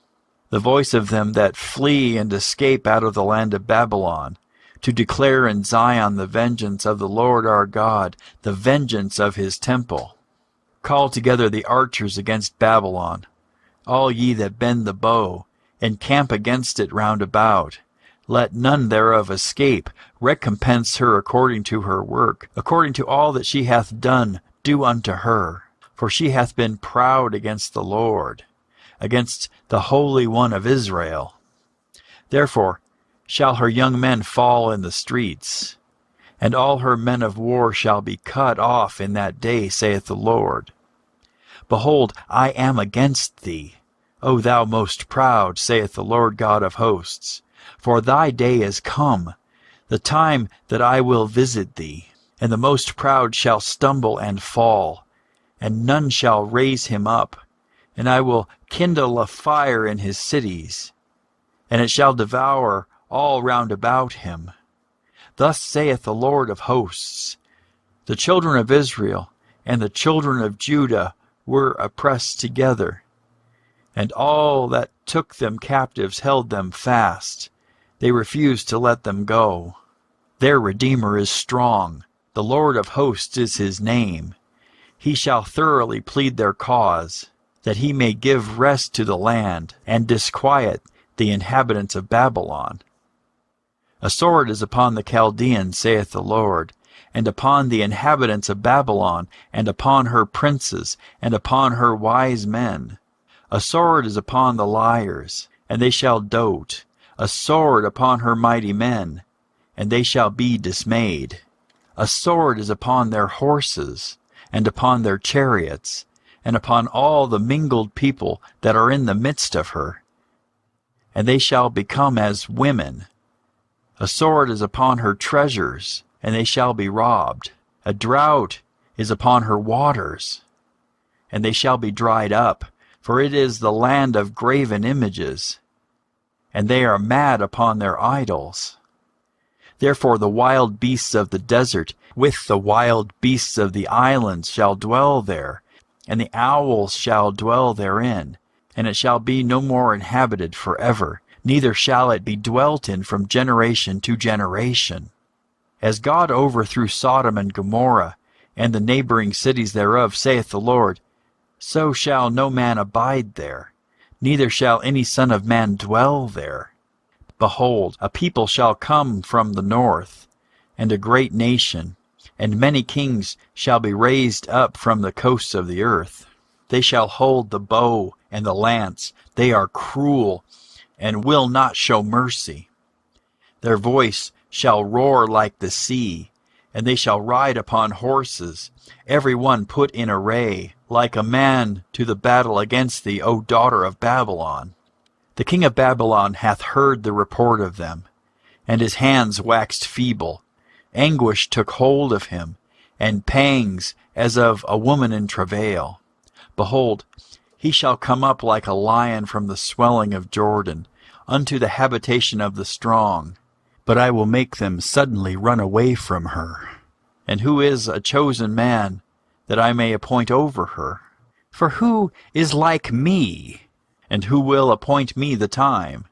The voice of them that flee and escape out of the land of Babylon, to declare in Zion the vengeance of the Lord our God, the vengeance of his temple. Call together the archers against Babylon, all ye that bend the bow, and camp against it round about. Let none thereof escape. Recompense her according to her work, according to all that she hath done, do unto her. For she hath been proud against the Lord, against the Holy One of Israel. Therefore shall her young men fall in the streets, and all her men of war shall be cut off in that day, saith the Lord. Behold, I am against thee, O thou most proud, saith the Lord God of hosts. For thy day is come, the time that I will visit thee, and the most proud shall stumble and fall, and none shall raise him up. And I will kindle a fire in his cities, and it shall devour all round about him. Thus saith the Lord of hosts, the children of Israel and the children of Judah were oppressed together, and all that took them captives held them fast. They refused to let them go. Their Redeemer is strong, the Lord of hosts is his name. He shall thoroughly plead their cause, that he may give rest to the land, and disquiet the inhabitants of Babylon. A sword is upon the Chaldeans, saith the Lord, and upon the inhabitants of Babylon, and upon her princes, and upon her wise men. A sword is upon the liars, and they shall dote. A sword upon her mighty men, and they shall be dismayed. A sword is upon their horses, and upon their chariots, and upon all the mingled people that are in the midst of her, and they shall become as women. A sword is upon her treasures, and they shall be robbed. A drought is upon her waters, and they shall be dried up, for it is the land of graven images, and they are mad upon their idols. Therefore the wild beasts of the desert with the wild beasts of the islands shall dwell there, and the owls shall dwell therein, and it shall be no more inhabited forever, neither shall it be dwelt in from generation to generation. As God overthrew Sodom and Gomorrah, and the neighboring cities thereof, saith the Lord, so shall no man abide there, neither shall any son of man dwell there. Behold, a people shall come from the north, and a great nation, and many kings shall be raised up from the coasts of the earth. They shall hold the bow and the lance. They are cruel, and will not show mercy. Their voice shall roar like the sea, and they shall ride upon horses, every one put in array, like a man to the battle against thee, O daughter of Babylon. The king of Babylon hath heard the report of them, and his hands waxed feeble. Anguish took hold of him, and pangs as of a woman in travail. Behold, he shall come up like a lion from the swelling of Jordan, unto the habitation of the strong. But I will make them suddenly run away from her. And who is a chosen man, that I may appoint over her? For who is like me? And who will appoint me the time?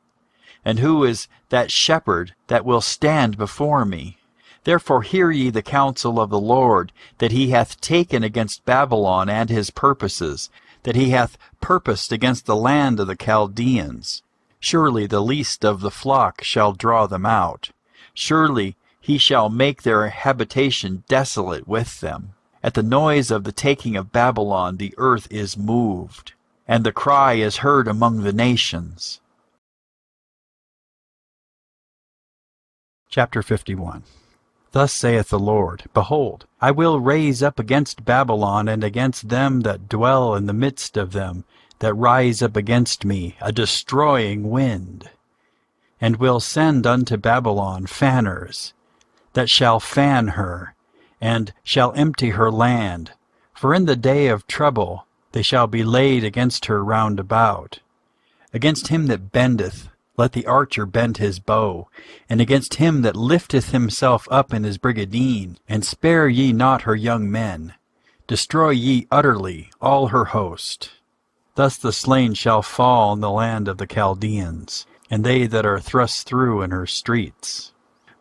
And who is that shepherd that will stand before me? Therefore hear ye the counsel of the Lord, that he hath taken against Babylon and his purposes, that he hath purposed against the land of the Chaldeans. Surely the least of the flock shall draw them out. Surely he shall make their habitation desolate with them. At the noise of the taking of Babylon the earth is moved, and the cry is heard among the nations. Chapter 51. Thus saith the Lord, Behold, I will raise up against Babylon and against them that dwell in the midst of them, that rise up against me, a destroying wind, and will send unto Babylon fanners, that shall fan her, and shall empty her land. For in the day of trouble they shall be laid against her round about. Against him that bendeth, let the archer bend his bow, and against him that lifteth himself up in his brigadine, and spare ye not her young men. Destroy ye utterly all her host. Thus the slain shall fall in the land of the Chaldeans, and they that are thrust through in her streets.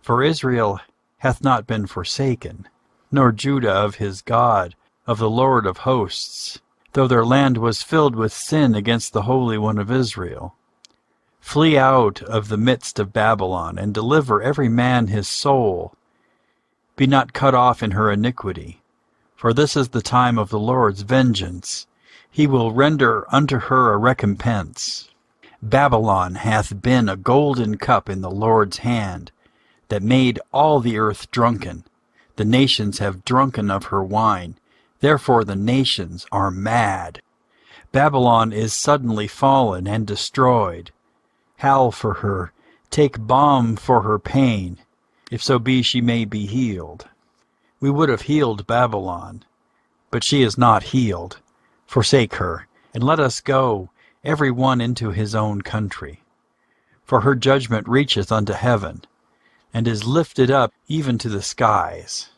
For Israel hath not been forsaken, nor Judah of his God, of the Lord of hosts, though their land was filled with sin against the Holy One of Israel. Flee out of the midst of Babylon, and deliver every man his soul. Be not cut off in her iniquity, for this is the time of the Lord's vengeance. He will render unto her a recompense. Babylon hath been a golden cup in the Lord's hand, that made all the earth drunken. The nations have drunken of her wine, therefore the nations are mad. Babylon is suddenly fallen and destroyed. Howl for her, take balm for her pain, if so be she may be healed. We would have healed Babylon, but she is not healed. Forsake her, and let us go, every one into his own country. For her judgment reacheth unto heaven, and is lifted up even to the skies.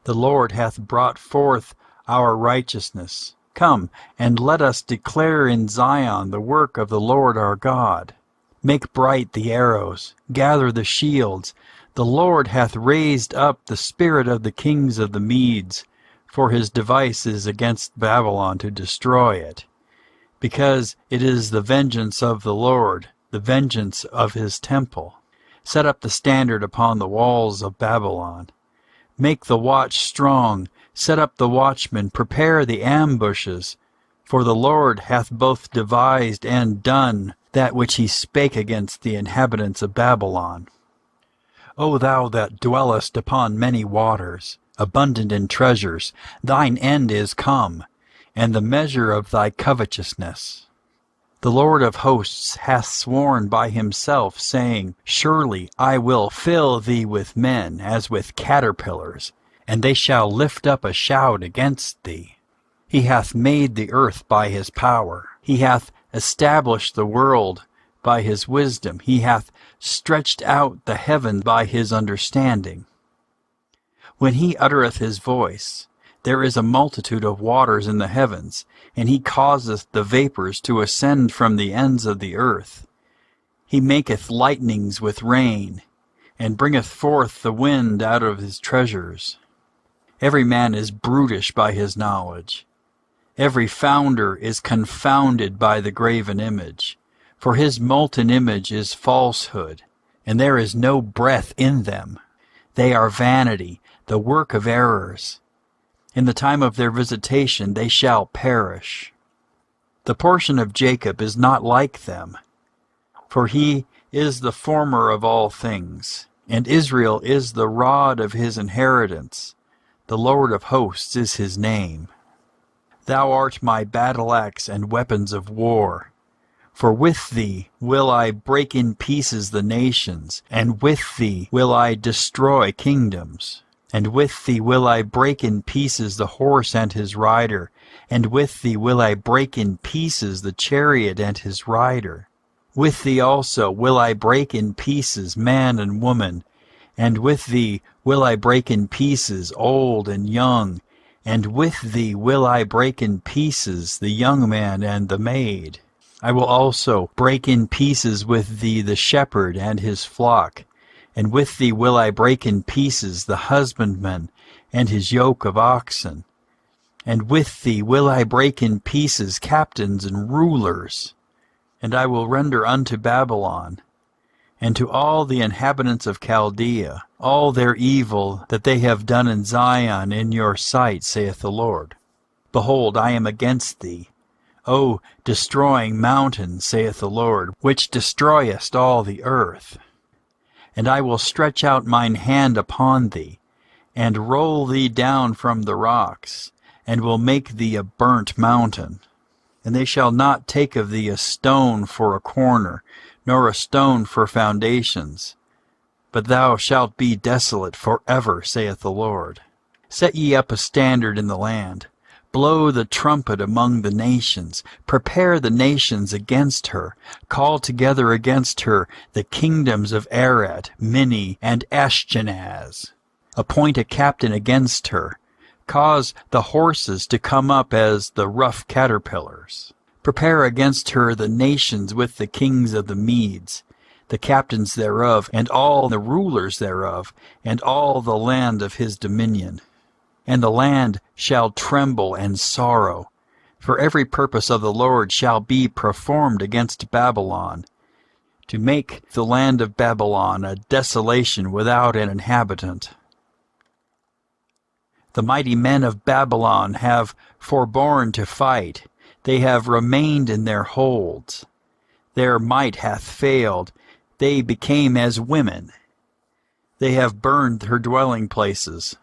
The Lord hath brought forth our righteousness. Come, and let us declare in Zion the work of the Lord our God. Make bright the arrows, gather the shields. The Lord hath raised up the spirit of the kings of the Medes, for his device is against Babylon to destroy it. Because it is the vengeance of the Lord, the vengeance of his temple. Set up the standard upon the walls of Babylon. Make the watch strong, set up the watchmen, prepare the ambushes. For the Lord hath both devised and done that which he spake against the inhabitants of Babylon. O thou that dwellest upon many waters, abundant in treasures, thine end is come, and the measure of thy covetousness. The Lord of hosts hath sworn by himself, saying, Surely I will fill thee with men as with caterpillars, and they shall lift up a shout against thee. He hath made the earth by his power. He hath established the world by his wisdom. He hath stretched out the heaven by his understanding. When he uttereth his voice, there is a multitude of waters in the heavens, and he causeth the vapors to ascend from the ends of the earth. He maketh lightnings with rain, and bringeth forth the wind out of his treasures. Every man is brutish by his knowledge. Every founder is confounded by the graven image. For his molten image is falsehood, and there is no breath in them. They are vanity, the work of errors. In the time of their visitation they shall perish. The portion of Jacob is not like them, for he is the former of all things, and Israel is the rod of his inheritance. The Lord of hosts is his name. Thou art my battle-axe and weapons of war. For with thee will I break in pieces the nations, and with thee will I destroy kingdoms. And with thee will I break in pieces the horse and his rider, and with thee will I break in pieces the chariot and his rider. With thee also will I break in pieces man and woman, and with thee will I break in pieces old and young, and with thee will I break in pieces the young man and the maid. I will also break in pieces with thee the shepherd and his flock, and with thee will I break in pieces the husbandman and his yoke of oxen. And with thee will I break in pieces captains and rulers. And I will render unto Babylon, and to all the inhabitants of Chaldea, all their evil that they have done in Zion in your sight, saith the Lord. Behold, I am against thee, O destroying mountain, saith the Lord, which destroyest all the earth. And I will stretch out mine hand upon thee, and roll thee down from the rocks, and will make thee a burnt mountain. And they shall not take of thee a stone for a corner, nor a stone for foundations. But thou shalt be desolate forever, saith the Lord. Set ye up a standard in the land. Blow the trumpet among the nations. Prepare the nations against her. Call together against her the kingdoms of Arad, Minni, and Ashkenaz. Appoint a captain against her. Cause the horses to come up as the rough caterpillars. Prepare against her the nations with the kings of the Medes, the captains thereof, and all the rulers thereof, and all the land of his dominion. And the land shall tremble and sorrow, for every purpose of the Lord shall be performed against Babylon, to make the land of Babylon a desolation without an inhabitant. The mighty men of Babylon have forborne to fight. They have remained in their holds. Their might hath failed. They became as women. They have burned her dwelling places.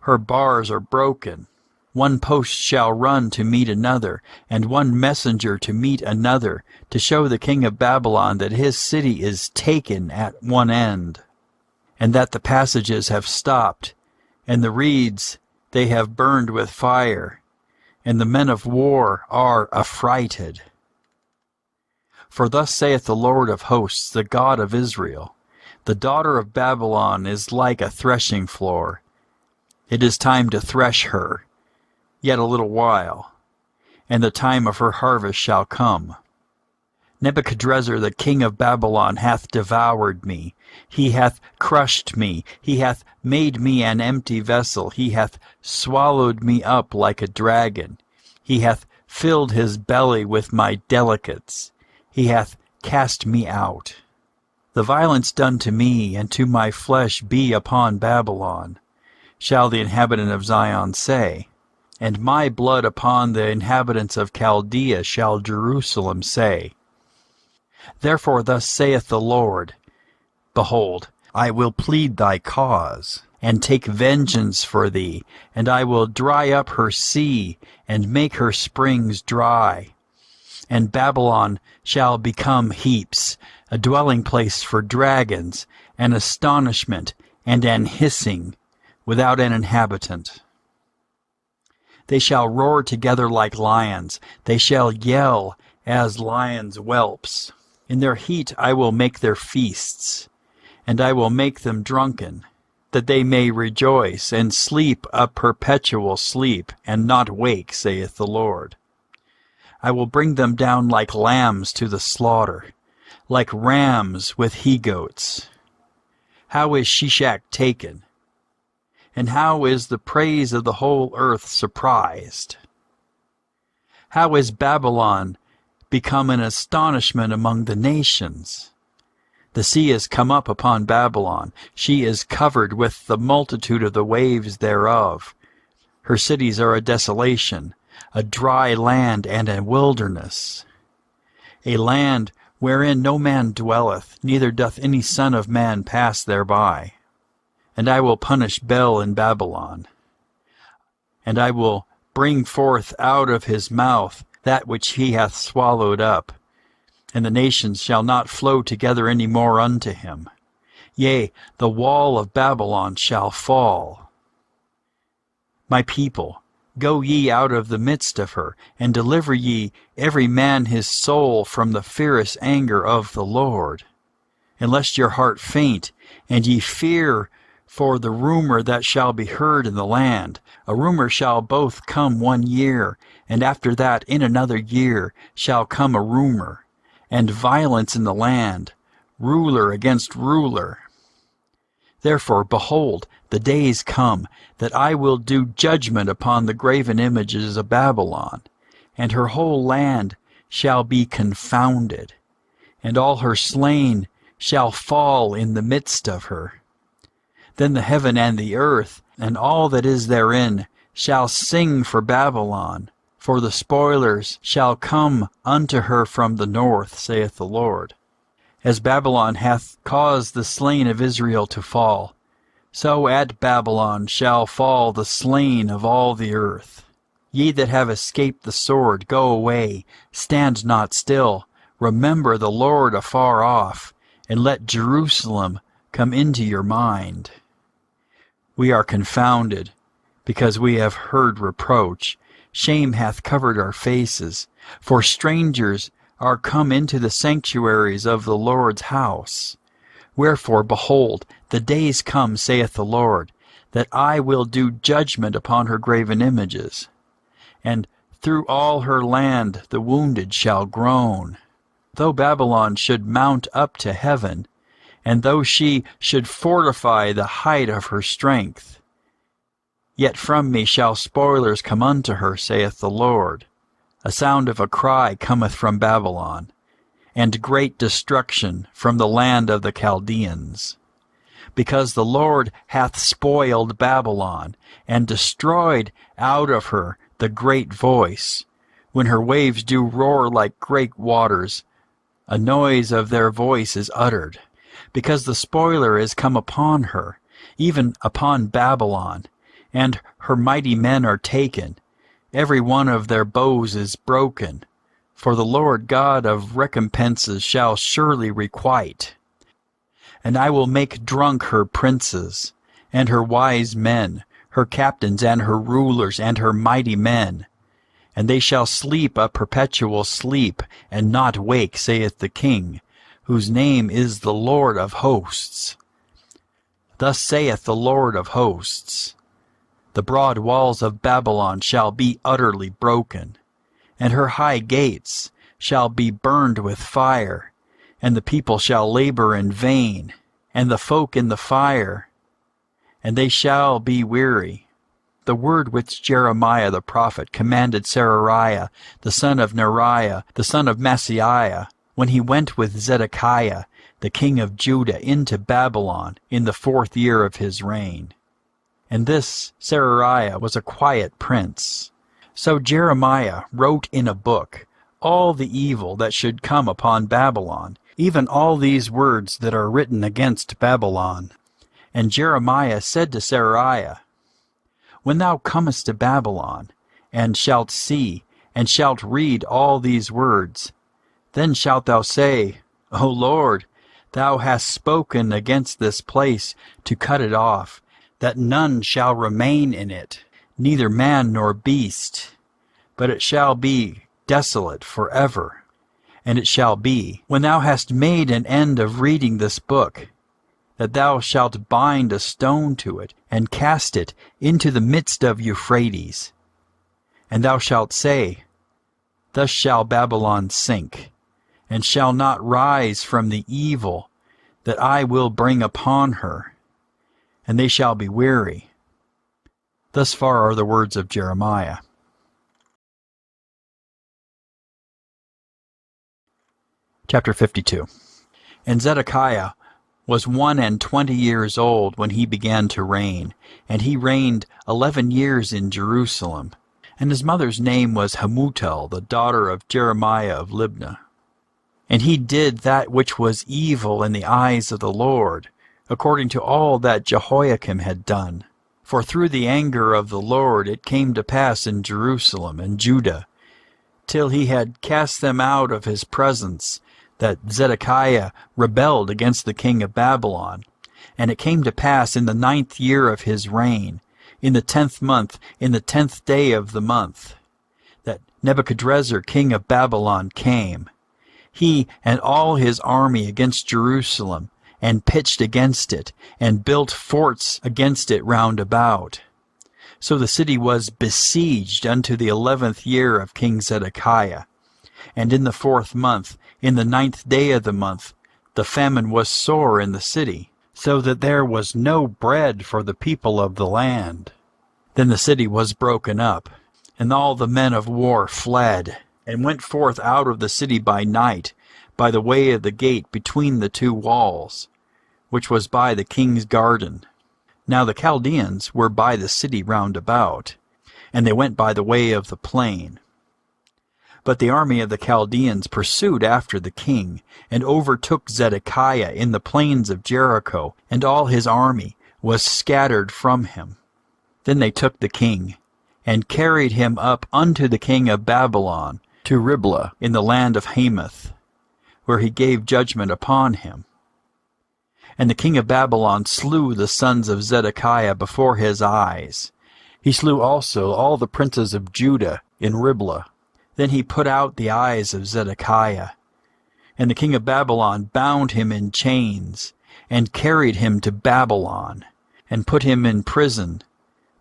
Her bars are broken. One post shall run to meet another, and one messenger to meet another, to show the king of Babylon that his city is taken at one end, and that the passages have stopped, and the reeds they have burned with fire, and the men of war are affrighted. For thus saith the Lord of hosts, the God of Israel, the daughter of Babylon is like a threshing floor. It is time to thresh her, yet a little while, and the time of her harvest shall come. Nebuchadrezzar the king of Babylon hath devoured me. He hath crushed me. He hath made me an empty vessel. He hath swallowed me up like a dragon. He hath filled his belly with my delicates. He hath cast me out. The violence done to me and to my flesh be upon Babylon, shall the inhabitant of Zion say, and my blood upon the inhabitants of Chaldea shall Jerusalem say. Therefore thus saith the Lord, Behold, I will plead thy cause, and take vengeance for thee, and I will dry up her sea, and make her springs dry. And Babylon shall become heaps, a dwelling place for dragons, an astonishment, and an hissing, without an inhabitant. They shall roar together like lions. They shall yell as lions' whelps. In their heat I will make their feasts, and I will make them drunken, that they may rejoice and sleep a perpetual sleep, and not wake, saith the Lord. I will bring them down like lambs to the slaughter, like rams with he-goats. How is Shishak taken? And how is the praise of the whole earth surprised? How is Babylon become an astonishment among the nations. The sea is come up upon Babylon. She is covered with the multitude of the waves thereof. Her cities are a desolation, a dry land and a wilderness, a land wherein no man dwelleth, neither doth any son of man pass thereby. And I will punish Bel in Babylon, and I will bring forth out of his mouth that which he hath swallowed up, and the nations shall not flow together any more unto him. Yea, the wall of Babylon shall fall. My people, go ye out of the midst of her, and deliver ye every man his soul from the fierce anger of the Lord. And lest your heart faint, and ye fear for the rumor that shall be heard in the land. A rumor shall both come 1 year, and after that in another year shall come a rumor, and violence in the land, ruler against ruler. Therefore, behold, the days come, that I will do judgment upon the graven images of Babylon, and her whole land shall be confounded, and all her slain shall fall in the midst of her. Then the heaven and the earth, and all that is therein, shall sing for Babylon, for the spoilers shall come unto her from the north, saith the Lord. As Babylon hath caused the slain of Israel to fall, so at Babylon shall fall the slain of all the earth. Ye that have escaped the sword, go away, stand not still, remember the Lord afar off, and let Jerusalem come into your mind. We are confounded, because we have heard reproach. Shame hath covered our faces, for strangers are come into the sanctuaries of the Lord's house. Wherefore, behold, the days come, saith the Lord, that I will do judgment upon her graven images, and through all her land the wounded shall groan. Though Babylon should mount up to heaven, and though she should fortify the height of her strength, yet from me shall spoilers come unto her, saith the Lord. A sound of a cry cometh from Babylon, and great destruction from the land of the Chaldeans. Because the Lord hath spoiled Babylon, and destroyed out of her the great voice. When her waves do roar like great waters, a noise of their voice is uttered. Because the spoiler is come upon her, even upon Babylon, and her mighty men are taken. Every one of their bows is broken, for the Lord God of recompenses shall surely requite. And I will make drunk her princes, and her wise men, her captains, and her rulers, and her mighty men. And they shall sleep a perpetual sleep, and not wake, saith the King, whose name is the Lord of hosts. Thus saith the Lord of hosts, the broad walls of Babylon shall be utterly broken, and her high gates shall be burned with fire, and the people shall labor in vain, and the folk in the fire, and they shall be weary. The word which Jeremiah the prophet commanded Seraiah, the son of Neriah, the son of Maaseiah, when he went with Zedekiah, the king of Judah, into Babylon in the 4th year of his reign. And this Seraiah was a quiet prince. So Jeremiah wrote in a book all the evil that should come upon Babylon, even all these words that are written against Babylon. And Jeremiah said to Seraiah, When thou comest to Babylon, and shalt see, and shalt read all these words, then shalt thou say, O Lord, thou hast spoken against this place to cut it off, that none shall remain in it, neither man nor beast, but it shall be desolate forever. And it shall be, when thou hast made an end of reading this book, that thou shalt bind a stone to it, and cast it into the midst of Euphrates. And thou shalt say, Thus shall Babylon sink, and shall not rise from the evil that I will bring upon her, and they shall be weary. Thus far are the words of Jeremiah. Chapter 52. And Zedekiah was 21 years old when he began to reign, and he reigned 11 years in Jerusalem. And his mother's name was Hamutal, the daughter of Jeremiah of Libnah. And he did that which was evil in the eyes of the Lord, according to all that Jehoiakim had done. For through the anger of the Lord it came to pass in Jerusalem and Judah, till he had cast them out of his presence, that Zedekiah rebelled against the king of Babylon. And it came to pass in the 9th year of his reign, in the 10th month, in the 10th day of the month, that Nebuchadrezzar king of Babylon came, he and all his army against Jerusalem, and pitched against it, and built forts against it round about. So the city was besieged unto the 11th year of King Zedekiah. And in the 4th month, in the 9th day of the month, the famine was sore in the city, so that there was no bread for the people of the land. Then the city was broken up, and all the men of war fled, and went forth out of the city by night, by the way of the gate between the two walls, which was by the king's garden. Now the Chaldeans were by the city round about, and they went by the way of the plain. But the army of the Chaldeans pursued after the king, and overtook Zedekiah in the plains of Jericho, and all his army was scattered from him. Then they took the king, and carried him up unto the king of Babylon, to Riblah in the land of Hamath, where he gave judgment upon him. And the king of Babylon slew the sons of Zedekiah before his eyes. He slew also all the princes of Judah in Riblah. Then he put out the eyes of Zedekiah. And the king of Babylon bound him in chains, and carried him to Babylon, and put him in prison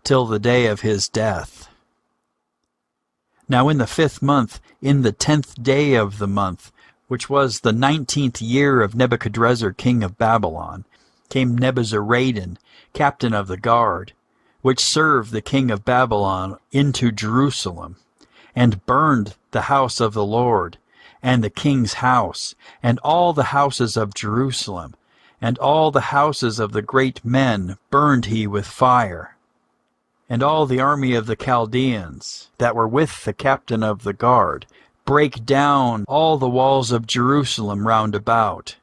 till the day of his death. Now in the 5th month, in the 10th day of the month, which was the 19th year of Nebuchadrezzar king of Babylon, came Nebuzaradan, captain of the guard, which served the king of Babylon, into Jerusalem, and burned the house of the Lord, and the king's house, and all the houses of Jerusalem, and all the houses of the great men burned he with fire. And all the army of the Chaldeans, that were with the captain of the guard, brake down all the walls of Jerusalem round about.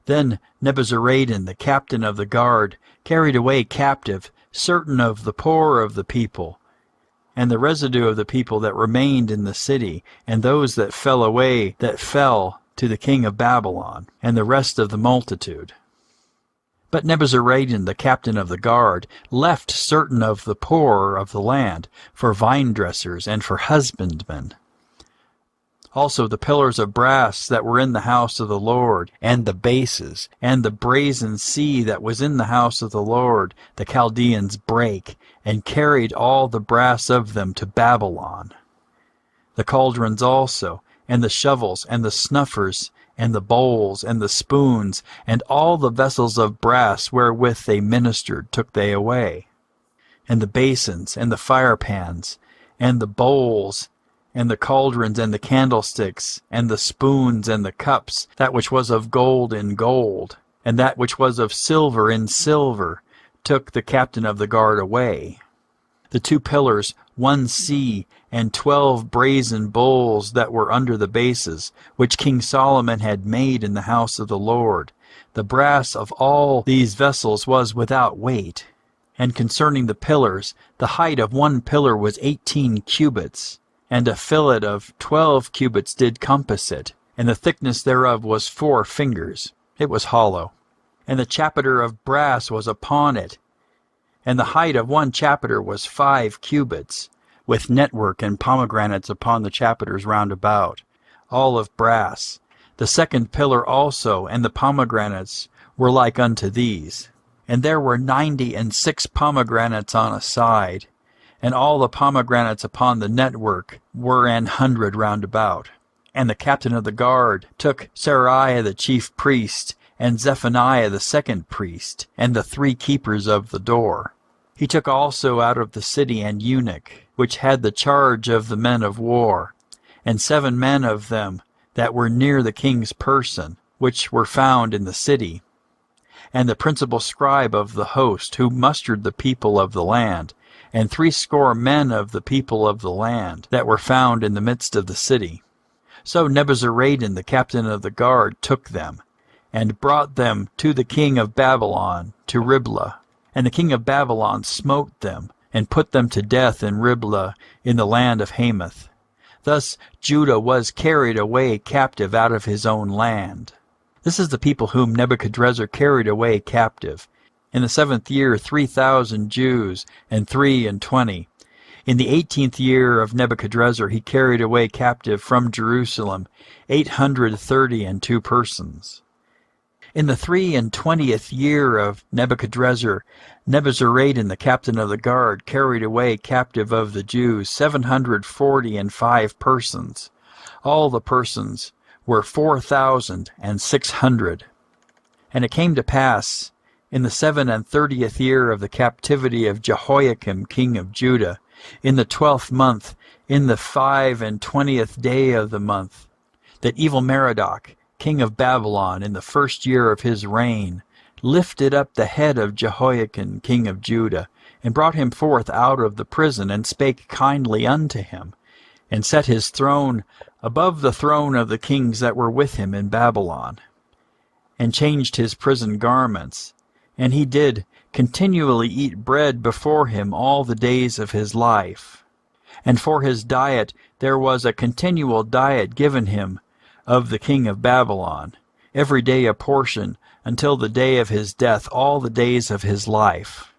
Then Nebuzaradan, the captain of the guard, carried away captive certain of the poor of the people, and the residue of the people that remained in the city, and those that fell away, that fell to the king of Babylon, and the rest of the multitude. But Nebuzaradan, the captain of the guard, left certain of the poor of the land for vine dressers and for husbandmen. Also the pillars of brass that were in the house of the Lord, and the bases, and the brazen sea that was in the house of the Lord, the Chaldeans brake, and carried all the brass of them to Babylon. The cauldrons also, and the shovels, and the snuffers, and the bowls, and the spoons, and all the vessels of brass wherewith they ministered took they away. And the basins, and the firepans, and the bowls, and the cauldrons, and the candlesticks, and the spoons, and the cups, that which was of gold in gold, and that which was of silver in silver, took the captain of the guard away. The 2 pillars, 1 sea, and 12 brazen bowls that were under the bases, which King Solomon had made in the house of the Lord. The brass of all these vessels was without weight. And concerning the pillars, the height of 1 pillar was 18 cubits, and a fillet of 12 cubits did compass it, and the thickness thereof was 4 fingers. It was hollow. And the chapiter of brass was upon it, and the height of 1 chapiter was 5 cubits, with network and pomegranates upon the chapiters round about, all of brass. The 2nd pillar also, and the pomegranates, were like unto these. And there were 96 pomegranates on a side, and all the pomegranates upon the network were 100 round about. And the captain of the guard took Seraiah the chief priest, and Zephaniah the 2nd priest, and the 3 keepers of the door. He took also out of the city an eunuch, which had the charge of the men of war, and 7 men of them that were near the king's person, which were found in the city, and the principal scribe of the host, who mustered the people of the land, and 60 men of the people of the land, that were found in the midst of the city. So Nebuzaradan, the captain of the guard, took them, and brought them to the king of Babylon, to Riblah. And the king of Babylon smote them, and put them to death in Riblah, in the land of Hamath. Thus Judah was carried away captive out of his own land. This is the people whom Nebuchadrezzar carried away captive. In the 7th year 3,000 Jews, and 23. In the 18th year of Nebuchadrezzar he carried away captive from Jerusalem 832 persons. In the 23 year of Nebuchadrezzar, Nebuzaradan, the captain of the guard, carried away captive of the Jews 745 persons. All the persons were 4,600. And it came to pass, in the 37th year of the captivity of Jehoiakim king of Judah, in the 12th month, in the 25th day of the month, that Evil-Merodach, king of Babylon, in the 1st year of his reign, lifted up the head of Jehoiakim king of Judah, and brought him forth out of the prison, and spake kindly unto him, and set his throne above the throne of the kings that were with him in Babylon, and changed his prison garments, and he did continually eat bread before him all the days of his life. And for his diet there was a continual diet given him of the king of Babylon, every day a portion, until the day of his death, all the days of his life.